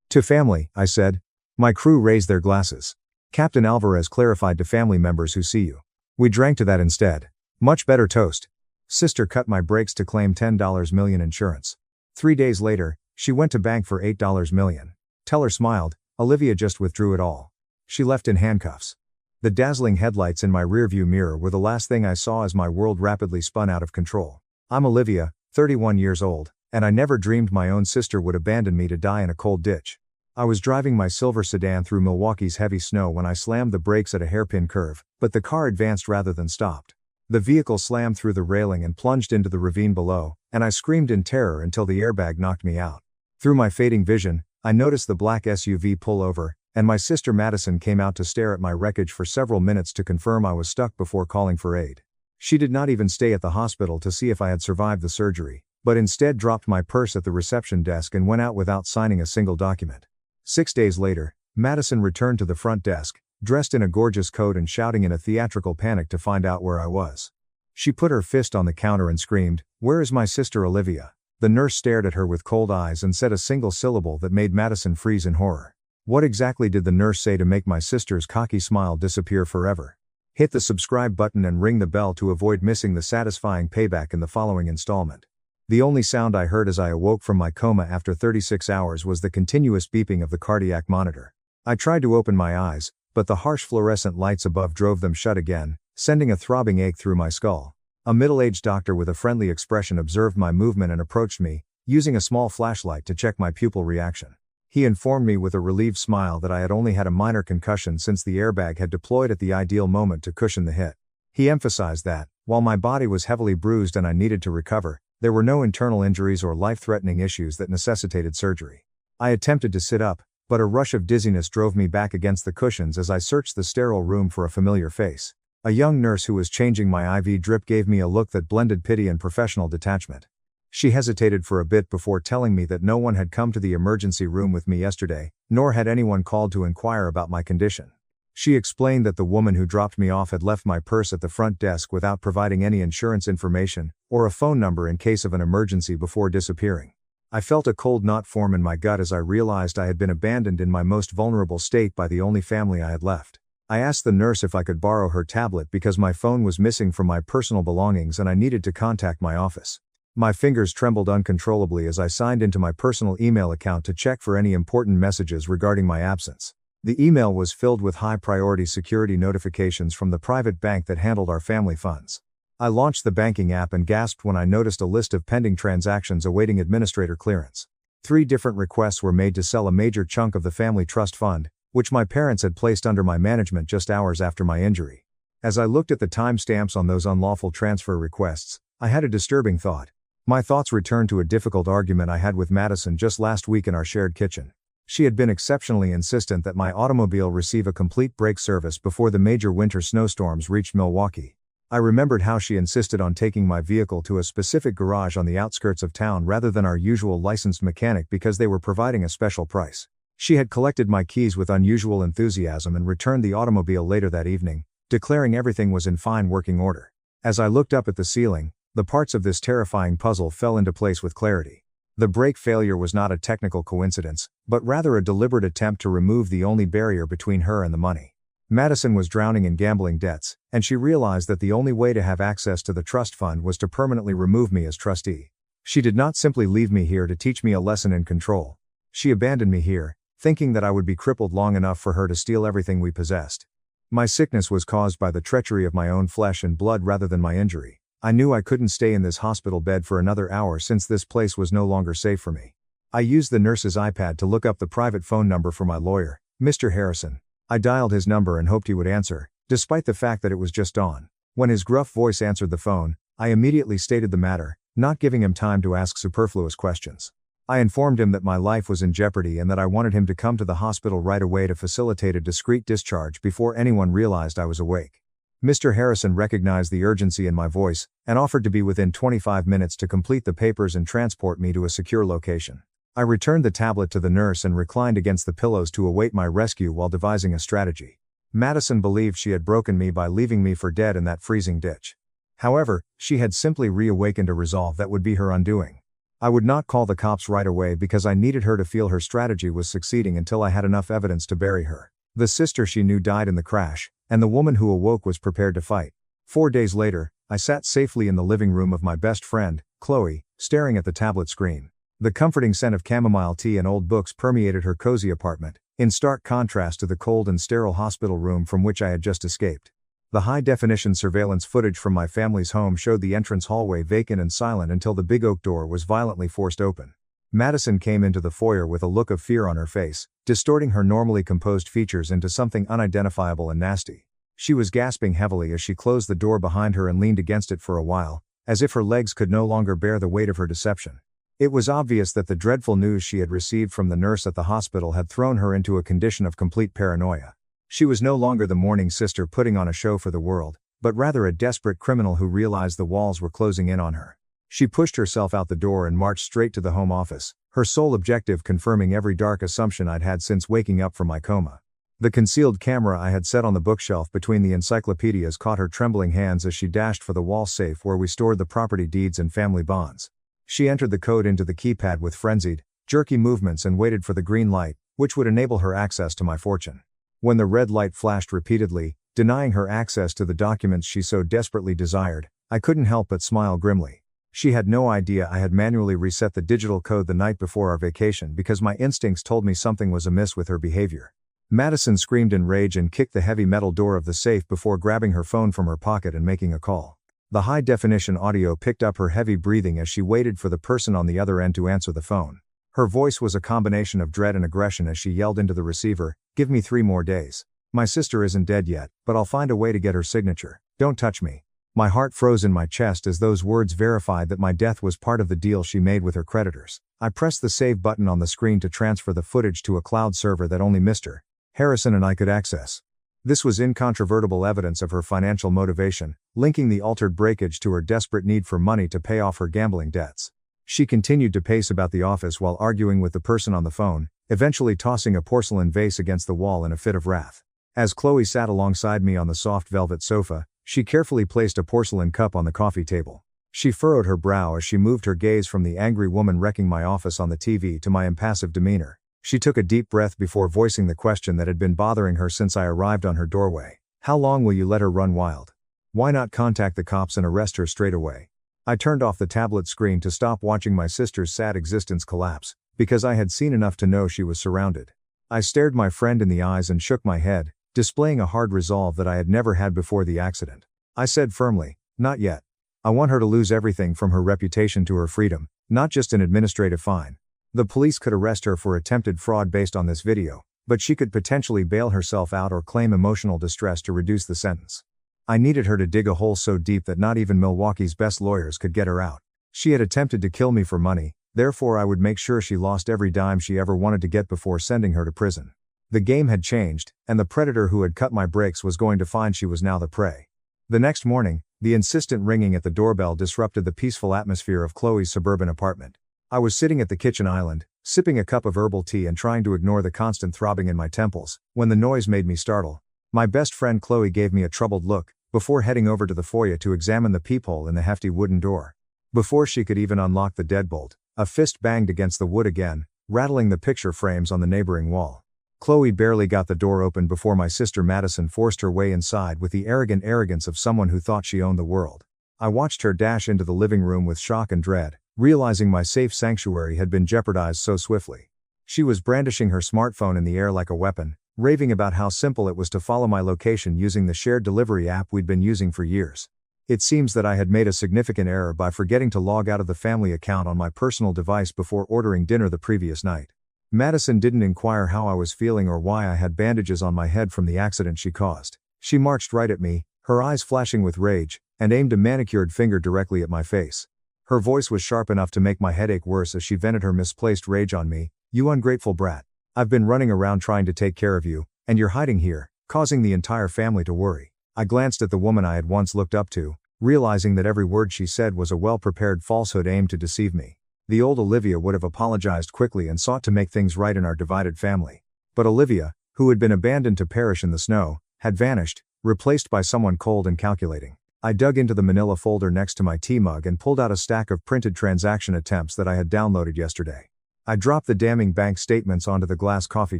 To family, I said. My crew raised their glasses. Captain Alvarez clarified to family members who see you. We drank to that instead. Much better toast. Sister cut my brakes to claim $10 million insurance. 3 days later, she went to bank for $8 million. Teller smiled. Olivia just withdrew it all. She left in handcuffs. The dazzling headlights in my rearview mirror were the last thing I saw as my world rapidly spun out of control. I'm Olivia, 31 years old, and I never dreamed my own sister would abandon me to die in a cold ditch. I was driving my silver sedan through Milwaukee's heavy snow when I slammed the brakes at a hairpin curve, but the car advanced rather than stopped. The vehicle slammed through the railing and plunged into the ravine below, and I screamed in terror until the airbag knocked me out. Through my fading vision, I noticed the black SUV pull over, and my sister Madison came out to stare at my wreckage for several minutes to confirm I was stuck before calling for aid. She did not even stay at the hospital to see if I had survived the surgery, but instead dropped my purse at the reception desk and went out without signing a single document. 6 days later, Madison returned to the front desk, dressed in a gorgeous coat and shouting in a theatrical panic to find out where I was. She put her fist on the counter and screamed, "Where is my sister Olivia?" The nurse stared at her with cold eyes and said a single syllable that made Madison freeze in horror. What exactly did the nurse say to make my sister's cocky smile disappear forever? Hit the subscribe button and ring the bell to avoid missing the satisfying payback in the following installment. The only sound I heard as I awoke from my coma after 36 hours was the continuous beeping of the cardiac monitor. I tried to open my eyes, but the harsh fluorescent lights above drove them shut again, sending a throbbing ache through my skull. A middle-aged doctor with a friendly expression observed my movement and approached me, using a small flashlight to check my pupil reaction. He informed me with a relieved smile that I had only had a minor concussion since the airbag had deployed at the ideal moment to cushion the hit. He emphasized that, while my body was heavily bruised and I needed to recover, there were no internal injuries or life-threatening issues that necessitated surgery. I attempted to sit up, but a rush of dizziness drove me back against the cushions as I searched the sterile room for a familiar face. A young nurse who was changing my IV drip gave me a look that blended pity and professional detachment. She hesitated for a bit before telling me that no one had come to the emergency room with me yesterday, nor had anyone called to inquire about my condition. She explained that the woman who dropped me off had left my purse at the front desk without providing any insurance information, or a phone number in case of an emergency before disappearing. I felt a cold knot form in my gut as I realized I had been abandoned in my most vulnerable state by the only family I had left. I asked the nurse if I could borrow her tablet because my phone was missing from my personal belongings and I needed to contact my office. My fingers trembled uncontrollably as I signed into my personal email account to check for any important messages regarding my absence. The email was filled with high-priority security notifications from the private bank that handled our family funds. I launched the banking app and gasped when I noticed a list of pending transactions awaiting administrator clearance. 3 different requests were made to sell a major chunk of the family trust fund, which my parents had placed under my management just hours after my injury. As I looked at the timestamps on those unlawful transfer requests, I had a disturbing thought. My thoughts returned to a difficult argument I had with Madison just last week in our shared kitchen. She had been exceptionally insistent that my automobile receive a complete brake service before the major winter snowstorms reached Milwaukee. I remembered how she insisted on taking my vehicle to a specific garage on the outskirts of town rather than our usual licensed mechanic because they were providing a special price. She had collected my keys with unusual enthusiasm and returned the automobile later that evening, declaring everything was in fine working order. As I looked up at the ceiling, the parts of this terrifying puzzle fell into place with clarity. The brake failure was not a technical coincidence, but rather a deliberate attempt to remove the only barrier between her and the money. Madison was drowning in gambling debts, and she realized that the only way to have access to the trust fund was to permanently remove me as trustee. She did not simply leave me here to teach me a lesson in control. She abandoned me here, thinking that I would be crippled long enough for her to steal everything we possessed. My sickness was caused by the treachery of my own flesh and blood rather than my injury. I knew I couldn't stay in this hospital bed for another hour since this place was no longer safe for me. I used the nurse's iPad to look up the private phone number for my lawyer, Mr. Harrison. I dialed his number and hoped he would answer, despite the fact that it was just dawn. When his gruff voice answered the phone, I immediately stated the matter, not giving him time to ask superfluous questions. I informed him that my life was in jeopardy and that I wanted him to come to the hospital right away to facilitate a discreet discharge before anyone realized I was awake. Mr. Harrison recognized the urgency in my voice, and offered to be within 25 minutes to complete the papers and transport me to a secure location. I returned the tablet to the nurse and reclined against the pillows to await my rescue while devising a strategy. Madison believed she had broken me by leaving me for dead in that freezing ditch. However, she had simply reawakened a resolve that would be her undoing. I would not call the cops right away because I needed her to feel her strategy was succeeding until I had enough evidence to bury her. The sister she knew died in the crash, and the woman who awoke was prepared to fight. 4 days later, I sat safely in the living room of my best friend, Chloe, staring at the tablet screen. The comforting scent of chamomile tea and old books permeated her cozy apartment, in stark contrast to the cold and sterile hospital room from which I had just escaped. The high-definition surveillance footage from my family's home showed the entrance hallway vacant and silent until the big oak door was violently forced open. Madison came into the foyer with a look of fear on her face, distorting her normally composed features into something unidentifiable and nasty. She was gasping heavily as she closed the door behind her and leaned against it for a while, as if her legs could no longer bear the weight of her deception. It was obvious that the dreadful news she had received from the nurse at the hospital had thrown her into a condition of complete paranoia. She was no longer the mourning sister putting on a show for the world, but rather a desperate criminal who realized the walls were closing in on her. She pushed herself out the door and marched straight to the home office, her sole objective confirming every dark assumption I'd had since waking up from my coma. The concealed camera I had set on the bookshelf between the encyclopedias caught her trembling hands as she dashed for the wall safe where we stored the property deeds and family bonds. She entered the code into the keypad with frenzied, jerky movements and waited for the green light, which would enable her access to my fortune. When the red light flashed repeatedly, denying her access to the documents she so desperately desired, I couldn't help but smile grimly. She had no idea I had manually reset the digital code the night before our vacation because my instincts told me something was amiss with her behavior. Madison screamed in rage and kicked the heavy metal door of the safe before grabbing her phone from her pocket and making a call. The high-definition audio picked up her heavy breathing as she waited for the person on the other end to answer the phone. Her voice was a combination of dread and aggression as she yelled into the receiver, "Give me 3 more days. My sister isn't dead yet, but I'll find a way to get her signature. Don't touch me." My heart froze in my chest as those words verified that my death was part of the deal she made with her creditors. I pressed the save button on the screen to transfer the footage to a cloud server that only Mr. Harrison and I could access. This was incontrovertible evidence of her financial motivation, linking the altered breakage to her desperate need for money to pay off her gambling debts. She continued to pace about the office while arguing with the person on the phone, eventually tossing a porcelain vase against the wall in a fit of wrath. As Chloe sat alongside me on the soft velvet sofa, she carefully placed a porcelain cup on the coffee table. She furrowed her brow as she moved her gaze from the angry woman wrecking my office on the TV to my impassive demeanor. She took a deep breath before voicing the question that had been bothering her since I arrived on her doorway. How long will you let her run wild? Why not contact the cops and arrest her straight away? I turned off the tablet screen to stop watching my sister's sad existence collapse, because I had seen enough to know she was surrounded. I stared my friend in the eyes and shook my head, displaying a hard resolve that I had never had before the accident. I said firmly, not yet. I want her to lose everything from her reputation to her freedom, not just an administrative fine. The police could arrest her for attempted fraud based on this video, but she could potentially bail herself out or claim emotional distress to reduce the sentence. I needed her to dig a hole so deep that not even Milwaukee's best lawyers could get her out. She had attempted to kill me for money, therefore I would make sure she lost every dime she ever wanted to get before sending her to prison. The game had changed, and the predator who had cut my brakes was going to find she was now the prey. The next morning, the insistent ringing at the doorbell disrupted the peaceful atmosphere of Chloe's suburban apartment. I was sitting at the kitchen island, sipping a cup of herbal tea and trying to ignore the constant throbbing in my temples, when the noise made me startle. My best friend Chloe gave me a troubled look, before heading over to the foyer to examine the peephole in the hefty wooden door. Before she could even unlock the deadbolt, a fist banged against the wood again, rattling the picture frames on the neighboring wall. Chloe barely got the door open before my sister Madison forced her way inside with the arrogant arrogance of someone who thought she owned the world. I watched her dash into the living room with shock and dread, realizing my safe sanctuary had been jeopardized so swiftly. She was brandishing her smartphone in the air like a weapon, raving about how simple it was to follow my location using the shared delivery app we'd been using for years. It seems that I had made a significant error by forgetting to log out of the family account on my personal device before ordering dinner the previous night. Madison didn't inquire how I was feeling or why I had bandages on my head from the accident she caused. She marched right at me, her eyes flashing with rage, and aimed a manicured finger directly at my face. Her voice was sharp enough to make my headache worse as she vented her misplaced rage on me. You ungrateful brat. I've been running around trying to take care of you, and you're hiding here, causing the entire family to worry. I glanced at the woman I had once looked up to, realizing that every word she said was a well-prepared falsehood aimed to deceive me. The old Olivia would have apologized quickly and sought to make things right in our divided family. But Olivia, who had been abandoned to perish in the snow, had vanished, replaced by someone cold and calculating. I dug into the manila folder next to my tea mug and pulled out a stack of printed transaction attempts that I had downloaded yesterday. I dropped the damning bank statements onto the glass coffee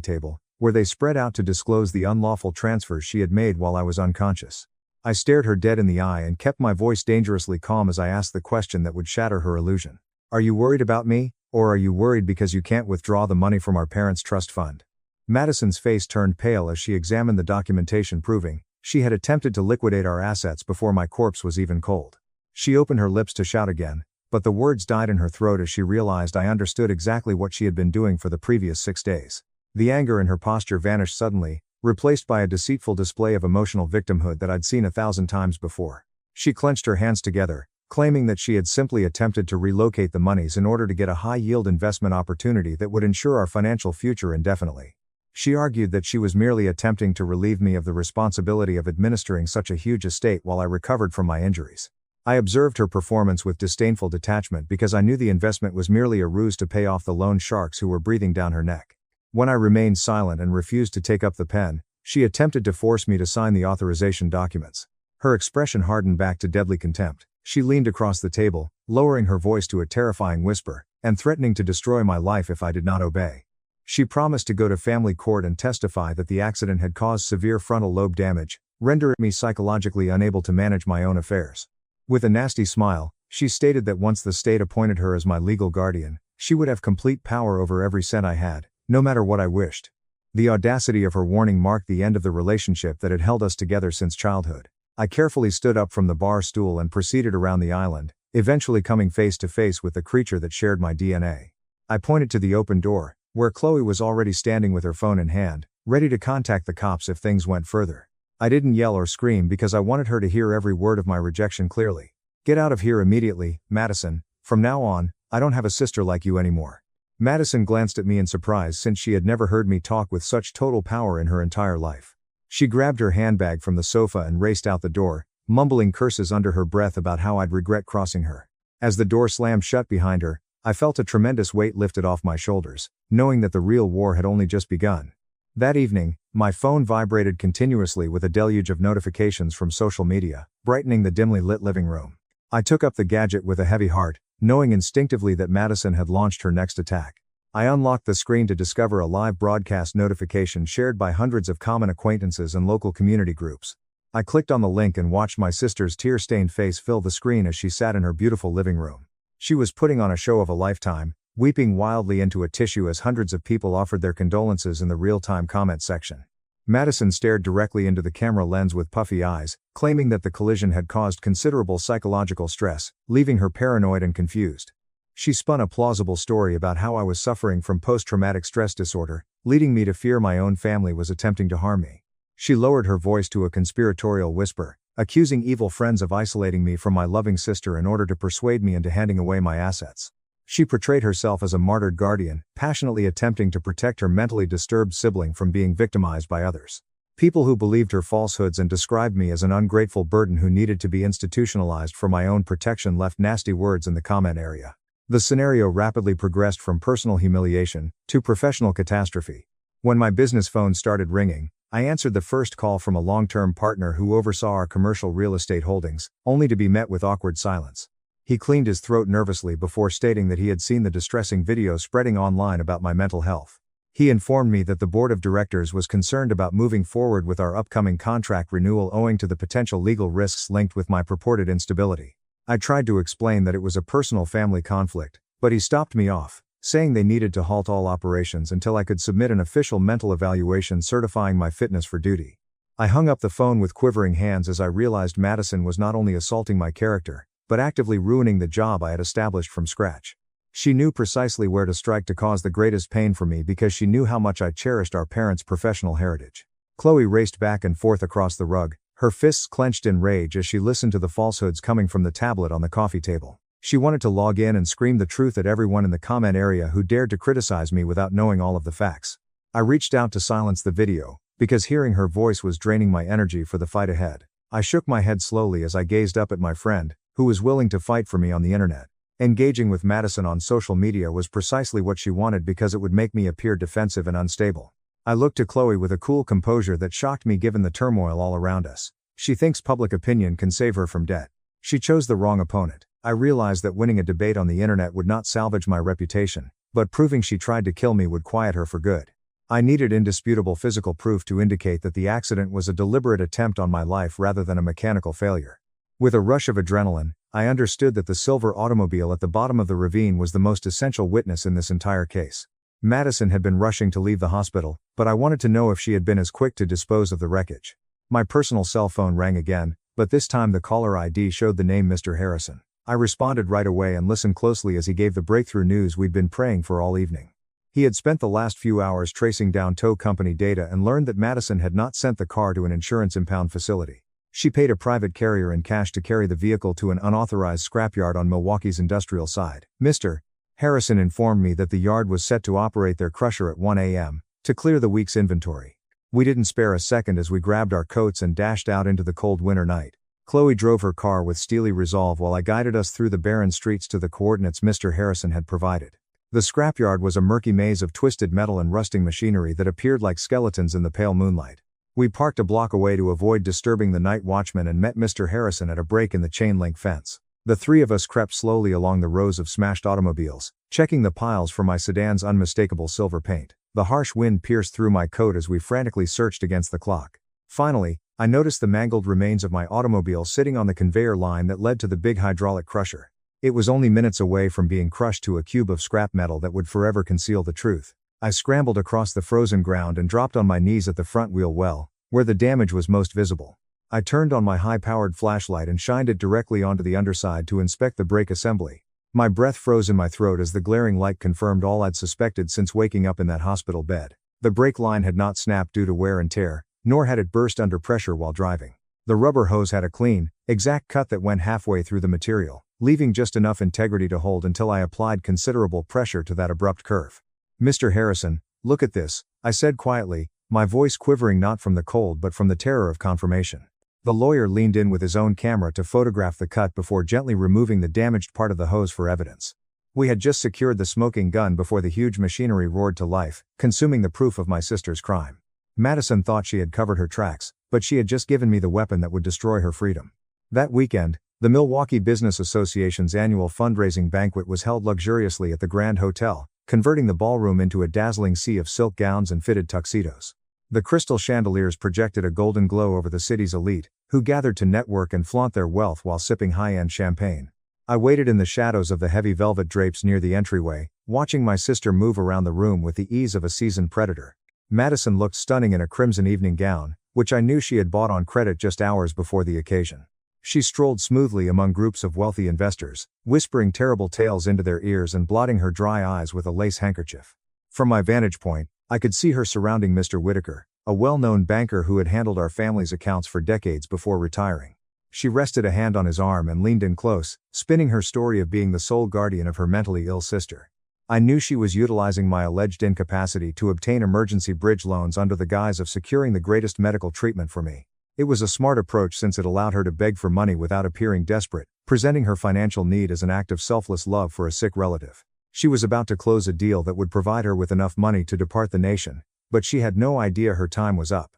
table, where they spread out to disclose the unlawful transfers she had made while I was unconscious. I stared her dead in the eye and kept my voice dangerously calm as I asked the question that would shatter her illusion. Are you worried about me, or are you worried because you can't withdraw the money from our parents' trust fund? Madison's face turned pale as she examined the documentation proving she had attempted to liquidate our assets before my corpse was even cold. She opened her lips to shout again, but the words died in her throat as she realized I understood exactly what she had been doing for the previous 6 days. The anger in her posture vanished suddenly, replaced by a deceitful display of emotional victimhood that I'd seen 1,000 times before. She clenched her hands together, claiming that she had simply attempted to relocate the monies in order to get a high-yield investment opportunity that would ensure our financial future indefinitely. She argued that she was merely attempting to relieve me of the responsibility of administering such a huge estate while I recovered from my injuries. I observed her performance with disdainful detachment because I knew the investment was merely a ruse to pay off the loan sharks who were breathing down her neck. When I remained silent and refused to take up the pen, she attempted to force me to sign the authorization documents. Her expression hardened back to deadly contempt. She leaned across the table, lowering her voice to a terrifying whisper, and threatening to destroy my life if I did not obey. She promised to go to family court and testify that the accident had caused severe frontal lobe damage, rendering me psychologically unable to manage my own affairs. With a nasty smile, she stated that once the state appointed her as my legal guardian, she would have complete power over every cent I had, no matter what I wished. The audacity of her warning marked the end of the relationship that had held us together since childhood. I carefully stood up from the bar stool and proceeded around the island, eventually coming face to face with the creature that shared my DNA. I pointed to the open door, where Chloe was already standing with her phone in hand, ready to contact the cops if things went further. I didn't yell or scream because I wanted her to hear every word of my rejection clearly. Get out of here immediately, Madison. From now on, I don't have a sister like you anymore. Madison glanced at me in surprise since she had never heard me talk with such total power in her entire life. She grabbed her handbag from the sofa and raced out the door, mumbling curses under her breath about how I'd regret crossing her. As the door slammed shut behind her, I felt a tremendous weight lifted off my shoulders, knowing that the real war had only just begun. That evening, my phone vibrated continuously with a deluge of notifications from social media, brightening the dimly lit living room. I took up the gadget with a heavy heart, knowing instinctively that Madison had launched her next attack. I unlocked the screen to discover a live broadcast notification shared by hundreds of common acquaintances and local community groups. I clicked on the link and watched my sister's tear-stained face fill the screen as she sat in her beautiful living room. She was putting on a show of a lifetime, weeping wildly into a tissue as hundreds of people offered their condolences in the real-time comment section. Madison stared directly into the camera lens with puffy eyes, claiming that the collision had caused considerable psychological stress, leaving her paranoid and confused. She spun a plausible story about how I was suffering from post-traumatic stress disorder, leading me to fear my own family was attempting to harm me. She lowered her voice to a conspiratorial whisper, accusing evil friends of isolating me from my loving sister in order to persuade me into handing away my assets. She portrayed herself as a martyred guardian, passionately attempting to protect her mentally disturbed sibling from being victimized by others. People who believed her falsehoods and described me as an ungrateful burden who needed to be institutionalized for my own protection left nasty words in the comment area. The scenario rapidly progressed from personal humiliation to professional catastrophe. When my business phone started ringing, I answered the first call from a long-term partner who oversaw our commercial real estate holdings, only to be met with awkward silence. He cleaned his throat nervously before stating that he had seen the distressing video spreading online about my mental health. He informed me that the board of directors was concerned about moving forward with our upcoming contract renewal owing to the potential legal risks linked with my purported instability. I tried to explain that it was a personal family conflict, but he stopped me off, saying they needed to halt all operations until I could submit an official mental evaluation certifying my fitness for duty. I hung up the phone with quivering hands as I realized Madison was not only assaulting my character, but actively ruining the job I had established from scratch. She knew precisely where to strike to cause the greatest pain for me because she knew how much I cherished our parents' professional heritage. Chloe raced back and forth across the rug, her fists clenched in rage as she listened to the falsehoods coming from the tablet on the coffee table. She wanted to log in and scream the truth at everyone in the comment area who dared to criticize me without knowing all of the facts. I reached out to silence the video, because hearing her voice was draining my energy for the fight ahead. I shook my head slowly as I gazed up at my friend, who was willing to fight for me on the internet. Engaging with Madison on social media was precisely what she wanted because it would make me appear defensive and unstable. I looked to Chloe with a cool composure that shocked me given the turmoil all around us. She thinks public opinion can save her from debt. She chose the wrong opponent. I realized that winning a debate on the internet would not salvage my reputation, but proving she tried to kill me would quiet her for good. I needed indisputable physical proof to indicate that the accident was a deliberate attempt on my life rather than a mechanical failure. With a rush of adrenaline, I understood that the silver automobile at the bottom of the ravine was the most essential witness in this entire case. Madison had been rushing to leave the hospital, but I wanted to know if she had been as quick to dispose of the wreckage. My personal cell phone rang again, but this time the caller ID showed the name Mr. Harrison. I responded right away and listened closely as he gave the breakthrough news we'd been praying for all evening. He had spent the last few hours tracing down tow company data and learned that Madison had not sent the car to an insurance impound facility. She paid a private carrier in cash to carry the vehicle to an unauthorized scrapyard on Milwaukee's industrial side. Mr. Harrison informed me that the yard was set to operate their crusher at 1 a.m. to clear the week's inventory. We didn't spare a second as we grabbed our coats and dashed out into the cold winter night. Chloe drove her car with steely resolve while I guided us through the barren streets to the coordinates Mr. Harrison had provided. The scrapyard was a murky maze of twisted metal and rusting machinery that appeared like skeletons in the pale moonlight. We parked a block away to avoid disturbing the night watchman and met Mr. Harrison at a break in the chain-link fence. The three of us crept slowly along the rows of smashed automobiles, checking the piles for my sedan's unmistakable silver paint. The harsh wind pierced through my coat as we frantically searched against the clock. Finally, I noticed the mangled remains of my automobile sitting on the conveyor line that led to the big hydraulic crusher. It was only minutes away from being crushed to a cube of scrap metal that would forever conceal the truth. I scrambled across the frozen ground and dropped on my knees at the front wheel well, where the damage was most visible. I turned on my high-powered flashlight and shined it directly onto the underside to inspect the brake assembly. My breath froze in my throat as the glaring light confirmed all I'd suspected since waking up in that hospital bed. The brake line had not snapped due to wear and tear, nor had it burst under pressure while driving. The rubber hose had a clean, exact cut that went halfway through the material, leaving just enough integrity to hold until I applied considerable pressure to that abrupt curve. Mr. Harrison, look at this, I said quietly, my voice quivering not from the cold but from the terror of confirmation. The lawyer leaned in with his own camera to photograph the cut before gently removing the damaged part of the hose for evidence. We had just secured the smoking gun before the huge machinery roared to life, consuming the proof of my sister's crime. Madison thought she had covered her tracks, but she had just given me the weapon that would destroy her freedom. That weekend, The Milwaukee Business Association's annual fundraising banquet was held luxuriously at the Grand Hotel, converting the ballroom into a dazzling sea of silk gowns and fitted tuxedos. The crystal chandeliers projected a golden glow over the city's elite, who gathered to network and flaunt their wealth while sipping high-end champagne. I waited in the shadows of the heavy velvet drapes near the entryway, watching my sister move around the room with the ease of a seasoned predator. Madison looked stunning in a crimson evening gown, which I knew she had bought on credit just hours before the occasion. She strolled smoothly among groups of wealthy investors, whispering terrible tales into their ears and blotting her dry eyes with a lace handkerchief. From my vantage point, I could see her surrounding Mr. Whitaker, a well-known banker who had handled our family's accounts for decades before retiring. She rested a hand on his arm and leaned in close, spinning her story of being the sole guardian of her mentally ill sister. I knew she was utilizing my alleged incapacity to obtain emergency bridge loans under the guise of securing the greatest medical treatment for me. It was a smart approach since it allowed her to beg for money without appearing desperate, presenting her financial need as an act of selfless love for a sick relative. She was about to close a deal that would provide her with enough money to depart the nation, but she had no idea her time was up.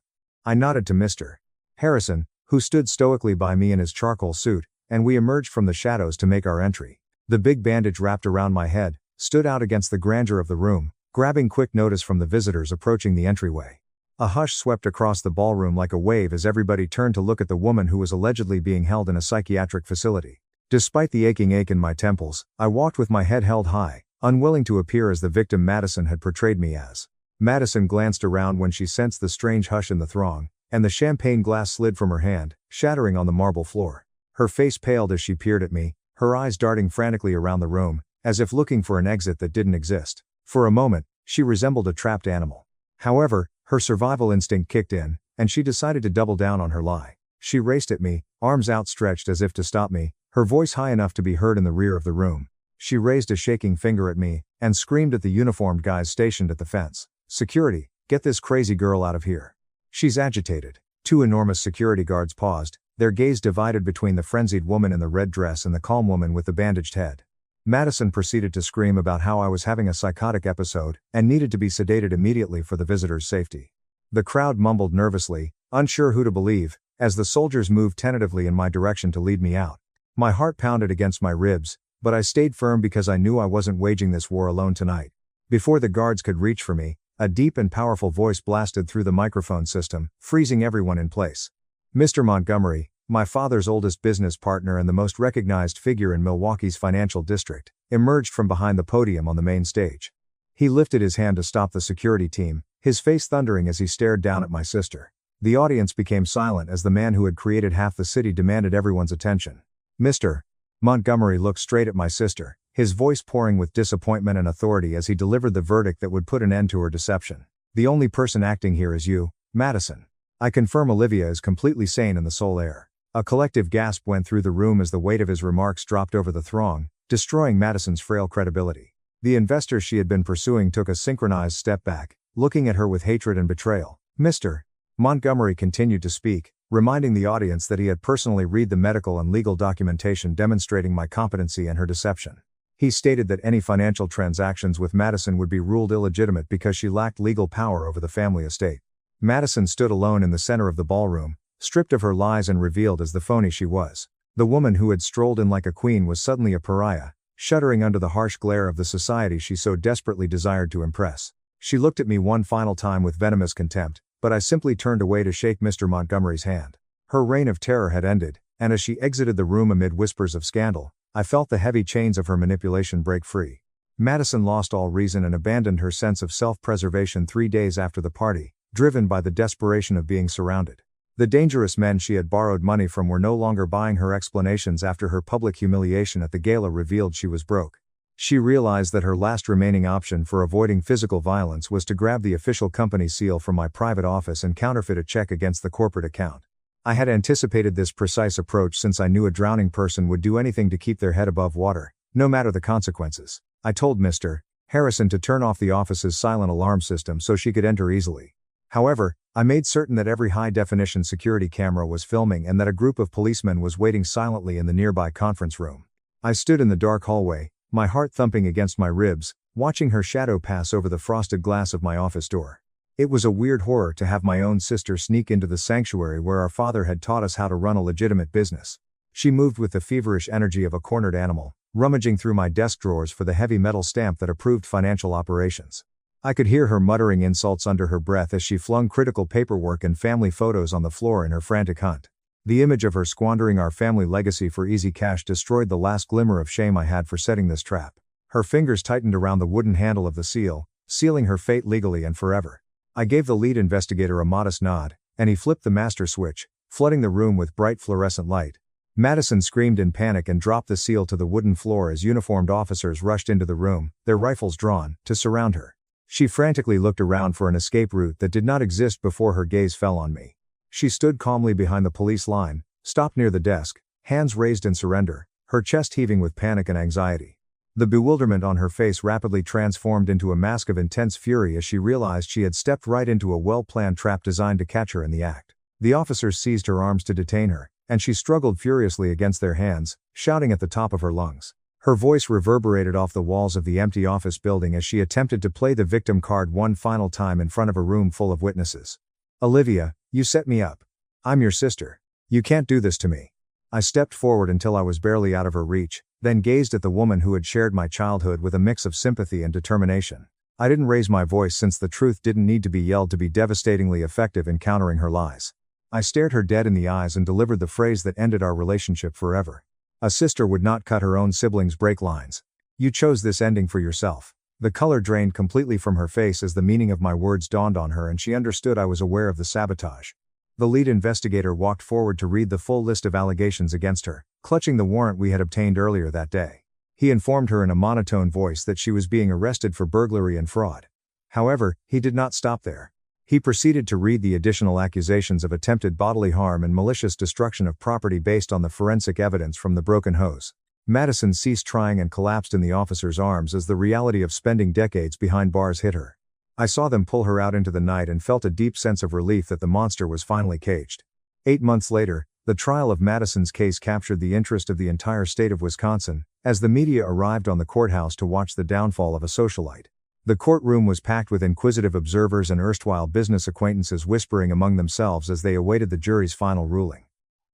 I nodded to Mr. Harrison, who stood stoically by me in his charcoal suit, and we emerged from the shadows to make our entry. The big bandage wrapped around my head stood out against the grandeur of the room, grabbing quick notice from the visitors approaching the entryway. A hush swept across the ballroom like a wave as everybody turned to look at the woman who was allegedly being held in a psychiatric facility. Despite the aching ache in my temples, I walked with my head held high, unwilling to appear as the victim Madison had portrayed me as. Madison glanced around when she sensed the strange hush in the throng, and the champagne glass slid from her hand, shattering on the marble floor. Her face paled as she peered at me, her eyes darting frantically around the room, as if looking for an exit that didn't exist. For a moment, she resembled a trapped animal. However, her survival instinct kicked in, and she decided to double down on her lie. She raced at me, arms outstretched as if to stop me, her voice high enough to be heard in the rear of the room. She raised a shaking finger at me, and screamed at the uniformed guys stationed at the fence. "Security, get this crazy girl out of here. She's agitated." Two enormous security guards paused, their gaze divided between the frenzied woman in the red dress and the calm woman with the bandaged head. Madison proceeded to scream about how I was having a psychotic episode, and needed to be sedated immediately for the visitors' safety. The crowd mumbled nervously, unsure who to believe, as the soldiers moved tentatively in my direction to lead me out. My heart pounded against my ribs, but I stayed firm because I knew I wasn't waging this war alone tonight. Before the guards could reach for me, a deep and powerful voice blasted through the microphone system, freezing everyone in place. Mr. Montgomery, my father's oldest business partner and the most recognized figure in Milwaukee's financial district, emerged from behind the podium on the main stage. He lifted his hand to stop the security team, his face thundering as he stared down at my sister. The audience became silent as the man who had created half the city demanded everyone's attention. Mr. Montgomery looked straight at my sister, his voice pouring with disappointment and authority as he delivered the verdict that would put an end to her deception. "The only person acting here is you, Madison. I confirm Olivia is completely sane in the soul air." A collective gasp went through the room as the weight of his remarks dropped over the throng, destroying Madison's frail credibility. The investors she had been pursuing took a synchronized step back, looking at her with hatred and betrayal. Mr. Montgomery continued to speak, reminding the audience that he had personally read the medical and legal documentation demonstrating my competency and her deception. He stated that any financial transactions with Madison would be ruled illegitimate because she lacked legal power over the family estate. Madison stood alone in the center of the ballroom, stripped of her lies and revealed as the phony she was. The woman who had strolled in like a queen was suddenly a pariah, shuddering under the harsh glare of the society she so desperately desired to impress. She looked at me one final time with venomous contempt, but I simply turned away to shake Mr. Montgomery's hand. Her reign of terror had ended, and as she exited the room amid whispers of scandal, I felt the heavy chains of her manipulation break free. Madison lost all reason and abandoned her sense of self-preservation 3 days after the party, driven by the desperation of being surrounded. The dangerous men she had borrowed money from were no longer buying her explanations after her public humiliation at the gala revealed she was broke. She realized that her last remaining option for avoiding physical violence was to grab the official company seal from my private office and counterfeit a check against the corporate account. I had anticipated this precise approach since I knew a drowning person would do anything to keep their head above water, no matter the consequences. I told Mr. Harrison to turn off the office's silent alarm system so she could enter easily. However, I made certain that every high-definition security camera was filming and that a group of policemen was waiting silently in the nearby conference room. I stood in the dark hallway, my heart thumping against my ribs, watching her shadow pass over the frosted glass of my office door. It was a weird horror to have my own sister sneak into the sanctuary where our father had taught us how to run a legitimate business. She moved with the feverish energy of a cornered animal, rummaging through my desk drawers for the heavy metal stamp that approved financial operations. I could hear her muttering insults under her breath as she flung critical paperwork and family photos on the floor in her frantic hunt. The image of her squandering our family legacy for easy cash destroyed the last glimmer of shame I had for setting this trap. Her fingers tightened around the wooden handle of the seal, sealing her fate legally and forever. I gave the lead investigator a modest nod, and he flipped the master switch, flooding the room with bright fluorescent light. Madison screamed in panic and dropped the seal to the wooden floor as uniformed officers rushed into the room, their rifles drawn, to surround her. She frantically looked around for an escape route that did not exist before her gaze fell on me. She stood calmly behind the police line, stopped near the desk, hands raised in surrender, her chest heaving with panic and anxiety. The bewilderment on her face rapidly transformed into a mask of intense fury as she realized she had stepped right into a well-planned trap designed to catch her in the act. The officers seized her arms to detain her, and she struggled furiously against their hands, shouting at the top of her lungs. Her voice reverberated off the walls of the empty office building as she attempted to play the victim card one final time in front of a room full of witnesses. "Olivia, you set me up. I'm your sister. You can't do this to me." I stepped forward until I was barely out of her reach, then gazed at the woman who had shared my childhood with a mix of sympathy and determination. I didn't raise my voice since the truth didn't need to be yelled to be devastatingly effective in countering her lies. I stared her dead in the eyes and delivered the phrase that ended our relationship forever. A sister would not cut her own siblings' break lines. You chose this ending for yourself. The color drained completely from her face as the meaning of my words dawned on her and she understood I was aware of the sabotage. The lead investigator walked forward to read the full list of allegations against her, clutching the warrant we had obtained earlier that day. He informed her in a monotone voice that she was being arrested for burglary and fraud. However, he did not stop there. He proceeded to read the additional accusations of attempted bodily harm and malicious destruction of property based on the forensic evidence from the broken hose. Madison ceased trying and collapsed in the officer's arms as the reality of spending decades behind bars hit her. I saw them pull her out into the night and felt a deep sense of relief that the monster was finally caged. 8 months later, the trial of Madison's case captured the interest of the entire state of Wisconsin, as the media arrived on the courthouse to watch the downfall of a socialite. The courtroom was packed with inquisitive observers and erstwhile business acquaintances whispering among themselves as they awaited the jury's final ruling.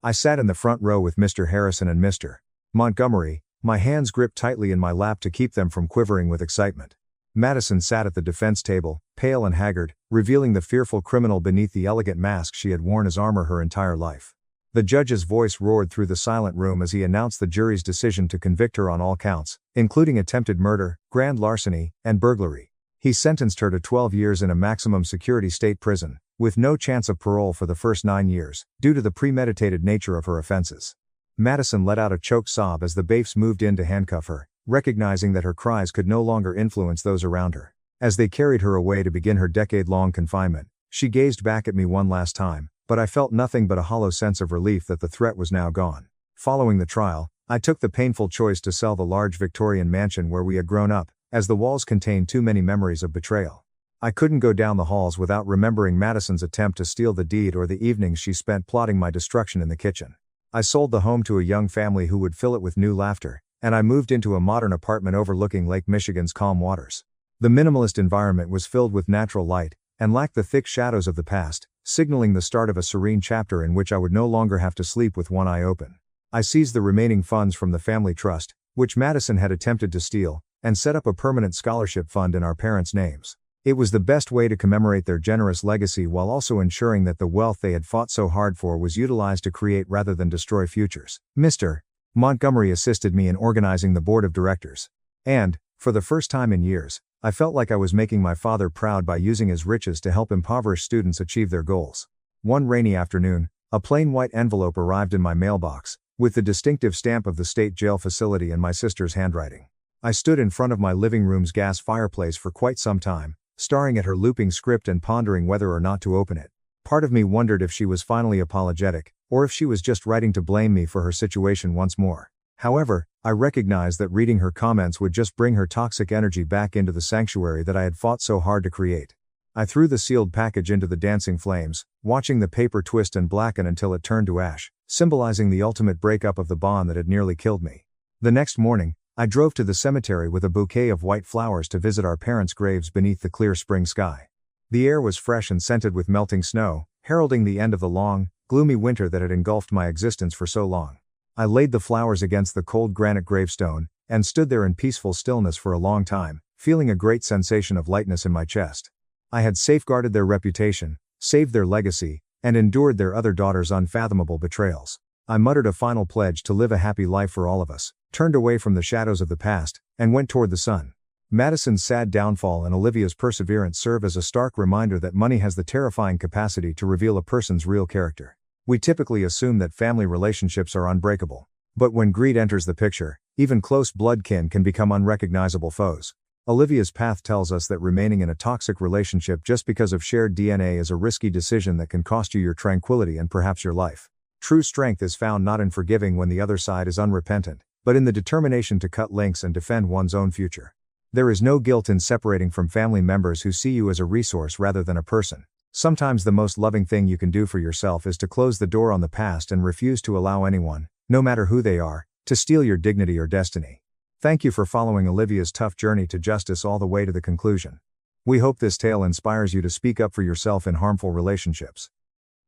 I sat in the front row with Mr. Harrison and Mr. Montgomery, my hands gripped tightly in my lap to keep them from quivering with excitement. Madison sat at the defense table, pale and haggard, revealing the fearful criminal beneath the elegant mask she had worn as armor her entire life. The judge's voice roared through the silent room as he announced the jury's decision to convict her on all counts, including attempted murder, grand larceny, and burglary. He sentenced her to 12 years in a maximum security state prison, with no chance of parole for the first 9 years, due to the premeditated nature of her offenses. Madison let out a choked sob as the bailiffs moved in to handcuff her, recognizing that her cries could no longer influence those around her. As they carried her away to begin her decade-long confinement, she gazed back at me one last time, but I felt nothing but a hollow sense of relief that the threat was now gone. Following the trial, I took the painful choice to sell the large Victorian mansion where we had grown up, as the walls contained too many memories of betrayal. I couldn't go down the halls without remembering Madison's attempt to steal the deed or the evenings she spent plotting my destruction in the kitchen. I sold the home to a young family who would fill it with new laughter, and I moved into a modern apartment overlooking Lake Michigan's calm waters. The minimalist environment was filled with natural light, and lacked the thick shadows of the past, signaling the start of a serene chapter in which I would no longer have to sleep with one eye open. I seized the remaining funds from the family trust, which Madison had attempted to steal, and set up a permanent scholarship fund in our parents' names. It was the best way to commemorate their generous legacy while also ensuring that the wealth they had fought so hard for was utilized to create rather than destroy futures. Mr. Montgomery assisted me in organizing the board of directors. And, for the first time in years, I felt like I was making my father proud by using his riches to help impoverished students achieve their goals. One rainy afternoon, a plain white envelope arrived in my mailbox, with the distinctive stamp of the state jail facility and my sister's handwriting. I stood in front of my living room's gas fireplace for quite some time, staring at her looping script and pondering whether or not to open it. Part of me wondered if she was finally apologetic, or if she was just writing to blame me for her situation once more. However, I recognized that reading her comments would just bring her toxic energy back into the sanctuary that I had fought so hard to create. I threw the sealed package into the dancing flames, watching the paper twist and blacken until it turned to ash, symbolizing the ultimate breakup of the bond that had nearly killed me. The next morning, I drove to the cemetery with a bouquet of white flowers to visit our parents' graves beneath the clear spring sky. The air was fresh and scented with melting snow, heralding the end of the long, gloomy winter that had engulfed my existence for so long. I laid the flowers against the cold granite gravestone, and stood there in peaceful stillness for a long time, feeling a great sensation of lightness in my chest. I had safeguarded their reputation, saved their legacy, and endured their other daughters' unfathomable betrayals. I muttered a final pledge to live a happy life for all of us, turned away from the shadows of the past, and went toward the sun. Madison's sad downfall and Olivia's perseverance serve as a stark reminder that money has the terrifying capacity to reveal a person's real character. We typically assume that family relationships are unbreakable. But when greed enters the picture, even close blood kin can become unrecognizable foes. Olivia's path tells us that remaining in a toxic relationship just because of shared DNA is a risky decision that can cost you your tranquility and perhaps your life. True strength is found not in forgiving when the other side is unrepentant, but in the determination to cut links and defend one's own future. There is no guilt in separating from family members who see you as a resource rather than a person. Sometimes the most loving thing you can do for yourself is to close the door on the past and refuse to allow anyone, no matter who they are, to steal your dignity or destiny. Thank you for following Olivia's tough journey to justice all the way to the conclusion. We hope this tale inspires you to speak up for yourself in harmful relationships.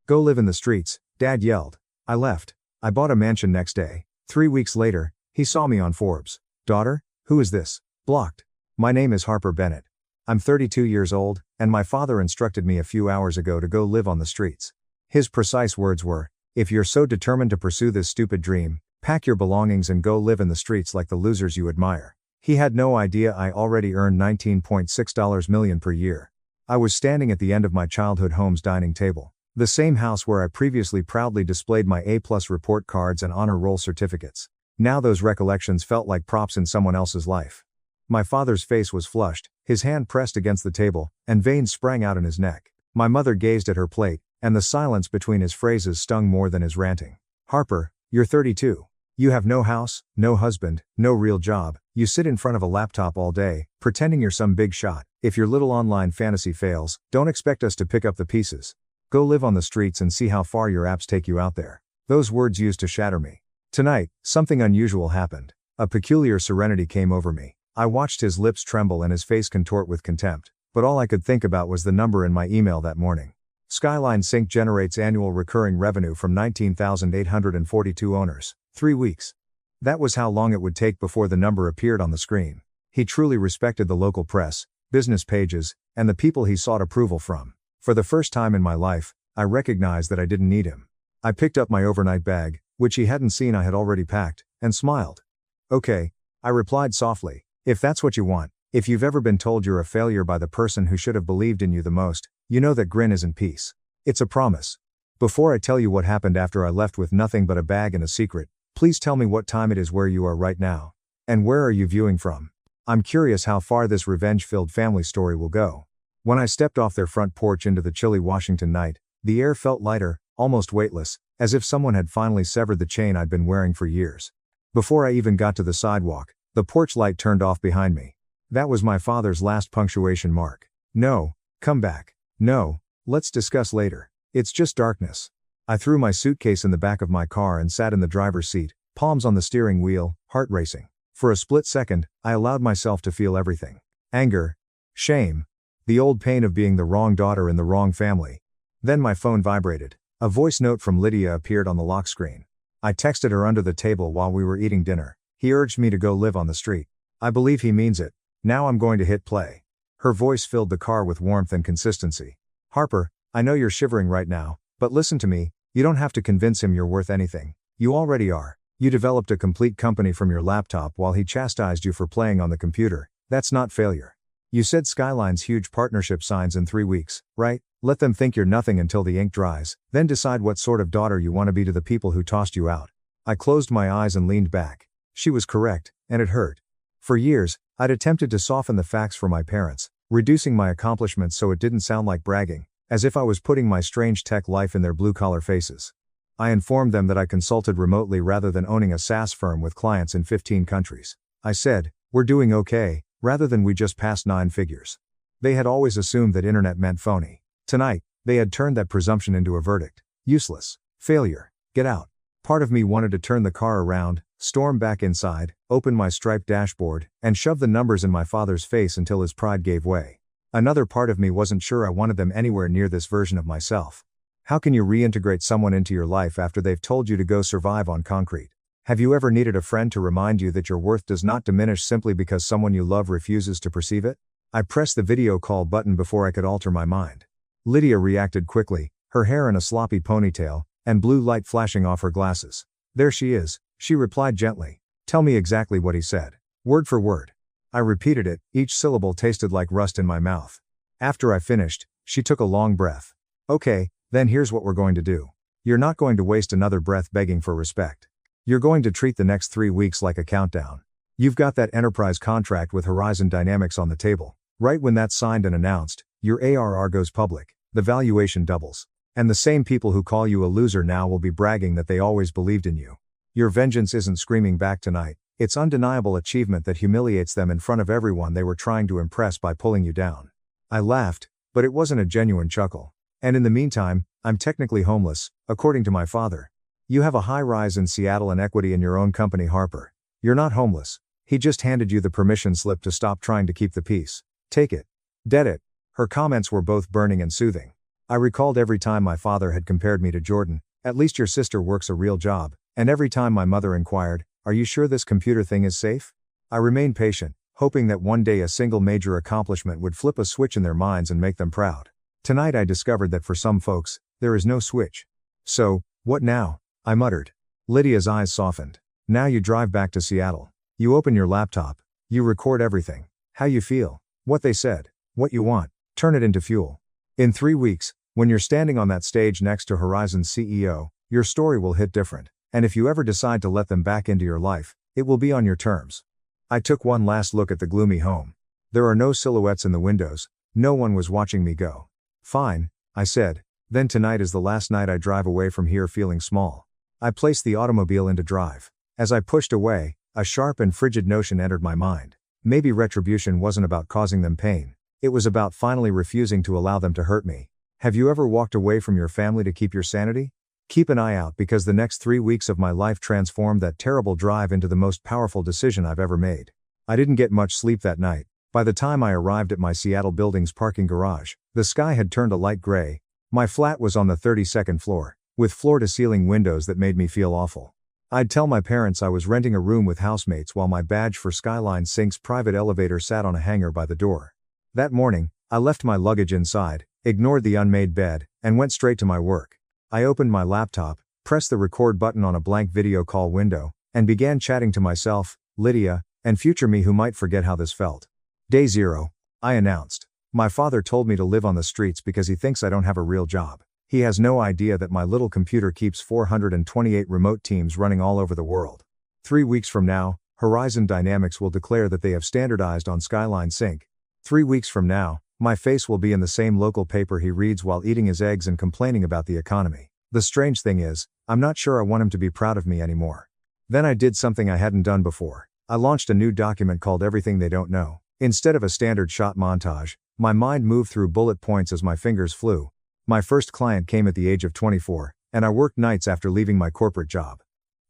Go live in the streets, Dad yelled. I left. I bought a mansion next day. 3 weeks later, he saw me on Forbes. Daughter, who is this? Blocked. My name is Harper Bennett. I'm 32 years old, and my father instructed me a few hours ago to go live on the streets. His precise words were, if you're so determined to pursue this stupid dream, pack your belongings and go live in the streets like the losers you admire. He had no idea I already earned $19.6 million per year. I was standing at the end of my childhood home's dining table. The same house where I previously proudly displayed my A+ report cards and honor roll certificates. Now those recollections felt like props in someone else's life. My father's face was flushed, his hand pressed against the table, and veins sprang out in his neck. My mother gazed at her plate, and the silence between his phrases stung more than his ranting. Harper, you're 32. You have no house, no husband, no real job, you sit in front of a laptop all day, pretending you're some big shot. If your little online fantasy fails, don't expect us to pick up the pieces. Go live on the streets and see how far your apps take you out there. Those words used to shatter me. Tonight, something unusual happened. A peculiar serenity came over me. I watched his lips tremble and his face contort with contempt, but all I could think about was the number in my email that morning. Skyline Sync generates annual recurring revenue from 19,842 owners. 3 weeks. That was how long it would take before the number appeared on the screen. He truly respected the local press, business pages, and the people he sought approval from. For the first time in my life, I recognized that I didn't need him. I picked up my overnight bag, which he hadn't seen I had already packed, and smiled. Okay, I replied softly, if that's what you want. If you've ever been told you're a failure by the person who should have believed in you the most, you know that grin isn't peace. It's a promise. Before I tell you what happened after I left with nothing but a bag and a secret, please tell me what time it is where you are right now. And where are you viewing from? I'm curious how far this revenge-filled family story will go. When I stepped off their front porch into the chilly Washington night, the air felt lighter, almost weightless, as if someone had finally severed the chain I'd been wearing for years. Before I even got to the sidewalk, the porch light turned off behind me. That was my father's last punctuation mark. No, come back. No, let's discuss later. It's just darkness. I threw my suitcase in the back of my car and sat in the driver's seat, palms on the steering wheel, heart racing. For a split second, I allowed myself to feel everything. Anger. Shame. The old pain of being the wrong daughter in the wrong family. Then my phone vibrated. A voice note from Lydia appeared on the lock screen. I texted her under the table while we were eating dinner. He urged me to go live on the street. I believe he means it. Now I'm going to hit play. Her voice filled the car with warmth and consistency. Harper, I know you're shivering right now, but listen to me, you don't have to convince him you're worth anything. You already are. You developed a complete company from your laptop while he chastised you for playing on the computer. That's not failure. You said Skyline's huge partnership signs in 3 weeks, right? Let them think you're nothing until the ink dries, then decide what sort of daughter you want to be to the people who tossed you out. I closed my eyes and leaned back. She was correct, and it hurt. For years, I'd attempted to soften the facts for my parents, reducing my accomplishments so it didn't sound like bragging, as if I was putting my strange tech life in their blue-collar faces. I informed them that I consulted remotely rather than owning a SaaS firm with clients in 15 countries. I said, we're doing okay, rather than we just passed 9 figures. They had always assumed that internet meant phony. Tonight, they had turned that presumption into a verdict. Useless. Failure. Get out. Part of me wanted to turn the car around, storm back inside, open my striped dashboard, and shove the numbers in my father's face until his pride gave way. Another part of me wasn't sure I wanted them anywhere near this version of myself. How can you reintegrate someone into your life after they've told you to go survive on concrete? Have you ever needed a friend to remind you that your worth does not diminish simply because someone you love refuses to perceive it? I pressed the video call button before I could alter my mind. Lydia reacted quickly, her hair in a sloppy ponytail, and blue light flashing off her glasses. There she is, she replied gently. Tell me exactly what he said. Word for word. I repeated it, each syllable tasted like rust in my mouth. After I finished, she took a long breath. Okay, then here's what we're going to do. You're not going to waste another breath begging for respect. You're going to treat the next 3 weeks like a countdown. You've got that enterprise contract with Horizon Dynamics on the table. Right when that's signed and announced, your ARR goes public, the valuation doubles. And the same people who call you a loser now will be bragging that they always believed in you. Your vengeance isn't screaming back tonight, it's undeniable achievement that humiliates them in front of everyone they were trying to impress by pulling you down. I laughed, but it wasn't a genuine chuckle. And in the meantime, I'm technically homeless, according to my father. You have a high-rise in Seattle and equity in your own company, Harper. You're not homeless. He just handed you the permission slip to stop trying to keep the peace. Take it. Dead it. Her comments were both burning and soothing. I recalled every time my father had compared me to Jordan, at least your sister works a real job, and every time my mother inquired, are you sure this computer thing is safe? I remained patient, hoping that one day a single major accomplishment would flip a switch in their minds and make them proud. Tonight I discovered that for some folks, there is no switch. So, what now? I muttered. Lydia's eyes softened. Now you drive back to Seattle. You open your laptop. You record everything. How you feel. What they said. What you want. Turn it into fuel. In 3 weeks, when you're standing on that stage next to Horizon's CEO, your story will hit different. And if you ever decide to let them back into your life, it will be on your terms. I took one last look at the gloomy home. There are no silhouettes in the windows. No one was watching me go. Fine, I said. Then tonight is the last night I drive away from here feeling small. I placed the automobile into drive. As I pushed away, a sharp and frigid notion entered my mind. Maybe retribution wasn't about causing them pain. It was about finally refusing to allow them to hurt me. Have you ever walked away from your family to keep your sanity? Keep an eye out because the next 3 weeks of my life transformed that terrible drive into the most powerful decision I've ever made. I didn't get much sleep that night. By the time I arrived at my Seattle building's parking garage, the sky had turned a light gray. My flat was on the 32nd floor, with floor-to-ceiling windows that made me feel awful. I'd tell my parents I was renting a room with housemates while my badge for Skyline Sync's private elevator sat on a hanger by the door. That morning, I left my luggage inside, ignored the unmade bed, and went straight to my work. I opened my laptop, pressed the record button on a blank video call window, and began chatting to myself, Lydia, and future me who might forget how this felt. Day 0, I announced. My father told me to live on the streets because he thinks I don't have a real job. He has no idea that my little computer keeps 428 remote teams running all over the world. 3 weeks from now, Horizon Dynamics will declare that they have standardized on Skyline Sync. 3 weeks from now, my face will be in the same local paper he reads while eating his eggs and complaining about the economy. The strange thing is, I'm not sure I want him to be proud of me anymore. Then I did something I hadn't done before. I launched a new document called Everything They Don't Know. Instead of a standard shot montage, my mind moved through bullet points as my fingers flew. My first client came at the age of 24, and I worked nights after leaving my corporate job.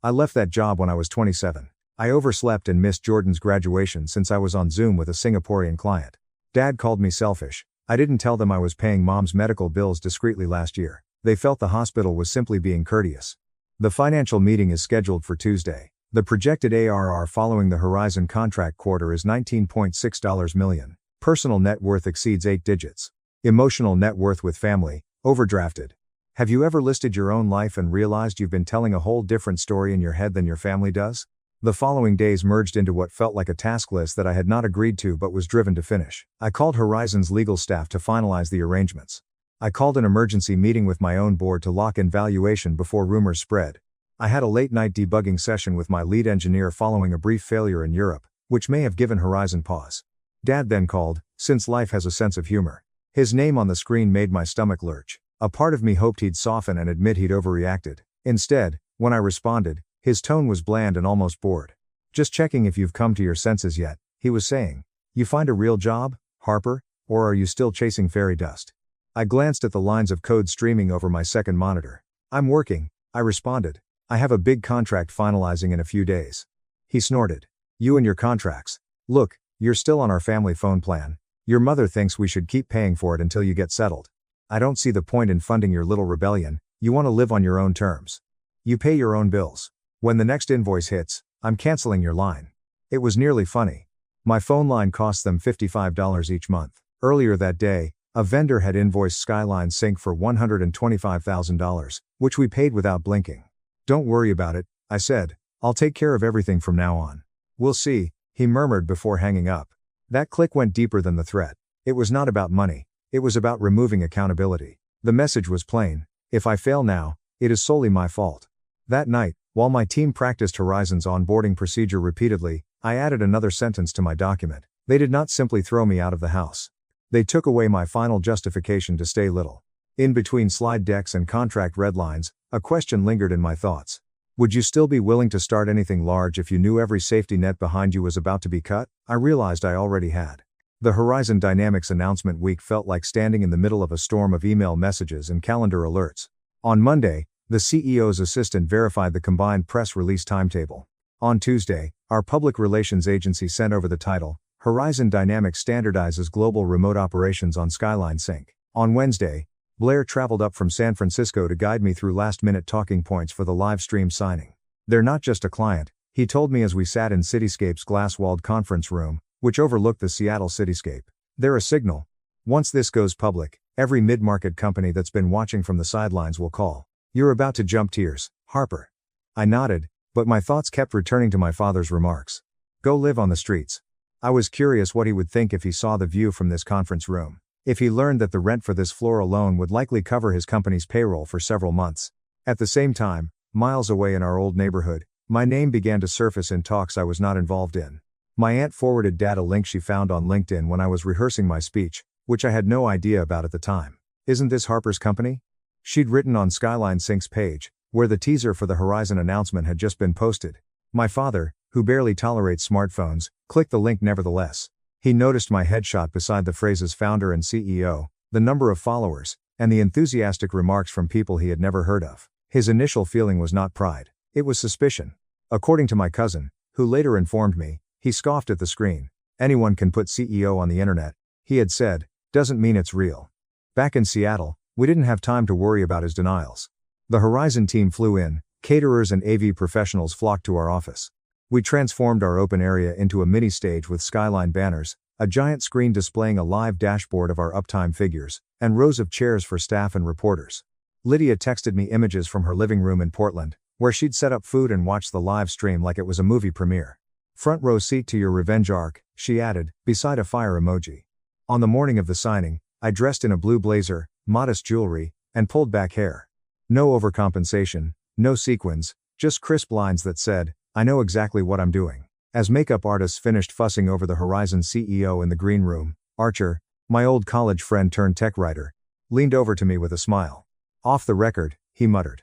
I left that job when I was 27. I overslept and missed Jordan's graduation since I was on Zoom with a Singaporean client. Dad called me selfish. I didn't tell them I was paying Mom's medical bills discreetly last year. They felt the hospital was simply being courteous. The financial meeting is scheduled for Tuesday. The projected ARR following the Horizon contract quarter is $19.6 million. Personal net worth exceeds 8 digits. Emotional net worth with family, overdrafted. Have you ever listed your own life and realized you've been telling a whole different story in your head than your family does? The following days merged into what felt like a task list that I had not agreed to but was driven to finish. I called Horizon's legal staff to finalize the arrangements. I called an emergency meeting with my own board to lock in valuation before rumors spread. I had a late-night debugging session with my lead engineer following a brief failure in Europe, which may have given Horizon pause. Dad then called, since life has a sense of humor. His name on the screen made my stomach lurch. A part of me hoped he'd soften and admit he'd overreacted. Instead, when I responded, his tone was bland and almost bored. Just checking if you've come to your senses yet, he was saying. You find a real job, Harper, or are you still chasing fairy dust? I glanced at the lines of code streaming over my second monitor. I'm working, I responded. I have a big contract finalizing in a few days. He snorted. You and your contracts. Look, you're still on our family phone plan. Your mother thinks we should keep paying for it until you get settled. I don't see the point in funding your little rebellion. You want to live on your own terms. You pay your own bills. When the next invoice hits, I'm canceling your line. It was nearly funny. My phone line cost them $55 each month. Earlier that day, a vendor had invoiced Skyline Sync for $125,000, which we paid without blinking. Don't worry about it, I said. I'll take care of everything from now on. We'll see, he murmured before hanging up. That click went deeper than the threat. It was not about money. It was about removing accountability. The message was plain. If I fail now, it is solely my fault. That night, while my team practiced Horizon's onboarding procedure repeatedly, I added another sentence to my document. They did not simply throw me out of the house. They took away my final justification to stay little. In between slide decks and contract red lines, a question lingered in my thoughts. Would you still be willing to start anything large if you knew every safety net behind you was about to be cut? I realized I already had. The Horizon Dynamics announcement week felt like standing in the middle of a storm of email messages and calendar alerts. On Monday, the CEO's assistant verified the combined press release timetable. On Tuesday, our public relations agency sent over the title, Horizon Dynamics Standardizes Global Remote Operations on Skyline Sync. On Wednesday, Blair traveled up from San Francisco to guide me through last-minute talking points for the live stream signing. They're not just a client, he told me as we sat in Cityscape's glass-walled conference room, which overlooked the Seattle cityscape. They're a signal. Once this goes public, every mid-market company that's been watching from the sidelines will call. You're about to jump tears, Harper. I nodded, but my thoughts kept returning to my father's remarks. Go live on the streets. I was curious what he would think if he saw the view from this conference room. If he learned that the rent for this floor alone would likely cover his company's payroll for several months. At the same time, miles away in our old neighborhood, my name began to surface in talks I was not involved in. My aunt forwarded Dad a link she found on LinkedIn when I was rehearsing my speech, which I had no idea about at the time. Isn't this Harper's company? She'd written on Skyline Sync's page, where the teaser for the Horizon announcement had just been posted. My father, who barely tolerates smartphones, clicked the link nevertheless. He noticed my headshot beside the phrases founder and CEO, the number of followers, and the enthusiastic remarks from people he had never heard of. His initial feeling was not pride. It was suspicion. According to my cousin, who later informed me, he scoffed at the screen. Anyone can put CEO on the internet, he had said, doesn't mean it's real. Back in Seattle, we didn't have time to worry about his denials. The Horizon team flew in, caterers and AV professionals flocked to our office. We transformed our open area into a mini stage with skyline banners, a giant screen displaying a live dashboard of our uptime figures, and rows of chairs for staff and reporters. Lydia texted me images from her living room in Portland, where she'd set up food and watched the live stream like it was a movie premiere. Front row seat to your revenge arc, she added, beside a fire emoji. On the morning of the signing, I dressed in a blue blazer, modest jewelry, and pulled back hair. No overcompensation, no sequins, just crisp lines that said, I know exactly what I'm doing. As makeup artists finished fussing over the Horizon CEO in the green room, Archer, my old college friend turned tech writer, leaned over to me with a smile. Off the record, he muttered.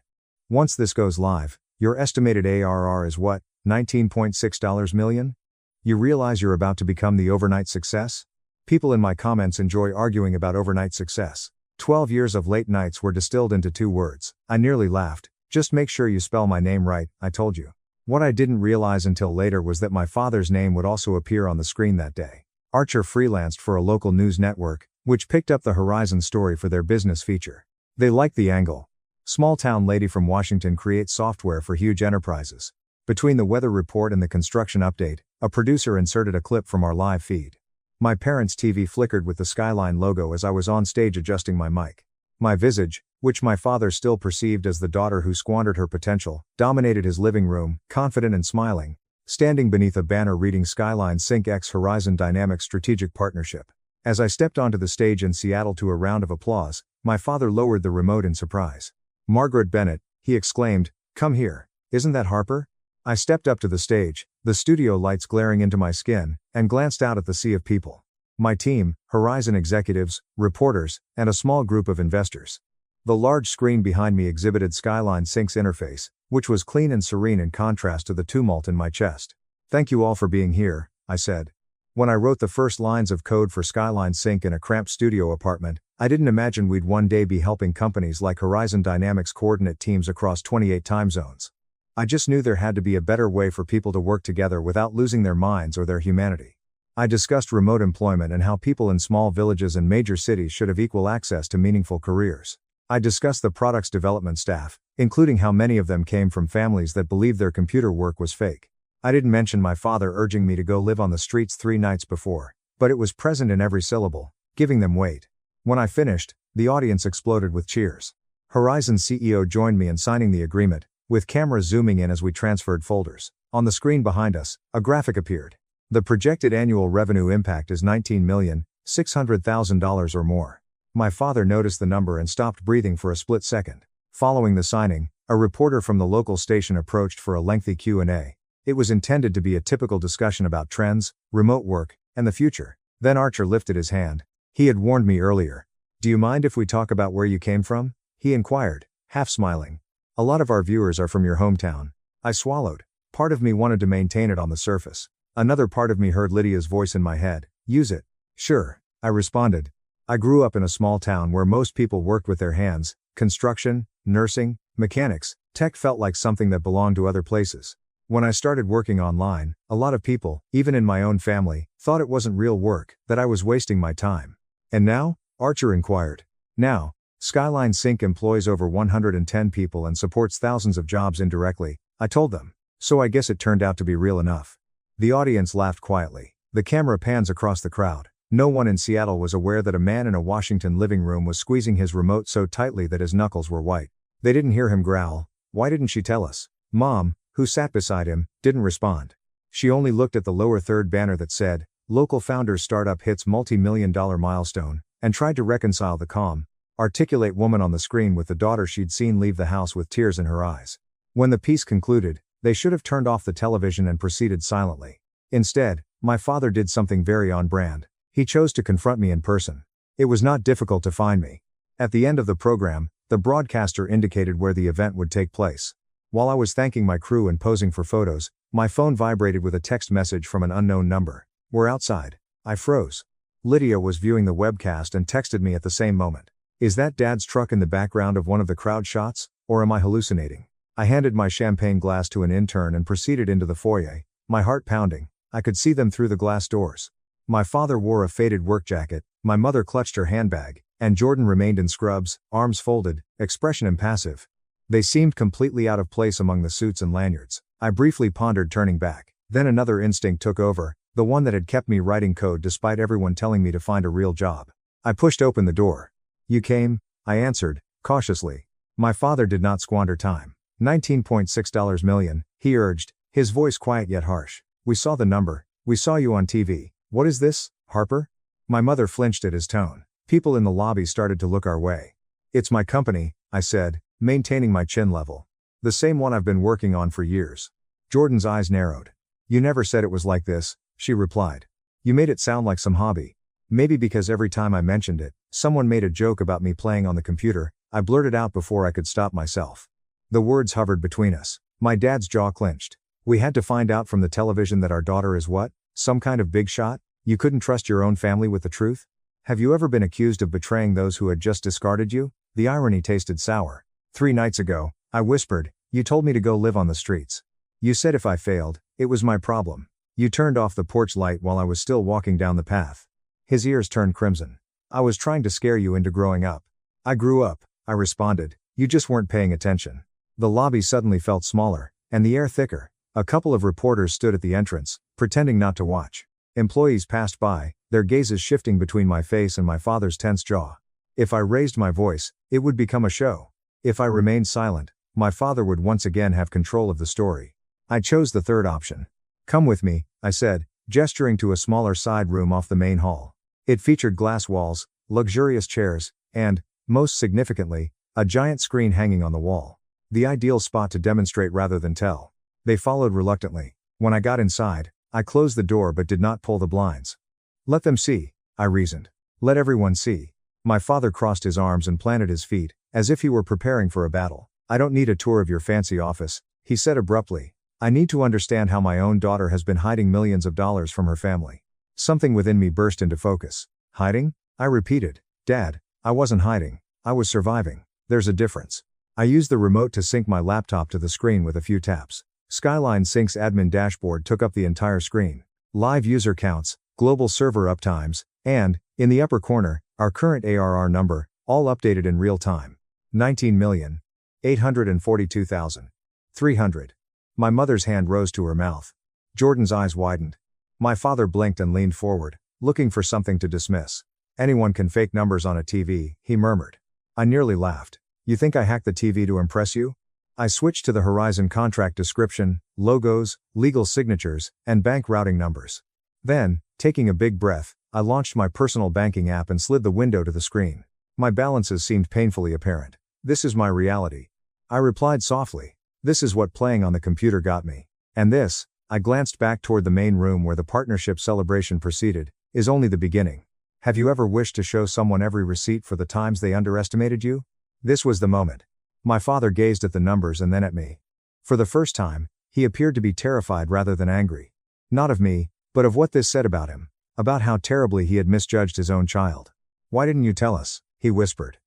Once this goes live, your estimated ARR is what, $19.6 million? You realize you're about to become the overnight success? People in my comments enjoy arguing about overnight success. 12 years of late nights were distilled into 2 words. I nearly laughed. Just make sure you spell my name right, I told you. What I didn't realize until later was that my father's name would also appear on the screen that day. Archer freelanced for a local news network, which picked up the Horizon story for their business feature. They liked the angle. Small-town lady from Washington creates software for huge enterprises. Between the weather report and the construction update, a producer inserted a clip from our live feed. My parents' TV flickered with the Skyline logo as I was on stage adjusting my mic. My visage, which my father still perceived as the daughter who squandered her potential, dominated his living room, confident and smiling, standing beneath a banner reading Skyline Sync X Horizon Dynamics Strategic Partnership. As I stepped onto the stage in Seattle to a round of applause, my father lowered the remote in surprise. Margaret Bennett, he exclaimed, come here, isn't that Harper? I stepped up to the stage, the studio lights glaring into my skin, and glanced out at the sea of people. My team, Horizon executives, reporters, and a small group of investors. The large screen behind me exhibited Skyline Sync's interface, which was clean and serene in contrast to the tumult in my chest. Thank you all for being here, I said. When I wrote the first lines of code for Skyline Sync in a cramped studio apartment, I didn't imagine we'd one day be helping companies like Horizon Dynamics coordinate teams across 28 time zones. I just knew there had to be a better way for people to work together without losing their minds or their humanity. I discussed remote employment and how people in small villages and major cities should have equal access to meaningful careers. I discussed the product's development staff, including how many of them came from families that believed their computer work was fake. I didn't mention my father urging me to go live on the streets 3 nights before, but it was present in every syllable, giving them weight. When I finished, the audience exploded with cheers. Horizon's CEO joined me in signing the agreement, with cameras zooming in as we transferred folders. On the screen behind us, a graphic appeared. The projected annual revenue impact is $19,600,000 or more. My father noticed the number and stopped breathing for a split second. Following the signing, a reporter from the local station approached for a lengthy Q&A. It was intended to be a typical discussion about trends, remote work, and the future. Then Archer lifted his hand. He had warned me earlier. "Do you mind if we talk about where you came from?" he inquired, half smiling. "A lot of our viewers are from your hometown." I swallowed. Part of me wanted to maintain it on the surface. Another part of me heard Lydia's voice in my head. "Use it." "Sure," I responded. I grew up in a small town where most people worked with their hands. Construction, nursing, mechanics, tech felt like something that belonged to other places. When I started working online, a lot of people, even in my own family, thought it wasn't real work, that I was wasting my time. "And now?" Archer inquired. "Now, Skyline Sync employs over 110 people and supports thousands of jobs indirectly," I told them. "So I guess it turned out to be real enough." The audience laughed quietly. The camera pans across the crowd. No one in Seattle was aware that a man in a Washington living room was squeezing his remote so tightly that his knuckles were white. They didn't hear him growl, "Why didn't she tell us?" Mom, who sat beside him, didn't respond. She only looked at the lower third banner that said, "Local Founders Startup Hits Multi-Million-Dollar Milestone," and tried to reconcile the calm, articulate woman on the screen with the daughter she'd seen leave the house with tears in her eyes. When the piece concluded, they should have turned off the television and proceeded silently. Instead, my father did something very on brand. He chose to confront me in person. It was not difficult to find me. At the end of the program, the broadcaster indicated where the event would take place. While I was thanking my crew and posing for photos, my phone vibrated with a text message from an unknown number. "We're outside." I froze. Lydia was viewing the webcast and texted me at the same moment. "Is that Dad's truck in the background of one of the crowd shots, or am I hallucinating?" I handed my champagne glass to an intern and proceeded into the foyer, my heart pounding. I could see them through the glass doors. My father wore a faded work jacket, my mother clutched her handbag, and Jordan remained in scrubs, arms folded, expression impassive. They seemed completely out of place among the suits and lanyards. I briefly pondered turning back. Then another instinct took over, the one that had kept me writing code despite everyone telling me to find a real job. I pushed open the door. "You came," I answered, cautiously. My father did not squander time. $19.6 million, he urged, his voice quiet yet harsh. "We saw the number. We saw you on TV. What is this, Harper?" My mother flinched at his tone. People in the lobby started to look our way. "It's my company," I said, maintaining my chin level. "The same one I've been working on for years." Jordan's eyes narrowed. "You never said it was like this," she replied. "You made it sound like some hobby." Maybe because every time I mentioned it, someone made a joke about me playing on the computer, I blurted out before I could stop myself. The words hovered between us. My dad's jaw clenched. "We had to find out from the television that our daughter is what? Some kind of big shot? You couldn't trust your own family with the truth? Have you ever been accused of betraying those who had just discarded you?" The irony tasted sour. 3 nights ago, I whispered, "You told me to go live on the streets. You said if I failed, it was my problem. You turned off the porch light while I was still walking down the path." His ears turned crimson. "I was trying to scare you into growing up." "I grew up," I responded. "You just weren't paying attention." The lobby suddenly felt smaller, and the air thicker. A couple of reporters stood at the entrance, pretending not to watch. Employees passed by, their gazes shifting between my face and my father's tense jaw. If I raised my voice, it would become a show. If I remained silent, my father would once again have control of the story. I chose the third option. "Come with me," I said, gesturing to a smaller side room off the main hall. It featured glass walls, luxurious chairs, and, most significantly, a giant screen hanging on the wall. The ideal spot to demonstrate rather than tell. They followed reluctantly. When I got inside, I closed the door but did not pull the blinds. "Let them see," I reasoned. "Let everyone see." My father crossed his arms and planted his feet, as if he were preparing for a battle. "I don't need a tour of your fancy office," he said abruptly. "I need to understand how my own daughter has been hiding millions of dollars from her family." Something within me burst into focus. "Hiding?" I repeated. "Dad, I wasn't hiding. I was surviving. There's a difference." I used the remote to sync my laptop to the screen with a few taps. Skyline Sync's admin dashboard took up the entire screen. Live user counts, global server uptimes, and, in the upper corner, our current ARR number, all updated in real time. 19,842,300. My mother's hand rose to her mouth. Jordan's eyes widened. My father blinked and leaned forward, looking for something to dismiss. Anyone can fake numbers on a TV, he murmured. I nearly laughed. You think I hacked the TV to impress you? I switched to the Horizon contract description, logos, legal signatures, and bank routing numbers. Then, taking a big breath, I launched my personal banking app and slid the window to the screen. My balances seemed painfully apparent. This is my reality. I replied softly. This is what playing on the computer got me. And this, I glanced back toward the main room where the partnership celebration proceeded, is only the beginning. Have you ever wished to show someone every receipt for the times they underestimated you? This was the moment. My father gazed at the numbers and then at me. For the first time, he appeared to be terrified rather than angry. Not of me, but of what this said about him. About how terribly he had misjudged his own child. Why didn't you tell us? He whispered.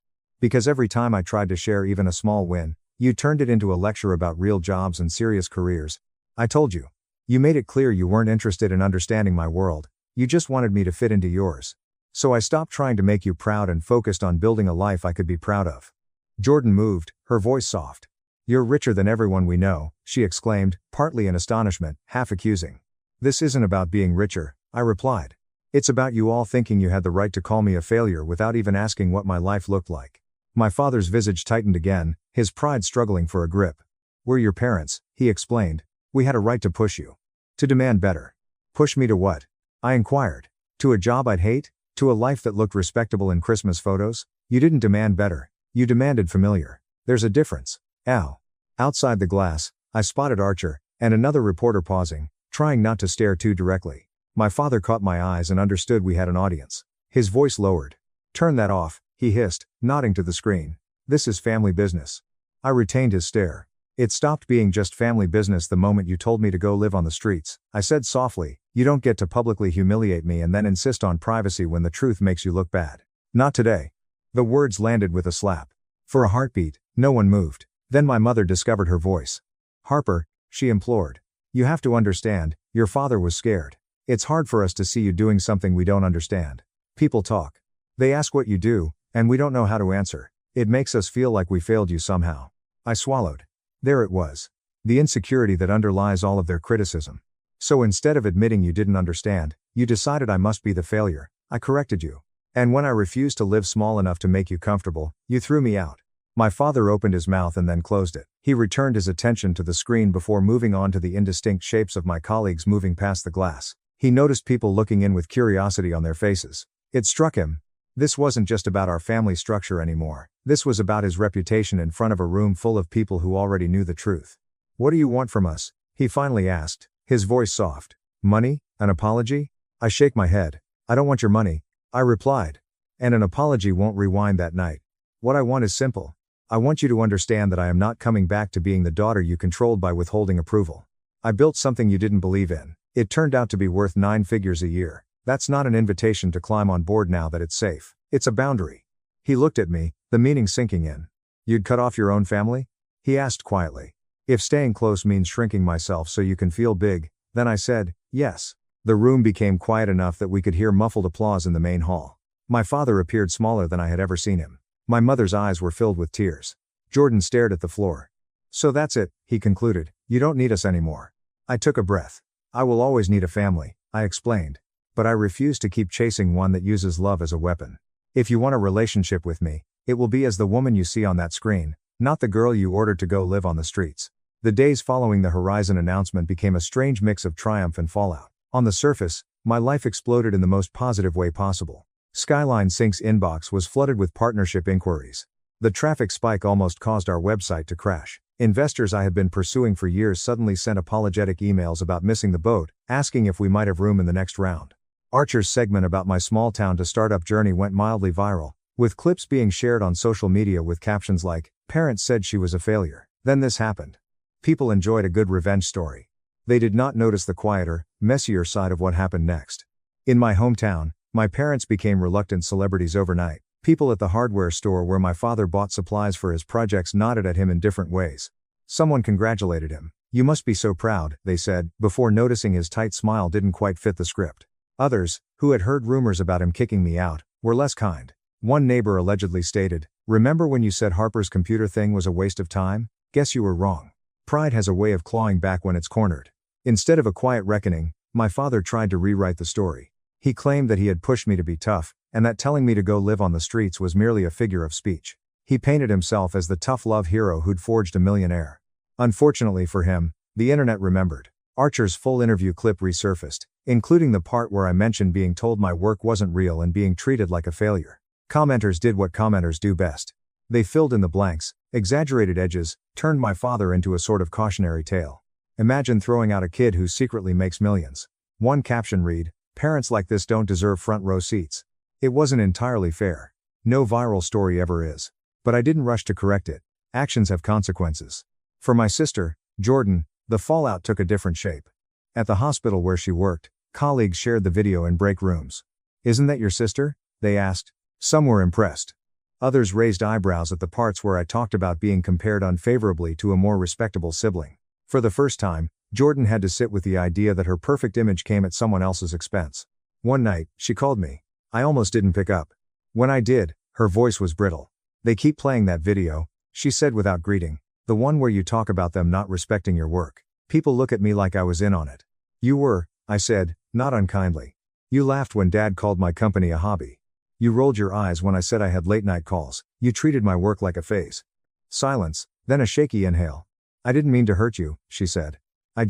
Because every time I tried to share even a small win, you turned it into a lecture about real jobs and serious careers. I told you. You made it clear you weren't interested in understanding my world, you just wanted me to fit into yours. So I stopped trying to make you proud and focused on building a life I could be proud of. Jordan moved, her voice soft. You're richer than everyone we know, she exclaimed, partly in astonishment, half accusing. This isn't about being richer, I replied. It's about you all thinking you had the right to call me a failure without even asking what my life looked like. My father's visage tightened again, his pride struggling for a grip. We're your parents, he explained. We had a right to push you. To demand better. Push me to what? I inquired. To a job I'd hate? To a life that looked respectable in Christmas photos? You didn't demand better. You demanded familiar. There's a difference. Ow. Outside the glass, I spotted Archer, and another reporter pausing, trying not to stare too directly. My father caught my eyes and understood we had an audience. His voice lowered. Turn that off, he hissed, nodding to the screen. This is family business. I retained his stare. It stopped being just family business the moment you told me to go live on the streets, I said softly. You don't get to publicly humiliate me and then insist on privacy when the truth makes you look bad. Not today. The words landed with a slap. For a heartbeat, no one moved. Then my mother discovered her voice. Harper, she implored. You have to understand, your father was scared. It's hard for us to see you doing something we don't understand. People talk. They ask what you do, and we don't know how to answer. It makes us feel like we failed you somehow. I swallowed. There it was. The insecurity that underlies all of their criticism. So instead of admitting you didn't understand, you decided I must be the failure. I corrected you. And when I refused to live small enough to make you comfortable, you threw me out. My father opened his mouth and then closed it. He returned his attention to the screen before moving on to the indistinct shapes of my colleagues moving past the glass. He noticed people looking in with curiosity on their faces. It struck him. This wasn't just about our family structure anymore. This was about his reputation in front of a room full of people who already knew the truth. What do you want from us? He finally asked, his voice soft. Money? An apology? I shake my head. I don't want your money, I replied. And an apology won't rewind that night. What I want is simple. I want you to understand that I am not coming back to being the daughter you controlled by withholding approval. I built something you didn't believe in. It turned out to be worth 9 figures a year. That's not an invitation to climb on board now that it's safe. It's a boundary. He looked at me, the meaning sinking in. You'd cut off your own family? He asked quietly. If staying close means shrinking myself so you can feel big, then I said, yes. The room became quiet enough that we could hear muffled applause in the main hall. My father appeared smaller than I had ever seen him. My mother's eyes were filled with tears. Jordan stared at the floor. So that's it, he concluded. You don't need us anymore. I took a breath. I will always need a family, I explained. But I refuse to keep chasing one that uses love as a weapon. If you want a relationship with me, it will be as the woman you see on that screen, not the girl you ordered to go live on the streets. The days following the Horizon announcement became a strange mix of triumph and fallout. On the surface, my life exploded in the most positive way possible. Skyline Sync's inbox was flooded with partnership inquiries. The traffic spike almost caused our website to crash. Investors I had been pursuing for years suddenly sent apologetic emails about missing the boat, asking if we might have room in the next round. Archer's segment about my small town to startup journey went mildly viral, with clips being shared on social media with captions like, "Parents said she was a failure. Then this happened." People enjoyed a good revenge story. They did not notice the quieter, messier side of what happened next. In my hometown, my parents became reluctant celebrities overnight. People at the hardware store where my father bought supplies for his projects nodded at him in different ways. Someone congratulated him. "You must be so proud," they said, before noticing his tight smile didn't quite fit the script. Others, who had heard rumors about him kicking me out, were less kind. One neighbor allegedly stated, Remember when you said Harper's computer thing was a waste of time? Guess you were wrong. Pride has a way of clawing back when it's cornered. Instead of a quiet reckoning, my father tried to rewrite the story. He claimed that he had pushed me to be tough, and that telling me to go live on the streets was merely a figure of speech. He painted himself as the tough love hero who'd forged a millionaire. Unfortunately for him, the internet remembered. Archer's full interview clip resurfaced, including the part where I mentioned being told my work wasn't real and being treated like a failure. Commenters did what commenters do best. They filled in the blanks, exaggerated edges, turned my father into a sort of cautionary tale. Imagine throwing out a kid who secretly makes millions. One caption read, "Parents like this don't deserve front row seats." It wasn't entirely fair. No viral story ever is. But I didn't rush to correct it. Actions have consequences. For my sister, Jordan, the fallout took a different shape. At the hospital where she worked, colleagues shared the video in break rooms. "Isn't that your sister?" they asked. Some were impressed. Others raised eyebrows at the parts where I talked about being compared unfavorably to a more respectable sibling. For the first time, Jordan had to sit with the idea that her perfect image came at someone else's expense. One night, she called me. I almost didn't pick up. When I did, her voice was brittle. "They keep playing that video," she said without greeting. "The one where you talk about them not respecting your work. People look at me like I was in on it." "You were," I said, not unkindly. "You laughed when Dad called my company a hobby. You rolled your eyes when I said I had late-night calls. You treated my work like a phase." Silence, then a shaky inhale. "I didn't mean to hurt you," she said. I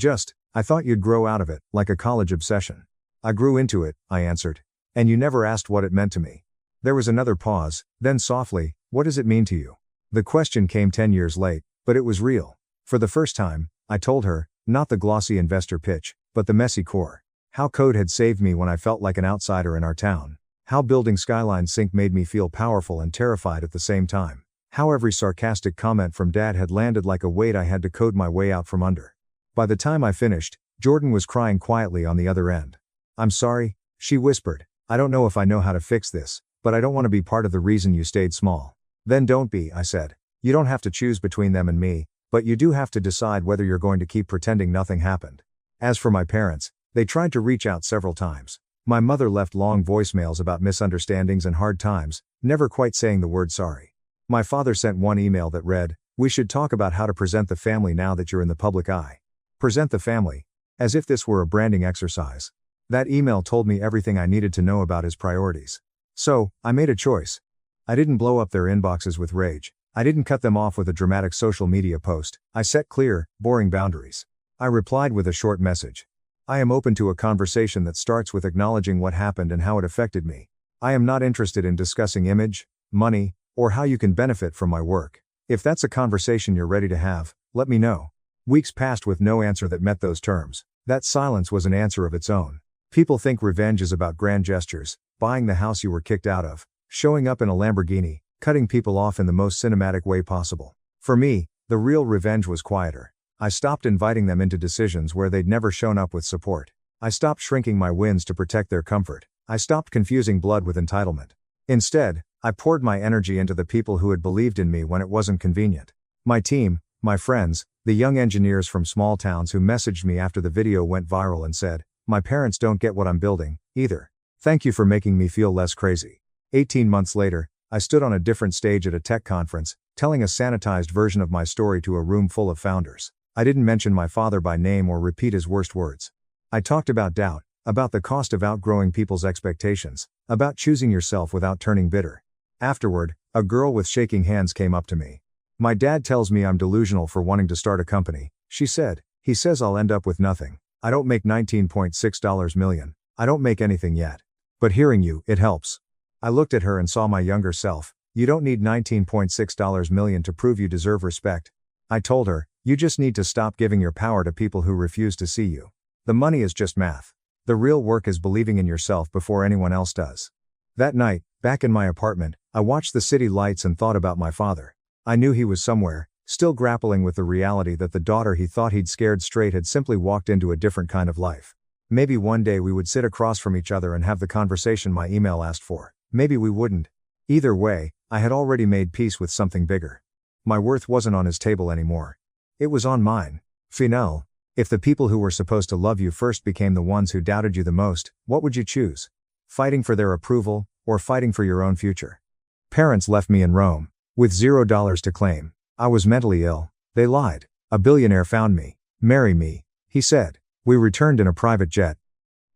thought you'd grow out of it, like a college obsession." "I grew into it," I answered. "And you never asked what it meant to me." There was another pause, then softly, "What does it mean to you?" The question came 10 years late, but it was real. For the first time, I told her, not the glossy investor pitch, but the messy core. How code had saved me when I felt like an outsider in our town. How building Skyline Sync made me feel powerful and terrified at the same time. How every sarcastic comment from Dad had landed like a weight I had to code my way out from under. By the time I finished, Jordan was crying quietly on the other end. "I'm sorry," she whispered. "I don't know if I know how to fix this, but I don't want to be part of the reason you stayed small." "Then don't be," I said. "You don't have to choose between them and me, but you do have to decide whether you're going to keep pretending nothing happened." As for my parents, they tried to reach out several times. My mother left long voicemails about misunderstandings and hard times, never quite saying the word sorry. My father sent one email that read, "We should talk about how to present the family now that you're in the public eye." Present the family. As if this were a branding exercise. That email told me everything I needed to know about his priorities. So, I made a choice. I didn't blow up their inboxes with rage. I didn't cut them off with a dramatic social media post. I set clear, boring boundaries. I replied with a short message. "I am open to a conversation that starts with acknowledging what happened and how it affected me. I am not interested in discussing image, money, or how you can benefit from my work. If that's a conversation you're ready to have, let me know." Weeks passed with no answer that met those terms. That silence was an answer of its own. People think revenge is about grand gestures, buying the house you were kicked out of, showing up in a Lamborghini, cutting people off in the most cinematic way possible. For me, the real revenge was quieter. I stopped inviting them into decisions where they'd never shown up with support. I stopped shrinking my wins to protect their comfort. I stopped confusing blood with entitlement. Instead, I poured my energy into the people who had believed in me when it wasn't convenient. My team, my friends, the young engineers from small towns who messaged me after the video went viral and said, "My parents don't get what I'm building, either. Thank you for making me feel less crazy." 18 months later, I stood on a different stage at a tech conference, telling a sanitized version of my story to a room full of founders. I didn't mention my father by name or repeat his worst words. I talked about doubt, about the cost of outgrowing people's expectations, about choosing yourself without turning bitter. Afterward, a girl with shaking hands came up to me. "My dad tells me I'm delusional for wanting to start a company," she said. "He says I'll end up with nothing. I don't make $19.6 million. I don't make anything yet. But hearing you, it helps." I looked at her and saw my younger self. "You don't need $19.6 million to prove you deserve respect." I told her, "You just need to stop giving your power to people who refuse to see you. The money is just math. The real work is believing in yourself before anyone else does." That night, back in my apartment, I watched the city lights and thought about my father. I knew he was somewhere, still grappling with the reality that the daughter he thought he'd scared straight had simply walked into a different kind of life. Maybe one day we would sit across from each other and have the conversation my email asked for. Maybe we wouldn't. Either way, I had already made peace with something bigger. My worth wasn't on his table anymore. It was on mine. Final. If the people who were supposed to love you first became the ones who doubted you the most, what would you choose? Fighting for their approval, or fighting for your own future? Parents left me in Rome. With $0 to claim. I was mentally ill. They lied. A billionaire found me. Marry me, he said. We returned in a private jet.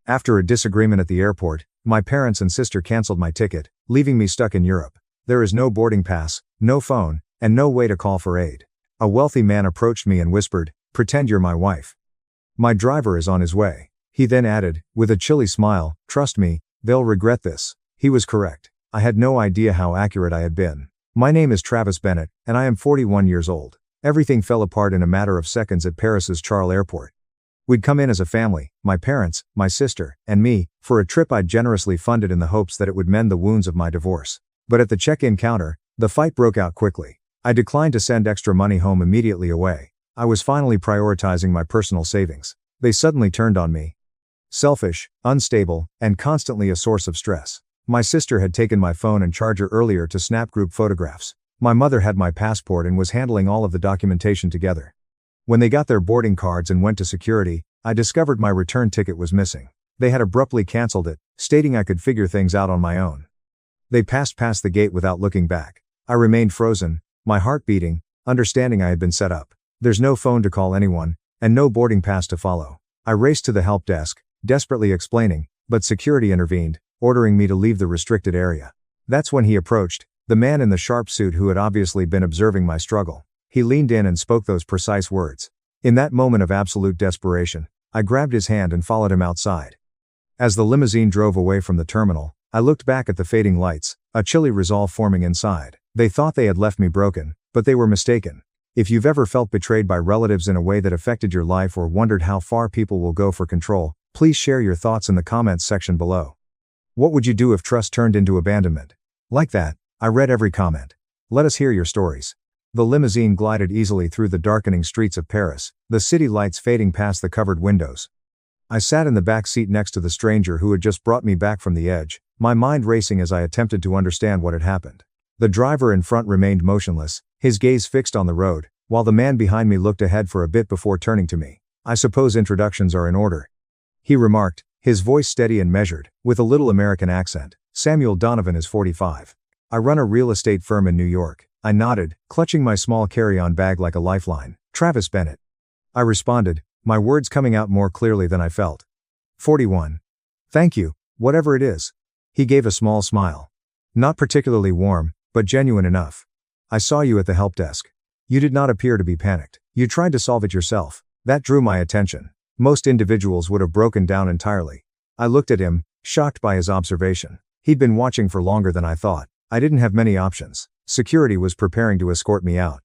After a disagreement at the airport, my parents and sister canceled my ticket, leaving me stuck in Europe. There is no boarding pass, no phone, and no way to call for aid. A wealthy man approached me and whispered, "Pretend you're my wife. My driver is on his way." He then added, with a chilly smile, "Trust me, they'll regret this." He was correct. I had no idea how accurate I had been. My name is Travis Bennett, and I am 41 years old. Everything fell apart in a matter of seconds at Paris's Charles Airport. We'd come in as a family, my parents, my sister, and me, for a trip I'd generously funded in the hopes that it would mend the wounds of my divorce. But at the check-in counter, the fight broke out quickly. I declined to send extra money home immediately away. I was finally prioritizing my personal savings. They suddenly turned on me. Selfish, unstable, and constantly a source of stress. My sister had taken my phone and charger earlier to snap group photographs. My mother had my passport and was handling all of the documentation together. When they got their boarding cards and went to security, I discovered my return ticket was missing. They had abruptly canceled it, stating I could figure things out on my own. They passed past the gate without looking back. I remained frozen, my heart beating, understanding I had been set up. There's no phone to call anyone, and no boarding pass to follow. I raced to the help desk, desperately explaining, but security intervened, ordering me to leave the restricted area. That's when he approached, the man in the sharp suit who had obviously been observing my struggle. He leaned in and spoke those precise words. In that moment of absolute desperation, I grabbed his hand and followed him outside. As the limousine drove away from the terminal, I looked back at the fading lights, a chilly resolve forming inside. They thought they had left me broken, but they were mistaken. If you've ever felt betrayed by relatives in a way that affected your life or wondered how far people will go for control, please share your thoughts in the comments section below. What would you do if trust turned into abandonment? Like that, I read every comment. Let us hear your stories. The limousine glided easily through the darkening streets of Paris, the city lights fading past the covered windows. I sat in the back seat next to the stranger who had just brought me back from the edge, my mind racing as I attempted to understand what had happened. The driver in front remained motionless, his gaze fixed on the road, while the man behind me looked ahead for a bit before turning to me. "I suppose introductions are in order," he remarked, his voice steady and measured, with a little American accent. "Samuel Donovan is 45. I run a real estate firm in New York." I nodded, clutching my small carry-on bag like a lifeline. "Travis Bennett," I responded, my words coming out more clearly than I felt. 41. "Thank you, whatever it is." He gave a small smile. Not particularly warm, but genuine enough. "I saw you at the help desk. You did not appear to be panicked. You tried to solve it yourself." That drew my attention. Most individuals would have broken down entirely. I looked at him, shocked by his observation. He'd been watching for longer than I thought. I didn't have many options. Security was preparing to escort me out.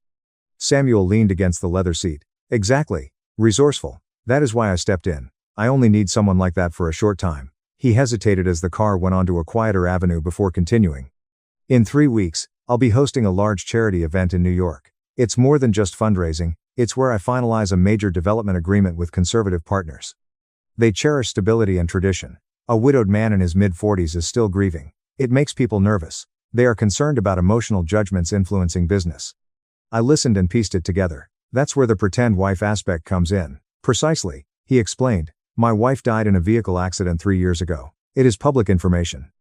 Samuel leaned against the leather seat. "Exactly. Resourceful. That is why I stepped in. I only need someone like that for a short time." He hesitated as the car went onto a quieter avenue before continuing. "In 3 weeks, I'll be hosting a large charity event in New York. It's more than just fundraising, it's where I finalize a major development agreement with conservative partners. They cherish stability and tradition. A widowed man in his mid-40s is still grieving. It makes people nervous. They are concerned about emotional judgments influencing business." I listened and pieced it together. "That's where the pretend wife aspect comes in." "Precisely," he explained. "My wife died in a vehicle accident 3 years ago. It is public information.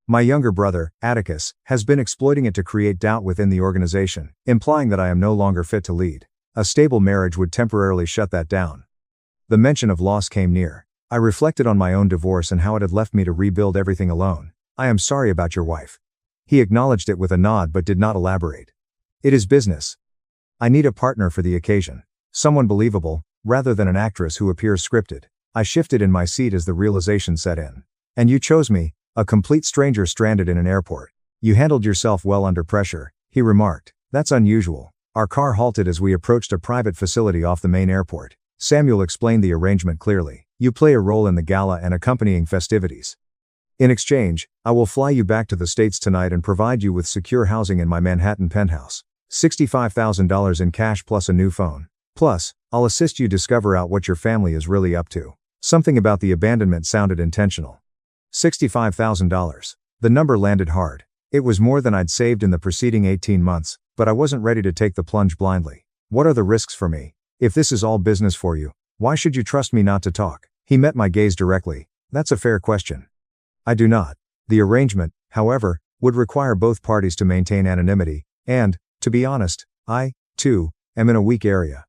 My younger brother, Atticus, has been exploiting it to create doubt within the organization, implying that I am no longer fit to lead. A stable marriage would temporarily shut that down." The mention of loss came near. I reflected on my own divorce and how it had left me to rebuild everything alone. "I am sorry about your wife." He acknowledged it with a nod but did not elaborate. "It is business. I need a partner for the occasion. Someone believable, rather than an actress who appears scripted." I shifted in my seat as the realization set in. "And you chose me, a complete stranger stranded in an airport. You handled yourself well under pressure," he remarked. "That's unusual." Our car halted as we approached a private facility off the main airport. Samuel explained the arrangement clearly. "You play a role in the gala and accompanying festivities. In exchange, I will fly you back to the States tonight and provide you with secure housing in my Manhattan penthouse. $65,000 in cash plus a new phone. Plus, I'll assist you discover out what your family is really up to." Something about the abandonment sounded intentional. $65,000. The number landed hard. It was more than I'd saved in the preceding 18 months, but I wasn't ready to take the plunge blindly. "What are the risks for me? If this is all business for you, why should you trust me not to talk?" He met my gaze directly. "That's a fair question. I do not. The arrangement, however, would require both parties to maintain anonymity, and, To be honest, I, too, am in a weak area.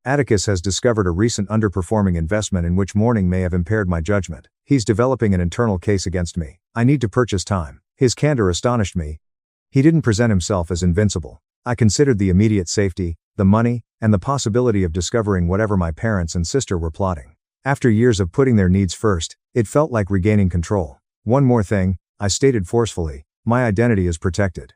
Atticus has discovered a recent underperforming investment in which morning may have impaired my judgment. He's developing an internal case against me. I need to purchase time. His candor astonished me. He didn't present himself as invincible. I considered the immediate safety, the money, and the possibility of discovering whatever my parents and sister were plotting. After years of putting their needs first, it felt like regaining control. One more thing, I stated forcefully, my identity is protected.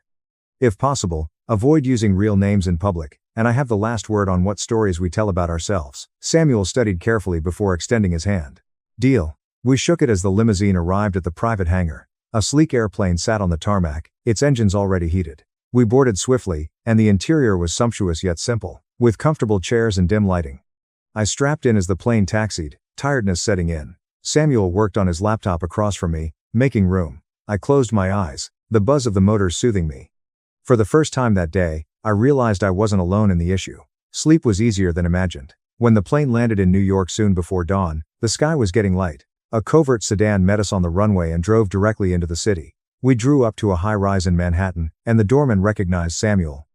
If possible, avoid using real names in public, and I have the last word on what stories we tell about ourselves. Samuel studied carefully before extending his hand. Deal. We shook it as the limousine arrived at the private hangar. A sleek airplane sat on the tarmac, its engines already heated. We boarded swiftly, and the interior was sumptuous yet simple, with comfortable chairs and dim lighting. I strapped in as the plane taxied, tiredness setting in. Samuel worked on his laptop across from me, making room. I closed my eyes, the buzz of the motors soothing me. For the first time that day, I realized I wasn't alone in the issue. Sleep was easier than imagined. When the plane landed in New York soon before dawn, the sky was getting light. A covert sedan met us on the runway and drove directly into the city. We drew up to a high-rise in Manhattan, and the doorman recognized Samuel.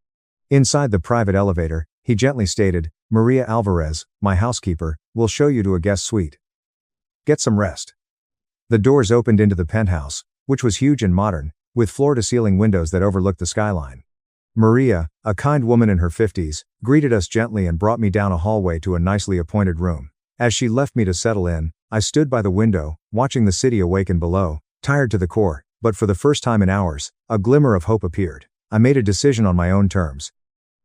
Inside the private elevator, he gently stated, "Maria Alvarez, my housekeeper, will show you to a guest suite. Get some rest." The doors opened into the penthouse, which was huge and modern, with floor-to-ceiling windows that overlooked the skyline. Maria, a kind woman in her 50s, greeted us gently and brought me down a hallway to a nicely appointed room. As she left me to settle in, I stood by the window, watching the city awaken below, tired to the core, but for the first time in hours, a glimmer of hope appeared. I made a decision on my own terms.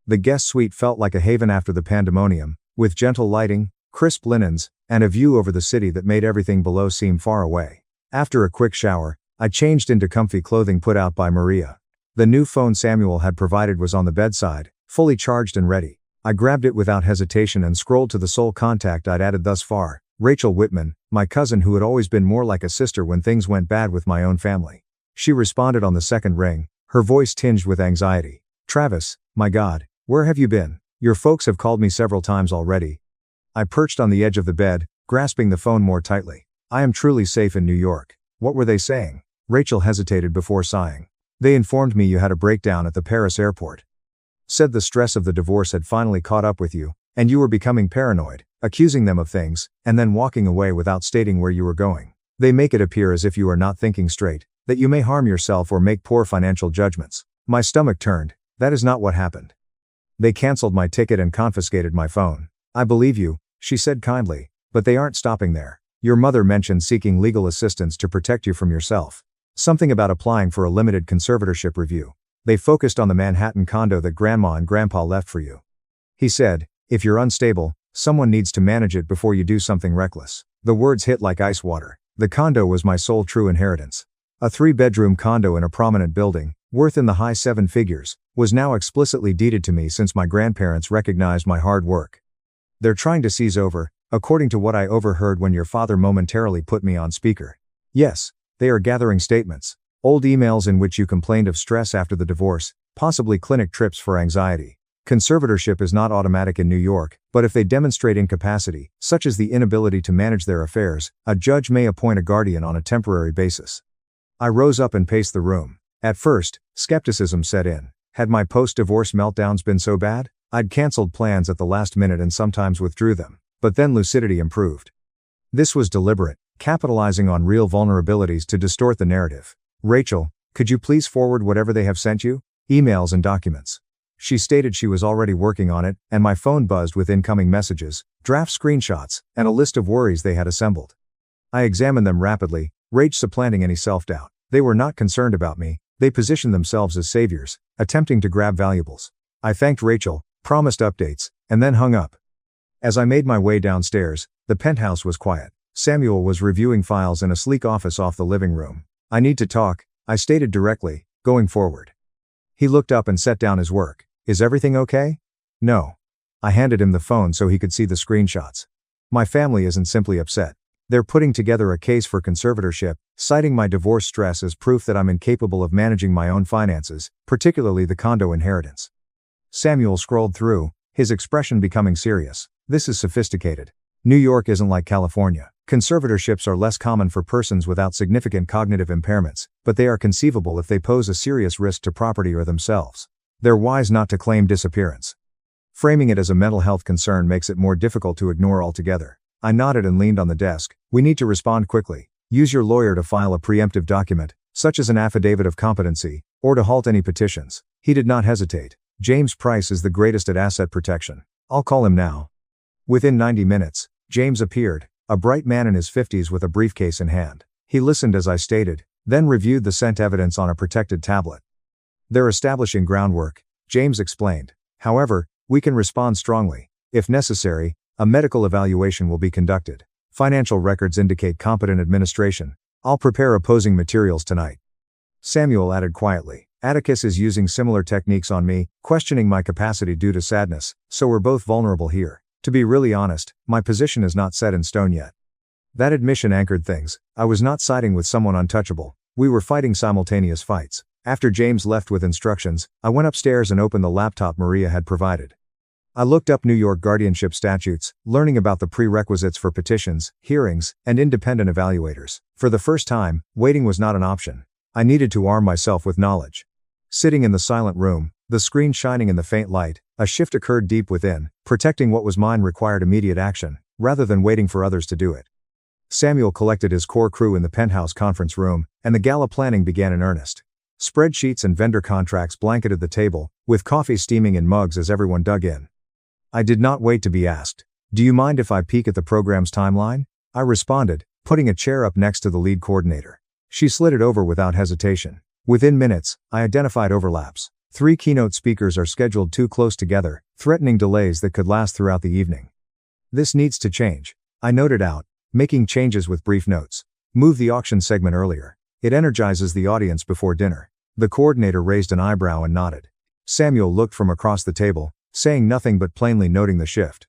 The guest suite felt like a haven after the pandemonium, with gentle lighting, crisp linens, and a view over the city that made everything below seem far away. After a quick shower, I changed into comfy clothing put out by Maria. The new phone Samuel had provided was on the bedside, fully charged and ready. I grabbed it without hesitation and scrolled to the sole contact I'd added thus far, Rachel Whitman, my cousin who had always been more like a sister when things went bad with my own family. She responded on the second ring, her voice tinged with anxiety. "Travis, my God, where have you been? Your folks have called me several times already." I perched on the edge of the bed, grasping the phone more tightly. "I am truly safe in New York. What were they saying?" Rachel hesitated before sighing. "They informed me you had a breakdown at the Paris airport. Said the stress of the divorce had finally caught up with you, and you were becoming paranoid, accusing them of things, and then walking away without stating where you were going. They make it appear as if you are not thinking straight, that you may harm yourself or make poor financial judgments." My stomach turned. That is not what happened. "They canceled my ticket and confiscated my phone." "I believe you," she said kindly, "but they aren't stopping there. Your mother mentioned seeking legal assistance to protect you from yourself. Something about applying for a limited conservatorship review. They focused on the Manhattan condo that Grandma and Grandpa left for you. He said, if you're unstable, someone needs to manage it before you do something reckless." The words hit like ice water. The condo was my sole true inheritance. A 3-bedroom condo in a prominent building, worth in the high 7 figures, was now explicitly deeded to me since my grandparents recognized my hard work. "They're trying to seize over, according to what I overheard when your father momentarily put me on speaker." "Yes. They are gathering statements. Old emails in which you complained of stress after the divorce, possibly clinic trips for anxiety. Conservatorship is not automatic in New York, but if they demonstrate incapacity, such as the inability to manage their affairs, a judge may appoint a guardian on a temporary basis." I rose up and paced the room. At first, skepticism set in. Had my post-divorce meltdowns been so bad? I'd canceled plans at the last minute and sometimes withdrew them. But then lucidity improved. This was deliberate, capitalizing on real vulnerabilities to distort the narrative. "Rachel, could you please forward whatever they have sent you? Emails and documents." She stated she was already working on it, and my phone buzzed with incoming messages, draft screenshots, and a list of worries they had assembled. I examined them rapidly, rage supplanting any self-doubt. They were not concerned about me, they positioned themselves as saviors, attempting to grab valuables. I thanked Rachel, promised updates, and then hung up. As I made my way downstairs, the penthouse was quiet. Samuel was reviewing files in a sleek office off the living room. "I need to talk," I stated directly, going forward. He looked up and set down his work. "Is everything okay?" "No." I handed him the phone so he could see the screenshots. "My family isn't simply upset. They're putting together a case for conservatorship, citing my divorce stress as proof that I'm incapable of managing my own finances, particularly the condo inheritance." Samuel scrolled through, his expression becoming serious. "This is sophisticated. New York isn't like California. Conservatorships are less common for persons without significant cognitive impairments, but they are conceivable if they pose a serious risk to property or themselves. They're wise not to claim disappearance. Framing it as a mental health concern makes it more difficult to ignore altogether. I nodded and leaned on the desk. We need to respond quickly. Use your lawyer to file a preemptive document, such as an affidavit of competency, or to halt any petitions. He did not hesitate. James Price is the greatest at asset protection. I'll call him now. Within 90 minutes, James appeared, a bright man in his 50s with a briefcase in hand. He listened as I stated, then reviewed the sent evidence on a protected tablet. They're establishing groundwork, James explained. However, we can respond strongly. If necessary, a medical evaluation will be conducted. Financial records indicate competent administration. I'll prepare opposing materials tonight. Samuel added quietly. Atticus is using similar techniques on me, questioning my capacity due to sadness, so we're both vulnerable here. To be really honest, my position is not set in stone yet. That admission anchored things. I was not siding with someone untouchable. We were fighting simultaneous fights. After James left with instructions, I went upstairs and opened the laptop Maria had provided. I looked up New York guardianship statutes, learning about the prerequisites for petitions, hearings, and independent evaluators. For the first time, waiting was not an option. I needed to arm myself with knowledge. Sitting in the silent room, the screen shining in the faint light, a shift occurred deep within. Protecting what was mine required immediate action, rather than waiting for others to do it. Samuel collected his core crew in the penthouse conference room, and the gala planning began in earnest. Spreadsheets and vendor contracts blanketed the table, with coffee steaming in mugs as everyone dug in. I did not wait to be asked. Do you mind if I peek at the program's timeline? I responded, putting a chair up next to the lead coordinator. She slid it over without hesitation. Within minutes, I identified overlaps. 3 keynote speakers are scheduled too close together, threatening delays that could last throughout the evening. This needs to change. I noted out, making changes with brief notes. Move the auction segment earlier. It energizes the audience before dinner. The coordinator raised an eyebrow and nodded. Samuel looked from across the table, saying nothing but plainly noting the shift.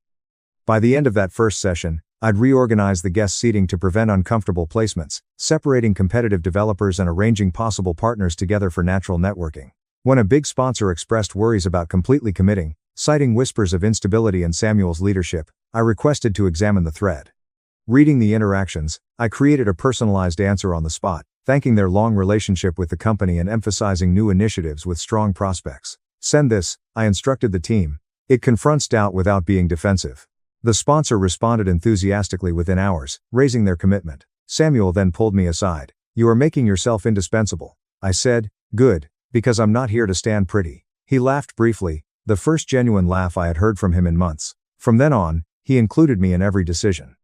By the end of that first session, I'd reorganized the guest seating to prevent uncomfortable placements, separating competitive developers and arranging possible partners together for natural networking. When a big sponsor expressed worries about completely committing, citing whispers of instability in Samuel's leadership, I requested to examine the thread. Reading the interactions, I created a personalized answer on the spot, thanking their long relationship with the company and emphasizing new initiatives with strong prospects. Send this, I instructed the team. It confronts doubt without being defensive. The sponsor responded enthusiastically within hours, raising their commitment. Samuel then pulled me aside. You are making yourself indispensable. I said, good, because I'm not here to stand pretty. He laughed briefly, the first genuine laugh I had heard from him in months. From then on, he included me in every decision.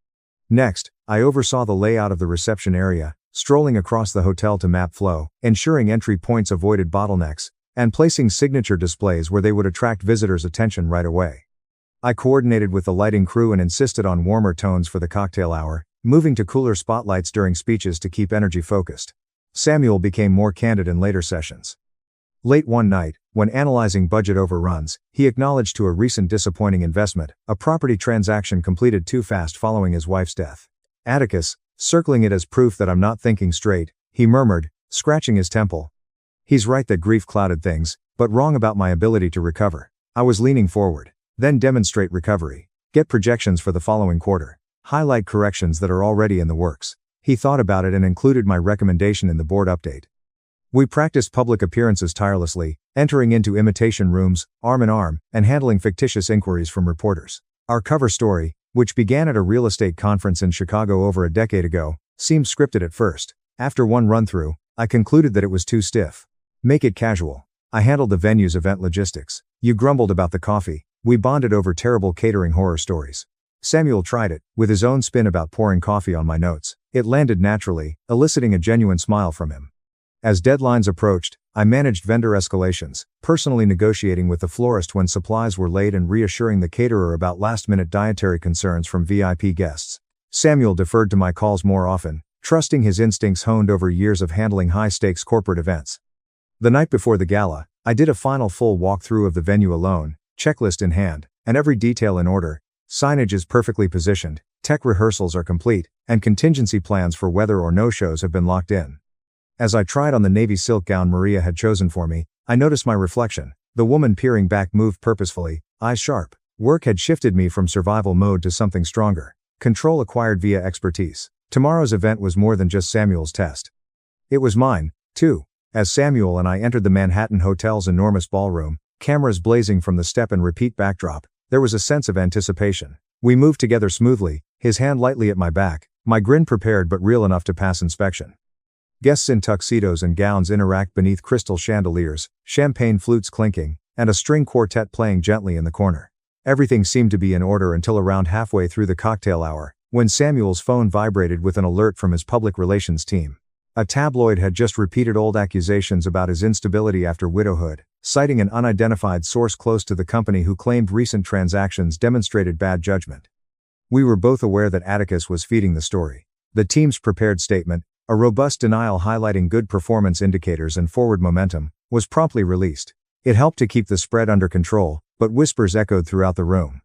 Next, I oversaw the layout of the reception area, strolling across the hotel to map flow, ensuring entry points avoided bottlenecks, and placing signature displays where they would attract visitors' attention right away. I coordinated with the lighting crew and insisted on warmer tones for the cocktail hour, moving to cooler spotlights during speeches to keep energy focused. Samuel became more candid in later sessions. Late one night, when analyzing budget overruns, he acknowledged to a recent disappointing investment, a property transaction completed too fast following his wife's death. Atticus, circling it as proof that I'm not thinking straight, he murmured, scratching his temple. He's right that grief clouded things, but wrong about my ability to recover. I was leaning forward. Then demonstrate recovery. Get projections for the following quarter. Highlight corrections that are already in the works. He thought about it and included my recommendation in the board update. We practiced public appearances tirelessly, entering into imitation rooms, arm in arm, and handling fictitious inquiries from reporters. Our cover story, which began at a real estate conference in Chicago over a decade ago, seemed scripted at first. After one run-through, I concluded that it was too stiff. Make it casual. I handled the venue's event logistics. You grumbled about the coffee. We bonded over terrible catering horror stories. Samuel tried it, with his own spin about pouring coffee on my notes. It landed naturally, eliciting a genuine smile from him. As deadlines approached, I managed vendor escalations, personally negotiating with the florist when supplies were late and reassuring the caterer about last-minute dietary concerns from VIP guests. Samuel deferred to my calls more often, trusting his instincts honed over years of handling high-stakes corporate events. The night before the gala, I did a final full walkthrough of the venue alone, checklist in hand, and every detail in order. Signage is perfectly positioned, tech rehearsals are complete, and contingency plans for whether or no-shows have been locked in. As I tried on the navy silk gown Maria had chosen for me, I noticed my reflection. The woman peering back moved purposefully, eyes sharp. Work had shifted me from survival mode to something stronger. Control acquired via expertise. Tomorrow's event was more than just Samuel's test. It was mine, too. As Samuel and I entered the Manhattan Hotel's enormous ballroom, cameras blazing from the step and repeat backdrop. There was a sense of anticipation. We moved together smoothly, his hand lightly at my back, my grin prepared but real enough to pass inspection. Guests in tuxedos and gowns interact beneath crystal chandeliers, champagne flutes clinking, and a string quartet playing gently in the corner. Everything seemed to be in order until around halfway through the cocktail hour, when Samuel's phone vibrated with an alert from his public relations team. A tabloid had just repeated old accusations about his instability after widowhood, citing an unidentified source close to the company who claimed recent transactions demonstrated bad judgment. We were both aware that Atticus was feeding the story. The team's prepared statement, a robust denial highlighting good performance indicators and forward momentum, was promptly released. It helped to keep the spread under control, but whispers echoed throughout the room.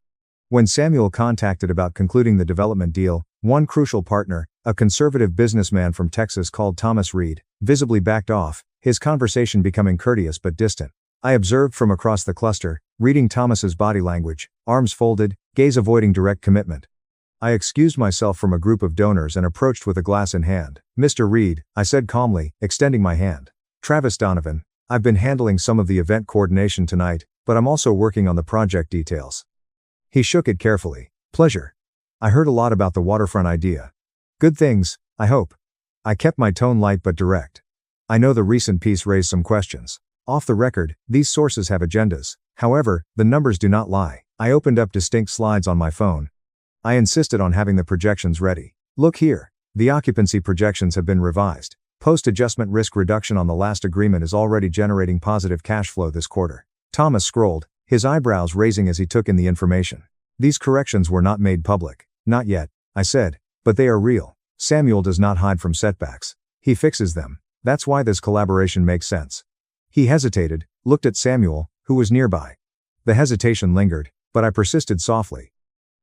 When Samuel contacted about concluding the development deal, one crucial partner, a conservative businessman from Texas called Thomas Reed, visibly backed off, his conversation becoming courteous but distant. I observed from across the cluster, reading Thomas's body language, arms folded, gaze avoiding direct commitment. I excused myself from a group of donors and approached with a glass in hand. "Mr. Reed," I said calmly, extending my hand. "Travis Donovan. I've been handling some of the event coordination tonight, but I'm also working on the project details." He shook it carefully. "Pleasure. I heard a lot about the waterfront idea. Good things, I hope." I kept my tone light but direct. "I know the recent piece raised some questions. Off the record, these sources have agendas. However, the numbers do not lie." I opened up distinct slides on my phone. I insisted on having the projections ready. "Look here. The occupancy projections have been revised. Post-adjustment risk reduction on the last agreement is already generating positive cash flow this quarter." Thomas scrolled, his eyebrows raising as he took in the information. "These corrections were not made public." "Not yet," I said, "but they are real. Samuel does not hide from setbacks. He fixes them. That's why this collaboration makes sense." He hesitated, looked at Samuel, who was nearby. The hesitation lingered, but I persisted softly.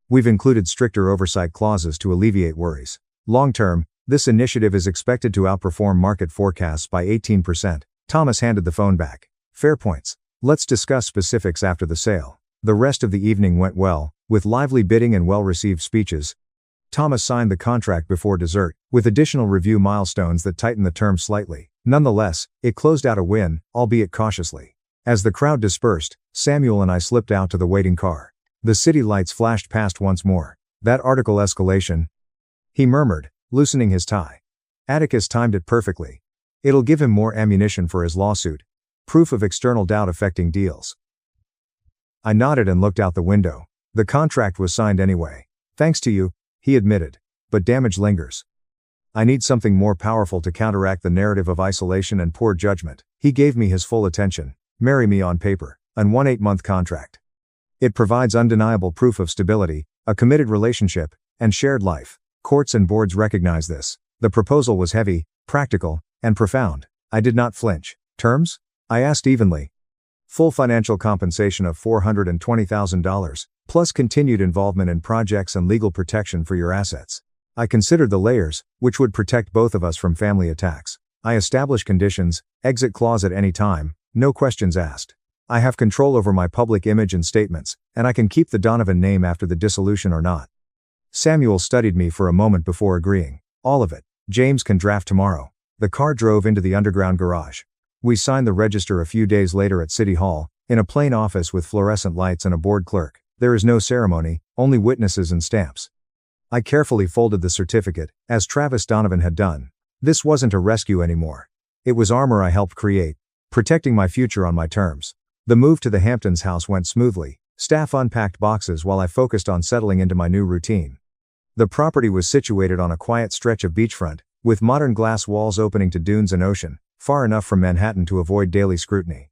"We've included stricter oversight clauses to alleviate worries. Long-term, this initiative is expected to outperform market forecasts by 18%. Thomas handed the phone back. "Fair points. Let's discuss specifics after the sale." The rest of the evening went well, with lively bidding and well-received speeches. Thomas signed the contract before dessert, with additional review milestones that tightened the terms slightly. Nonetheless, it closed out a win, albeit cautiously. As the crowd dispersed, Samuel and I slipped out to the waiting car. The city lights flashed past once more. "That article escalation," he murmured, loosening his tie. "Atticus timed it perfectly. It'll give him more ammunition for his lawsuit. Proof of external doubt affecting deals." I nodded and looked out the window. The contract was signed anyway. "Thanks to you," he admitted. "But damage lingers. I need something more powerful to counteract the narrative of isolation and poor judgment." He gave me his full attention. "Marry me on paper. An 8-month contract. It provides undeniable proof of stability, a committed relationship, and shared life. Courts and boards recognize this." The proposal was heavy, practical, and profound. I did not flinch. "Terms?" I asked evenly. "Full financial compensation of $420,000, plus continued involvement in projects and legal protection for your assets." I considered the layers, which would protect both of us from family attacks. I established conditions, exit clause at any time, no questions asked. I have control over my public image and statements, and I can keep the Donovan name after the dissolution or not. Samuel studied me for a moment before agreeing. "All of it. James can draft tomorrow." The car drove into the underground garage. We signed the register a few days later at City Hall, in a plain office with fluorescent lights and a board clerk. There is no ceremony, only witnesses and stamps. I carefully folded the certificate, as Travis Donovan had done. This wasn't a rescue anymore. It was armor I helped create, protecting my future on my terms. The move to the Hamptons house went smoothly. Staff unpacked boxes while I focused on settling into my new routine. The property was situated on a quiet stretch of beachfront, with modern glass walls opening to dunes and ocean, far enough from Manhattan to avoid daily scrutiny.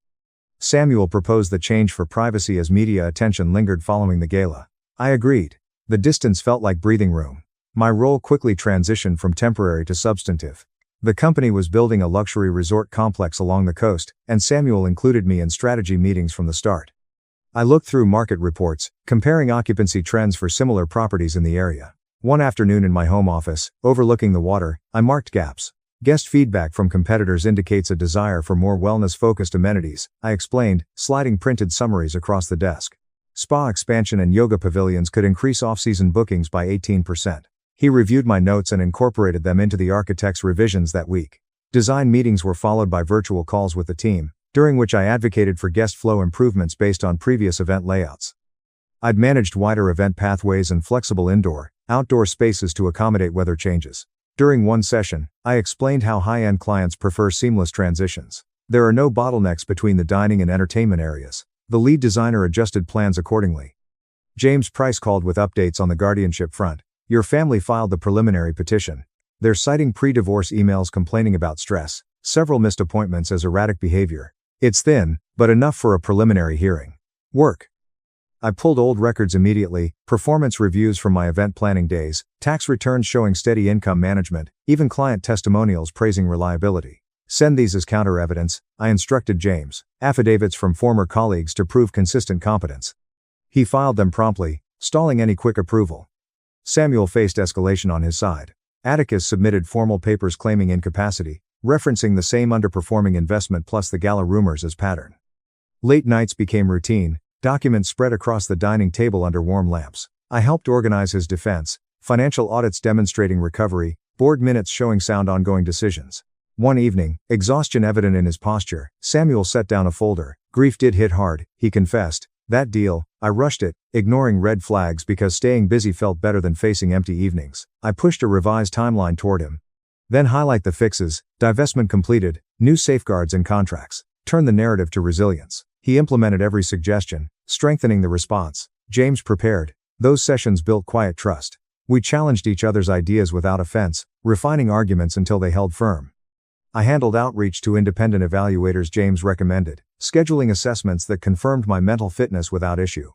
Samuel proposed the change for privacy as media attention lingered following the gala. I agreed. The distance felt like breathing room. My role quickly transitioned from temporary to substantive. The company was building a luxury resort complex along the coast, and Samuel included me in strategy meetings from the start. I looked through market reports, comparing occupancy trends for similar properties in the area. One afternoon in my home office, overlooking the water, I marked gaps. Guest feedback from competitors indicates a desire for more wellness-focused amenities, I explained, sliding printed summaries across the desk. Spa expansion and yoga pavilions could increase off-season bookings by 18%. He reviewed my notes and incorporated them into the architect's revisions that week. Design meetings were followed by virtual calls with the team, during which I advocated for guest flow improvements based on previous event layouts. I'd managed wider event pathways and flexible indoor-outdoor spaces to accommodate weather changes. During one session, I explained how high-end clients prefer seamless transitions. There are no bottlenecks between the dining and entertainment areas. The lead designer adjusted plans accordingly. James Price called with updates on the guardianship front. Your family filed the preliminary petition. They're citing pre-divorce emails complaining about stress, several missed appointments as erratic behavior. It's thin, but enough for a preliminary hearing. Work. I pulled old records immediately, performance reviews from my event planning days, tax returns showing steady income management, even client testimonials praising reliability. Send these as counter evidence, I instructed James, affidavits from former colleagues to prove consistent competence. He filed them promptly, stalling any quick approval. Samuel faced escalation on his side. Atticus submitted formal papers claiming incapacity, referencing the same underperforming investment plus the gala rumors as pattern. Late nights became routine, documents spread across the dining table under warm lamps. I helped organize his defense, financial audits demonstrating recovery, board minutes showing sound ongoing decisions. One evening, exhaustion evident in his posture, Samuel set down a folder. Grief did hit hard, he confessed. That deal, I rushed it, ignoring red flags because staying busy felt better than facing empty evenings. I pushed a revised timeline toward him. Then highlight the fixes, divestment completed, new safeguards and contracts. Turn the narrative to resilience. He implemented every suggestion, strengthening the response. James prepared. Those sessions built quiet trust. We challenged each other's ideas without offense, refining arguments until they held firm. I handled outreach to independent evaluators James recommended, scheduling assessments that confirmed my mental fitness without issue.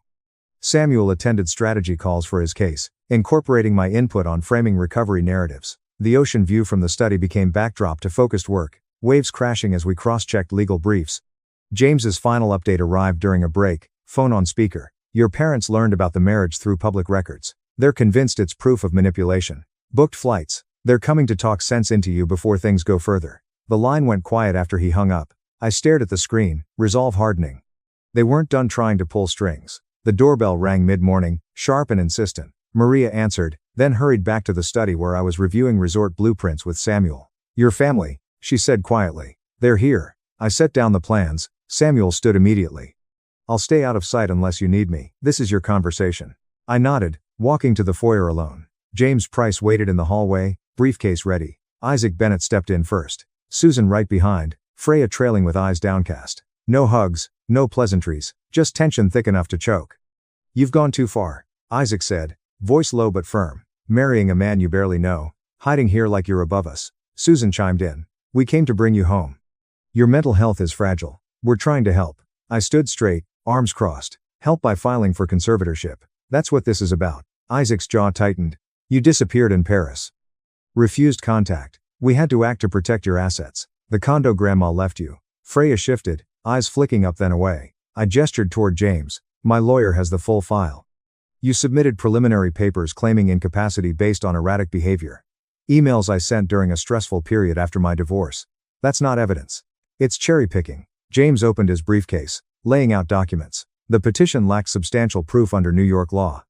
Samuel attended strategy calls for his case, incorporating my input on framing recovery narratives. The ocean view from the study became backdrop to focused work, waves crashing as we cross-checked legal briefs. James's final update arrived during a break, phone on speaker. Your parents learned about the marriage through public records. They're convinced it's proof of manipulation. Booked flights. They're coming to talk sense into you before things go further. The line went quiet after he hung up. I stared at the screen, resolve hardening. They weren't done trying to pull strings. The doorbell rang mid-morning, sharp and insistent. Maria answered, then hurried back to the study where I was reviewing resort blueprints with Samuel. Your family, she said quietly. They're here. I set down the plans. Samuel stood immediately. I'll stay out of sight unless you need me. This is your conversation. I nodded, walking to the foyer alone. James Price waited in the hallway, briefcase ready. Isaac Bennett stepped in first. Susan right behind, Freya trailing with eyes downcast. No hugs, no pleasantries, just tension thick enough to choke. You've gone too far, Isaac said, voice low but firm. Marrying a man you barely know, hiding here like you're above us. Susan chimed in. We came to bring you home. Your mental health is fragile. We're trying to help. I stood straight, arms crossed. Help by filing for conservatorship. That's what this is about. Isaac's jaw tightened. You disappeared in Paris. Refused contact. We had to act to protect your assets. The condo grandma left you. Freya shifted, eyes flicking up then away. I gestured toward James. My lawyer has the full file. You submitted preliminary papers claiming incapacity based on erratic behavior. Emails I sent during a stressful period after my divorce. That's not evidence. It's cherry picking. James opened his briefcase, laying out documents. The petition lacked substantial proof under New York law.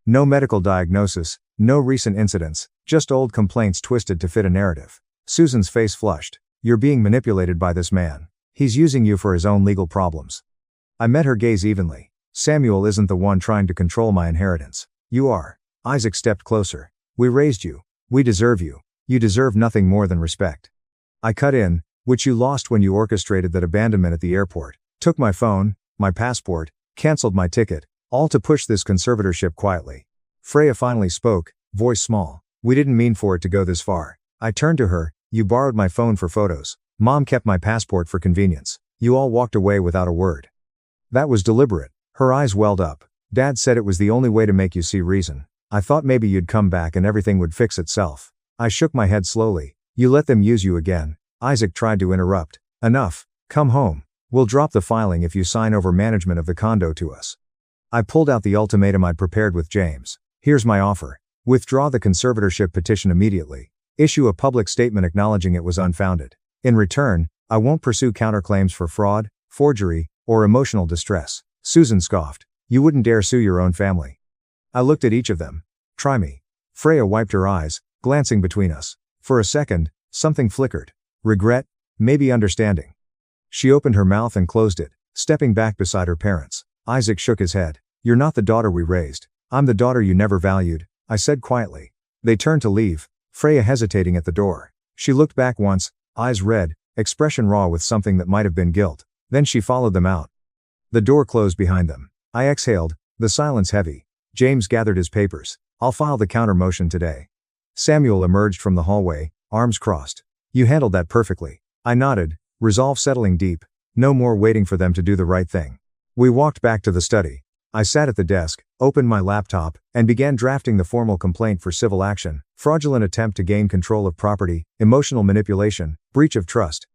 No medical diagnosis, no recent incidents, just old complaints twisted to fit a narrative. Susan's face flushed. You're being manipulated by this man. He's using you for his own legal problems. I met her gaze evenly. Samuel isn't the one trying to control my inheritance. You are. Isaac stepped closer. We raised you. We deserve you. You deserve nothing more than respect. I cut in, which you lost when you orchestrated that abandonment at the airport, took my phone, my passport, canceled my ticket, all to push this conservatorship quietly. Freya finally spoke, voice small. We didn't mean for it to go this far. I turned to her. You borrowed my phone for photos. Mom kept my passport for convenience. You all walked away without a word. That was deliberate. Her eyes welled up. Dad said it was the only way to make you see reason. I thought maybe you'd come back and everything would fix itself. I shook my head slowly. You let them use you again. Isaac tried to interrupt. Enough. Come home. We'll drop the filing if you sign over management of the condo to us. I pulled out the ultimatum I'd prepared with James. Here's my offer. Withdraw the conservatorship petition immediately. Issue a public statement acknowledging it was unfounded. In return, I won't pursue counterclaims for fraud, forgery, or emotional distress. Susan scoffed. You wouldn't dare sue your own family. I looked at each of them. Try me. Freya wiped her eyes, glancing between us. For a second, something flickered. Regret, maybe understanding. She opened her mouth and closed it, stepping back beside her parents. Isaac shook his head. "You're not the daughter we raised. I'm the daughter you never valued," I said quietly. They turned to leave, Freya hesitating at the door. She looked back once, eyes red, expression raw with something that might have been guilt. Then she followed them out. The door closed behind them. I exhaled, the silence heavy. James gathered his papers. "I'll file the counter motion today." Samuel emerged from the hallway, arms crossed. "You handled that perfectly." I nodded, resolve settling deep. No more waiting for them to do the right thing. We walked back to the study. I sat at the desk, opened my laptop, and began drafting the formal complaint for civil action: fraudulent attempt to gain control of property, emotional manipulation, breach of trust.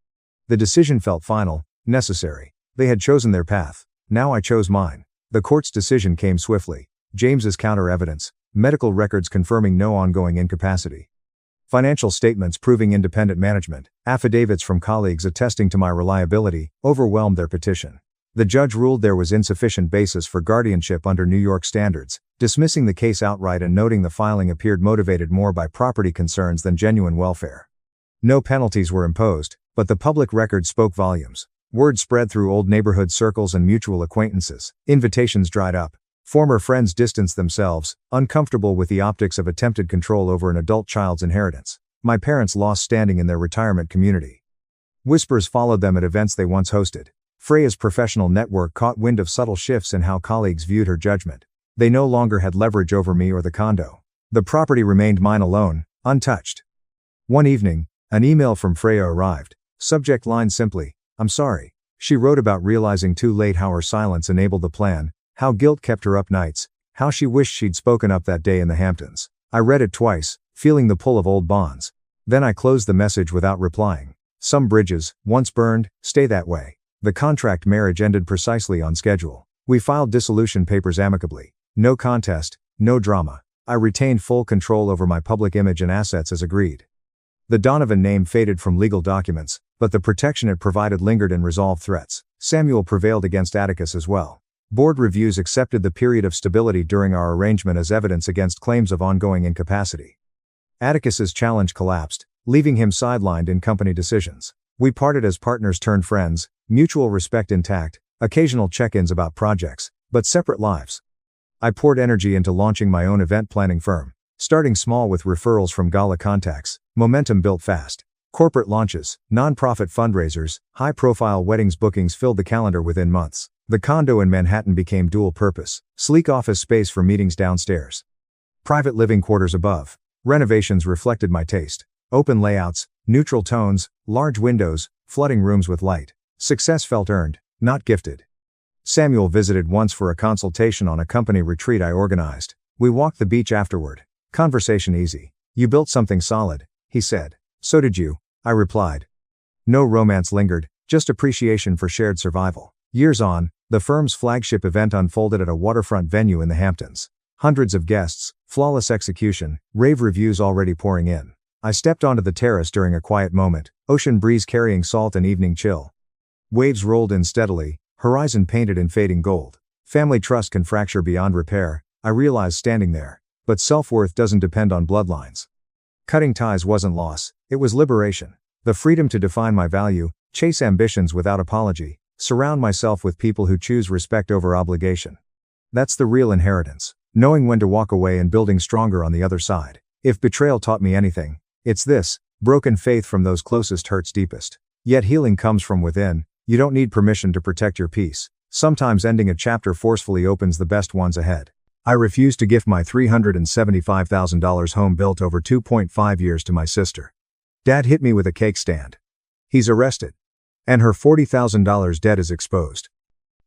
The decision felt final, necessary. They had chosen their path. Now I chose mine. The court's decision came swiftly. James's counter evidence, medical records confirming no ongoing incapacity, financial statements proving independent management, affidavits from colleagues attesting to my reliability, overwhelmed their petition. The judge ruled there was insufficient basis for guardianship under New York standards, dismissing the case outright and noting the filing appeared motivated more by property concerns than genuine welfare. No penalties were imposed, but the public record spoke volumes. Word spread through old neighborhood circles and mutual acquaintances. Invitations dried up. Former friends distanced themselves, uncomfortable with the optics of attempted control over an adult child's inheritance. My parents lost standing in their retirement community. Whispers followed them at events they once hosted. Freya's professional network caught wind of subtle shifts in how colleagues viewed her judgment. They no longer had leverage over me or the condo. The property remained mine alone, untouched. One evening, an email from Freya arrived. Subject line simply, "I'm sorry." She wrote about realizing too late how her silence enabled the plan, how guilt kept her up nights, how she wished she'd spoken up that day in the Hamptons. I read it twice, feeling the pull of old bonds. Then I closed the message without replying. Some bridges, once burned, stay that way. The contract marriage ended precisely on schedule. We filed dissolution papers amicably. No contest, no drama. I retained full control over my public image and assets as agreed. The Donovan name faded from legal documents, but the protection it provided lingered in resolved threats. Samuel prevailed against Atticus as well. Board reviews accepted the period of stability during our arrangement as evidence against claims of ongoing incapacity. Atticus's challenge collapsed, leaving him sidelined in company decisions. We parted as partners turned friends, mutual respect intact, occasional check-ins about projects, but separate lives. I poured energy into launching my own event planning firm. Starting small with referrals from gala contacts, momentum built fast. Corporate launches, non-profit fundraisers, high-profile weddings bookings filled the calendar within months. The condo in Manhattan became dual-purpose, sleek office space for meetings downstairs, private living quarters above. Renovations reflected my taste. Open layouts, neutral tones, large windows, flooding rooms with light. Success felt earned, not gifted. Samuel visited once for a consultation on a company retreat I organized. We walked the beach afterward. Conversation easy. "You built something solid," he said. "So did you," I replied. No romance lingered, just appreciation for shared survival. Years on, the firm's flagship event unfolded at a waterfront venue in the Hamptons. Hundreds of guests, flawless execution, rave reviews already pouring in. I stepped onto the terrace during a quiet moment, ocean breeze carrying salt and evening chill. Waves rolled in steadily, horizon painted in fading gold. Family trust can fracture beyond repair, I realized standing there. But self-worth doesn't depend on bloodlines. Cutting ties wasn't loss, it was liberation. The freedom to define my value, chase ambitions without apology, surround myself with people who choose respect over obligation. That's the real inheritance, knowing when to walk away and building stronger on the other side. If betrayal taught me anything, it's this: broken faith from those closest hurts deepest. Yet healing comes from within. You don't need permission to protect your peace. Sometimes ending a chapter forcefully opens the best ones ahead. I refused to gift my $375,000 home built over 2.5 years to my sister. Dad hit me with a cake stand. He's arrested. And her $40,000 debt is exposed.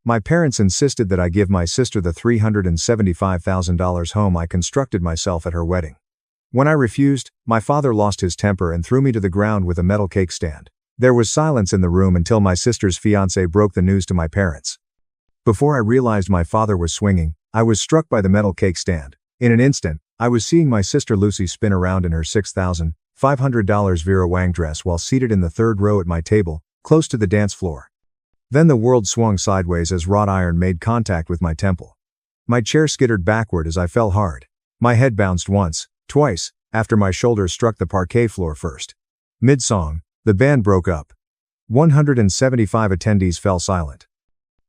My parents insisted that I give my sister the $375,000 home I constructed myself at her wedding. When I refused, my father lost his temper and threw me to the ground with a metal cake stand. There was silence in the room until my sister's fiancé broke the news to my parents. Before I realized my father was swinging, I was struck by the metal cake stand. In an instant, I was seeing my sister Lucy spin around in her $6,500 Vera Wang dress while seated in the third row at my table, close to the dance floor. Then the world swung sideways as wrought iron made contact with my temple. My chair skittered backward as I fell hard. My head bounced once, twice, after my shoulders struck the parquet floor first. Mid-song, the band broke up. 175 attendees fell silent.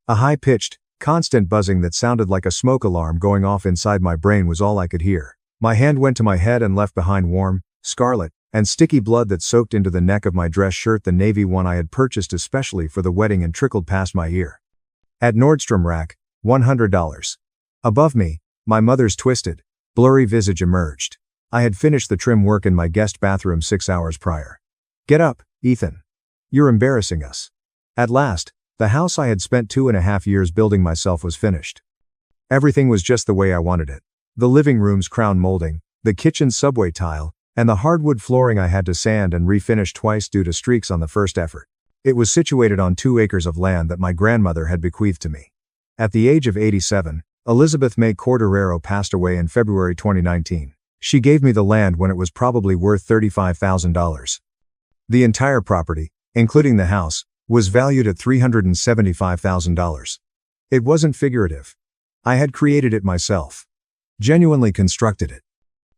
A high-pitched, constant buzzing that sounded like a smoke alarm going off inside my brain was all I could hear. My hand went to my head and left behind warm, scarlet, and sticky blood that soaked into the neck of my dress shirt, the navy one I had purchased especially for the wedding, and trickled past my ear. At Nordstrom rack, $100. Above me, my mother's twisted, blurry visage emerged. I had finished the trim work in my guest bathroom 6 hours prior. Get up, Ethan. You're embarrassing us. At last, the house I had spent 2.5 years building myself was finished. Everything was just the way I wanted it. The living room's crown molding, the kitchen's subway tile, and the hardwood flooring I had to sand and refinish twice due to streaks on the first effort. It was situated on 2 acres of land that my grandmother had bequeathed to me. At the age of 87, Elizabeth May Cordero passed away in February 2019. She gave me the land when it was probably worth $35,000. The entire property, including the house, was valued at $375,000. It wasn't figurative. I had created it myself. Genuinely constructed it.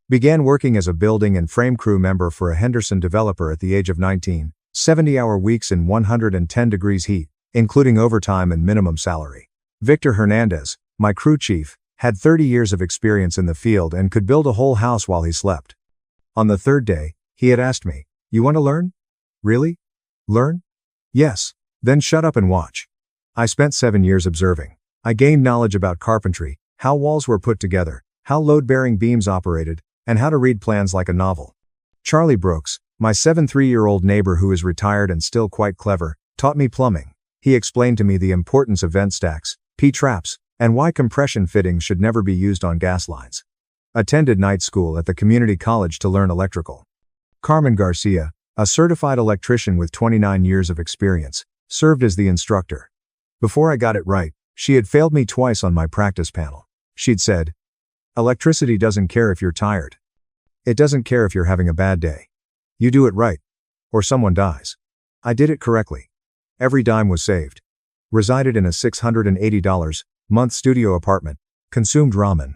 Began working as a building and frame crew member for a Henderson developer at the age of 19, 70-hour weeks in 110 degrees heat, including overtime and minimum salary. Victor Hernandez, my crew chief, had 30 years of experience in the field and could build a whole house while he slept. On the 3rd day, he had asked me, "You want to learn? Really? Learn? Yes. Then shut up and watch." I spent 7 years observing. I gained knowledge about carpentry, how walls were put together, how load-bearing beams operated, and how to read plans like a novel. Charlie Brooks, my 73-year-old neighbor who is retired and still quite clever, taught me plumbing. He explained to me the importance of vent stacks, P-traps, and why compression fittings should never be used on gas lines. Attended night school at the community college to learn electrical. Carmen Garcia, a certified electrician with 29 years of experience, served as the instructor. Before I got it right, she had failed me twice on my practice panel. She'd said, "Electricity doesn't care if you're tired. It doesn't care if you're having a bad day. You do it right, or someone dies." I did it correctly. Every dime was saved. Resided in a $680 month studio apartment, consumed ramen.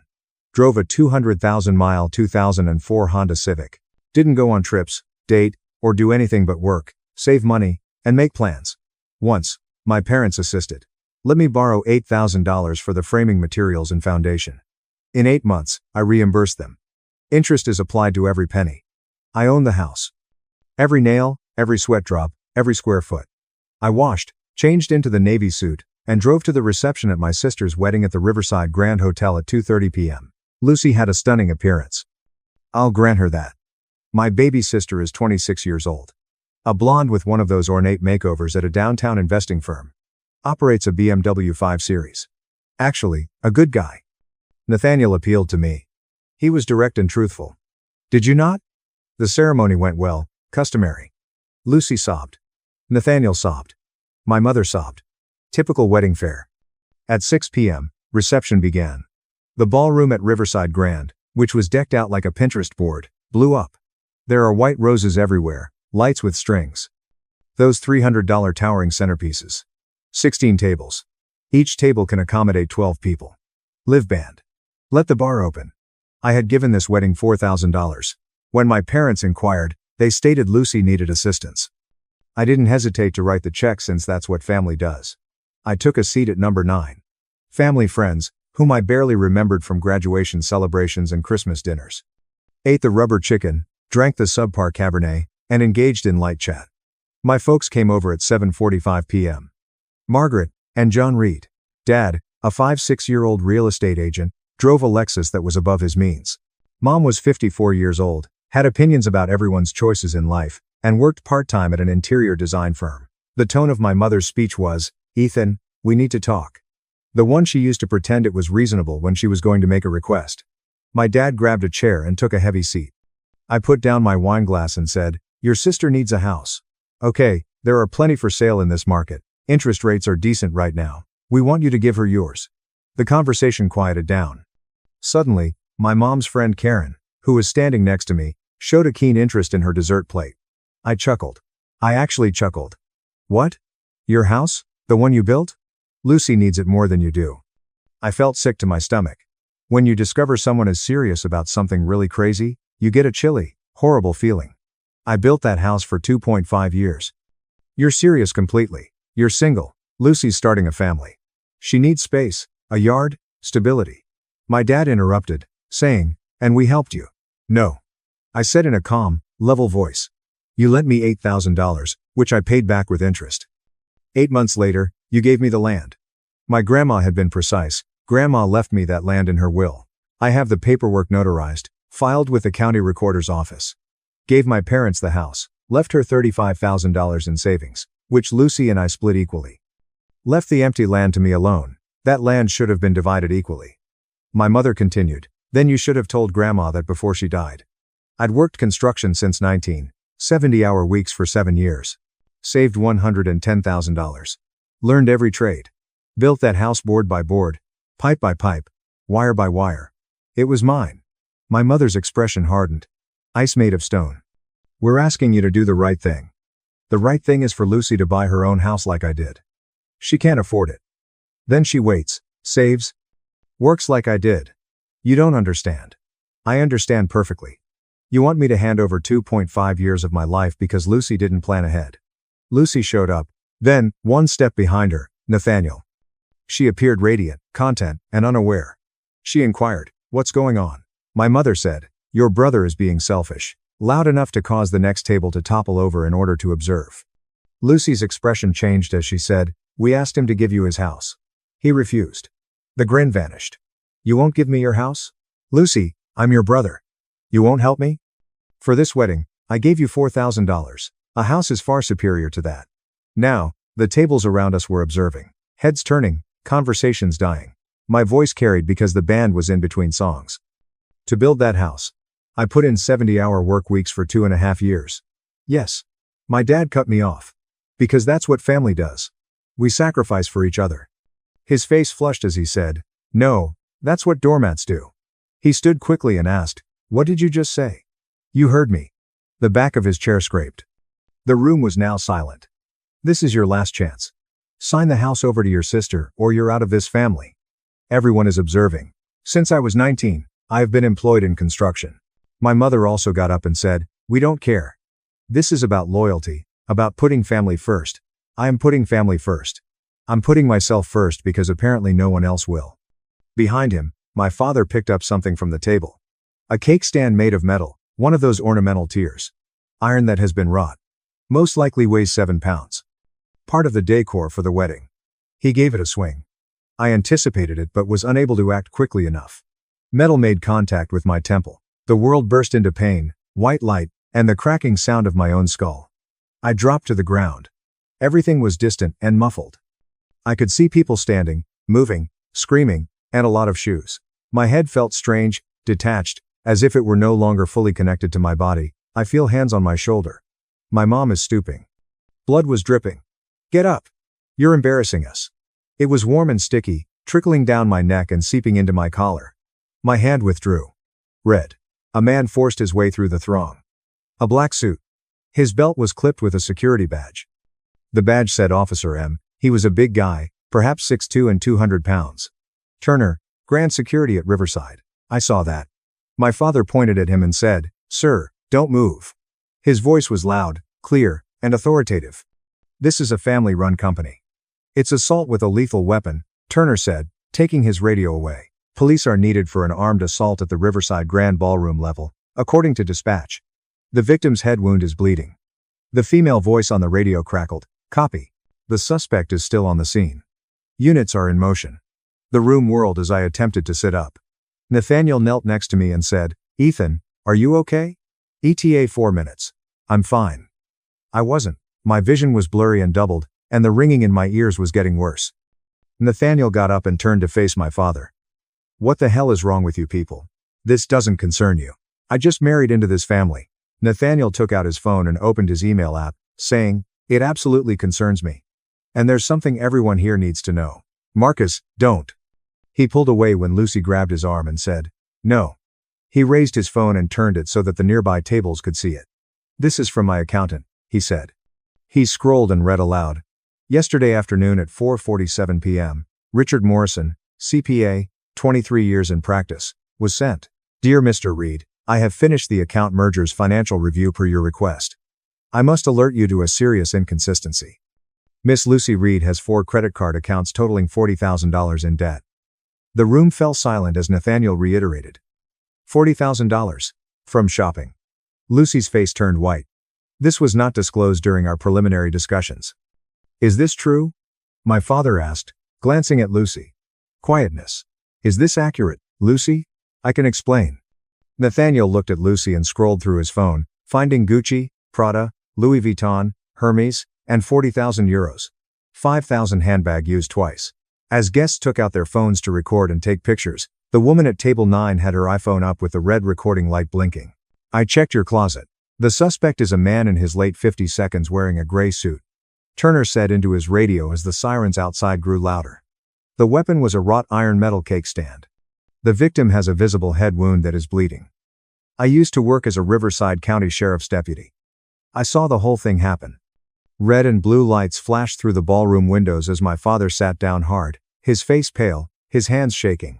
Drove a 200,000-mile 2004 Honda Civic. Didn't go on trips, date, or do anything but work, save money, and make plans. Once, my parents assisted. Let me borrow $8,000 for the framing materials and foundation. In 8 months, I reimbursed them. Interest is applied to every penny. I own the house. Every nail, every sweat drop, every square foot. I washed, changed into the Navy suit, and drove to the reception at my sister's wedding at the Riverside Grand Hotel at 2:30 p.m. Lucy had a stunning appearance. I'll grant her that. My baby sister is 26 years old. A blonde with one of those ornate makeovers at a downtown investing firm. Operates a BMW 5 Series. Actually, a good guy. Nathaniel appealed to me. He was direct and truthful. Did you not? The ceremony went well, customary. Lucy sobbed. Nathaniel sobbed. My mother sobbed. Typical wedding fare. At 6 p.m., reception began. The ballroom at Riverside Grand, which was decked out like a Pinterest board, blew up. There are white roses everywhere, lights with strings. Those $300 towering centerpieces. 16 tables. Each table can accommodate 12 people. Live band. Let the bar open. I had given this wedding $4,000. When my parents inquired, they stated Lucy needed assistance. I didn't hesitate to write the check since that's what family does. I took a seat at number 9. Family friends, whom I barely remembered from graduation celebrations and Christmas dinners. Ate the rubber chicken, drank the subpar Cabernet, and engaged in light chat. My folks came over at 7:45 p.m. Margaret and John Reed. Dad, a 56-year-old real estate agent, drove a Lexus that was above his means. Mom was 54 years old, had opinions about everyone's choices in life, and worked part-time at an interior design firm. The tone of my mother's speech was, "Ethan, we need to talk." The one she used to pretend it was reasonable when she was going to make a request. My dad grabbed a chair and took a heavy seat. I put down my wine glass and said, "Your sister needs a house. Okay, there are plenty for sale in this market. Interest rates are decent right now. We want you to give her yours." The conversation quieted down. Suddenly, my mom's friend Karen, who was standing next to me, showed a keen interest in her dessert plate. I chuckled. I actually chuckled. "What? Your house? The one you built? Lucy needs it more than you do." I felt sick to my stomach. When you discover someone is serious about something really crazy, you get a chilly, horrible feeling. I built that house for 2.5 years. You're serious completely. You're single. Lucy's starting a family. She needs space, a yard, stability. My dad interrupted, saying, and we helped you. No. I said in a calm, level voice. You lent me $8,000, which I paid back with interest. 8 months later, you gave me the land. My grandma had been precise. Grandma left me that land in her will. I have the paperwork notarized, filed with the county recorder's office. Gave my parents the house, left her $35,000 in savings, which Lucy and I split equally. Left the empty land to me alone. That land should have been divided equally. My mother continued, then you should have told Grandma that before she died. I'd worked construction since 70-hour weeks for 7 years. Saved $110,000. Learned every trade. Built that house board by board, pipe by pipe, wire by wire. It was mine. My mother's expression hardened. Ice made of stone. We're asking you to do the right thing. The right thing is for Lucy to buy her own house like I did. She can't afford it. Then she waits, saves, works like I did. You don't understand. I understand perfectly. You want me to hand over 2.5 years of my life because Lucy didn't plan ahead. Lucy showed up. Then, one step behind her, Nathaniel. She appeared radiant, content, and unaware. She inquired, what's going on? My mother said, your brother is being selfish. Loud enough to cause the next table to topple over in order to observe. Lucy's expression changed as she said, we asked him to give you his house. He refused. The grin vanished. You won't give me your house? Lucy, I'm your brother. You won't help me? For this wedding, I gave you $4,000. A house is far superior to that. Now, the tables around us were observing. Heads turning, conversations dying. My voice carried because the band was in between songs. To build that house, I put in 70-hour work weeks for 2.5 years. Yes. My dad cut me off. Because that's what family does. We sacrifice for each other. His face flushed as he said, no, that's what doormats do. He stood quickly and asked, what did you just say? You heard me. The back of his chair scraped. The room was now silent. This is your last chance. Sign the house over to your sister or you're out of this family. Everyone is observing. Since I was 19, I have been employed in construction. My mother also got up and said, we don't care. This is about loyalty, about putting family first. I am putting family first. I'm putting myself first because apparently no one else will. Behind him, my father picked up something from the table. A cake stand made of metal, one of those ornamental tiers. Iron that has been wrought. Most likely weighs 7 pounds. Part of the decor for the wedding. He gave it a swing. I anticipated it but was unable to act quickly enough. Metal made contact with my temple. The world burst into pain, white light, and the cracking sound of my own skull. I dropped to the ground. Everything was distant and muffled. I could see people standing, moving, screaming, and a lot of shoes. My head felt strange, detached, as if it were no longer fully connected to my body. I feel hands on my shoulder. My mom is stooping. Blood was dripping. Get up. You're embarrassing us. It was warm and sticky, trickling down my neck and seeping into my collar. My hand withdrew. Red. A man forced his way through the throng. A black suit. His belt was clipped with a security badge. The badge said Officer M. He was a big guy, perhaps 6'2" and 200 pounds. Turner, Grand Security at Riverside. I saw that. My father pointed at him and said, sir, don't move. His voice was loud, clear, and authoritative. This is a family-run company. It's assault with a lethal weapon, Turner said, taking his radio away. Police are needed for an armed assault at the Riverside Grand Ballroom level, according to dispatch. The victim's head wound is bleeding. The female voice on the radio crackled, copy. The suspect is still on the scene. Units are in motion. The room whirled as I attempted to sit up. Nathaniel knelt next to me and said, Ethan, are you okay? ETA 4 minutes. I'm fine. I wasn't. My vision was blurry and doubled, and the ringing in my ears was getting worse. Nathaniel got up and turned to face my father. What the hell is wrong with you people? This doesn't concern you. I just married into this family. Nathaniel took out his phone and opened his email app, saying, it absolutely concerns me. And there's something everyone here needs to know. Marcus, don't. He pulled away when Lucy grabbed his arm and said, no. He raised his phone and turned it so that the nearby tables could see it. This is from my accountant, he said. He scrolled and read aloud. Yesterday afternoon at 4:47 p.m., Richard Morrison, CPA, 23 years in practice, was sent. Dear Mr. Reed, I have finished the account merger's financial review per your request. I must alert you to a serious inconsistency. Miss Lucy Reed has 4 credit card accounts totaling $40,000 in debt. The room fell silent as Nathaniel reiterated. $40,000. From shopping. Lucy's face turned white. This was not disclosed during our preliminary discussions. Is this true? My father asked, glancing at Lucy. Quietness. Is this accurate, Lucy? I can explain. Nathaniel looked at Lucy and scrolled through his phone, finding Gucci, Prada, Louis Vuitton, Hermes, and €40,000. 5,000 handbag used twice. As guests took out their phones to record and take pictures, the woman at table 9 had her iPhone up with the red recording light blinking. I checked your closet. The suspect is a man in his late 50s wearing a gray suit. Turner said into his radio as the sirens outside grew louder. The weapon was a wrought iron metal cake stand. The victim has a visible head wound that is bleeding. I used to work as a Riverside County Sheriff's deputy. I saw the whole thing happen. Red and blue lights flashed through the ballroom windows as my father sat down hard, his face pale, his hands shaking.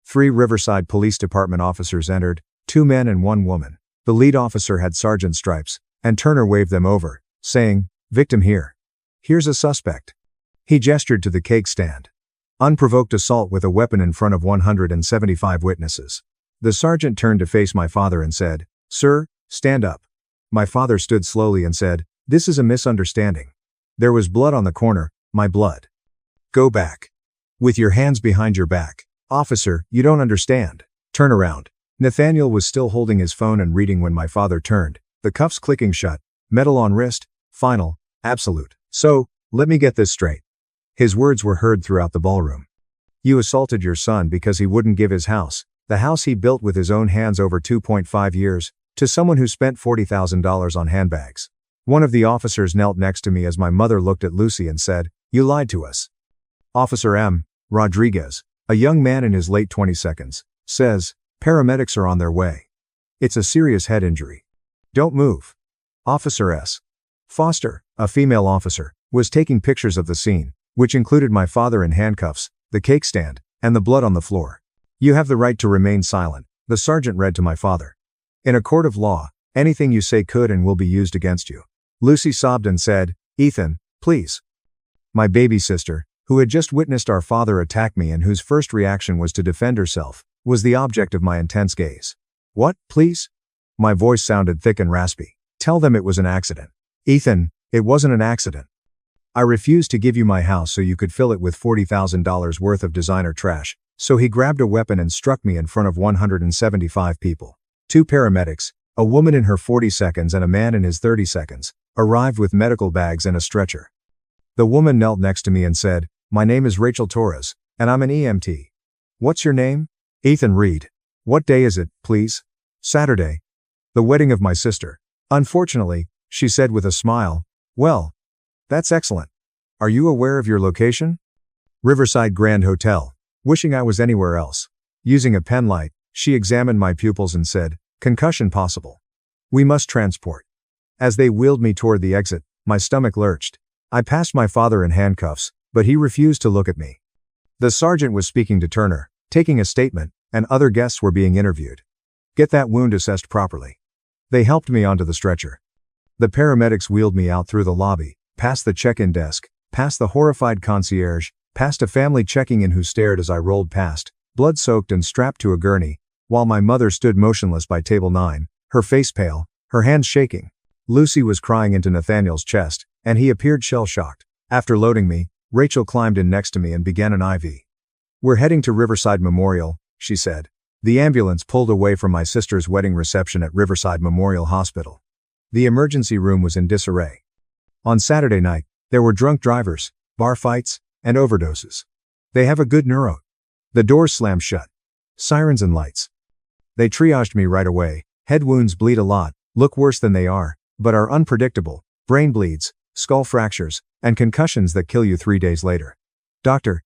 3 Riverside Police Department officers entered, 2 men and 1 woman. The lead officer had sergeant stripes, and Turner waved them over, saying, "Victim here. Here's a suspect." He gestured to the cake stand. Unprovoked assault with a weapon in front of 175 witnesses. The sergeant turned to face my father and said, "Sir, stand up." My father stood slowly and said, "This is a misunderstanding. There was blood on the corner, my blood." "Go back. With your hands behind your back. Officer, you don't understand. Turn around." Nathaniel was still holding his phone and reading when my father turned, the cuffs clicking shut, metal on wrist, final, absolute. "So, let me get this straight." His words were heard throughout the ballroom. "You assaulted your son because he wouldn't give his house, the house he built with his own hands over 2.5 years, to someone who spent $40,000 on handbags." One of the officers knelt next to me as my mother looked at Lucy and said, "You lied to us." Officer M. Rodriguez, a young man in his late 20s, says, "Paramedics are on their way. It's a serious head injury. Don't move." Officer S. Foster, a female officer, was taking pictures of the scene, which included my father in handcuffs, the cake stand, and the blood on the floor. "You have the right to remain silent," the sergeant read to my father. "In a court of law, anything you say could and will be used against you." Lucy sobbed and said, "Ethan, please." My baby sister, who had just witnessed our father attack me and whose first reaction was to defend herself, was the object of my intense gaze. "What, please?" My voice sounded thick and raspy. "Tell them it was an accident. Ethan, it wasn't an accident. I refused to give you my house so you could fill it with $40,000 worth of designer trash." So he grabbed a weapon and struck me in front of 175 people. 2 paramedics, a woman in her 40s and a man in his 30s, arrived with medical bags and a stretcher. The woman knelt next to me and said, "My name is Rachel Torres, and I'm an EMT. What's your name?" "Ethan Reed." "What day is it, please?" "Saturday. The wedding of my sister." "Unfortunately," she said with a smile. "Well, that's excellent. Are you aware of your location?" "Riverside Grand Hotel. Wishing I was anywhere else." Using a pen light, she examined my pupils and said, "Concussion possible. We must transport." As they wheeled me toward the exit, my stomach lurched. I passed my father in handcuffs, but he refused to look at me. The sergeant was speaking to Turner, taking a statement, and other guests were being interviewed. "Get that wound assessed properly." They helped me onto the stretcher. The paramedics wheeled me out through the lobby, past the check-in desk, past the horrified concierge, past a family checking in who stared as I rolled past, blood-soaked and strapped to a gurney, while my mother stood motionless by table 9, her face pale, her hands shaking. Lucy was crying into Nathaniel's chest, and he appeared shell-shocked. After loading me, Rachel climbed in next to me and began an IV. "We're heading to Riverside Memorial," she said. The ambulance pulled away from my sister's wedding reception at Riverside Memorial Hospital. The emergency room was in disarray. On Saturday night, there were drunk drivers, bar fights, and overdoses. They have a good neuro. The doors slammed shut. Sirens and lights. They triaged me right away. Head wounds bleed a lot, look worse than they are, but are unpredictable. Brain bleeds, skull fractures, and concussions that kill you 3 days later. Dr.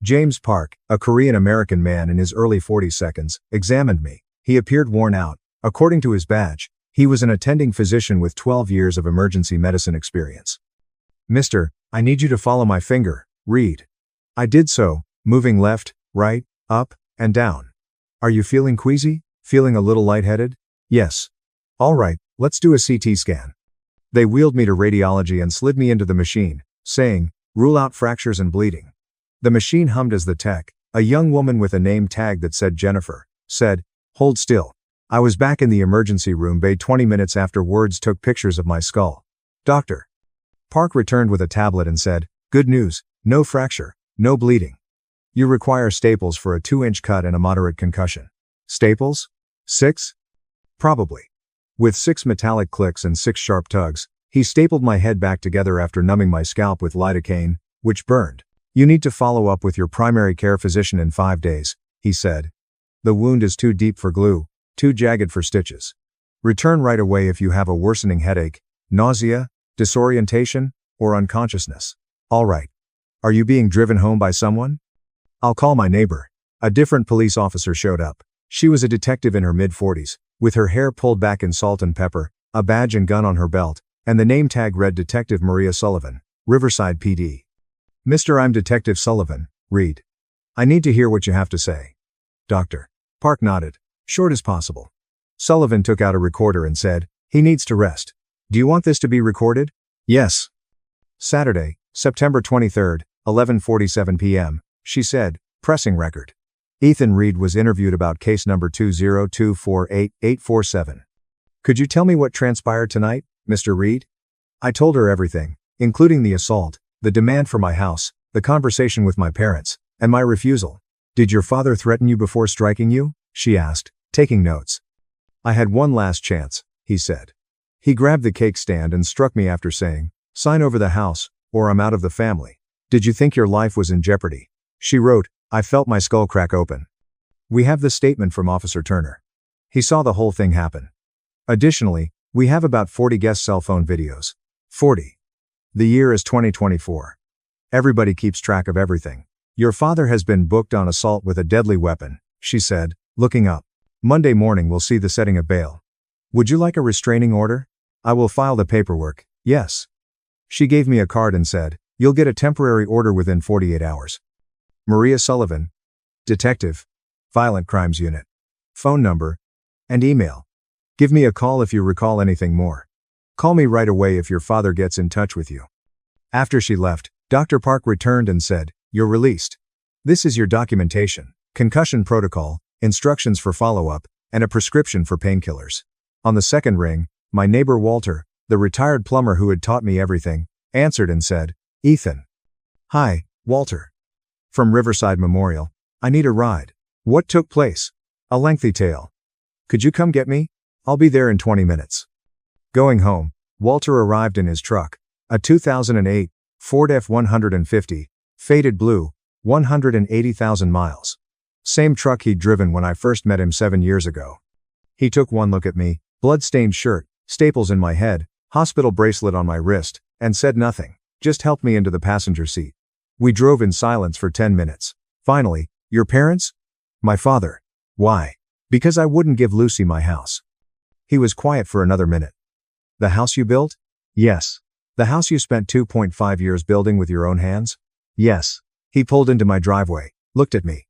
James Park, a Korean-American man in his early 40s, examined me. He appeared worn out. According to his badge, he was an attending physician with 12 years of emergency medicine experience. "Mister, I need you to follow my finger, Reed." I did so, moving left, right, up, and down. "Are you feeling queasy? Feeling a little lightheaded?" "Yes." "All right, let's do a CT scan." They wheeled me to radiology and slid me into the machine, saying, "Rule out fractures and bleeding." The machine hummed as the tech, a young woman with a name tag that said Jennifer, said, "Hold still." I was back in the emergency room bay 20 minutes after wards took pictures of my skull. Dr. Park returned with a tablet and said, "Good news, no fracture, no bleeding. You require staples for a 2-inch cut and a moderate concussion." Staples? 6? Probably. With 6 metallic clicks and 6 sharp tugs, he stapled my head back together after numbing my scalp with lidocaine, which burned. "You need to follow up with your primary care physician in 5 days, he said. "The wound is too deep for glue, too jagged for stitches. Return right away if you have a worsening headache, nausea, disorientation, or unconsciousness." "All right. Are you being driven home by someone?" "I'll call my neighbor." A different police officer showed up. She was a detective in her mid-40s, with her hair pulled back in salt and pepper, a badge and gun on her belt, and the name tag read Detective Maria Sullivan, Riverside PD. "Mr. I'm Detective Sullivan, read. I need to hear what you have to say." Dr. Park nodded. "Short as possible." Sullivan took out a recorder and said, "He needs to rest. Do you want this to be recorded?" "Yes." "Saturday, September 23, 11:47 p.m., she said, pressing record. Ethan Reed was interviewed about case number 202488847. "Could you tell me what transpired tonight, Mr. Reed?" I told her everything, including the assault, the demand for my house, the conversation with my parents, and my refusal. "Did your father threaten you before striking you?" she asked, taking notes. "I had one last chance," he said. "He grabbed the cake stand and struck me after saying, 'Sign over the house, or I'm out of the family.' Did you think your life was in jeopardy?" She wrote, "I felt my skull crack open." We have the statement from Officer Turner. He saw the whole thing happen. Additionally, we have about 40 guest cell phone videos. 40. The year is 2024. Everybody keeps track of everything. "Your father has been booked on assault with a deadly weapon," she said, looking up. "Monday morning we'll see the setting of bail. Would you like a restraining order?" "I will file the paperwork, yes." She gave me a card and said, "You'll get a temporary order within 48 hours. Maria Sullivan, Detective, Violent Crimes Unit. Phone number and email. Give me a call if you recall anything more. Call me right away if your father gets in touch with you." After she left, Dr. Park returned and said, "You're released. This is your documentation, concussion protocol, instructions for follow-up, and a prescription for painkillers." On the second ring, my neighbor Walter, the retired plumber who had taught me everything, answered and said, "Ethan." "Hi, Walter. From Riverside Memorial. I need a ride." "What took place?" "A lengthy tale. Could you come get me? I'll be there in 20 minutes. Going home, Walter arrived in his truck, a 2008 Ford F-150, faded blue, 180,000 miles. Same truck he'd driven when I first met him 7 years ago. He took one look at me, blood-stained shirt, staples in my head, hospital bracelet on my wrist, and said nothing, just helped me into the passenger seat. We drove in silence for 10 minutes. Finally, "Your parents?" "My father." "Why?" "Because I wouldn't give Lucy my house." He was quiet for another minute. "The house you built?" "Yes." "The house you spent 2.5 years building with your own hands?" "Yes." He pulled into my driveway, looked at me.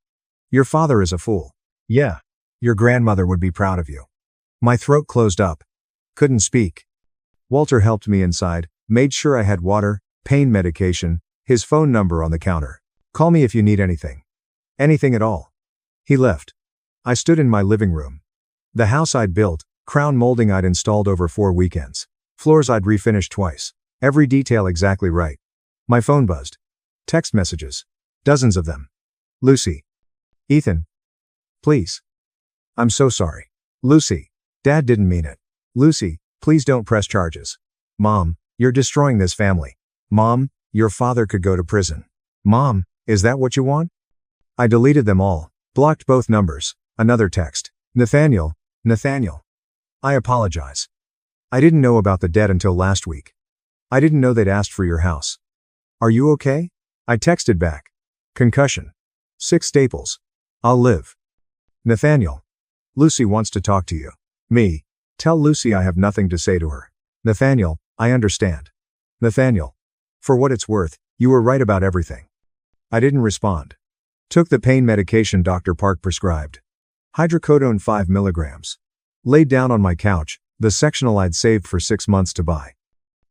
"Your father is a fool." "Yeah. Your grandmother would be proud of you." My throat closed up. Couldn't speak. Walter helped me inside, made sure I had water, pain medication, his phone number on the counter. "Call me if you need anything." "Anything at all." He left. I stood in my living room. The house I'd built, crown molding I'd installed over 4 weekends. Floors I'd refinished twice. Every detail exactly right. My phone buzzed. Text messages. Dozens of them. "Lucy. Ethan. Please. I'm so sorry. Lucy. Dad didn't mean it. Lucy, please don't press charges. Mom, you're destroying this family. Mom, your father could go to prison. Mom, is that what you want?" I deleted them all, blocked both numbers. Another text. Nathaniel. I apologize. I didn't know about the debt until last week. I didn't know they'd asked for your house. Are you okay? I texted back. Concussion. 6 staples. I'll live. Nathaniel. Lucy wants to talk to you. Me. Tell Lucy I have nothing to say to her. Nathaniel, I understand. Nathaniel. For what it's worth, you were right about everything. I didn't respond. Took the pain medication Dr. Park prescribed. Hydrocodone 5 milligrams. Laid down on my couch, the sectional I'd saved for 6 months to buy.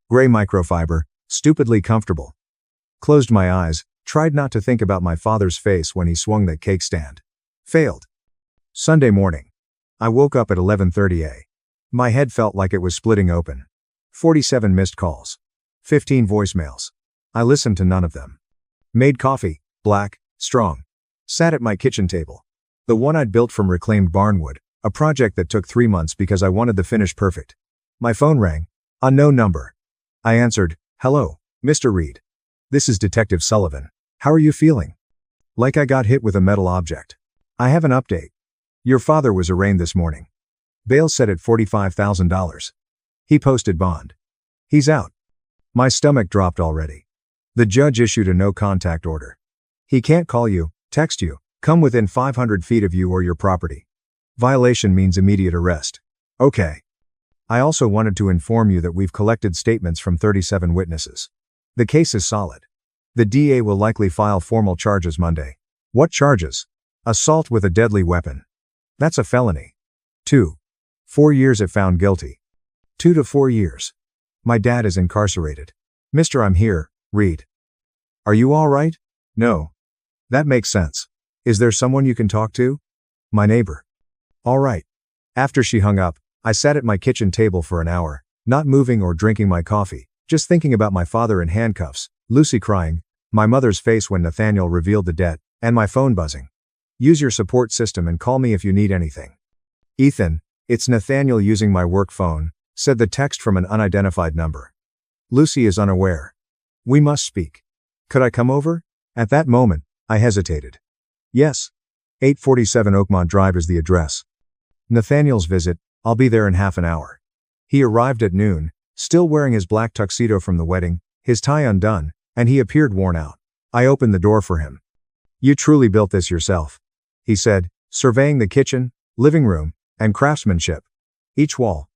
Gray microfiber, stupidly comfortable. Closed my eyes, tried not to think about my father's face when he swung that cake stand. Failed. Sunday morning. I woke up at 11:30 a.m. My head felt like it was splitting open. 47 missed calls. 15 voicemails. I listened to none of them. Made coffee, black, strong. Sat at my kitchen table. The one I'd built from reclaimed barnwood, a project that took 3 months because I wanted the finish perfect. My phone rang. Unknown number. I answered, "Hello, Mr. Reed. This is Detective Sullivan. How are you feeling?" Like I got hit with a metal object. "I have an update. Your father was arraigned this morning. Bail set at $45,000. He posted bond. He's out." My stomach dropped already. The judge issued a no-contact order. He can't call you, text you, come within 500 feet of you or your property. Violation means immediate arrest. Okay. I also wanted to inform you that we've collected statements from 37 witnesses. The case is solid. The DA will likely file formal charges Monday. What charges? Assault with a deadly weapon. That's a felony. 4 years if found guilty. 2 to 4 years. My dad is incarcerated. Mr. I'm here, Reed. Are you all right? No. That makes sense. Is there someone you can talk to? My neighbor. All right. After she hung up, I sat at my kitchen table for an hour, not moving or drinking my coffee, just thinking about my father in handcuffs, Lucy crying, my mother's face when Nathaniel revealed the debt, and my phone buzzing. Use your support system and call me if you need anything. Ethan, it's Nathaniel using my work phone, said the text from an unidentified number. Lucy is unaware. We must speak. Could I come over? At that moment, I hesitated. Yes. 847 Oakmont Drive is the address. Nathaniel's visit, I'll be there in half an hour. He arrived at noon, still wearing his black tuxedo from the wedding, his tie undone, and he appeared worn out. I opened the door for him. You truly built this yourself, he said, surveying the kitchen, living room, and craftsmanship. Each wall.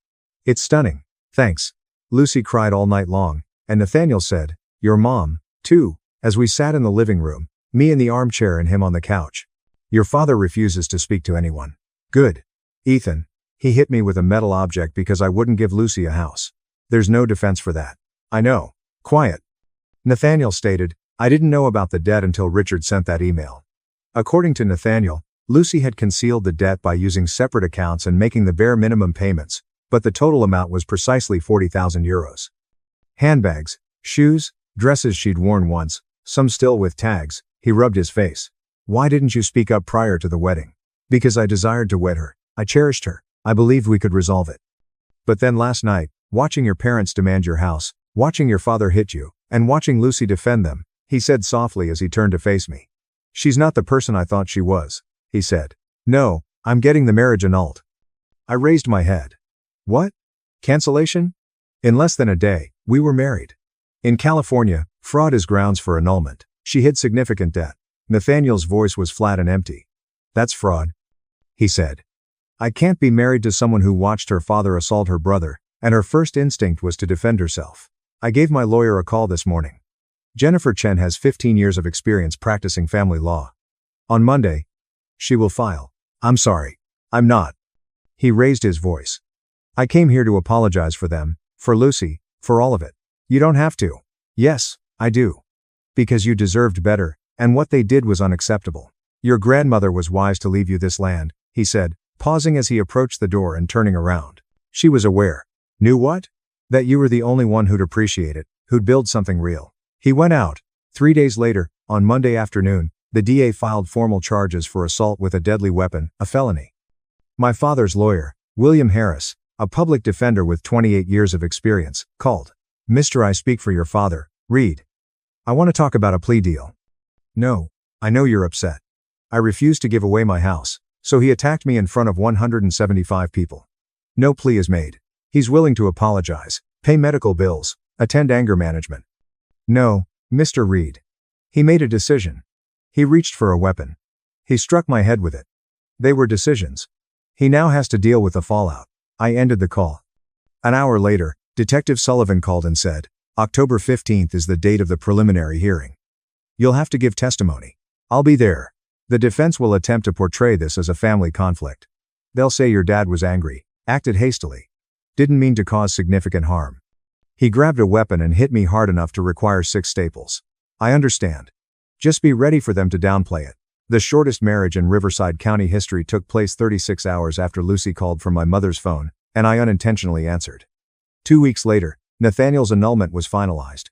It's stunning. Thanks. Lucy cried all night long, and Nathaniel said, your mom, too, as we sat in the living room, me in the armchair and him on the couch. Your father refuses to speak to anyone. Good. Ethan. He hit me with a metal object because I wouldn't give Lucy a house. There's no defense for that. I know. Quiet. Nathaniel stated, I didn't know about the debt until Richard sent that email. According to Nathaniel, Lucy had concealed the debt by using separate accounts and making the bare minimum payments, but the total amount was precisely 40,000 euros. Handbags, shoes, dresses she'd worn once, some still with tags. He rubbed his face. Why didn't you speak up prior to the wedding? Because I desired to wed her. I cherished her. I believed we could resolve it. But then last night, watching your parents demand your house, watching your father hit you, and watching Lucy defend them, he said softly as he turned to face me. She's not the person I thought she was, he said. No, I'm getting the marriage annulled. I raised my head. What? Cancellation? In less than a day, we were married. In California, fraud is grounds for annulment. She hid significant debt. Nathaniel's voice was flat and empty. That's fraud, he said. I can't be married to someone who watched her father assault her brother, and her first instinct was to defend herself. I gave my lawyer a call this morning. Jennifer Chen has 15 years of experience practicing family law. On Monday, she will file. I'm sorry. I'm not. He raised his voice. I came here to apologize for them, for Lucy, for all of it. You don't have to. Yes, I do. Because you deserved better, and what they did was unacceptable. Your grandmother was wise to leave you this land, he said, pausing as he approached the door and turning around. She was aware. Knew what? That you were the only one who'd appreciate it, who'd build something real. He went out. 3 days later, on Monday afternoon, the DA filed formal charges for assault with a deadly weapon, a felony. My father's lawyer, William Harris, a public defender with 28 years of experience, called. Mr. I speak for your father, Reed. I want to talk about a plea deal. No, I know you're upset. I refused to give away my house, so he attacked me in front of 175 people. No plea is made. He's willing to apologize, pay medical bills, attend anger management. No, Mr. Reed. He made a decision. He reached for a weapon. He struck my head with it. They were decisions. He now has to deal with the fallout. I ended the call. An hour later, Detective Sullivan called and said, October 15th is the date of the preliminary hearing. You'll have to give testimony. I'll be there. The defense will attempt to portray this as a family conflict. They'll say your dad was angry, acted hastily. Didn't mean to cause significant harm. He grabbed a weapon and hit me hard enough to require 6 staples. I understand. Just be ready for them to downplay it. The shortest marriage in Riverside County history took place 36 hours after Lucy called from my mother's phone, and I unintentionally answered. 2 weeks later, Nathaniel's annulment was finalized.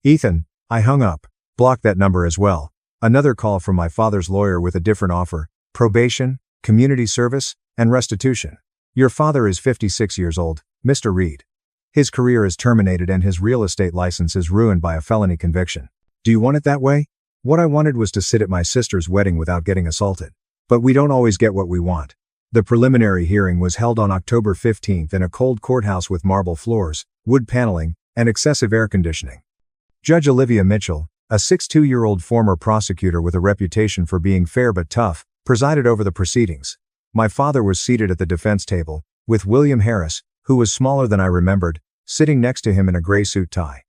Ethan, I hung up. Blocked that number as well. Another call from my father's lawyer with a different offer: probation, community service, and restitution. Your father is 56 years old, Mr. Reed. His career is terminated and his real estate license is ruined by a felony conviction. Do you want it that way? What I wanted was to sit at my sister's wedding without getting assaulted. But we don't always get what we want. The preliminary hearing was held on October 15th in a cold courthouse with marble floors, wood paneling, and excessive air conditioning. Judge Olivia Mitchell, a 62-year-old former prosecutor with a reputation for being fair but tough, presided over the proceedings. My father was seated at the defense table, with William Harris, who was smaller than I remembered, sitting next to him in a gray suit tie.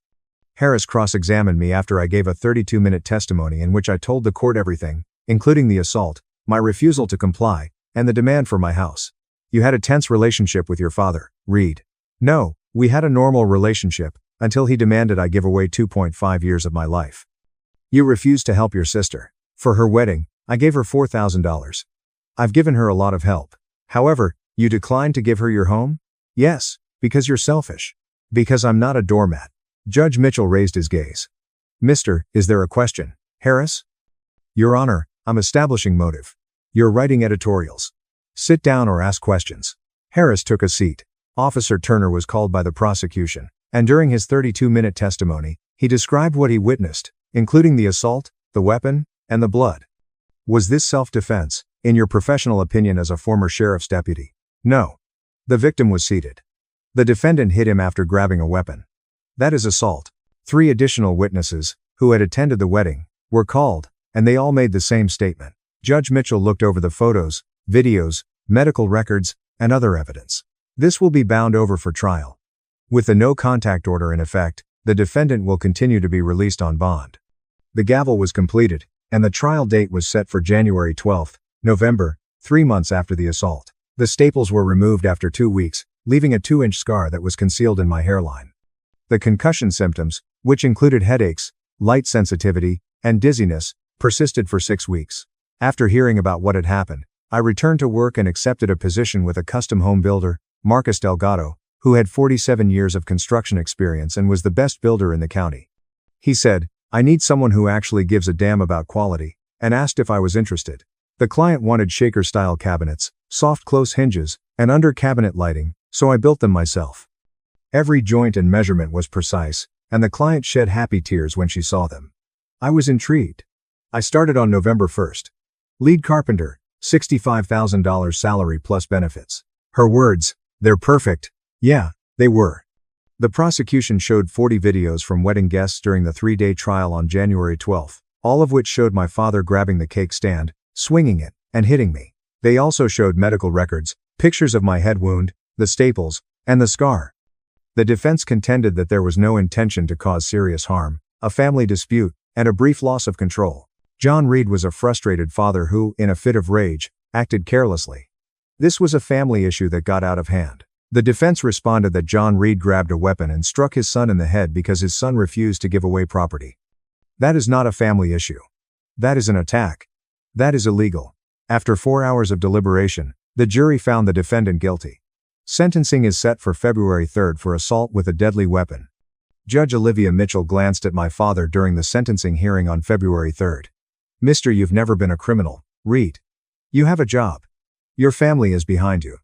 Harris cross-examined me after I gave a 32-minute testimony in which I told the court everything, including the assault, my refusal to comply, and the demand for my house. You had a tense relationship with your father, Reed. No, we had a normal relationship, until he demanded I give away 2.5 years of my life. You refused to help your sister. For her wedding, I gave her $4,000. I've given her a lot of help. However, you declined to give her your home? Yes, because you're selfish. Because I'm not a doormat. Judge Mitchell raised his gaze. Mister, is there a question? Harris? Your Honor, I'm establishing motive. You're writing editorials. Sit down or ask questions. Harris took a seat. Officer Turner was called by the prosecution, and during his 32-minute testimony, he described what he witnessed, including the assault, the weapon, and the blood. Was this self-defense, in your professional opinion as a former sheriff's deputy? No. The victim was seated. The defendant hit him after grabbing a weapon. That is assault. 3 additional witnesses, who had attended the wedding, were called, and they all made the same statement. Judge Mitchell looked over the photos, videos, medical records, and other evidence. This will be bound over for trial. With the no-contact order in effect, the defendant will continue to be released on bond. The gavel was completed, and the trial date was set for January 12, November, 3 months after the assault. The staples were removed after 2 weeks, leaving a 2-inch scar that was concealed in my hairline. The concussion symptoms, which included headaches, light sensitivity, and dizziness, persisted for 6 weeks. After hearing about what had happened, I returned to work and accepted a position with a custom home builder, Marcus Delgado, who had 47 years of construction experience and was the best builder in the county. He said, I need someone who actually gives a damn about quality, and asked if I was interested. The client wanted shaker-style cabinets, soft close hinges, and under-cabinet lighting, so I built them myself. Every joint and measurement was precise, and the client shed happy tears when she saw them. I was intrigued. I started on November 1st. Lead carpenter, $65,000 salary plus benefits. Her words, they're perfect. Yeah, they were. The prosecution showed 40 videos from wedding guests during the 3-day trial on January 12, all of which showed my father grabbing the cake stand, swinging it, and hitting me. They also showed medical records, pictures of my head wound, the staples, and the scar. The defense contended that there was no intention to cause serious harm, a family dispute, and a brief loss of control. John Reed was a frustrated father who, in a fit of rage, acted carelessly. This was a family issue that got out of hand. The defense responded that John Reed grabbed a weapon and struck his son in the head because his son refused to give away property. That is not a family issue. That is an attack. That is illegal. After 4 hours of deliberation, the jury found the defendant guilty. Sentencing is set for February 3rd for assault with a deadly weapon. Judge Olivia Mitchell glanced at my father during the sentencing hearing on February 3rd. Mister, you've never been a criminal, Reed. You have a job. Your family is behind you.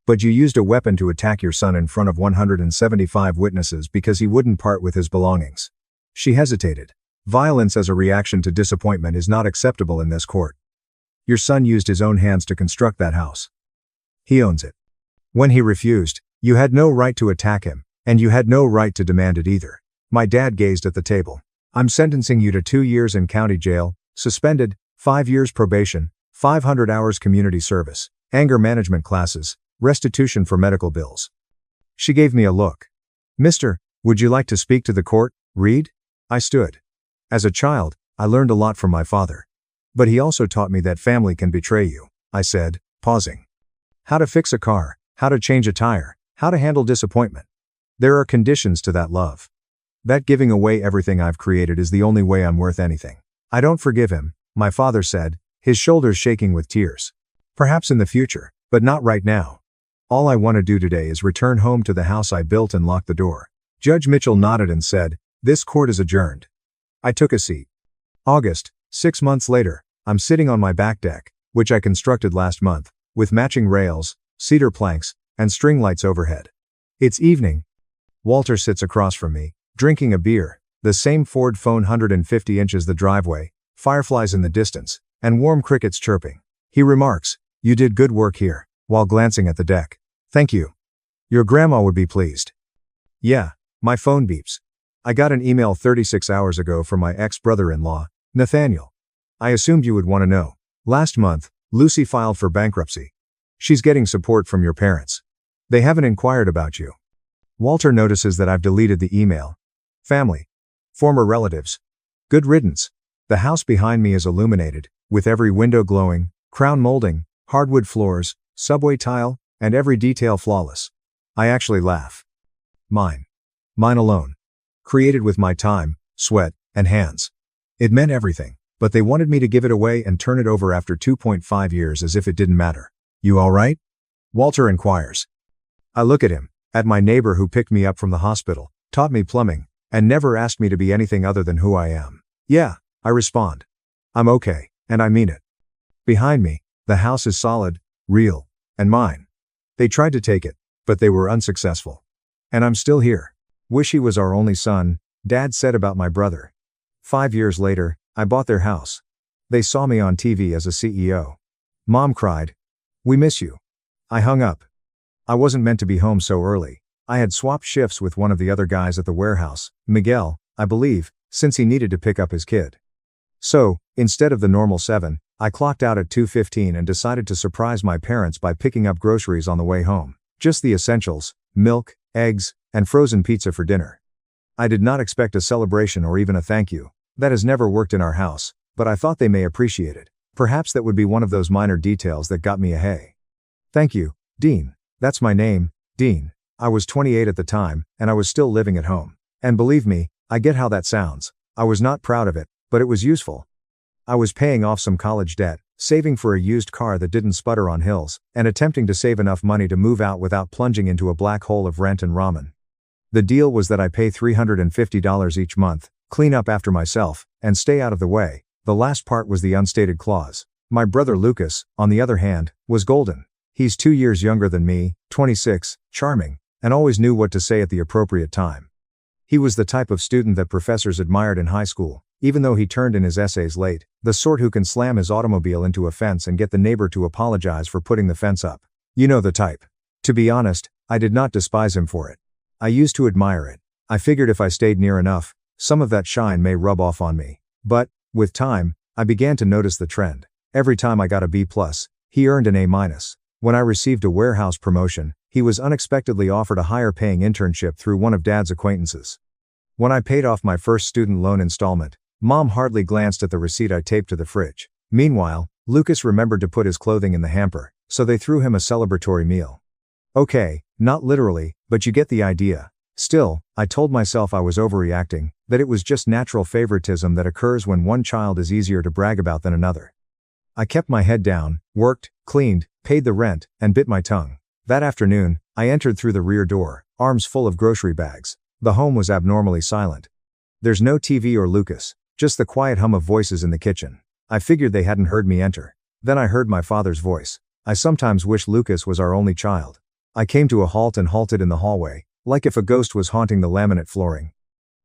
But you used a weapon to attack your son in front of 175 witnesses because he wouldn't part with his belongings. She hesitated. Violence as a reaction to disappointment is not acceptable in this court. Your son used his own hands to construct that house. He owns it. When he refused, you had no right to attack him, and you had no right to demand it either. My dad gazed at the table. I'm sentencing you to 2 years in county jail, suspended, 5 years probation, 500 hours community service, anger management classes, restitution for medical bills. She gave me a look. Mister, would you like to speak to the court, Reed? I stood. As a child, I learned a lot from my father. But he also taught me that family can betray you, I said, pausing. How to fix a car, how to change a tire, how to handle disappointment. There are conditions to that love. That giving away everything I've created is the only way I'm worth anything. I don't forgive him, my father said, his shoulders shaking with tears. Perhaps in the future, but not right now. All I want to do today is return home to the house I built and lock the door. Judge Mitchell nodded and said, "This court is adjourned." I took a seat. August, 6 months later, I'm sitting on my back deck, which I constructed last month, with matching rails, cedar planks, and string lights overhead. It's evening. Walter sits across from me, drinking a beer, the same Ford phone 150 inches the driveway, fireflies in the distance, and warm crickets chirping. He remarks, "You did good work here," while glancing at the deck. "Thank you. Your grandma would be pleased." Yeah, my phone beeps. I got an email 36 hours ago from my ex-brother-in-law, Nathaniel. I assumed you would want to know. Last month, Lucy filed for bankruptcy. She's getting support from your parents. They haven't inquired about you. Walter notices that I've deleted the email. Family. Former relatives. Good riddance. The house behind me is illuminated, with every window glowing, crown molding, hardwood floors, subway tile, and every detail flawless. I actually laugh. Mine. Mine alone. Created with my time, sweat, and hands. It meant everything, but they wanted me to give it away and turn it over after 2.5 years as if it didn't matter. "You all right?" Walter inquires. I look at him, at my neighbor who picked me up from the hospital, taught me plumbing, and never asked me to be anything other than who I am. "Yeah," I respond. "I'm okay, and I mean it." Behind me, the house is solid, real, and mine. They tried to take it, but they were unsuccessful. And I'm still here. "Wish he was our only son," Dad said about my brother. 5 years later, I bought their house. They saw me on TV as a CEO. Mom cried, "We miss you." I hung up. I wasn't meant to be home so early. I had swapped shifts with one of the other guys at the warehouse, Miguel, I believe, since he needed to pick up his kid. So, instead of the normal 7, I clocked out at 2:15 and decided to surprise my parents by picking up groceries on the way home. Just the essentials: milk, eggs, and frozen pizza for dinner. I did not expect a celebration or even a thank you. That has never worked in our house, but I thought they may appreciate it. Perhaps that would be one of those minor details that got me a hey. "Thank you, Dean." That's my name, Dean. I was 28 at the time, and I was still living at home. And believe me, I get how that sounds. I was not proud of it, but it was useful. I was paying off some college debt, saving for a used car that didn't sputter on hills, and attempting to save enough money to move out without plunging into a black hole of rent and ramen. The deal was that I pay $350 each month, clean up after myself, and stay out of the way. The last part was the unstated clause. My brother Lucas, on the other hand, was golden. He's 2 years younger than me, 26, charming, and always knew what to say at the appropriate time. He was the type of student that professors admired in high school, even though he turned in his essays late, the sort who can slam his automobile into a fence and get the neighbor to apologize for putting the fence up. You know the type. To be honest, I did not despise him for it. I used to admire it. I figured if I stayed near enough, some of that shine may rub off on me. But, with time, I began to notice the trend. Every time I got a B+, he earned an A-. When I received a warehouse promotion, he was unexpectedly offered a higher-paying internship through one of Dad's acquaintances. When I paid off my first student loan installment, Mom hardly glanced at the receipt I taped to the fridge. Meanwhile, Lucas remembered to put his clothing in the hamper, so they threw him a celebratory meal. Okay, not literally, but you get the idea. Still, I told myself I was overreacting, that it was just natural favoritism that occurs when one child is easier to brag about than another. I kept my head down, worked, cleaned, paid the rent, and bit my tongue. That afternoon, I entered through the rear door, arms full of grocery bags. The home was abnormally silent. There's no TV or Lucas, just the quiet hum of voices in the kitchen. I figured they hadn't heard me enter. Then I heard my father's voice. "I sometimes wish Lucas was our only child." I came to a halt and halted in the hallway, like if a ghost was haunting the laminate flooring.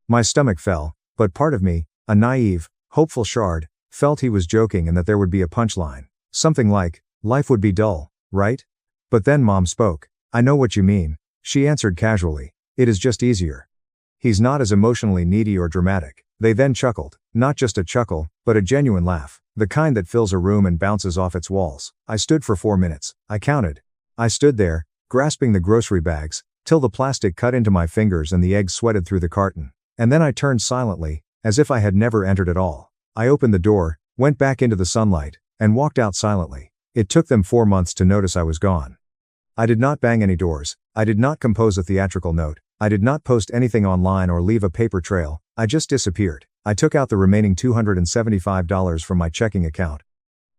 My stomach fell, but part of me, a naive, hopeful shard, felt he was joking and that there would be a punchline. Something like, "Life would be dull, right?" But then Mom spoke. "I know what you mean," she answered casually. "It is just easier. He's not as emotionally needy or dramatic." They then chuckled. Not just a chuckle, but a genuine laugh. The kind that fills a room and bounces off its walls. I stood for 4 minutes. I counted. I stood there, grasping the grocery bags, till the plastic cut into my fingers and the eggs sweated through the carton. And then I turned silently, as if I had never entered at all. I opened the door, went back into the sunlight, and walked out silently. It took them 4 months to notice I was gone. I did not bang any doors. I did not compose a theatrical note. I did not post anything online or leave a paper trail, I just disappeared. I took out the remaining $275 from my checking account.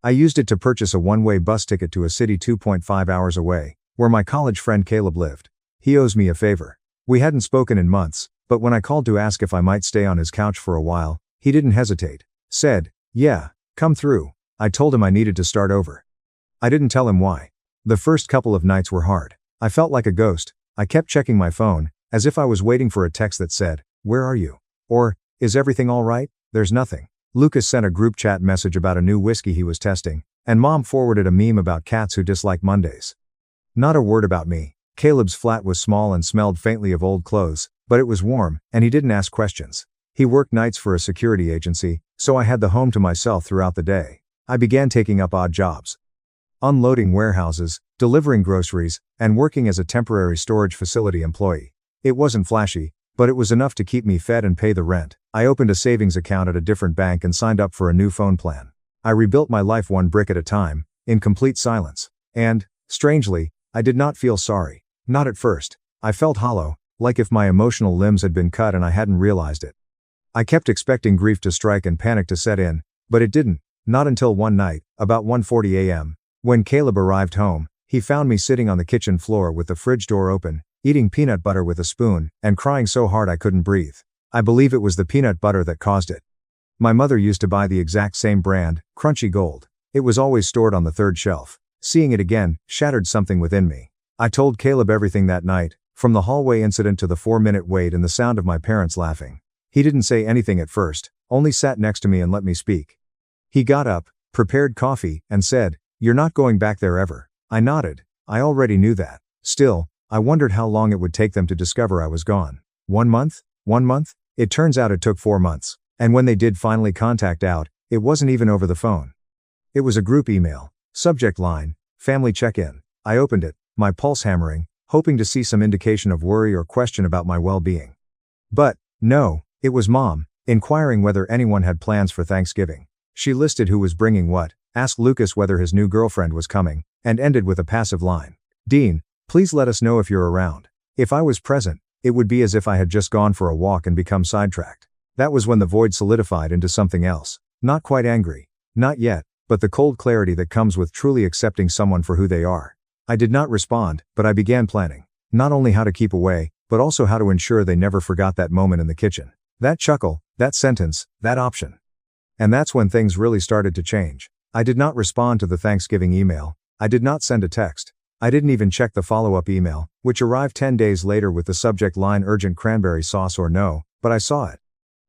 I used it to purchase a one-way bus ticket to a city 2.5 hours away, where my college friend Caleb lived. He owes me a favor. We hadn't spoken in months, but when I called to ask if I might stay on his couch for a while, he didn't hesitate. Said, "Yeah, come through." I told him I needed to start over. I didn't tell him why. The first couple of nights were hard. I felt like a ghost. I kept checking my phone, as if I was waiting for a text that said, "Where are you?" Or, "Is everything all right?" There's nothing. Lucas sent a group chat message about a new whiskey he was testing, and Mom forwarded a meme about cats who dislike Mondays. Not a word about me. Caleb's flat was small and smelled faintly of old clothes, but it was warm, and he didn't ask questions. He worked nights for a security agency, so I had the home to myself throughout the day. I began taking up odd jobs. Unloading warehouses, delivering groceries, and working as a temporary storage facility employee. It wasn't flashy, but it was enough to keep me fed and pay the rent. I opened a savings account at a different bank and signed up for a new phone plan. I rebuilt my life one brick at a time, in complete silence. And, strangely, I did not feel sorry. Not at first. I felt hollow, like if my emotional limbs had been cut and I hadn't realized it. I kept expecting grief to strike and panic to set in, but it didn't. Not until one night, about 1:40 a.m., when Caleb arrived home. He found me sitting on the kitchen floor with the fridge door open, eating peanut butter with a spoon, and crying so hard I couldn't breathe. I believe it was the peanut butter that caused it. My mother used to buy the exact same brand, Crunchy Gold. It was always stored on the third shelf. Seeing it again, shattered something within me. I told Caleb everything that night, from the hallway incident to the 4-minute wait and the sound of my parents laughing. He didn't say anything at first, only sat next to me and let me speak. He got up, prepared coffee, and said, "You're not going back there ever." I nodded. I already knew that. Still, I wondered how long it would take them to discover I was gone. 1 month? 1 month? It turns out it took 4 months. And when they did finally contact out, it wasn't even over the phone. It was a group email. Subject line, family check-in. I opened it, my pulse hammering, hoping to see some indication of worry or question about my well-being. But, no, it was Mom, inquiring whether anyone had plans for Thanksgiving. She listed who was bringing what, asked Lucas whether his new girlfriend was coming, and ended with a passive line. "Dean, please let us know if you're around." If I was present, it would be as if I had just gone for a walk and become sidetracked. That was when the void solidified into something else. Not quite angry. Not yet, but the cold clarity that comes with truly accepting someone for who they are. I did not respond, but I began planning. Not only how to keep away, but also how to ensure they never forgot that moment in the kitchen. That chuckle, that sentence, that option. And that's when things really started to change. I did not respond to the Thanksgiving email. I did not send a text. I didn't even check the follow-up email, which arrived 10 days later with the subject line urgent cranberry sauce or no, but I saw it.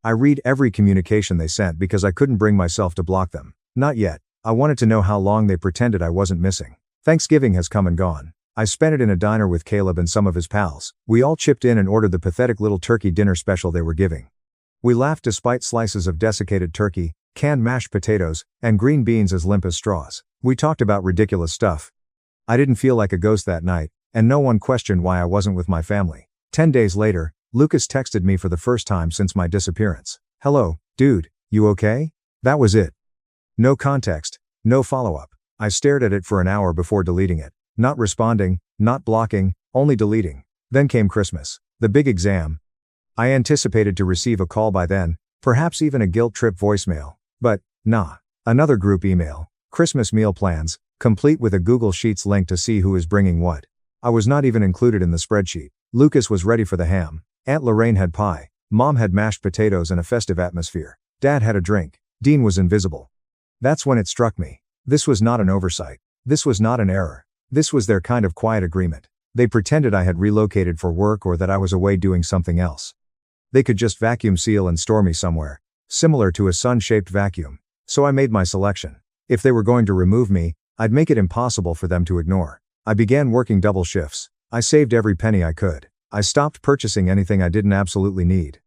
I read every communication they sent because I couldn't bring myself to block them. Not yet. I wanted to know how long they pretended I wasn't missing. Thanksgiving has come and gone. I spent it in a diner with Caleb and some of his pals. We all chipped in and ordered the pathetic little turkey dinner special they were giving. We laughed despite slices of desiccated turkey, canned mashed potatoes, and green beans as limp as straws. We talked about ridiculous stuff. I didn't feel like a ghost that night, and no one questioned why I wasn't with my family. 10 days later, Lucas texted me for the first time since my disappearance. "Hello, dude, you okay?" That was it. No context, no follow-up. I stared at it for an hour before deleting it. Not responding, not blocking, only deleting. Then came Christmas. The big exam. I anticipated to receive a call by then, perhaps even a guilt trip voicemail. But, nah. Another group email. Christmas meal plans, complete with a Google Sheets link to see who is bringing what. I was not even included in the spreadsheet. Lucas was ready for the ham. Aunt Lorraine had pie. Mom had mashed potatoes and a festive atmosphere. Dad had a drink. Dean was invisible. That's when it struck me. This was not an oversight. This was not an error. This was their kind of quiet agreement. They pretended I had relocated for work or that I was away doing something else. They could just vacuum seal and store me somewhere, similar to a sun-shaped vacuum. So I made my selection. If they were going to remove me, I'd make it impossible for them to ignore. I began working double shifts. I saved every penny I could. I stopped purchasing anything I didn't absolutely need.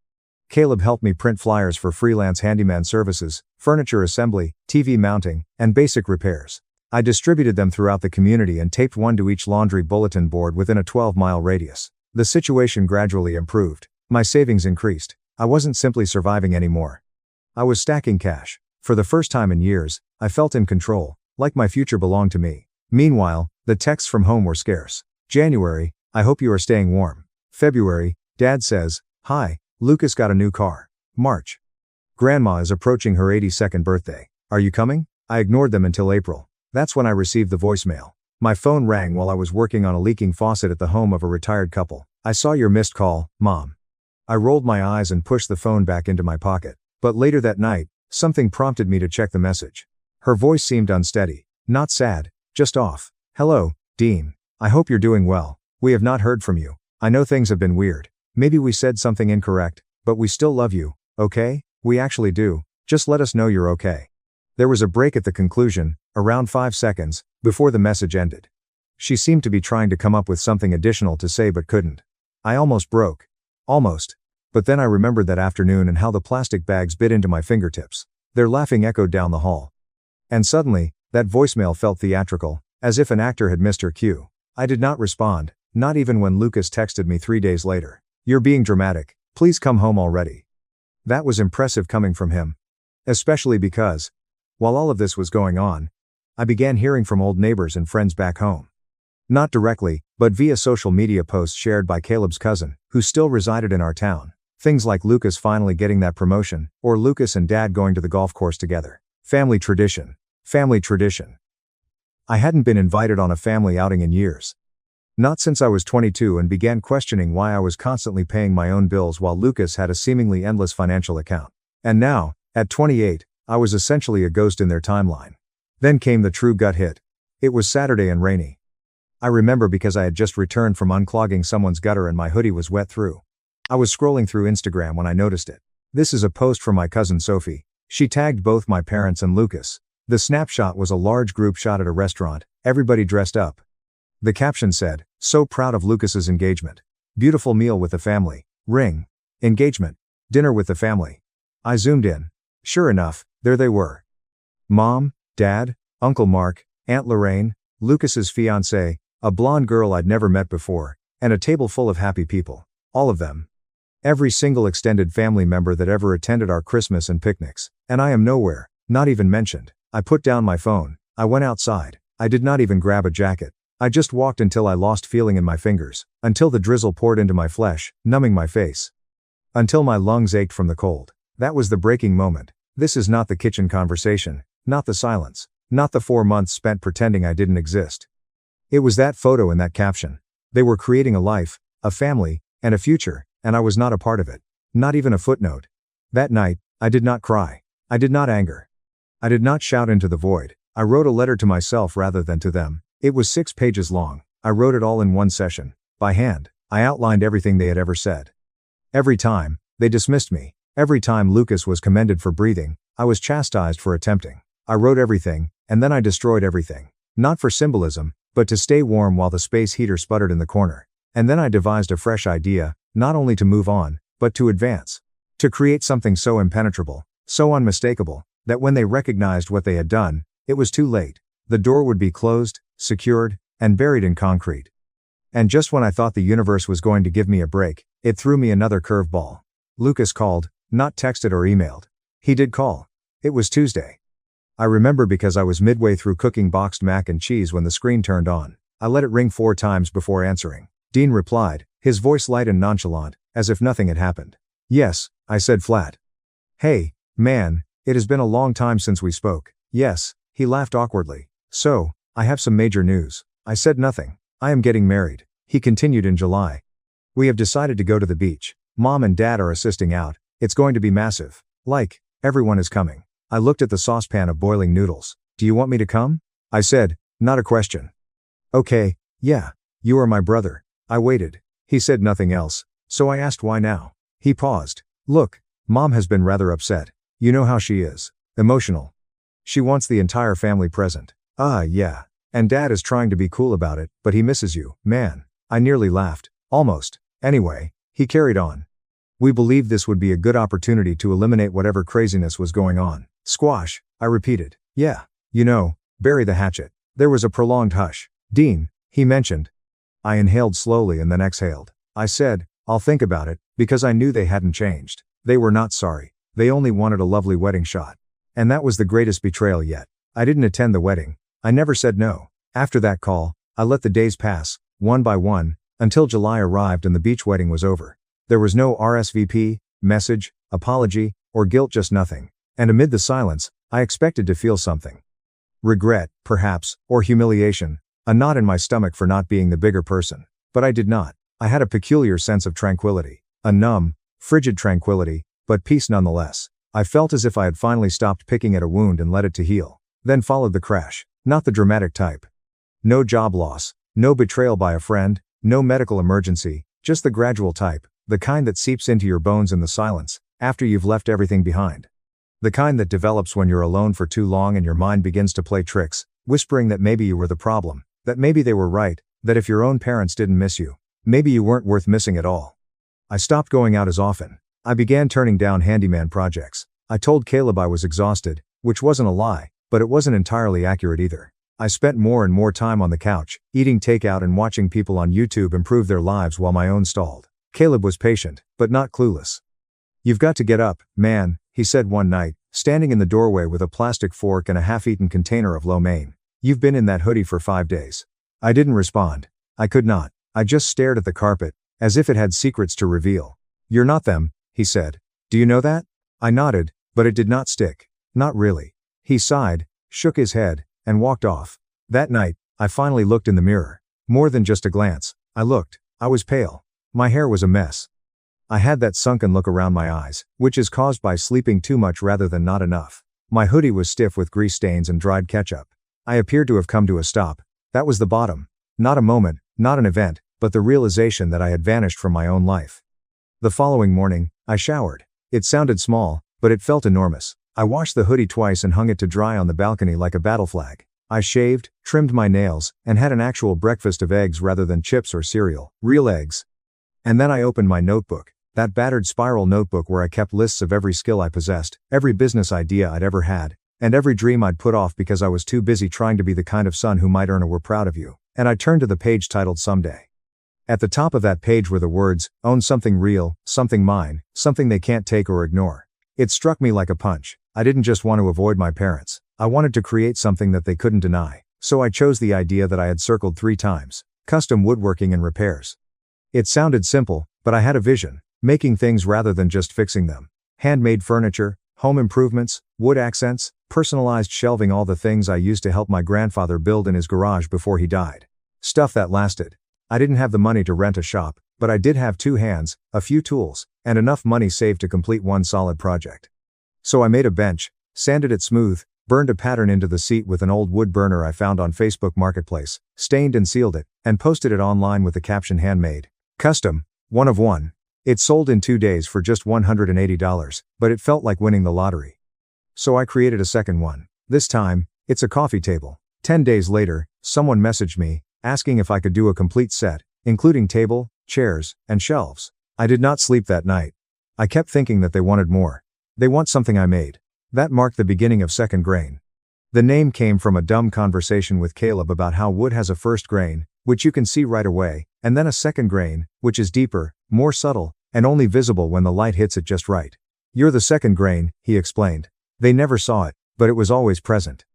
Caleb helped me print flyers for freelance handyman services, furniture assembly, TV mounting, and basic repairs. I distributed them throughout the community and taped one to each laundry bulletin board within a 12-mile radius. The situation gradually improved. My savings increased. I wasn't simply surviving anymore. I was stacking cash. For the first time in years, I felt in control, like my future belonged to me. Meanwhile, the texts from home were scarce. January, "I hope you are staying warm." February, Dad says, "Hi, Lucas got a new car. March. Grandma is approaching her 82nd birthday. Are you coming?" I ignored them until April. That's when I received the voicemail. My phone rang while I was working on a leaking faucet at the home of a retired couple. "I saw your missed call, Mom." I rolled my eyes and pushed the phone back into my pocket. But later that night, something prompted me to check the message. Her voice seemed unsteady, not sad, just off. "Hello, Dean. I hope you're doing well. We have not heard from you. I know things have been weird. Maybe we said something incorrect, but we still love you, okay? We actually do. Just let us know you're okay." There was a break at the conclusion, around 5 seconds, before the message ended. She seemed to be trying to come up with something additional to say but couldn't. I almost broke. Almost. But then I remembered that afternoon and how the plastic bags bit into my fingertips. Their laughing echoed down the hall. And suddenly, that voicemail felt theatrical, as if an actor had missed her cue. I did not respond, not even when Lucas texted me 3 days later. "You're being dramatic. Please come home already." That was impressive coming from him. Especially because, while all of this was going on, I began hearing from old neighbors and friends back home. Not directly, but via social media posts shared by Caleb's cousin, who still resided in our town. Things like Lucas finally getting that promotion, or Lucas and Dad going to the golf course together. Family tradition. Family tradition. I hadn't been invited on a family outing in years. Not since I was 22 and began questioning why I was constantly paying my own bills while Lucas had a seemingly endless financial account. And now, at 28, I was essentially a ghost in their timeline. Then came the true gut hit. It was Saturday and rainy. I remember because I had just returned from unclogging someone's gutter and my hoodie was wet through. I was scrolling through Instagram when I noticed it. This is a post from my cousin Sophie. She tagged both my parents and Lucas. The snapshot was a large group shot at a restaurant, everybody dressed up. The caption said, "So proud of Lucas's engagement. Beautiful meal with the family. Ring. Engagement. Dinner with the family." I zoomed in. Sure enough, there they were. Mom, Dad, Uncle Mark, Aunt Lorraine, Lucas's fiancée, a blonde girl I'd never met before, and a table full of happy people. All of them. Every single extended family member that ever attended our Christmas and picnics. And I am nowhere, not even mentioned. I put down my phone. I went outside. I did not even grab a jacket. I just walked until I lost feeling in my fingers, until the drizzle poured into my flesh, numbing my face. Until my lungs ached from the cold. That was the breaking moment. This is not the kitchen conversation, not the silence, not the 4 months spent pretending I didn't exist. It was that photo and that caption. They were creating a life, a family, and a future, and I was not a part of it. Not even a footnote. That night, I did not cry. I did not anger. I did not shout into the void. I wrote a letter to myself rather than to them. It was 6 pages long. I wrote it all in one session. By hand, I outlined everything they had ever said. Every time, they dismissed me. Every time Lucas was commended for breathing, I was chastised for attempting. I wrote everything, and then I destroyed everything. Not for symbolism, but to stay warm while the space heater sputtered in the corner. And then I devised a fresh idea, not only to move on, but to advance. To create something so impenetrable, so unmistakable, that when they recognized what they had done, it was too late. The door would be closed, secured, and buried in concrete. And just when I thought the universe was going to give me a break, it threw me another curveball. Lucas called, not texted or emailed. He did call. It was Tuesday. I remember because I was midway through cooking boxed mac and cheese when the screen turned on. I let it ring 4 times before answering. Dean replied, his voice light and nonchalant, as if nothing had happened. "Yes," I said flat. "Hey, man, it has been a long time since we spoke." "Yes," he laughed awkwardly. "So, I have some major news." I said nothing. "I am getting married," he continued, "in July. We have decided to go to the beach. Mom and Dad are assisting out. It's going to be massive. Like, everyone is coming." I looked at the saucepan of boiling noodles. "Do you want me to come?" I said, not a question. "Okay, yeah. You are my brother." I waited. He said nothing else, so I asked why now. He paused. "Look, Mom has been rather upset. You know how she is. Emotional. She wants the entire family present." Yeah. "And Dad is trying to be cool about it, but he misses you, man." I nearly laughed. Almost. "Anyway," he carried on. "We believed this would be a good opportunity to eliminate whatever craziness was going on." "Squash," I repeated. "Yeah. You know, bury the hatchet." There was a prolonged hush. "Dean," he mentioned. I inhaled slowly and then exhaled. I said, "I'll think about it," because I knew they hadn't changed. They were not sorry. They only wanted a lovely wedding shot. And that was the greatest betrayal yet. I didn't attend the wedding. I never said no. After that call, I let the days pass, one by one, until July arrived and the beach wedding was over. There was no RSVP, message, apology, or guilt, just nothing. And amid the silence, I expected to feel something. Regret, perhaps, or humiliation, a knot in my stomach for not being the bigger person. But I did not. I had a peculiar sense of tranquility. A numb, frigid tranquility, but peace nonetheless. I felt as if I had finally stopped picking at a wound and let it to heal. Then followed the crash. Not the dramatic type. No job loss, no betrayal by a friend, no medical emergency, just the gradual type, the kind that seeps into your bones in the silence, after you've left everything behind. The kind that develops when you're alone for too long and your mind begins to play tricks, whispering that maybe you were the problem, that maybe they were right, that if your own parents didn't miss you, maybe you weren't worth missing at all. I stopped going out as often. I began turning down handyman projects. I told Caleb I was exhausted, which wasn't a lie, but it wasn't entirely accurate either. I spent more and more time on the couch, eating takeout and watching people on YouTube improve their lives while my own stalled. Caleb was patient, but not clueless. "You've got to get up, man," he said one night, standing in the doorway with a plastic fork and a half-eaten container of lo mein. "You've been in that hoodie for 5 days. I didn't respond. I could not. I just stared at the carpet, as if it had secrets to reveal. "You're not them," he said. "Do you know that?" I nodded, but it did not stick. "Not really." He sighed, shook his head, and walked off. That night, I finally looked in the mirror. More than just a glance. I looked. I was pale. My hair was a mess. I had that sunken look around my eyes, which is caused by sleeping too much rather than not enough. My hoodie was stiff with grease stains and dried ketchup. I appeared to have come to a stop. That was the bottom. Not a moment, not an event, but the realization that I had vanished from my own life. The following morning, I showered. It sounded small, but it felt enormous. I washed the hoodie twice and hung it to dry on the balcony like a battle flag. I shaved, trimmed my nails, and had an actual breakfast of eggs rather than chips or cereal, real eggs. And then I opened my notebook, that battered spiral notebook where I kept lists of every skill I possessed, every business idea I'd ever had, and every dream I'd put off because I was too busy trying to be the kind of son who might earn a "we're proud of you." And I turned to the page titled "Someday." At the top of that page were the words, "Own something real, something mine, something they can't take or ignore." It struck me like a punch. I didn't just want to avoid my parents. I wanted to create something that they couldn't deny. So I chose the idea that I had circled 3 times: custom woodworking and repairs. It sounded simple, but I had a vision, making things rather than just fixing them. Handmade furniture, home improvements, wood accents, personalized shelving, all the things I used to help my grandfather build in his garage before he died. Stuff that lasted. I didn't have the money to rent a shop, but I did have 2 hands, a few tools, and enough money saved to complete one solid project. So I made a bench, sanded it smooth, burned a pattern into the seat with an old wood burner I found on Facebook Marketplace, stained and sealed it, and posted it online with the caption "Handmade. Custom, 1 of 1. It sold in 2 days for just $180, but it felt like winning the lottery. So I created a second one. This time, it's a coffee table. 10 days later, someone messaged me, asking if I could do a complete set, including table, chairs, and shelves. I did not sleep that night. I kept thinking that they wanted more. They want something I made. That marked the beginning of Second Grain. The name came from a dumb conversation with Caleb about how wood has a first grain, which you can see right away, and then a second grain, which is deeper, more subtle, and only visible when the light hits it just right. "You're the second grain," he explained. They never saw it, but it was always present.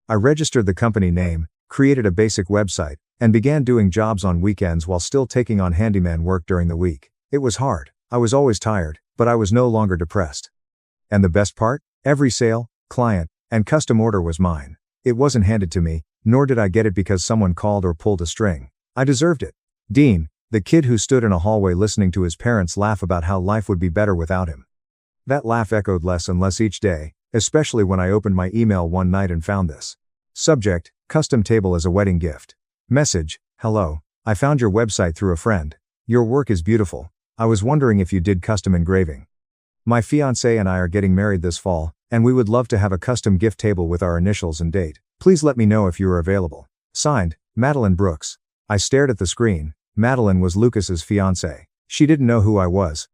I registered the company name, created a basic website, and began doing jobs on weekends while still taking on handyman work during the week. It was hard. I was always tired, but I was no longer depressed. And the best part? Every sale, client, and custom order was mine. It wasn't handed to me, nor did I get it because someone called or pulled a string. I deserved it. Dean, the kid who stood in a hallway listening to his parents laugh about how life would be better without him. That laugh echoed less and less each day, especially when I opened my email one night and found this. Subject, custom table as a wedding gift. Message, hello, I found your website through a friend. Your work is beautiful. I was wondering if you did custom engraving. My fiancé and I are getting married this fall, and we would love to have a custom gift table with our initials and date. Please let me know if you are available. Signed, Madeline Brooks. I stared at the screen. Madeline was Lucas's fiancée. She didn't know who I was.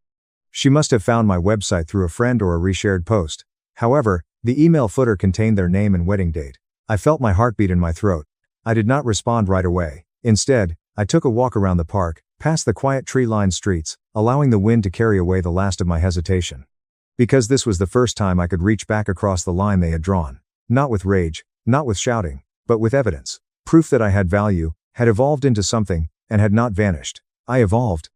She must have found my website through a friend or a reshared post. However, the email footer contained their name and wedding date. I felt my heartbeat in my throat. I did not respond right away. Instead, I took a walk around the park, past the quiet tree-lined streets, allowing the wind to carry away the last of my hesitation. Because this was the first time I could reach back across the line they had drawn. Not with rage, not with shouting, but with evidence. Proof that I had value, had evolved into something, and had not vanished. I evolved.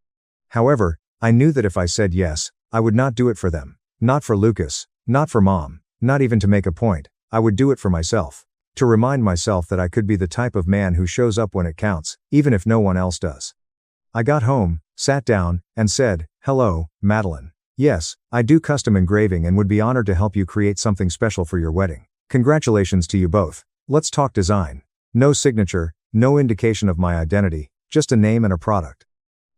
However, I knew that if I said yes, I would not do it for them. Not for Lucas, not for Mom, not even to make a point. I would do it for myself. To remind myself that I could be the type of man who shows up when it counts, even if no one else does. I got home, sat down, and said, "Hello, Madeline. Yes, I do custom engraving and would be honored to help you create something special for your wedding. Congratulations to you both. Let's talk design." No signature, no indication of my identity, just a name and a product.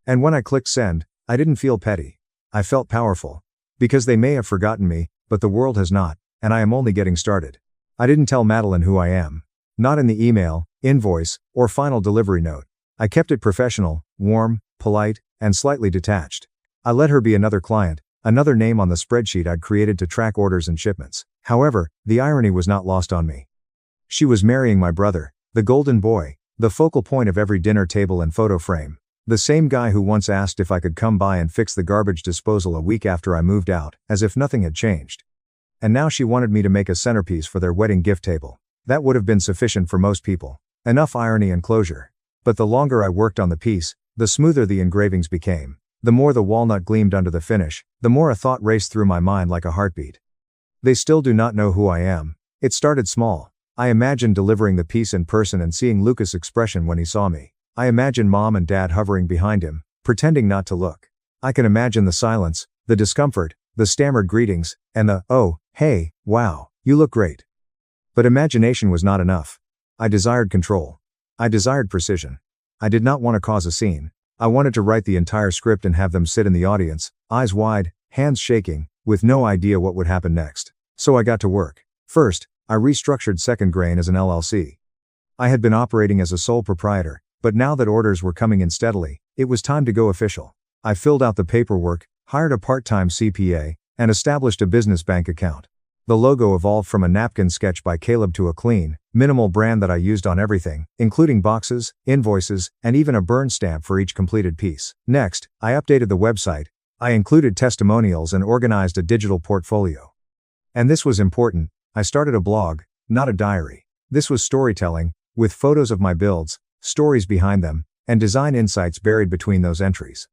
And when I clicked send, I didn't feel petty. I felt powerful. Because they may have forgotten me, but the world has not, and I am only getting started. I didn't tell Madeline who I am. Not in the email, invoice, or final delivery note. I kept it professional, warm, polite, and slightly detached. I let her be another client, another name on the spreadsheet I'd created to track orders and shipments. However, the irony was not lost on me. She was marrying my brother, the golden boy, the focal point of every dinner table and photo frame. The same guy who once asked if I could come by and fix the garbage disposal a week after I moved out, as if nothing had changed. And now she wanted me to make a centerpiece for their wedding gift table. That would have been sufficient for most people. Enough irony and closure. But the longer I worked on the piece, the smoother the engravings became. The more the walnut gleamed under the finish, the more a thought raced through my mind like a heartbeat. They still do not know who I am. It started small. I imagined delivering the piece in person and seeing Lucas' expression when he saw me. I imagined Mom and Dad hovering behind him, pretending not to look. I can imagine the silence, the discomfort, the stammered greetings, and the, "Oh, hey, wow, you look great." But imagination was not enough. I desired control. I desired precision. I did not want to cause a scene. I wanted to write the entire script and have them sit in the audience, eyes wide, hands shaking, with no idea what would happen next. So I got to work. First, I restructured Second Grain as an LLC. I had been operating as a sole proprietor, but now that orders were coming in steadily, it was time to go official. I filled out the paperwork, hired a part-time CPA, and established a business bank account. The logo evolved from a napkin sketch by Caleb to a clean, minimal brand that I used on everything, including boxes, invoices, and even a burn stamp for each completed piece. Next, I updated the website, I included testimonials and organized a digital portfolio. And this was important, I started a blog, not a diary. This was storytelling, with photos of my builds, stories behind them, and design insights buried between those entries.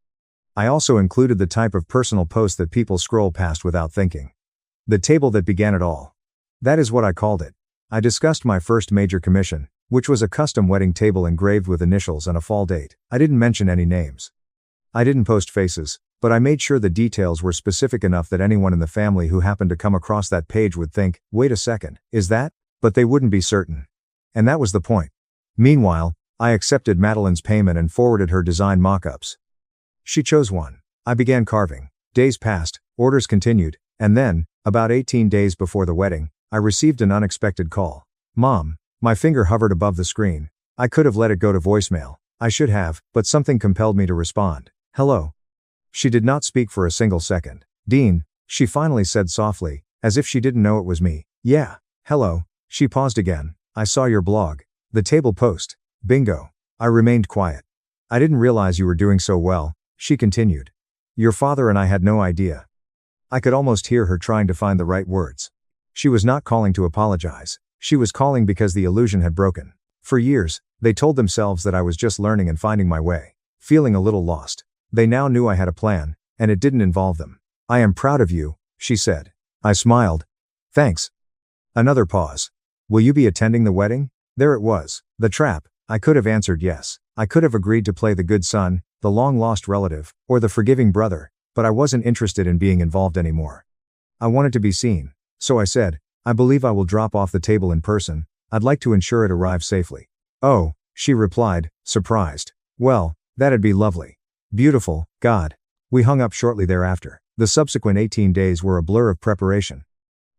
I also included the type of personal post that people scroll past without thinking. The table that began it all. That is what I called it. I discussed my first major commission, which was a custom wedding table engraved with initials and a fall date. I didn't mention any names. I didn't post faces, but I made sure the details were specific enough that anyone in the family who happened to come across that page would think, "Wait a second, is that?" But they wouldn't be certain. And that was the point. Meanwhile, I accepted Madeline's payment and forwarded her design mock-ups. She chose one. I began carving. Days passed, orders continued, and then, about 18 days before the wedding, I received an unexpected call. "Mom." My finger hovered above the screen. I could have let it go to voicemail. I should have, but something compelled me to respond. "Hello." She did not speak for a single second. "Dean," she finally said softly, as if she didn't know it was me. "Yeah, hello." She paused again. "I saw your blog. The table post. Bingo." I remained quiet. "I didn't realize you were doing so well," she continued. "Your father and I had no idea." I could almost hear her trying to find the right words. She was not calling to apologize. She was calling because the illusion had broken. For years, they told themselves that I was just learning and finding my way, feeling a little lost. They now knew I had a plan, and it didn't involve them. "I am proud of you," she said. I smiled. "Thanks." Another pause. "Will you be attending the wedding?" There it was, the trap. I could have answered yes. I could have agreed to play the good son, the long-lost relative, or the forgiving brother, but I wasn't interested in being involved anymore. I wanted to be seen. So I said, "I believe I will drop off the table in person. I'd like to ensure it arrives safely." "Oh," she replied, surprised. "Well, that'd be lovely." "Beautiful, God." We hung up shortly thereafter. The subsequent 18 days were a blur of preparation.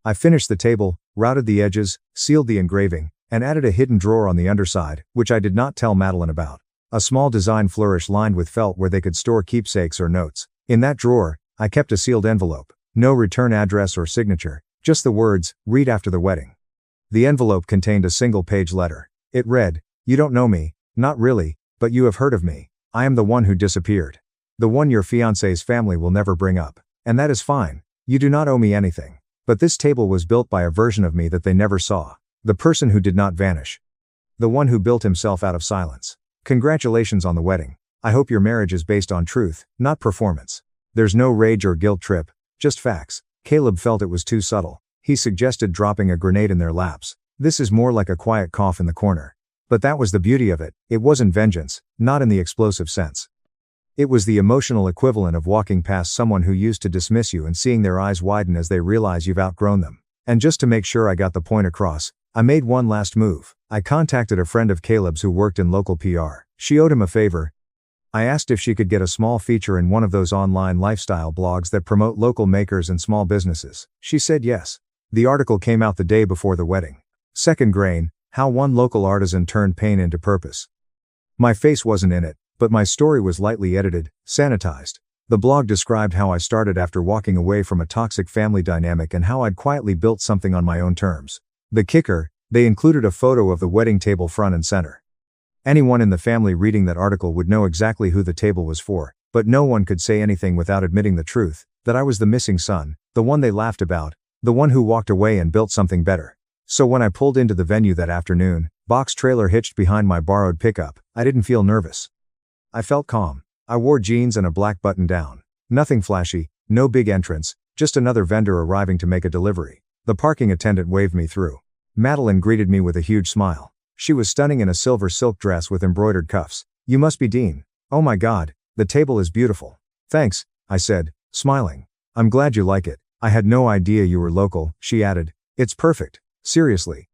I finished the table, routed the edges, sealed the engraving, and added a hidden drawer on the underside, which I did not tell Madeline about. A small design flourish lined with felt where they could store keepsakes or notes. In that drawer, I kept a sealed envelope. No return address or signature, just the words, "Read after the wedding." The envelope contained a single-page letter. It read, "You don't know me, not really, but you have heard of me. I am the one who disappeared. The one your fiancé's family will never bring up. And that is fine. You do not owe me anything. But this table was built by a version of me that they never saw. The person who did not vanish. The one who built himself out of silence. Congratulations on the wedding. I hope your marriage is based on truth, not performance." There's no rage or guilt trip, just facts. Caleb felt it was too subtle. He suggested dropping a grenade in their laps. This is more like a quiet cough in the corner. But that was the beauty of it. It wasn't vengeance, not in the explosive sense. It was the emotional equivalent of walking past someone who used to dismiss you and seeing their eyes widen as they realize you've outgrown them. And just to make sure I got the point across, I made one last move. I contacted a friend of Caleb's who worked in local PR. She owed him a favor. I asked if she could get a small feature in one of those online lifestyle blogs that promote local makers and small businesses. She said yes. The article came out the day before the wedding. Second grain, how one local artisan turned pain into purpose. My face wasn't in it, but my story was lightly edited, sanitized. The blog described how I started after walking away from a toxic family dynamic and how I'd quietly built something on my own terms. The kicker, they included a photo of the wedding table front and center. Anyone in the family reading that article would know exactly who the table was for, but no one could say anything without admitting the truth, that I was the missing son, the one they laughed about, the one who walked away and built something better. So when I pulled into the venue that afternoon, box trailer hitched behind my borrowed pickup, I didn't feel nervous. I felt calm. I wore jeans and a black button down. Nothing flashy, no big entrance, just another vendor arriving to make a delivery. The parking attendant waved me through. Madeline greeted me with a huge smile. She was stunning in a silver silk dress with embroidered cuffs. You must be Dean. Oh my God, the table is beautiful. Thanks, I said, smiling. I'm glad you like it. I had no idea you were local, she added. It's perfect, seriously.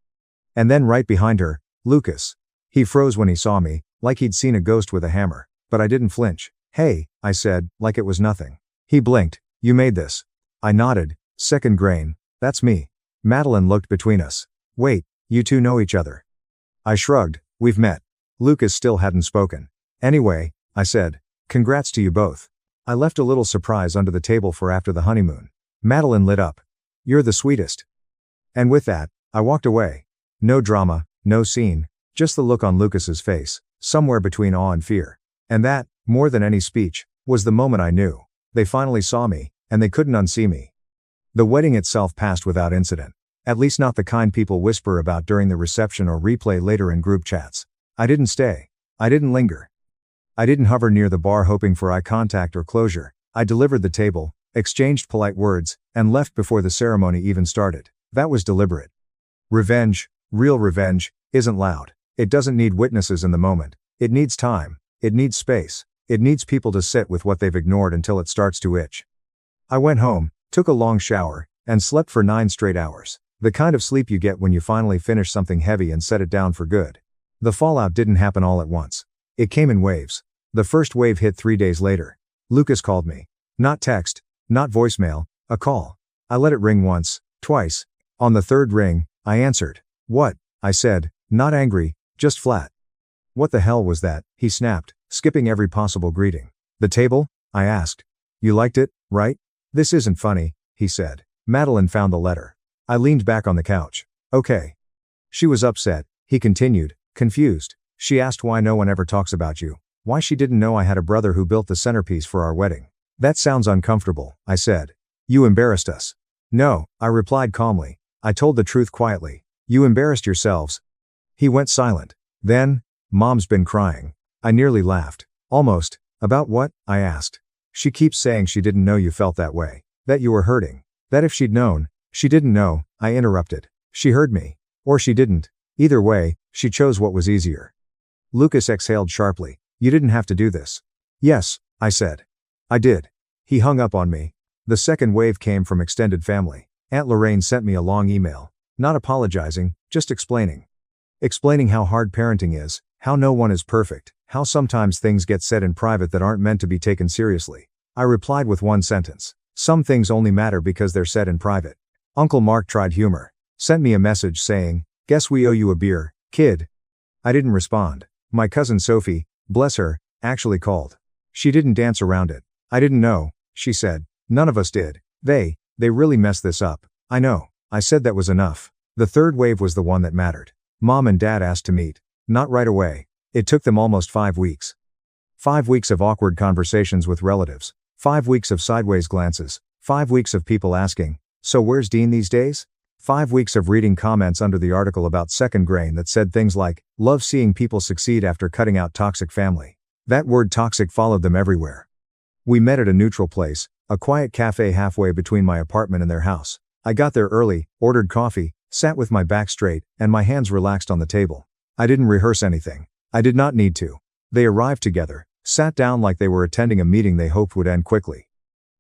And then right behind her, Lucas. He froze when he saw me, like he'd seen a ghost with a hammer, but I didn't flinch. Hey, I said, like it was nothing. He blinked. You made this. I nodded. Second grain, that's me. Madeline looked between us. Wait, you two know each other? I shrugged. We've met. Lucas still hadn't spoken. Anyway, I said, congrats to you both. I left a little surprise under the table for after the honeymoon. Madeline lit up. You're the sweetest. And with that, I walked away. No drama, no scene, just the look on Lucas's face, somewhere between awe and fear. And that, more than any speech, was the moment I knew. They finally saw me, and they couldn't unsee me. The wedding itself passed without incident. At least not the kind people whisper about during the reception or replay later in group chats. I didn't stay. I didn't linger. I didn't hover near the bar hoping for eye contact or closure. I delivered the table, exchanged polite words, and left before the ceremony even started. That was deliberate. Revenge, real revenge, isn't loud. It doesn't need witnesses in the moment. It needs time. It needs space. It needs people to sit with what they've ignored until it starts to itch. I went home, took a long shower, and slept for 9 straight hours. The kind of sleep you get when you finally finish something heavy and set it down for good. The fallout didn't happen all at once. It came in waves. The first wave hit 3 days later. Lucas called me. Not text, not voicemail, a call. I let it ring once, twice. On the third ring, I answered. What? I said, not angry, just flat. What the hell was that? He snapped, skipping every possible greeting. The table? I asked. You liked it, right? This isn't funny, he said. Madeline found the letter. I leaned back on the couch. Okay. She was upset, he continued, confused. She asked why no one ever talks about you. Why she didn't know I had a brother who built the centerpiece for our wedding. That sounds uncomfortable, I said. You embarrassed us. No, I replied calmly. I told the truth quietly. You embarrassed yourselves. He went silent. Then, Mom's been crying. I nearly laughed. Almost. About what? I asked. She keeps saying she didn't know you felt that way. That you were hurting. That if she'd known. She didn't know, I interrupted. She heard me. Or she didn't. Either way, she chose what was easier. Lucas exhaled sharply. You didn't have to do this. Yes, I said. I did. He hung up on me. The second wave came from extended family. Aunt Lorraine sent me a long email. Not apologizing, just explaining. Explaining how hard parenting is, how no one is perfect, how sometimes things get said in private that aren't meant to be taken seriously. I replied with one sentence. Some things only matter because they're said in private. Uncle Mark tried humor. Sent me a message saying, guess we owe you a beer, kid. I didn't respond. My cousin Sophie, bless her, actually called. She didn't dance around it. I didn't know, she said. None of us did. They really messed this up. I know. I said that was enough. The third wave was the one that mattered. Mom and Dad asked to meet. Not right away. It took them almost 5 weeks. 5 weeks of awkward conversations with relatives. 5 weeks of sideways glances. 5 weeks of people asking, so where's Dean these days? 5 weeks of reading comments under the article about second grain that said things like, love seeing people succeed after cutting out toxic family. That word toxic followed them everywhere. We met at a neutral place, a quiet cafe halfway between my apartment and their house. I got there early, ordered coffee, sat with my back straight, and my hands relaxed on the table. I didn't rehearse anything. I did not need to. They arrived together, sat down like they were attending a meeting they hoped would end quickly.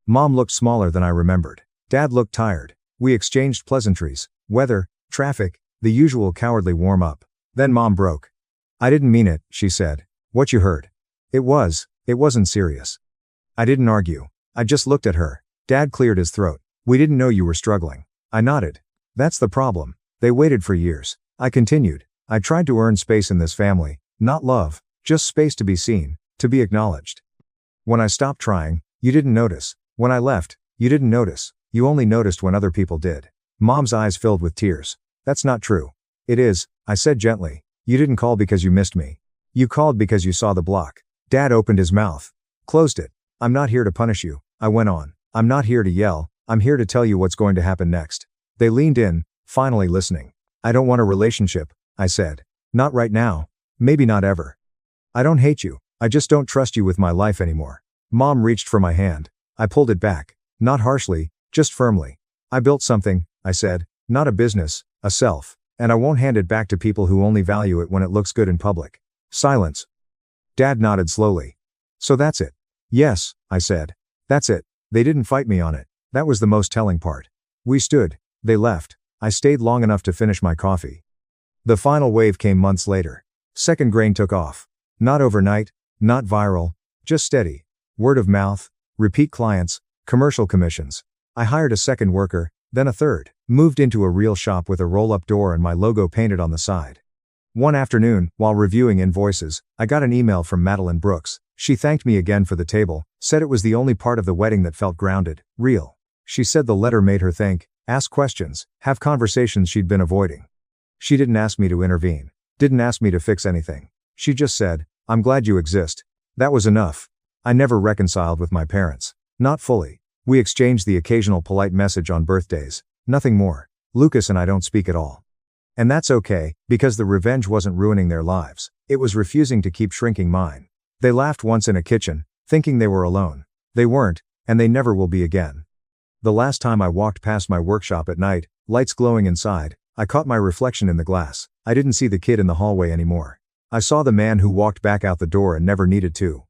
Mom looked smaller than I remembered. Dad looked tired. We exchanged pleasantries, weather, traffic, the usual cowardly warm-up. Then Mom broke. "I didn't mean it," she said. "What you heard. It wasn't serious." I didn't argue. I just looked at her. Dad cleared his throat. "We didn't know you were struggling." I nodded. "That's the problem. They waited for years." I continued. "I tried to earn space in this family, not love, just space to be seen, to be acknowledged. When I stopped trying, you didn't notice. When I left, you didn't notice. You only noticed when other people did." Mom's eyes filled with tears. "That's not true." "It is," I said gently. "You didn't call because you missed me. You called because you saw the block." Dad opened his mouth. Closed it. "I'm not here to punish you," I went on. "I'm not here to yell. I'm here to tell you what's going to happen next." They leaned in, finally listening. "I don't want a relationship," I said. "Not right now. Maybe not ever. I don't hate you. I just don't trust you with my life anymore." Mom reached for my hand. I pulled it back. Not harshly, just firmly. "I built something," I said. "Not a business, a self. And I won't hand it back to people who only value it when it looks good in public." Silence. Dad nodded slowly. "So that's it." "Yes," I said. "That's it." They didn't fight me on it. That was the most telling part. We stood. They left. I stayed long enough to finish my coffee. The final wave came months later. Second grain took off. Not overnight, not viral, just steady. Word of mouth, repeat clients, commercial commissions. I hired a second worker, then a third, moved into a real shop with a roll-up door and my logo painted on the side. One afternoon, while reviewing invoices, I got an email from Madeline Brooks. She thanked me again for the table, said it was the only part of the wedding that felt grounded, real. She said the letter made her think, ask questions, have conversations she'd been avoiding. She didn't ask me to intervene, didn't ask me to fix anything. She just said, "I'm glad you exist." That was enough. I never reconciled with my parents. Not fully. We exchanged the occasional polite message on birthdays, nothing more. Lucas and I don't speak at all. And that's okay, because the revenge wasn't ruining their lives, it was refusing to keep shrinking mine. They laughed once in a kitchen, thinking they were alone. They weren't, and they never will be again. The last time I walked past my workshop at night, lights glowing inside, I caught my reflection in the glass. I didn't see the kid in the hallway anymore. I saw the man who walked back out the door and never needed to.